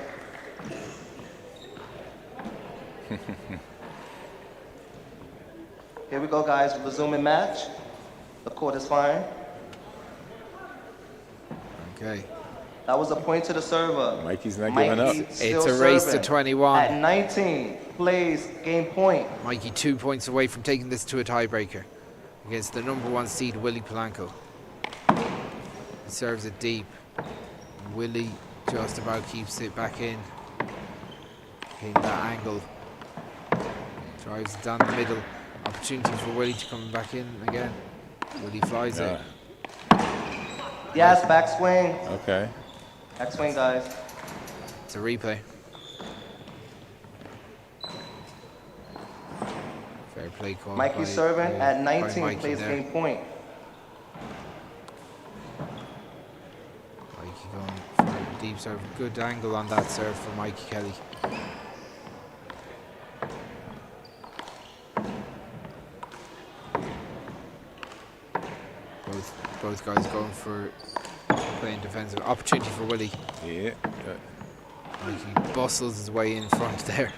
Here we go, guys. Resuming match. The court is fine. Okay. That was a point to the server. Mikey's not giving up. It's a race to 21. At 19, plays game point. Mikey 2 points away from taking this to a tiebreaker against the #1 seed, Willie Palano. He serves it deep. Willie just about keeps it back in. Hitting that angle. Drives it down the middle. Opportunity for Willie to come back in again. Willie flies it. Yes, backswing. Okay. X-wing, guys. It's a replay. Fair play call. Mikey serving at 19 plays game point. Mikey going for a deep serve. Good angle on that serve for Mikey Kelly. Both guys going for playing defensive. Opportunity for Willie. Yeah. Mikey bustles his way in front there.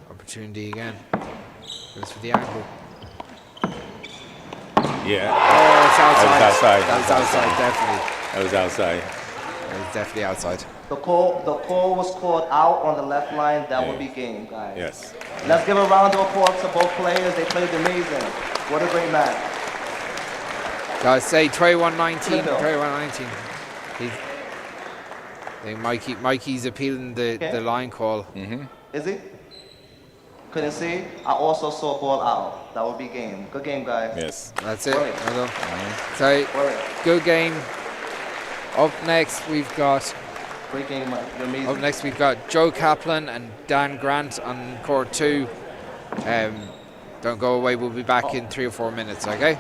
Opportunity again. Goes for the angle. Yeah. Oh, it's outside. That was outside. That was outside, definitely. That was outside. That was definitely outside. The call was called out on the left line. That would be game, guys. Yes. Let's give a round of applause to both players. They played amazing. What a great match. Guys, say try 119. Try 119. I think Mikey's appealing the line call. Is he? Couldn't see. I also saw ball out. That would be game. Good game, guys. Yes. That's it. Well done. So, good game. Up next, we've got. Great game, Mike. You're amazing. Up next, we've got Joe Kaplan and Dan Grant on court 2. Don't go away. We'll be back in 3 or 4 minutes. Okay.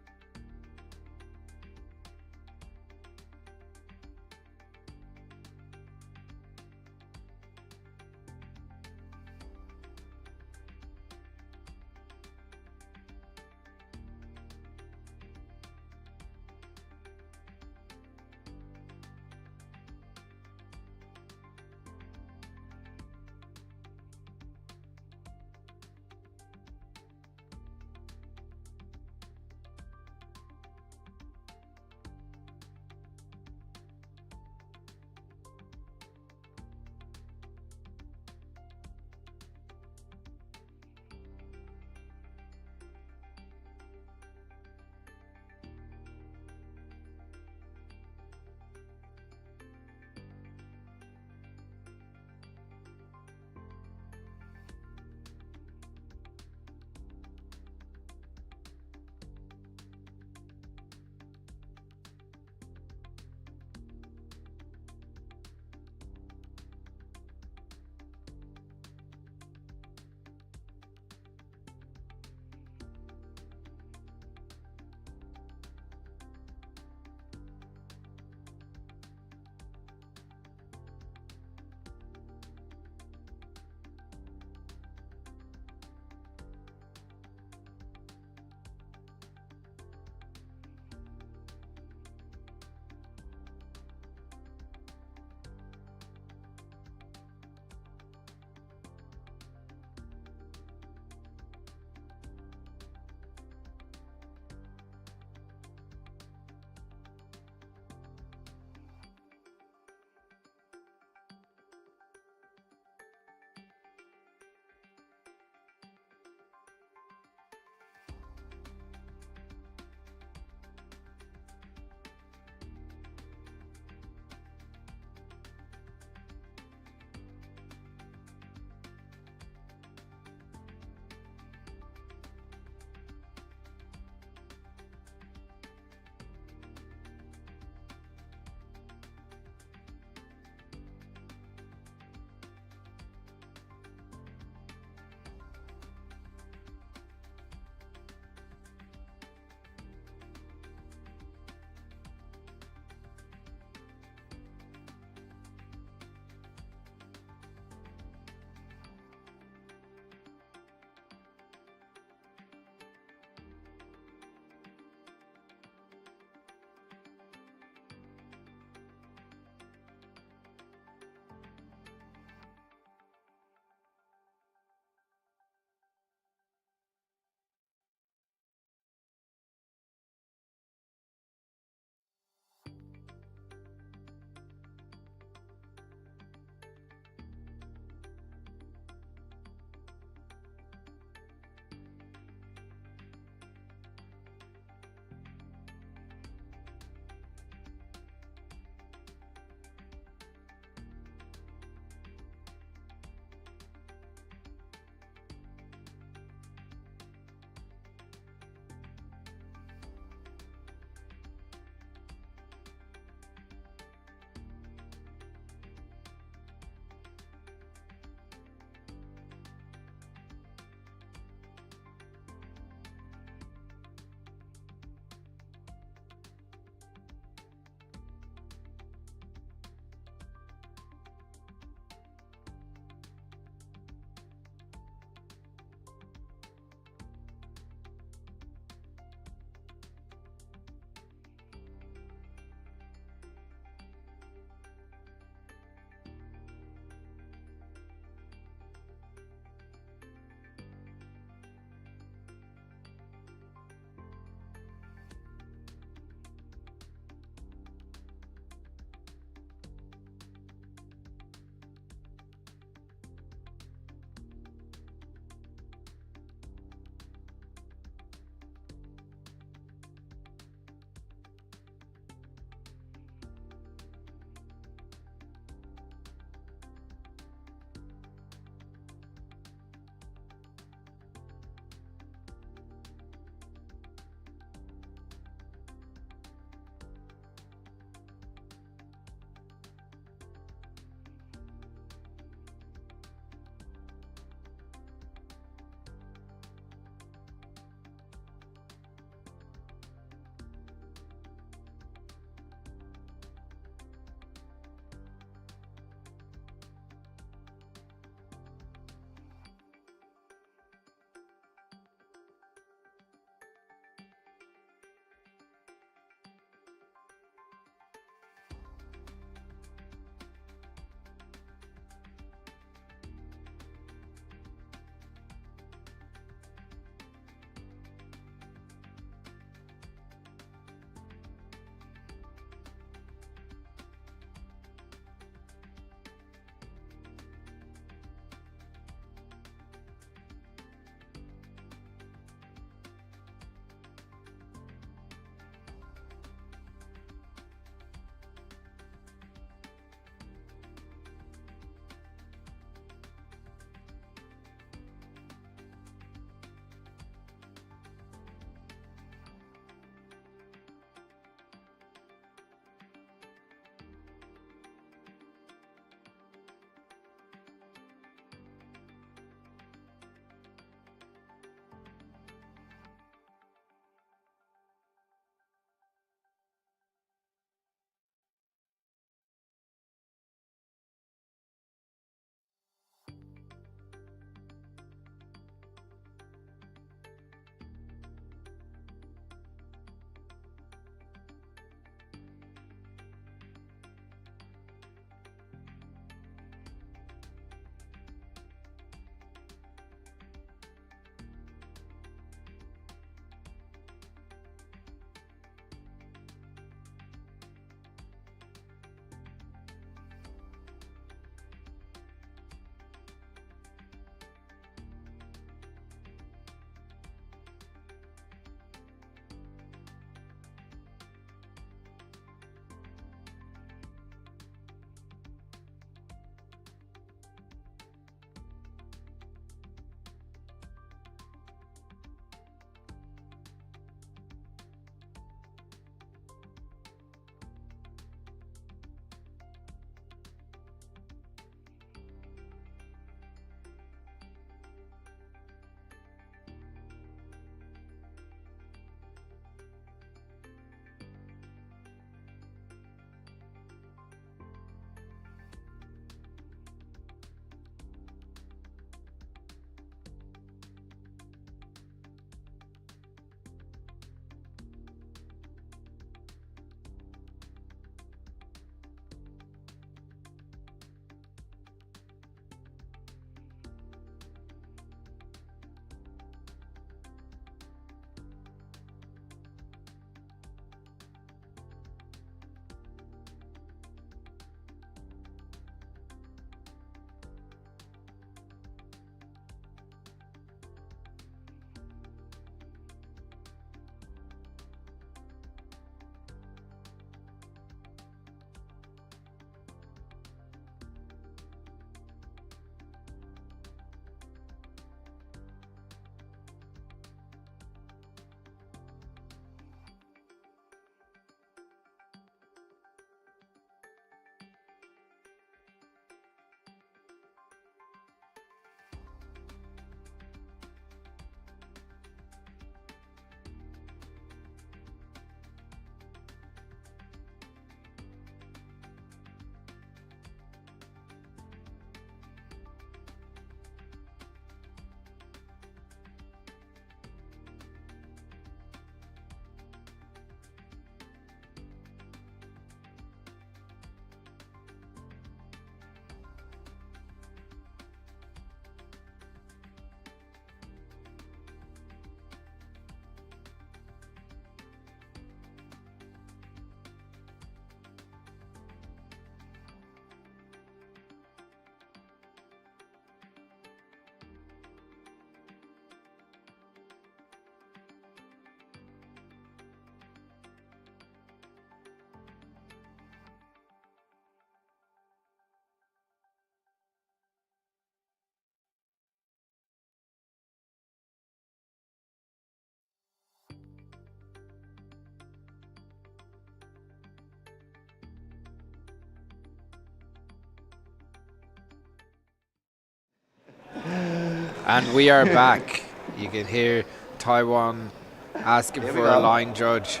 And we are back. You can hear Taiwan asking for a line judge.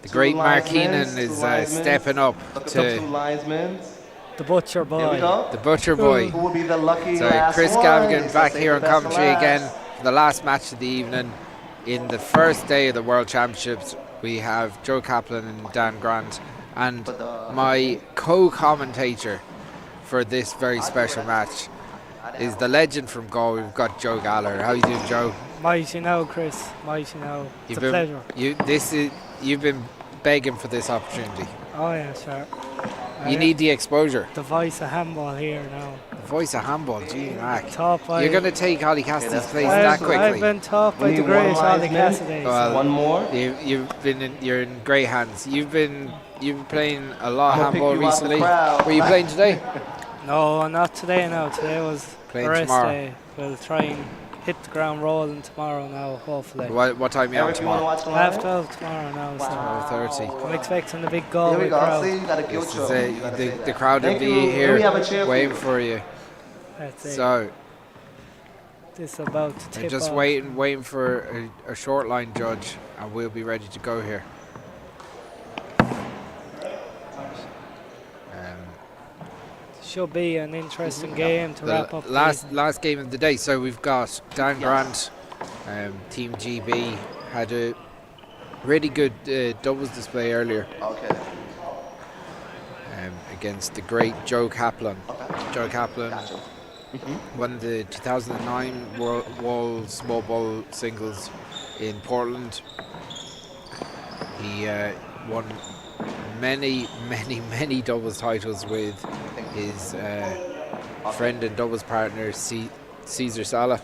The great Mark Keenan is stepping up to the butcher boy. The butcher boy. Who will be the lucky So last Chris one? Gavin He back says here save on the best for commentary last. again for the last match of the evening. In the first day of the World Championships, we have Joe Kaplan and Dan Grant, and my co-commentator for this very special match is the legend from Galway. We've got Joe Gallagher. How you doing, Joe? Mighty now, Chris. Mighty now. It's a pleasure. You've been begging for this opportunity. Oh yeah, sure. You need the exposure. The voice of handball here now. The voice of handball, gee, Mac. You're going to take Ollie Cassidy's place that quickly. I've been taught by the great Ollie Cassidy. Well, one more. You're in great hands. You've been playing a lot of handball recently. Were you playing today? No, not today. No, today was playing rest tomorrow. day. We'll try and hit the ground rolling tomorrow now, hopefully. What time are you on tomorrow? 12:30 tomorrow now. So 12:30. I'm expecting a big goal. Here we go. crowd. See, you got a guilt trip. The crowd will Thank be you. here We have a chair for waiting you. for you. That's it. So This is about to they're tip just off. waiting for a short line judge, and we'll be ready to go here. Should be an interesting game to wrap up. Last game of the day. So we've got Dan Grant, Team GB had a really good doubles display earlier. Okay. Against the great Joe Kaplan. Joe Kaplan Mm-hmm. won the 2009 World Small Ball Singles in Portland. He won many doubles titles with his friend and doubles partner Caesar Sala.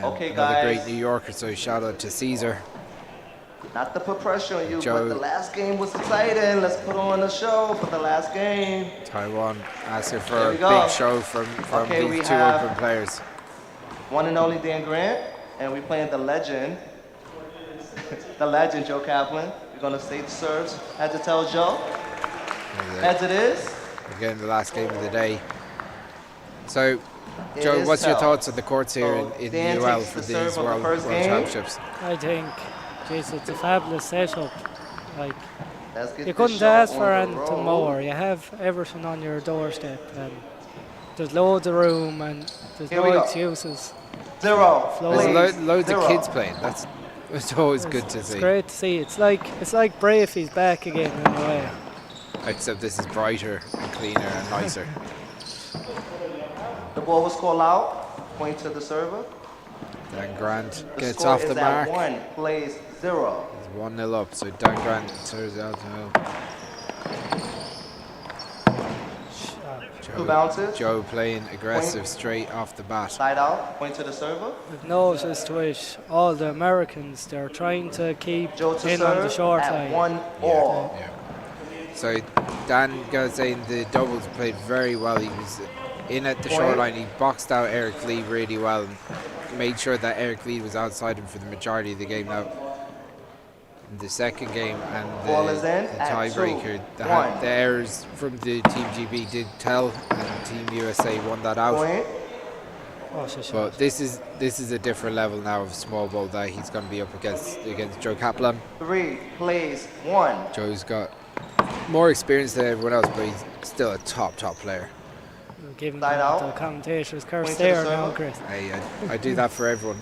Okay, another guys. great New Yorker, so shout out to Caesar. Not to put pressure on you, Joe. but the last game was exciting. Let's put on a show for the last game. Taiwan asking for There a we go. big show from Okay, we these two have- open players. One and only Dan Grant, and we playing the legend, the legend Joe Kaplan. We're gonna state the serves. Had to tell Joe, as it is. Again, the last game of the day. So, It Joe, is what's your tough. thoughts on the courts here So in Dan the UL takes for the these serve on the World first game. Championships? I think, geez, it's a fabulous setup. Like, Let's get you this couldn't show ask on for the anything road. more. You have everything on your doorstep, and there's loads of room, and there's Here we no go. excuses. Zero. There's Please. loads Zero. of kids playing. It's always good to It's see. great to see. It's like Brafey's back again in a way. Except this is brighter and cleaner and nicer. The ball was called out. Point to the server. Dan Grant The gets score off the is mark. at 1, plays 0. It's 1-0 up, so Dan Grant serves out to Two bounces. Joe playing aggressive straight off the bat. Side out. Point to the server. We've noticed to it, all the Americans, they're trying to keep Joe to in on the serve short at line. 1-all. So Dan goes saying the doubles played very well. He was in at the short line. He boxed out Eric Lee really well and made sure that Eric Lee was outside him for the majority of the game. Now, in the second game and Ball is in the at tiebreaker, 2-1. the errors from the Team GB did tell, and Team USA won that out. Point. Oh, shit. But this is a different level now of small ball that he's going to be up against Joe Kaplan. 3 plays 1. Joe's got more experience than everyone else, but he's still a top player. I'm giving Side the out. commentator's curse Point to the there now, server. Chris. Hey, I do that for everyone.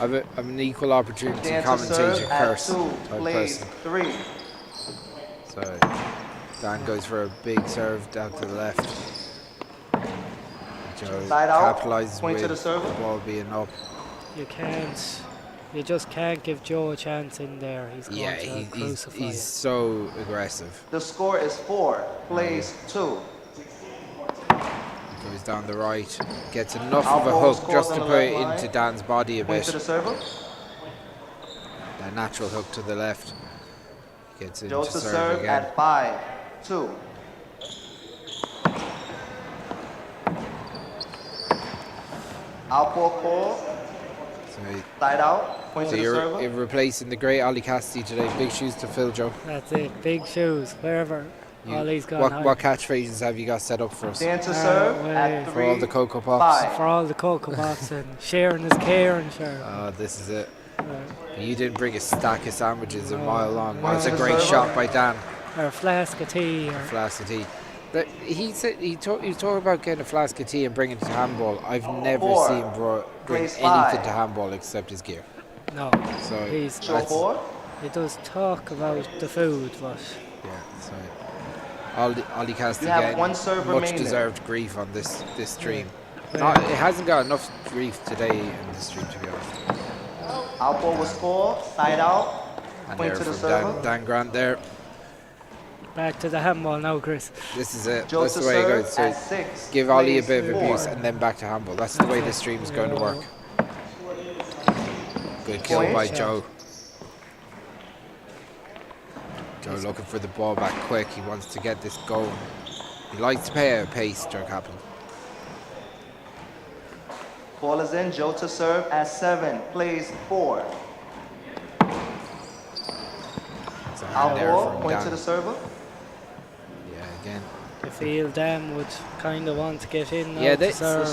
I'm an equal opportunity Dan to commentator serve at curse 2 type plays person. 3. So Dan goes for a big serve down to the left. Joe Side out. capitalizes Point with to the server. ball being up. You just can't give Joe a chance in there. He's going Yeah, to crucify he's so aggressive. The score is 4 plays 2. Goes down the right, gets enough Our of a ball hook scores just on to the put it left line. into Dan's body a Point to bit. the server. A natural hook to the left. Gets into Joe to serve serve again. at 5-2. Outball call. So Side out. Point So to the you're server. replacing the great Ollie Cassidy today. Big shoes to fill, Joe. That's it. Big shoes. Wherever Ollie's gone high. What catchphrases have you got set up for us? Dan to serve at 3. For all the Cocoa Pops. For all the Cocoa Pops and sharing is caring, sure. Oh, this is it. You didn't bring a stack of sandwiches a mile long. That's a great shot by Dan. Or a flask of tea. A flask of tea. He was talking about getting a flask of tea and bringing it to handball. I've never seen bring anything to handball except his gear. No. So he does talk about the food, but yeah. So Ollie Cassidy getting much deserved grief on this stream. It hasn't got enough grief today in the stream, to be honest. Out ball was scored, side out. And Point there to the from server. Dan Grant there. back to the handball now, Chris. This is it. That's the way it goes. So give Ollie a bit of abuse and then back to handball. That's the way this stream is going to work. Good kill by Joe. Joe looking for the ball back quick. He wants to get this going. He likes to play at a pace, Joe Kaplan. Ball is in. Joe to serve at 7. Plays 4. Out ball. Point to the server. Yeah, again. I feel Dan would kind of want to get in. Yeah, those were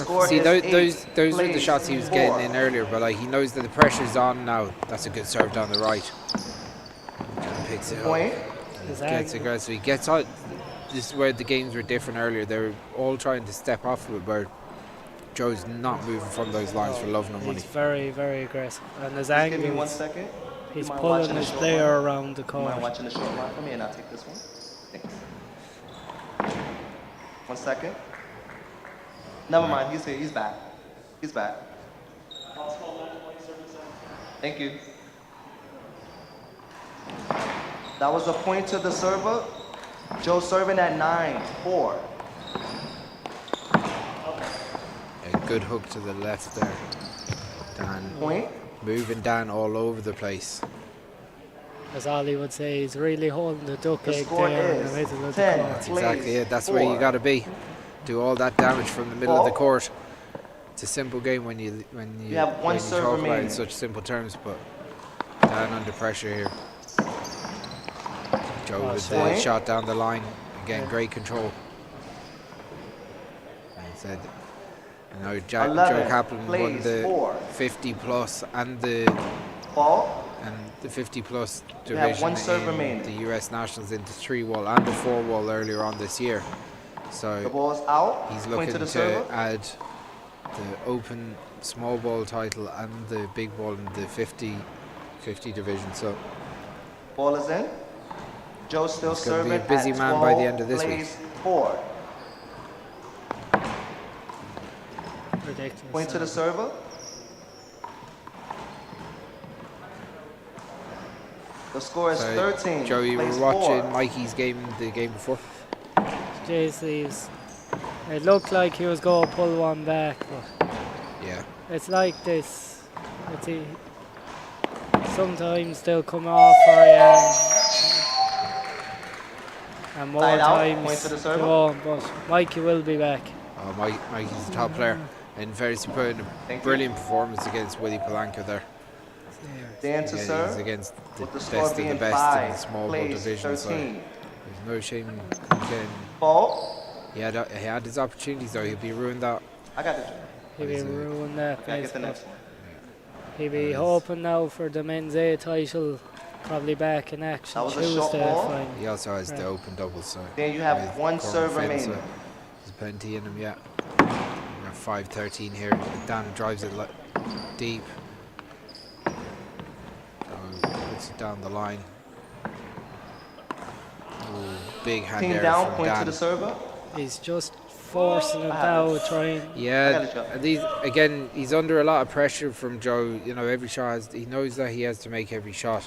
the shots he was getting in earlier, but like he knows that the pressure's on now. That's a good serve down the right. And picks it up. Gets aggressive. He gets out. This is where the games were different earlier. They were all trying to step off of it, where Joe's not moving from those lines for love nor money. He's very, very aggressive. And his Just give me angle, 1 second. he's pulling his player around the court. Mind watching the short line for me, and I'll take this one. Thanks. 1 second. Never mind. He's here. He's back. He's back. Thank you. That was a point to the server. Joe serving at 9-4. A good hook to the left there. Dan Point. moving Dan all over the place. As Ollie would say, he's really holding the duck The egg score there in is the middle of the 10. court. That's exactly it. That's where you got to be. Do all that damage from the middle of the court. It's a simple game when you have one when you serve talk about it in remaining. such simple terms, but Dan under pressure here. Joe with the shot down the line. Again, great control. And he said, you know, Joe Kaplan won the 50 plus and the 50 plus division in the US Nationals into 3-wall and the 4-wall earlier on this year. So The ball's out. he's Point looking to the to server. add the open small ball title and the big ball in the 50 division. So Ball is in. Joe still he's going to serving be a busy at man 12, by the end of this week. plays 4. Ridiculous. Point to the server. The score is So, 13. Joe, you were plays watching 4. Mikey's game the game before. JC's. It looked like he was going to pull one back, but Yeah. it's like this. Sometimes they'll come off for you, and more Side out, times point to the they server. won't. But Mikey will be back. Oh, Mikey's a top player. And Ferris put in a brilliant performance against Willie Polanco there. Dan to Again, serve. he's against the with the best score of the being best 5, in the small ball plays division. So 13. there's no shame in getting. Ball. He had his opportunities though. He'll be ruined that. I got it. He'll be ruining that. I get the place, next one. He'll be hoping now for the men's A title, probably back in action That was a short Tuesday. ball. Finally. He also has the open doubles. So Then you have with one Corn serve Finn, remaining. so there's plenty in him. Yeah. 5-13 here. Dan drives it deep. Puts it down the line. Ooh, big hand Team there down, from point Dan. to the server. He's just forcing it now, trying. Yeah, he's under a lot of pressure from Joe. You know, every shot he knows that he has to make every shot.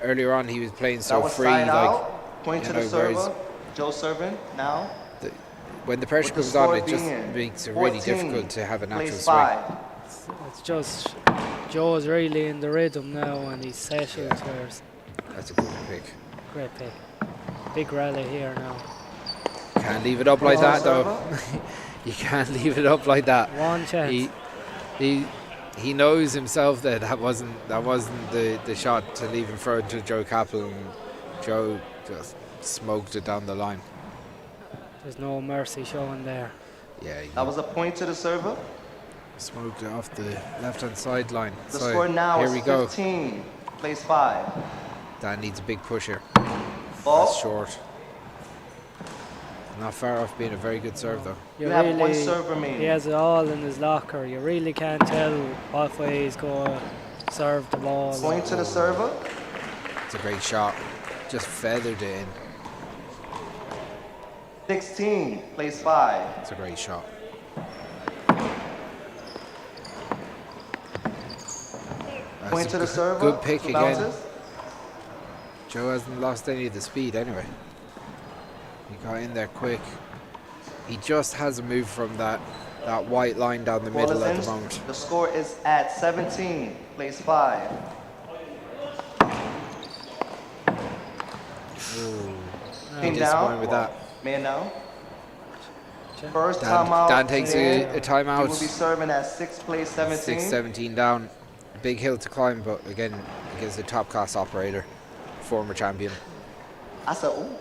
Earlier on, he was playing so That was free, side like out. Point to the whereas server. Joe serving now. when the pressure With the comes on, score it just being makes it really 14, difficult to have a natural plays swing. 5. It's just Joe's really in the rhythm now, and he's settled. Whereas That's a good pick. great pick, big rally here now. Can't leave it up like that, though. You can't leave it up like that. One chance. He knows himself that wasn't the shot to leave in front to Joe Kaplan. Joe just smoked it down the line. There's no mercy showing there. Yeah, That was a point to the server. Smoked it off the left-hand sideline. The So score now here is we go. 15, place 5. Dan needs a big push here. Ball. That's short. Not far off being a very good serve though. You have one serve remaining. He has it all in his locker. You really can't tell what way he's going to serve the ball. Point to the server. It's a great shot. Just feathered it in. 16, place 5. It's a great shot. That's Point a to the server. Good pick Two again. bounces. Joe hasn't lost any of the speed anyway. He got in there quick. He just has a move from that white line down the Ball middle is at in. the moment. The score is at 17, place 5. Team disappointed with that. Man down. First Dan, timeout. Dan takes a He timeout. will be serving at 6th place, 17. 6-17 down. Big hill to climb, but again, against a top class operator, former champion. I said, ooh.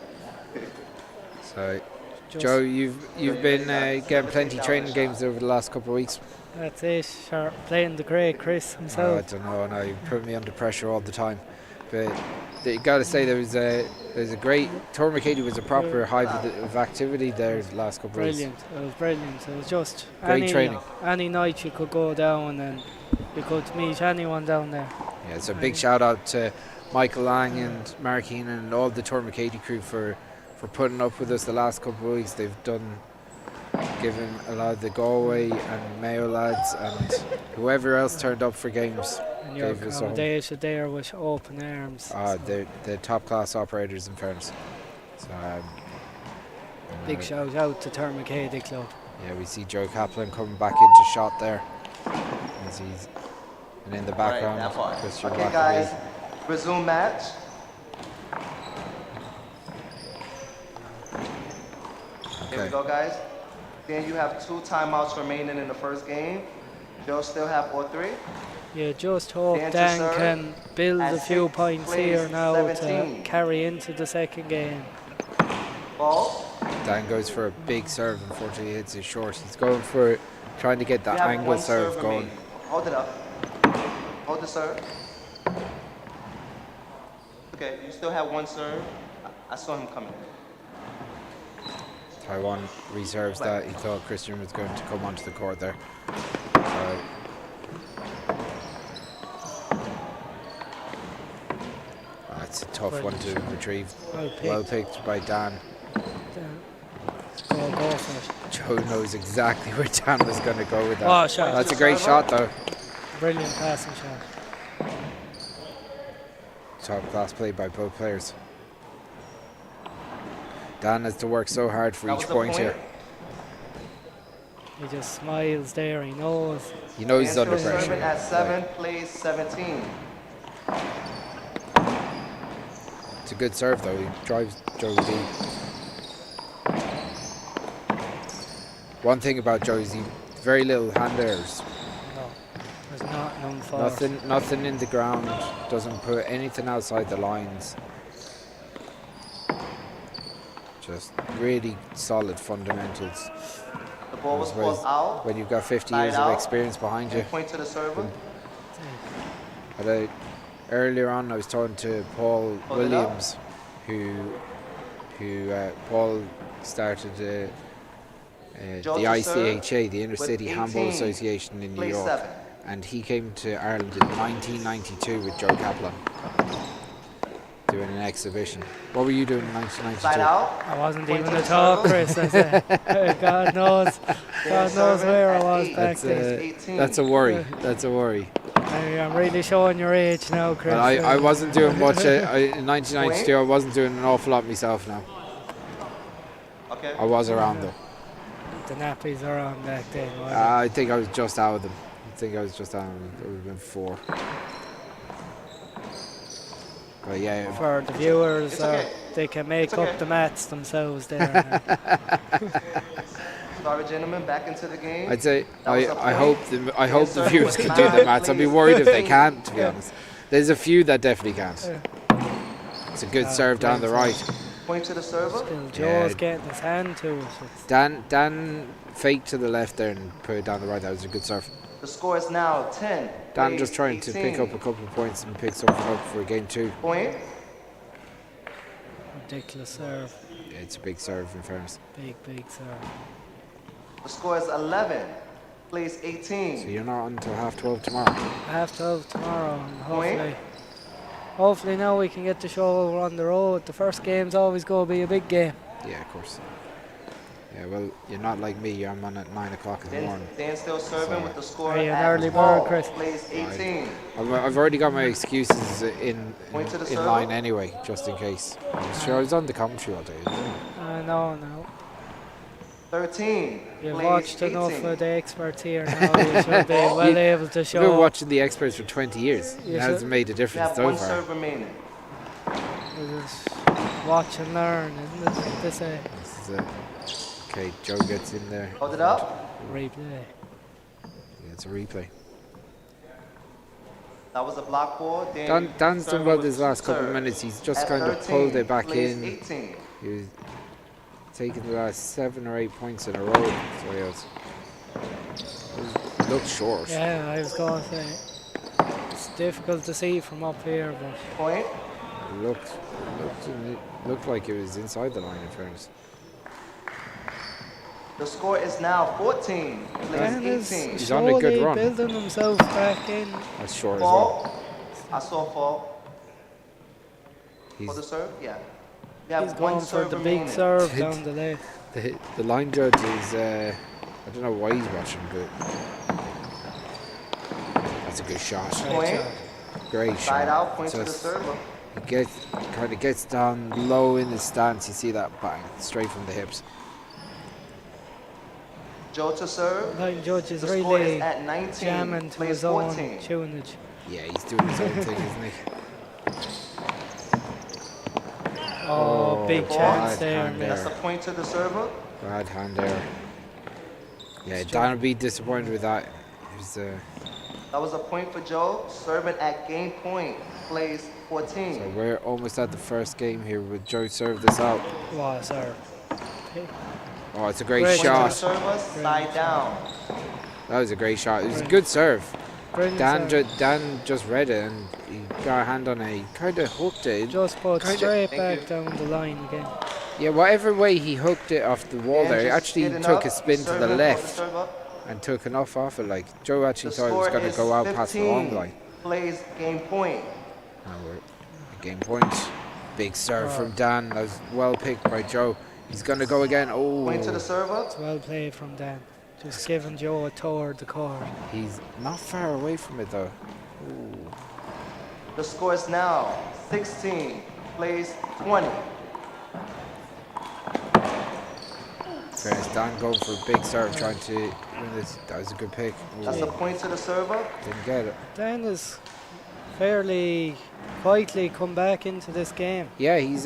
So, Joe, you've been getting plenty training games over the last couple of weeks. That's it. Sure. Playing the great Chris I himself. don't know. No, you put me under pressure all the time. But you got to say there's a great Tourmakeady was a proper hive of activity there the last couple of weeks. Brilliant. It was brilliant. It was just Great training. Any night you could go down and you could meet anyone down there. Yeah, it's a big shout out to Michael Lang and Mark Heenan and all the Tourmakeady crew for putting up with us the last couple of weeks. They've given a lot of the Galway and Mayo lads and whoever else turned up for games. And your gave us a home. accommodation there with open arms. They're top class operators in fairness. So, Big shout out to Tourmakeady Club. Yeah, we see Joe Kaplan coming back into shot there. And in the background, Christian Okay, Blackaby. guys, resume match. Here we go, guys. Then you have 2 timeouts remaining in the first game. They'll still have all 3. You just hope Dan to Dan serve can build at a few 6th points place, here now 17. to carry into the second game. Ball. Dan goes for a big serve, unfortunately he hits it short. He's going for trying to get that You have angle one serve serve going. remaining. Hold it up. Hold the serve. Okay, you still have 1 serve. I saw him coming. Taiwan reserves that. He thought Christian was going to come onto the court there. It's a tough one to retrieve. Well picked by Dan. Go for it. Joe knows exactly where Dan was going to go with that. Oh, shot. That's a great shot though. Brilliant passing shot. Top class play by both players. Dan has to work so hard for each point here. He just smiles there. He knows. He knows he's under Serving pressure. at 7th place, 17. It's a good serve though. He drives Joe deep. One thing about Joe is he very little hand errors. No, there's none for Nothing in the ground. Doesn't put anything outside the lines. Just really solid fundamentals. The ball was called out. When you've got 50 Slide years out. of experience behind you. Point to the server. Earlier on, I was talking to Paul Hold it Williams, who Paul started the ICHA, the Inner City Handball Association in New Place York, 7. and he came to Ireland in 1992 with Joe Kaplan, doing an exhibition. What were you doing in 1992? Slide out. I wasn't Point even to a the talk, server. Chris. I said, God knows where I was back then. That's a worry. That's a worry. I'm really showing your age now, Chris. But I wasn't doing much in 1992. I wasn't doing an awful lot myself now. Okay. I was around though. The nappies are on back then. I think I was just out of them. I think I was just out of them. It would have been 4. But yeah. For the viewers, okay. they can make It's okay. up the maths themselves there. Sorry, gentlemen, back into the game. I'd say That was a I point. hope the viewers can do the maths. I'd be worried if they can't, to be honest. There's a few that definitely can't. It's a good serve down the right. Point to the server. Still, Joe's getting his hand to it. Dan faked to the left there and put it down the right. That was a good serve. The score is now 10. Dan just trying to pick up a couple of points and pick something up for game 2. Point. Ridiculous serve. Yeah, it's a big serve in fairness. Big serve. The score is 11. Plays 18. So you're not on until 12:30 tomorrow. 12:30 tomorrow, and hopefully now we can get the show on the road. The first game's always going to be a big game. Yeah, of course. Yeah, well, you're not like me. I'm on at 9 o'clock in the morning. Dan still serving with the score. Are you an at early 12. bird, Chris? Plays 18. I've already got my excuses in line anyway, just in case. I'm sure I was on the commentary all day. No. 13. You've plays watched 18. enough of the experts here now. You should be well able to show. I've been watching the experts for 20 years. It hasn't made a difference so one far. serve remaining. Just watch and learn, isn't it? What they say. This is it. Okay, Joe gets in there. Hold it up. Replay. Yeah, it's a replay. That was a block ball. Dan's done well this last couple of minutes. He's just kind of pulled it back in. 18. He was taking the last 7 or 8 points in a row. So he looked short. Yeah, I was going to say. It's difficult to see from up here, but. Point. It looked like it was inside the line in fairness. The score is now 14. Plays 18. He's on a good run. Building himself back in. That's short Fall. as well. I saw fall. For the serve? Yeah. We have He's one going for serve the remaining. big serve down the left. The line judge is, I don't know why he's watching, but that's a good shot. Point. Great shot. Side out, point to the Just- server. He kind of gets down low in his stance. You see that bang straight from the hips. Joe to serve. Line judge is The score really is at 19. jamming to Plays his own 14. tunage. Yeah, he's doing his own thing, isn't he? Oh, big bad chance there. hand That's a point to the server. Bad hand there. Yeah, Dan would be disappointed with that. It was, That was a point for Joe. Serving at game point. Plays 14. so we're almost at the first game here with Joe serve this out. Wow, sir. Oh, it's a great Point to the shot. server. Side down. That was a great shot. It was a good serve. Brilliant serve. Dan just read it and he got a hand on it. He kind of hooked it. Just put straight Thank back you. down the line again. Yeah, whatever way he hooked it off the wall Dan there, he just actually hitting took up, a spin to the serving for left serve up. and took enough off it. Like Joe actually The thought it was score going to is go out past the long 15. line. Plays game point. And we're game point. Big serve from Dan. That was well picked by Joe. He's going to go again. Oh, Point to the server. It's well played from Dan. Just giving Joe a toward the court. he's not far away from it though. Ooh. The score is now 16. Plays 20. Fairness, Dan going for a big serve, trying to win this. That was a good pick. Ooh, That's a point to the server. didn't get it. Dan has fairly quietly come back into this game. Yeah, he's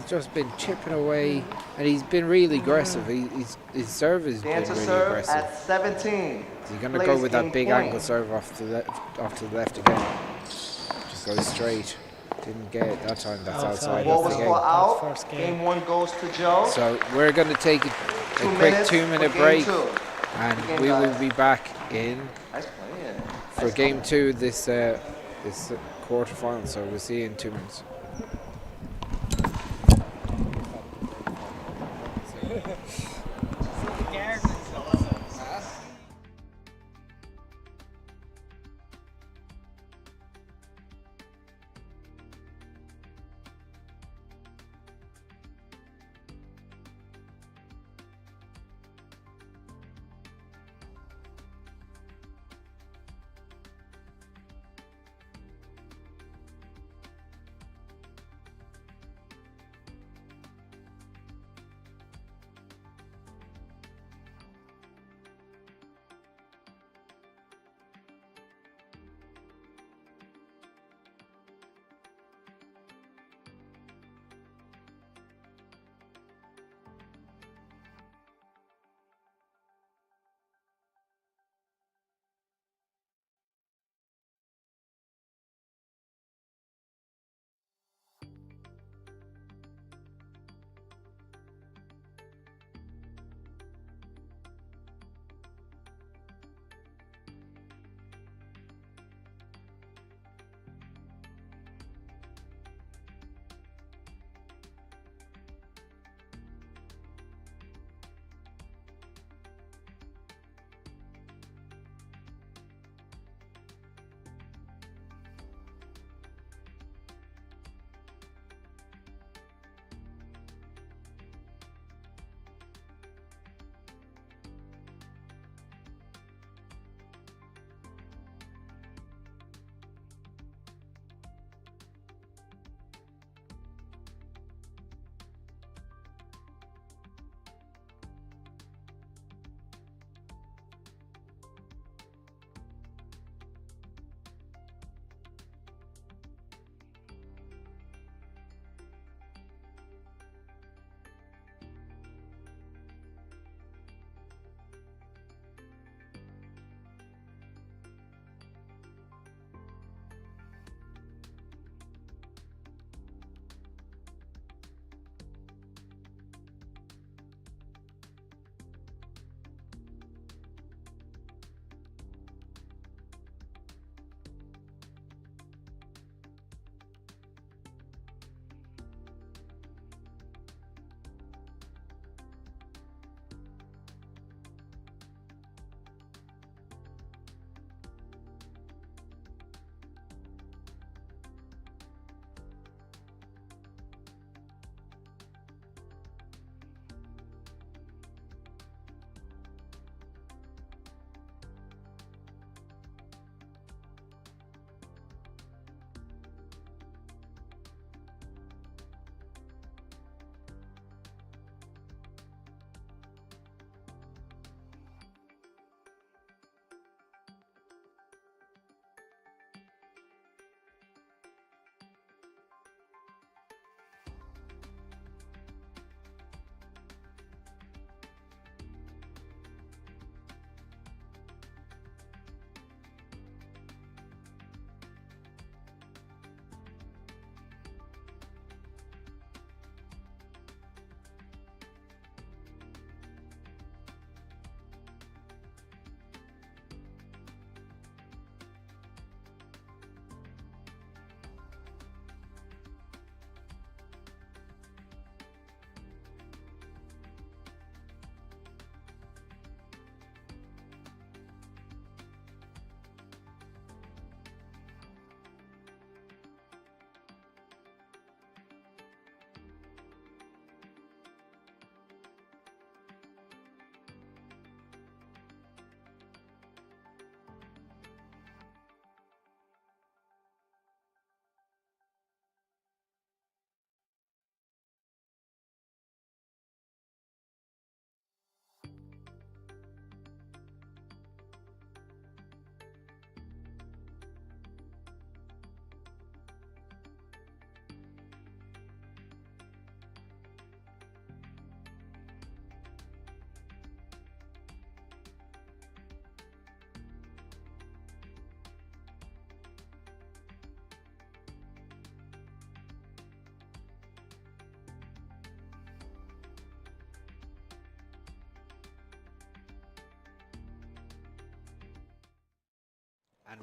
just been chipping away, and he's been really aggressive. His serve has been Dan to really serve aggressive. at 17. Is he going to go Plays with that game big point. angle serve off to the left again? Just goes straight. Didn't get it that time. That's outside. Ball That's was the caught game. out. First Game game. 1 goes to Joe. So we're going to take a 2 quick minutes 2-minute for game break, 2. and Game we will guys. be back in Nice play, for game 2 this quarterfinal. So we'll see you in 2 minutes.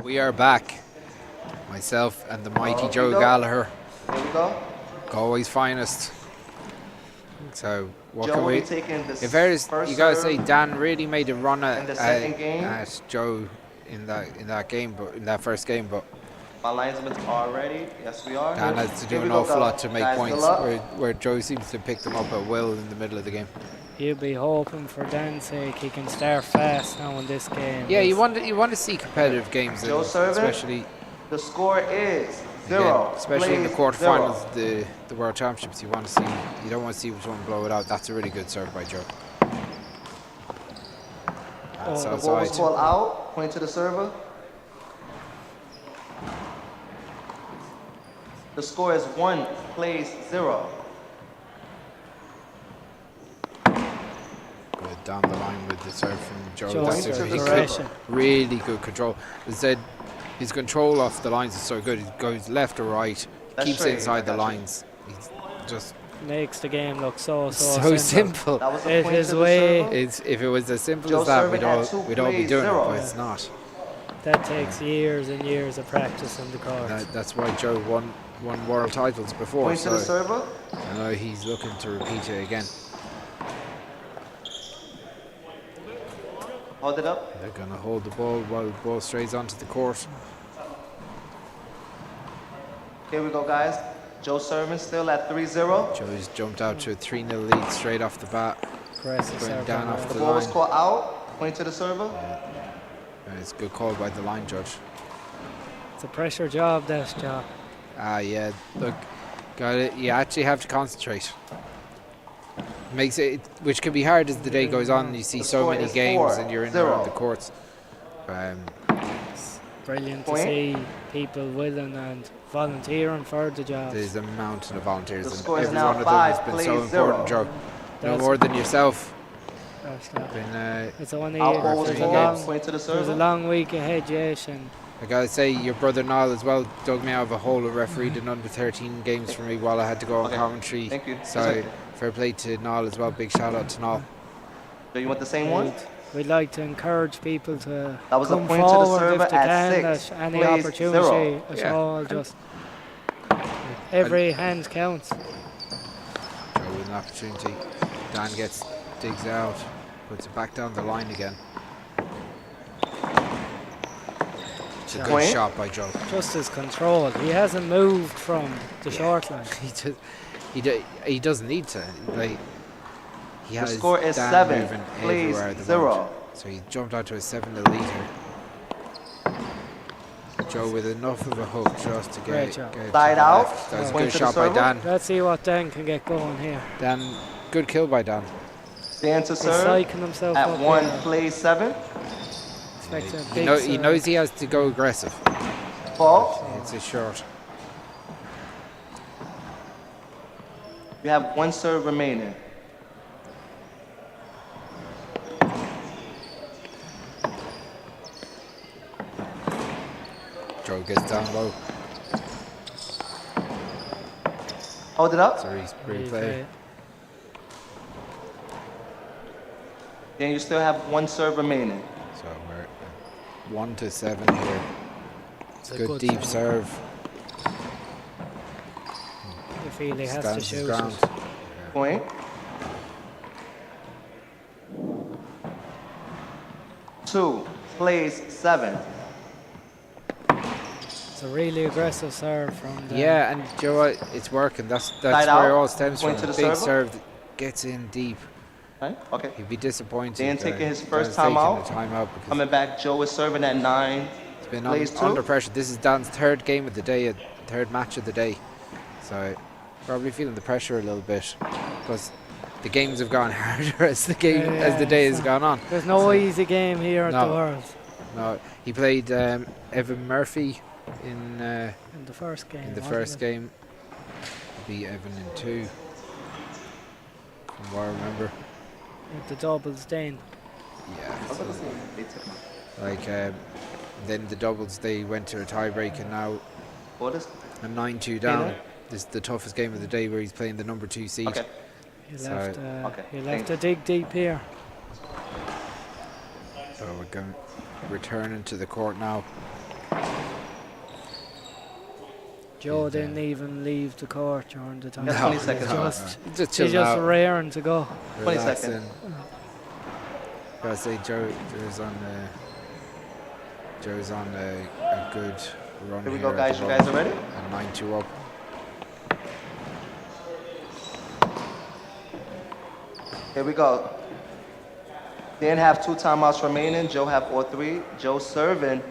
We are back. Myself and the mighty Joe go. Gallagher. Here we go. Galway's finest. So what Joe can will we? be taking the In fairness, first you gotta serve say Dan really made a run in the second game. at Joe in that game, but in that first game. But My linesmen are ready. Yes, we are. Dan has to do Here we an go, awful lot guys. to make Guys, points, good luck. where Joe seems to pick them up at will in the middle of the game. You'll be hoping for Dan's sake he can start fast now in this game. Yeah, you want to see competitive games, Joe and serving. especially The score is again, 0. especially in the Plays quarterfinals, 0. the World Championships. You don't want to see someone blow it out. That's a really good serve by Joe. That's The ball was outside. called out. Point to the server. The score is 1. Plays 0. Good down the line with the serve from Joe. Joe That's into a really direction. really good control. As I said, his control off the lines is so good. He goes left or right, That's keeps straight, inside I the got you. lines. He's just Makes the game look so simple. That was a It point is to the way. server. If it was as simple Joe as that, serving at 2 we'd all be plays doing 0. it, but it's not. That takes years and years of practice on the court. That's why Joe won world titles before. Point to the So server. I know he's looking to repeat it again. Hold it up. They're going to hold the ball while the ball strays onto the court. Here we go, guys. Joe serving still at 3-0. Joe's jumped out to a 3-0 lead straight off the bat. Aggressive Going serve down on off that. The the ball was line. called out. Point to the server. It's a good call by the line judge. It's a pressure job, that job. Yeah, look, got it. You actually have to concentrate. Makes it, which can be hard as the day goes on. You see The so score many is games 4-0. and you're in and around the courts. Brilliant to Point. see people willing and volunteering for the job. There's a mountain of volunteers, The and score is every now one of them has 5 been plays so 0. important, Joe. No That's- more than yourself. That's not- Been, It's only Out ball was there's a called. long, Point to the there's a server. long week ahead, Jason. I gotta say, your brother Niall as well dug me out of a hole of refereed in under 13 games for me while I had to go on Okay. commentary. Thank you. So That's it. fair play to Niall as well. Big shout out to Niall. Do you want the same one? We'd like to encourage people to That was a come point to the forward server if they at can. 6. At any Plays opportunity 0. at Yeah. all. Just every hand counts. Joe with an opportunity. Dan digs out, puts it back down the line again. It's a good Point. shot by Joe. Just his control. He hasn't moved from the short line. He doesn't need to. Like, he The has score is Dan 7. moving Plays everywhere at the 0. moment. So he jumped out to a 7-0 lead here. Joe with enough of a hook just to Great get job. to Side the out. left. That was a Point good to the shot by server. Dan. Let's see what Dan can get going here. Dan, good kill by Dan. Dan to He's serve psyching himself at up 1. here. Plays 7. Expects a He big knows serve. he has to go aggressive. Ball. It's a short. You have 1 serve remaining. Joe gets down low. Hold it up. So he's replay. Replay. Then you still have 1 serve remaining. So we're 1-7 here. It's a Good deep serve. You feel he has to Stands his shoot ground. it. Point. Two. Plays 7. It's a really aggressive serve from Dan. Yeah, and you know what? It's working. That's Side where it out. all stems Point from. to the Big server. serve that gets in deep. Right? Okay. He'd be disappointed. Dan taking his first Dan's taking timeout. a timeout because Coming back, Joe is serving at 9. he's been plays 2. under pressure. This is Dan's third game of the day, third match of the day. So probably feeling the pressure a little bit because the games have gone harder as the day has gone on. There's no easy game here at No. the World. No, he played Evan Murphy in In the first game. the wasn't first it? game. Beat Evan in 2. From what I remember. With the doubles then. Yeah. So, like then the doubles they went to a tiebreak and now What is? a 9-2 down. This is the toughest game of the day where he's playing the number 2 seed. Okay. He'll So- have to, Okay, he'll thank have to dig deep here. So we're going returning to the court now. Joe didn't even leave the court during the time. That's 20 seconds. Just He's just raring to go. 20 seconds. Gotta say, Joe's on a good run. Here we go, guys. You guys are ready? And 9-2 up. Here we go. Dan have 2 timeouts remaining. Joe have all 3. Joe serving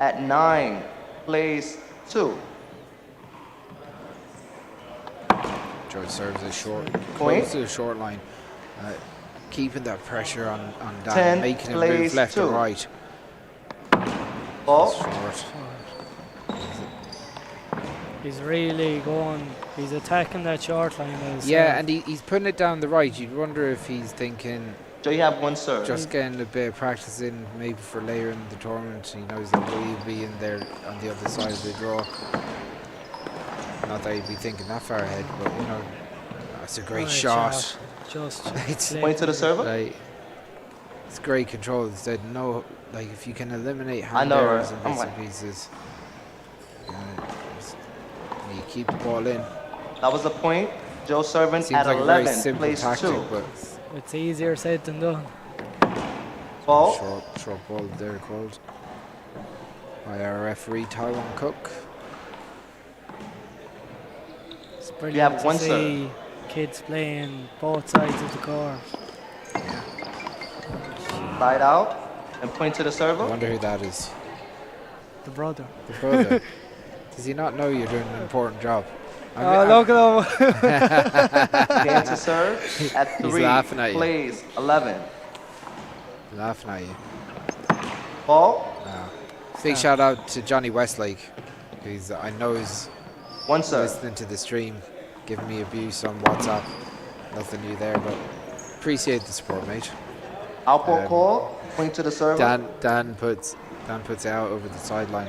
at 9, plays 2. Joe serves a short, Point. close to the short line, keeping that pressure on Dan, 10, making him plays move left 2. and right. Ball. Short. He's really going. He's attacking that short line. Yeah, and he's putting it down the right. You'd wonder if he's thinking. Joe, you have 1 serve. Just getting a bit of practice in, maybe for later in the tournament. He knows that he'll be in there on the other side of the draw. Not that he'd be thinking that far ahead, but you know, that's a great shot. Just it's point to the server. Like, it's great control. Instead, no, like if you can eliminate I know, hand errors right? and bits and pieces, you keep the ball in. That was a point. Joe serving Seems at like 11, a very simple plays tactic, 2. but it's easier said than done. Ball. Short ball there called by our referee Taiwan Cook. It's You brilliant have to 1 see kids playing both sides of the court. Slide out and point to the I server. wonder who that is. The brother. The brother. Does he not know you're doing an important job? Look at him. Game to serve at 3, He's laughing at you. plays 11. Laughing at you. Ball. Big shout out to Johnny Westlake. I know he's 1 serve. listening to the stream, giving me abuse on WhatsApp. Nothing new there, but appreciate the support, mate. Output call. Point to the server. Dan puts it out over the sideline.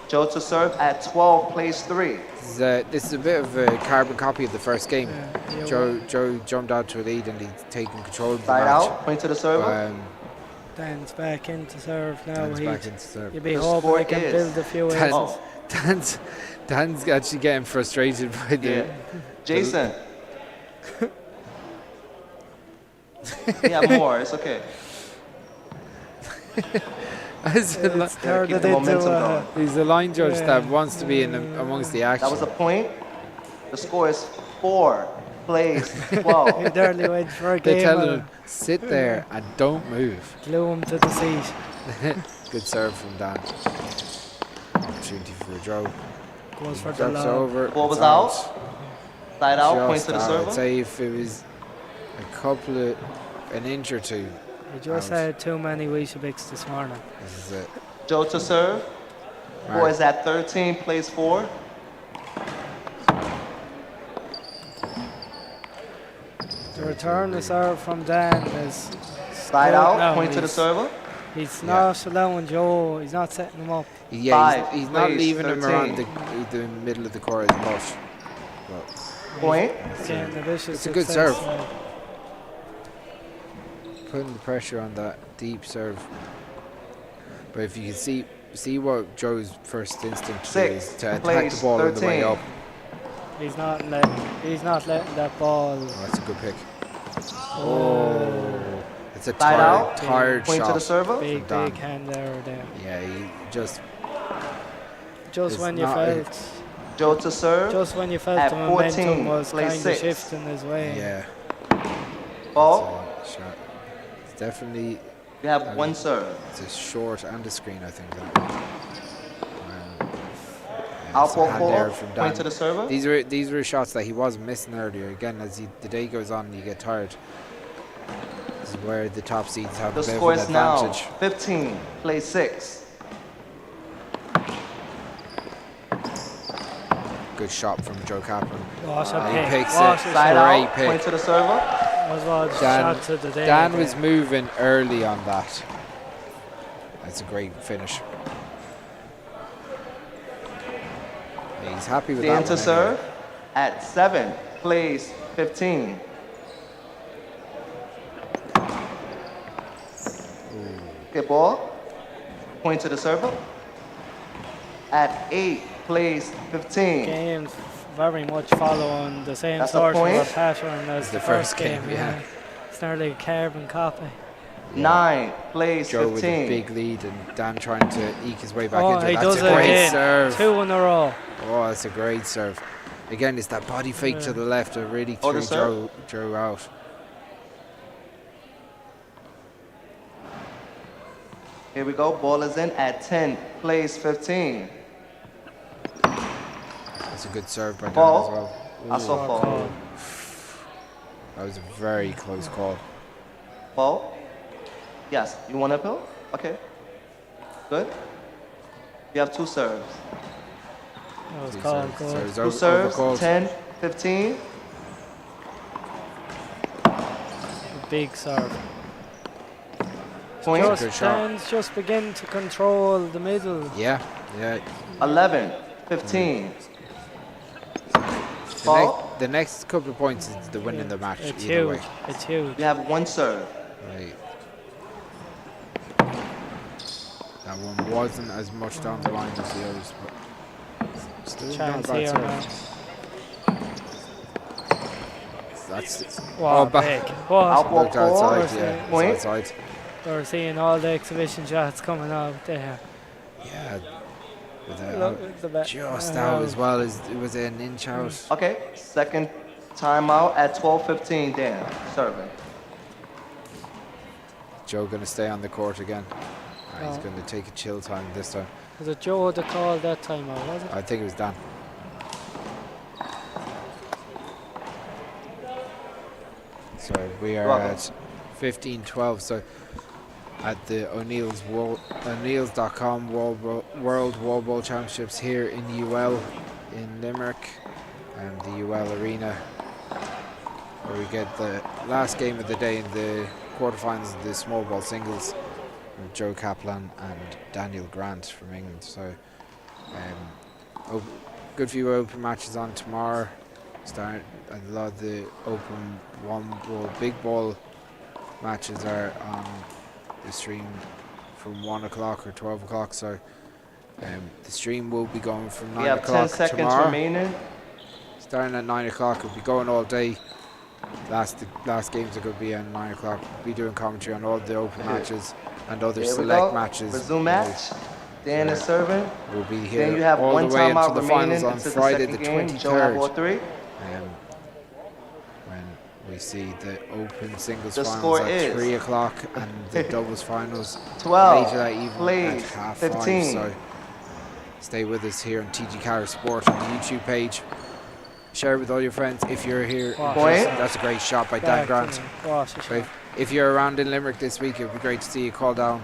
Joe to serve at 12, plays 3. This is a bit of a carbon copy of the first game. Yeah, Joe jumped out to a lead and he's taking control of the Slide match. out. Point to the server. Dan's back into serve now. Dan's back into serve. You'd be The hoping score he can is build a few ends. Dan's actually getting frustrated by the. Jason. Yeah, more. It's okay. He's a line judge that wants to be in amongst the action. That was a point. The score is 4, plays 12. He nearly went for a They game. tell him, sit there and don't move. Glue him to the seat. Good serve from Dan. Opportunity for a draw. Goes for the Drops lob. over. Ball was it's out. Slide out, point Just to the out. server. I'd say if it was an inch or two. He just had too many Weetabix this morning. This is it. Joe to serve. Ball is at 13, plays 4. The return to serve from Dan is Slide good out, now. point to the server. He's not allowing Joe. He's not setting him up. Yeah, he's not plays leaving him around 13. the middle of the court as much. But Point. Getting the vicious it's a good success, serve. Putting the pressure on that deep serve. But if you can see what Joe's first instinct is to attack the ball on the way up. He's not letting that ball. Oh, that's a good pick. Oh, it's a Slide out. tired Point shot. to the server. Big hand error there. Yeah, he just when you not felt. Joe to serve. Just when you felt at the momentum 14, was plays kind of 6. shifting his way. Yeah. Ball. It's definitely. You have 1 serve. It's a short and a screen, I think. That Output hand error ball. from Dan. Point to the server. These were shots that he wasn't missing earlier. Again, as the day goes on, you get tired. This is where the top seeds have The a bit of score an is now advantage. 15, plays 6. Good shot from Joe Kaplan. Wash up He pick. picks Wash it. it. Side Great out. pick. Point to the server. Oswald Dan, shot to the day. Dan was moving early on that. That's a great finish. Yeah, he's happy with Dan that to one serve anyway. at 7, plays 15. Good ball. Point to the server. at 8, plays 15. Games very much following the same That's a sort of point. a pattern as the first game. yeah. It's nearly a carbon copy. 9, plays Joe with 15. a big lead and Dan trying to eke his way back Oh, into he it. does That's it a great again. serve. 2 in a row. Oh, that's a great serve. Again, it's that body fake to the left that really Oh, the threw Joe out. Here we go. Ball is in at 10, plays 15. That's a good serve by Dan Ball. as well. I saw fall. That was a very close call. Ball. Yes. You want a pill? Okay. Good. You have 2 serves. That was Two called serves. good. So 2 it's serves, overcalled. 10, 15. A big serve. Point. Good Just shot. Dan's just begin to control the middle. Yeah, yeah. 11, 15. The, Ball. the next couple of points is the win in the match. It's either huge. way. It's huge. You have 1 serve. Right. That one wasn't as much down the line as the others, but still not a Chance bad here now. serve. That's Wow, back. big. What? Out ball Looked call. outside, yeah. Point. It's outside. We're seeing all the exhibition shots coming out there. Yeah. With Look, the back. just out as well as it was an inch out. Okay. Second timeout at 12:15. Dan serving. Joe going to stay on the court again. He's Oh. going to take a chill time this time. Was it Joe that called that time out, was it? I think it was Dan. So we are Welcome. at 15-12. So at the O'Neill's.com World Wallball Championships here in UL in Limerick and the UL Arena, where we get the last game of the day in the quarterfinals of the small ball singles. Joe Kaplan and Daniel Grant from England. So good few open matches on tomorrow. A lot of the open big ball matches are on the stream from 1 o'clock or 12 o'clock. So the stream will be going from 9 We have 10 o'clock seconds tomorrow. remaining. Starting at 9 o'clock, it'll be going all day. Last games are going to be at 9 o'clock. We'll be doing commentary on all the open matches and other Here we select go. matches. Resume match. Dan is serving. We'll be Then here you have all 1 the way timeout into the remaining finals on into Friday the the second game. Joe have all 23rd. 3. When we see the open singles The finals score at is 3 o'clock and the doubles finals 12, later that evening please, at half 15. 5. So stay with us here on TG Carr Sport on the YouTube page. Share it with all your friends if you're here. Point. That's a great shot by Dan Grant. Shot. If you're around in Limerick this week, it would be great to see you call down.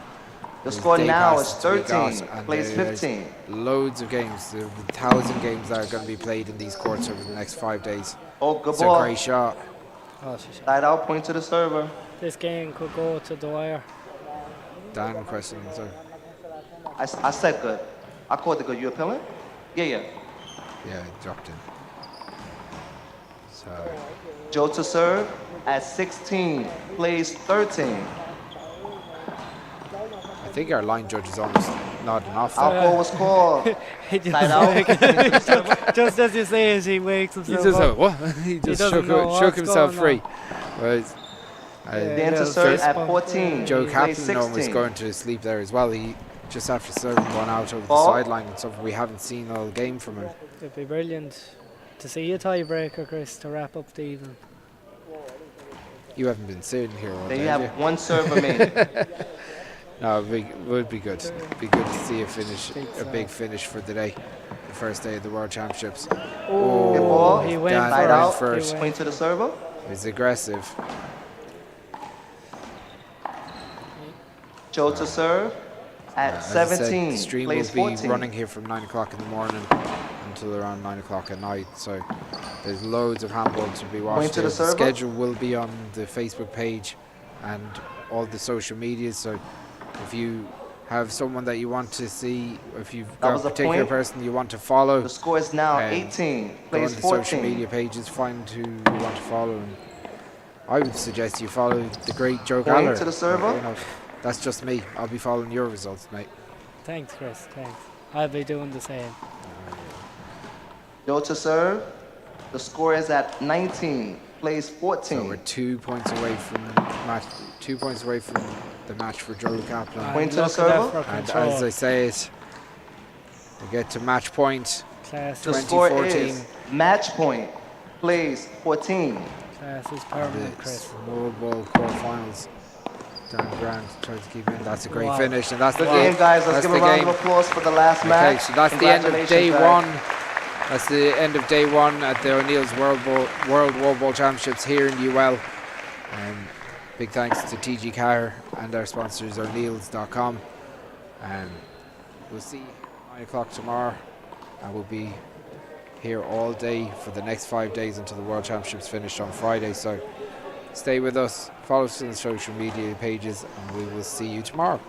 The There's score day now is passes to be got, 13, and plays there's 15. Loads of games. There will be 1,000 games that are going to be played in these courts over the next 5 days. Oh, good It's ball. a great shot. Side out, point to the server. This game could go to the wire. Dan question. So I said good. I called it good. You appealing? Yeah. yeah, it dropped in. So Joe to serve at 16, plays 13. I think our line judge is almost nodding off. Our ball was called. He just Side out. just as you say it, he wakes He himself just up. what? He just doesn't know shook what's himself going free. on. Whereas, Dan to little serve fist at bump. 14, Joe plays Kaplan was 16. going to sleep there as well. He just after serving one out over Ball. the sideline and something we haven't seen all game from him. It'd be brilliant to see a tiebreaker, Chris, to wrap up the evening. You haven't been sitting here all Then day, you have have 1 serve remaining. No, it would be good. It'd be good to see a big finish for the day, the first day of the World Championships. Good ball. He went Dan Side went out, first. point to the server. He's aggressive. Joe to serve at As I said, 17, the stream plays will be 14. running here from 9 o'clock in the morning until around 9 o'clock at night. So there's loads of handball to be watched. to the here. server. Schedule will be on the Facebook page and all the social medias. So if you have someone that you want to see, if you've That got was a a particular point. person you want to follow, The score is now 18, go on plays the 14. social media pages, find who you want to follow. And I would suggest you follow the great Joe Point Gallagher. to the server. You know, that's just me. I'll be following your results, mate. Thanks, Chris. Thanks. I'll be doing the same. Joe to serve. The score is at 19. Plays 14. So we're 2 points away from match. 2 points away from the match for Joe Kaplan. Point to the server. And as I say it, we get to match point. Class. The score 2014. is match point. Plays 14. Class is permanent, Chris. World Ball quarterfinals. Dan Grant tries to keep in. That's a great Wow. finish, and that's Good the game, guys. Let's that's give the a round game. of applause for the last Okay, match. so that's the end of day Congratulations, guys. one. That's the end of day one at the O'Neill's World Wallball Championships here in UL. Big thanks to TG Carr and our sponsors O'Neills.com. We'll see you 9 o'clock tomorrow, and we'll be here all day for the next 5 days until the World Championships finished on Friday. So stay with us, follow us on the social media pages, and we will see you tomorrow.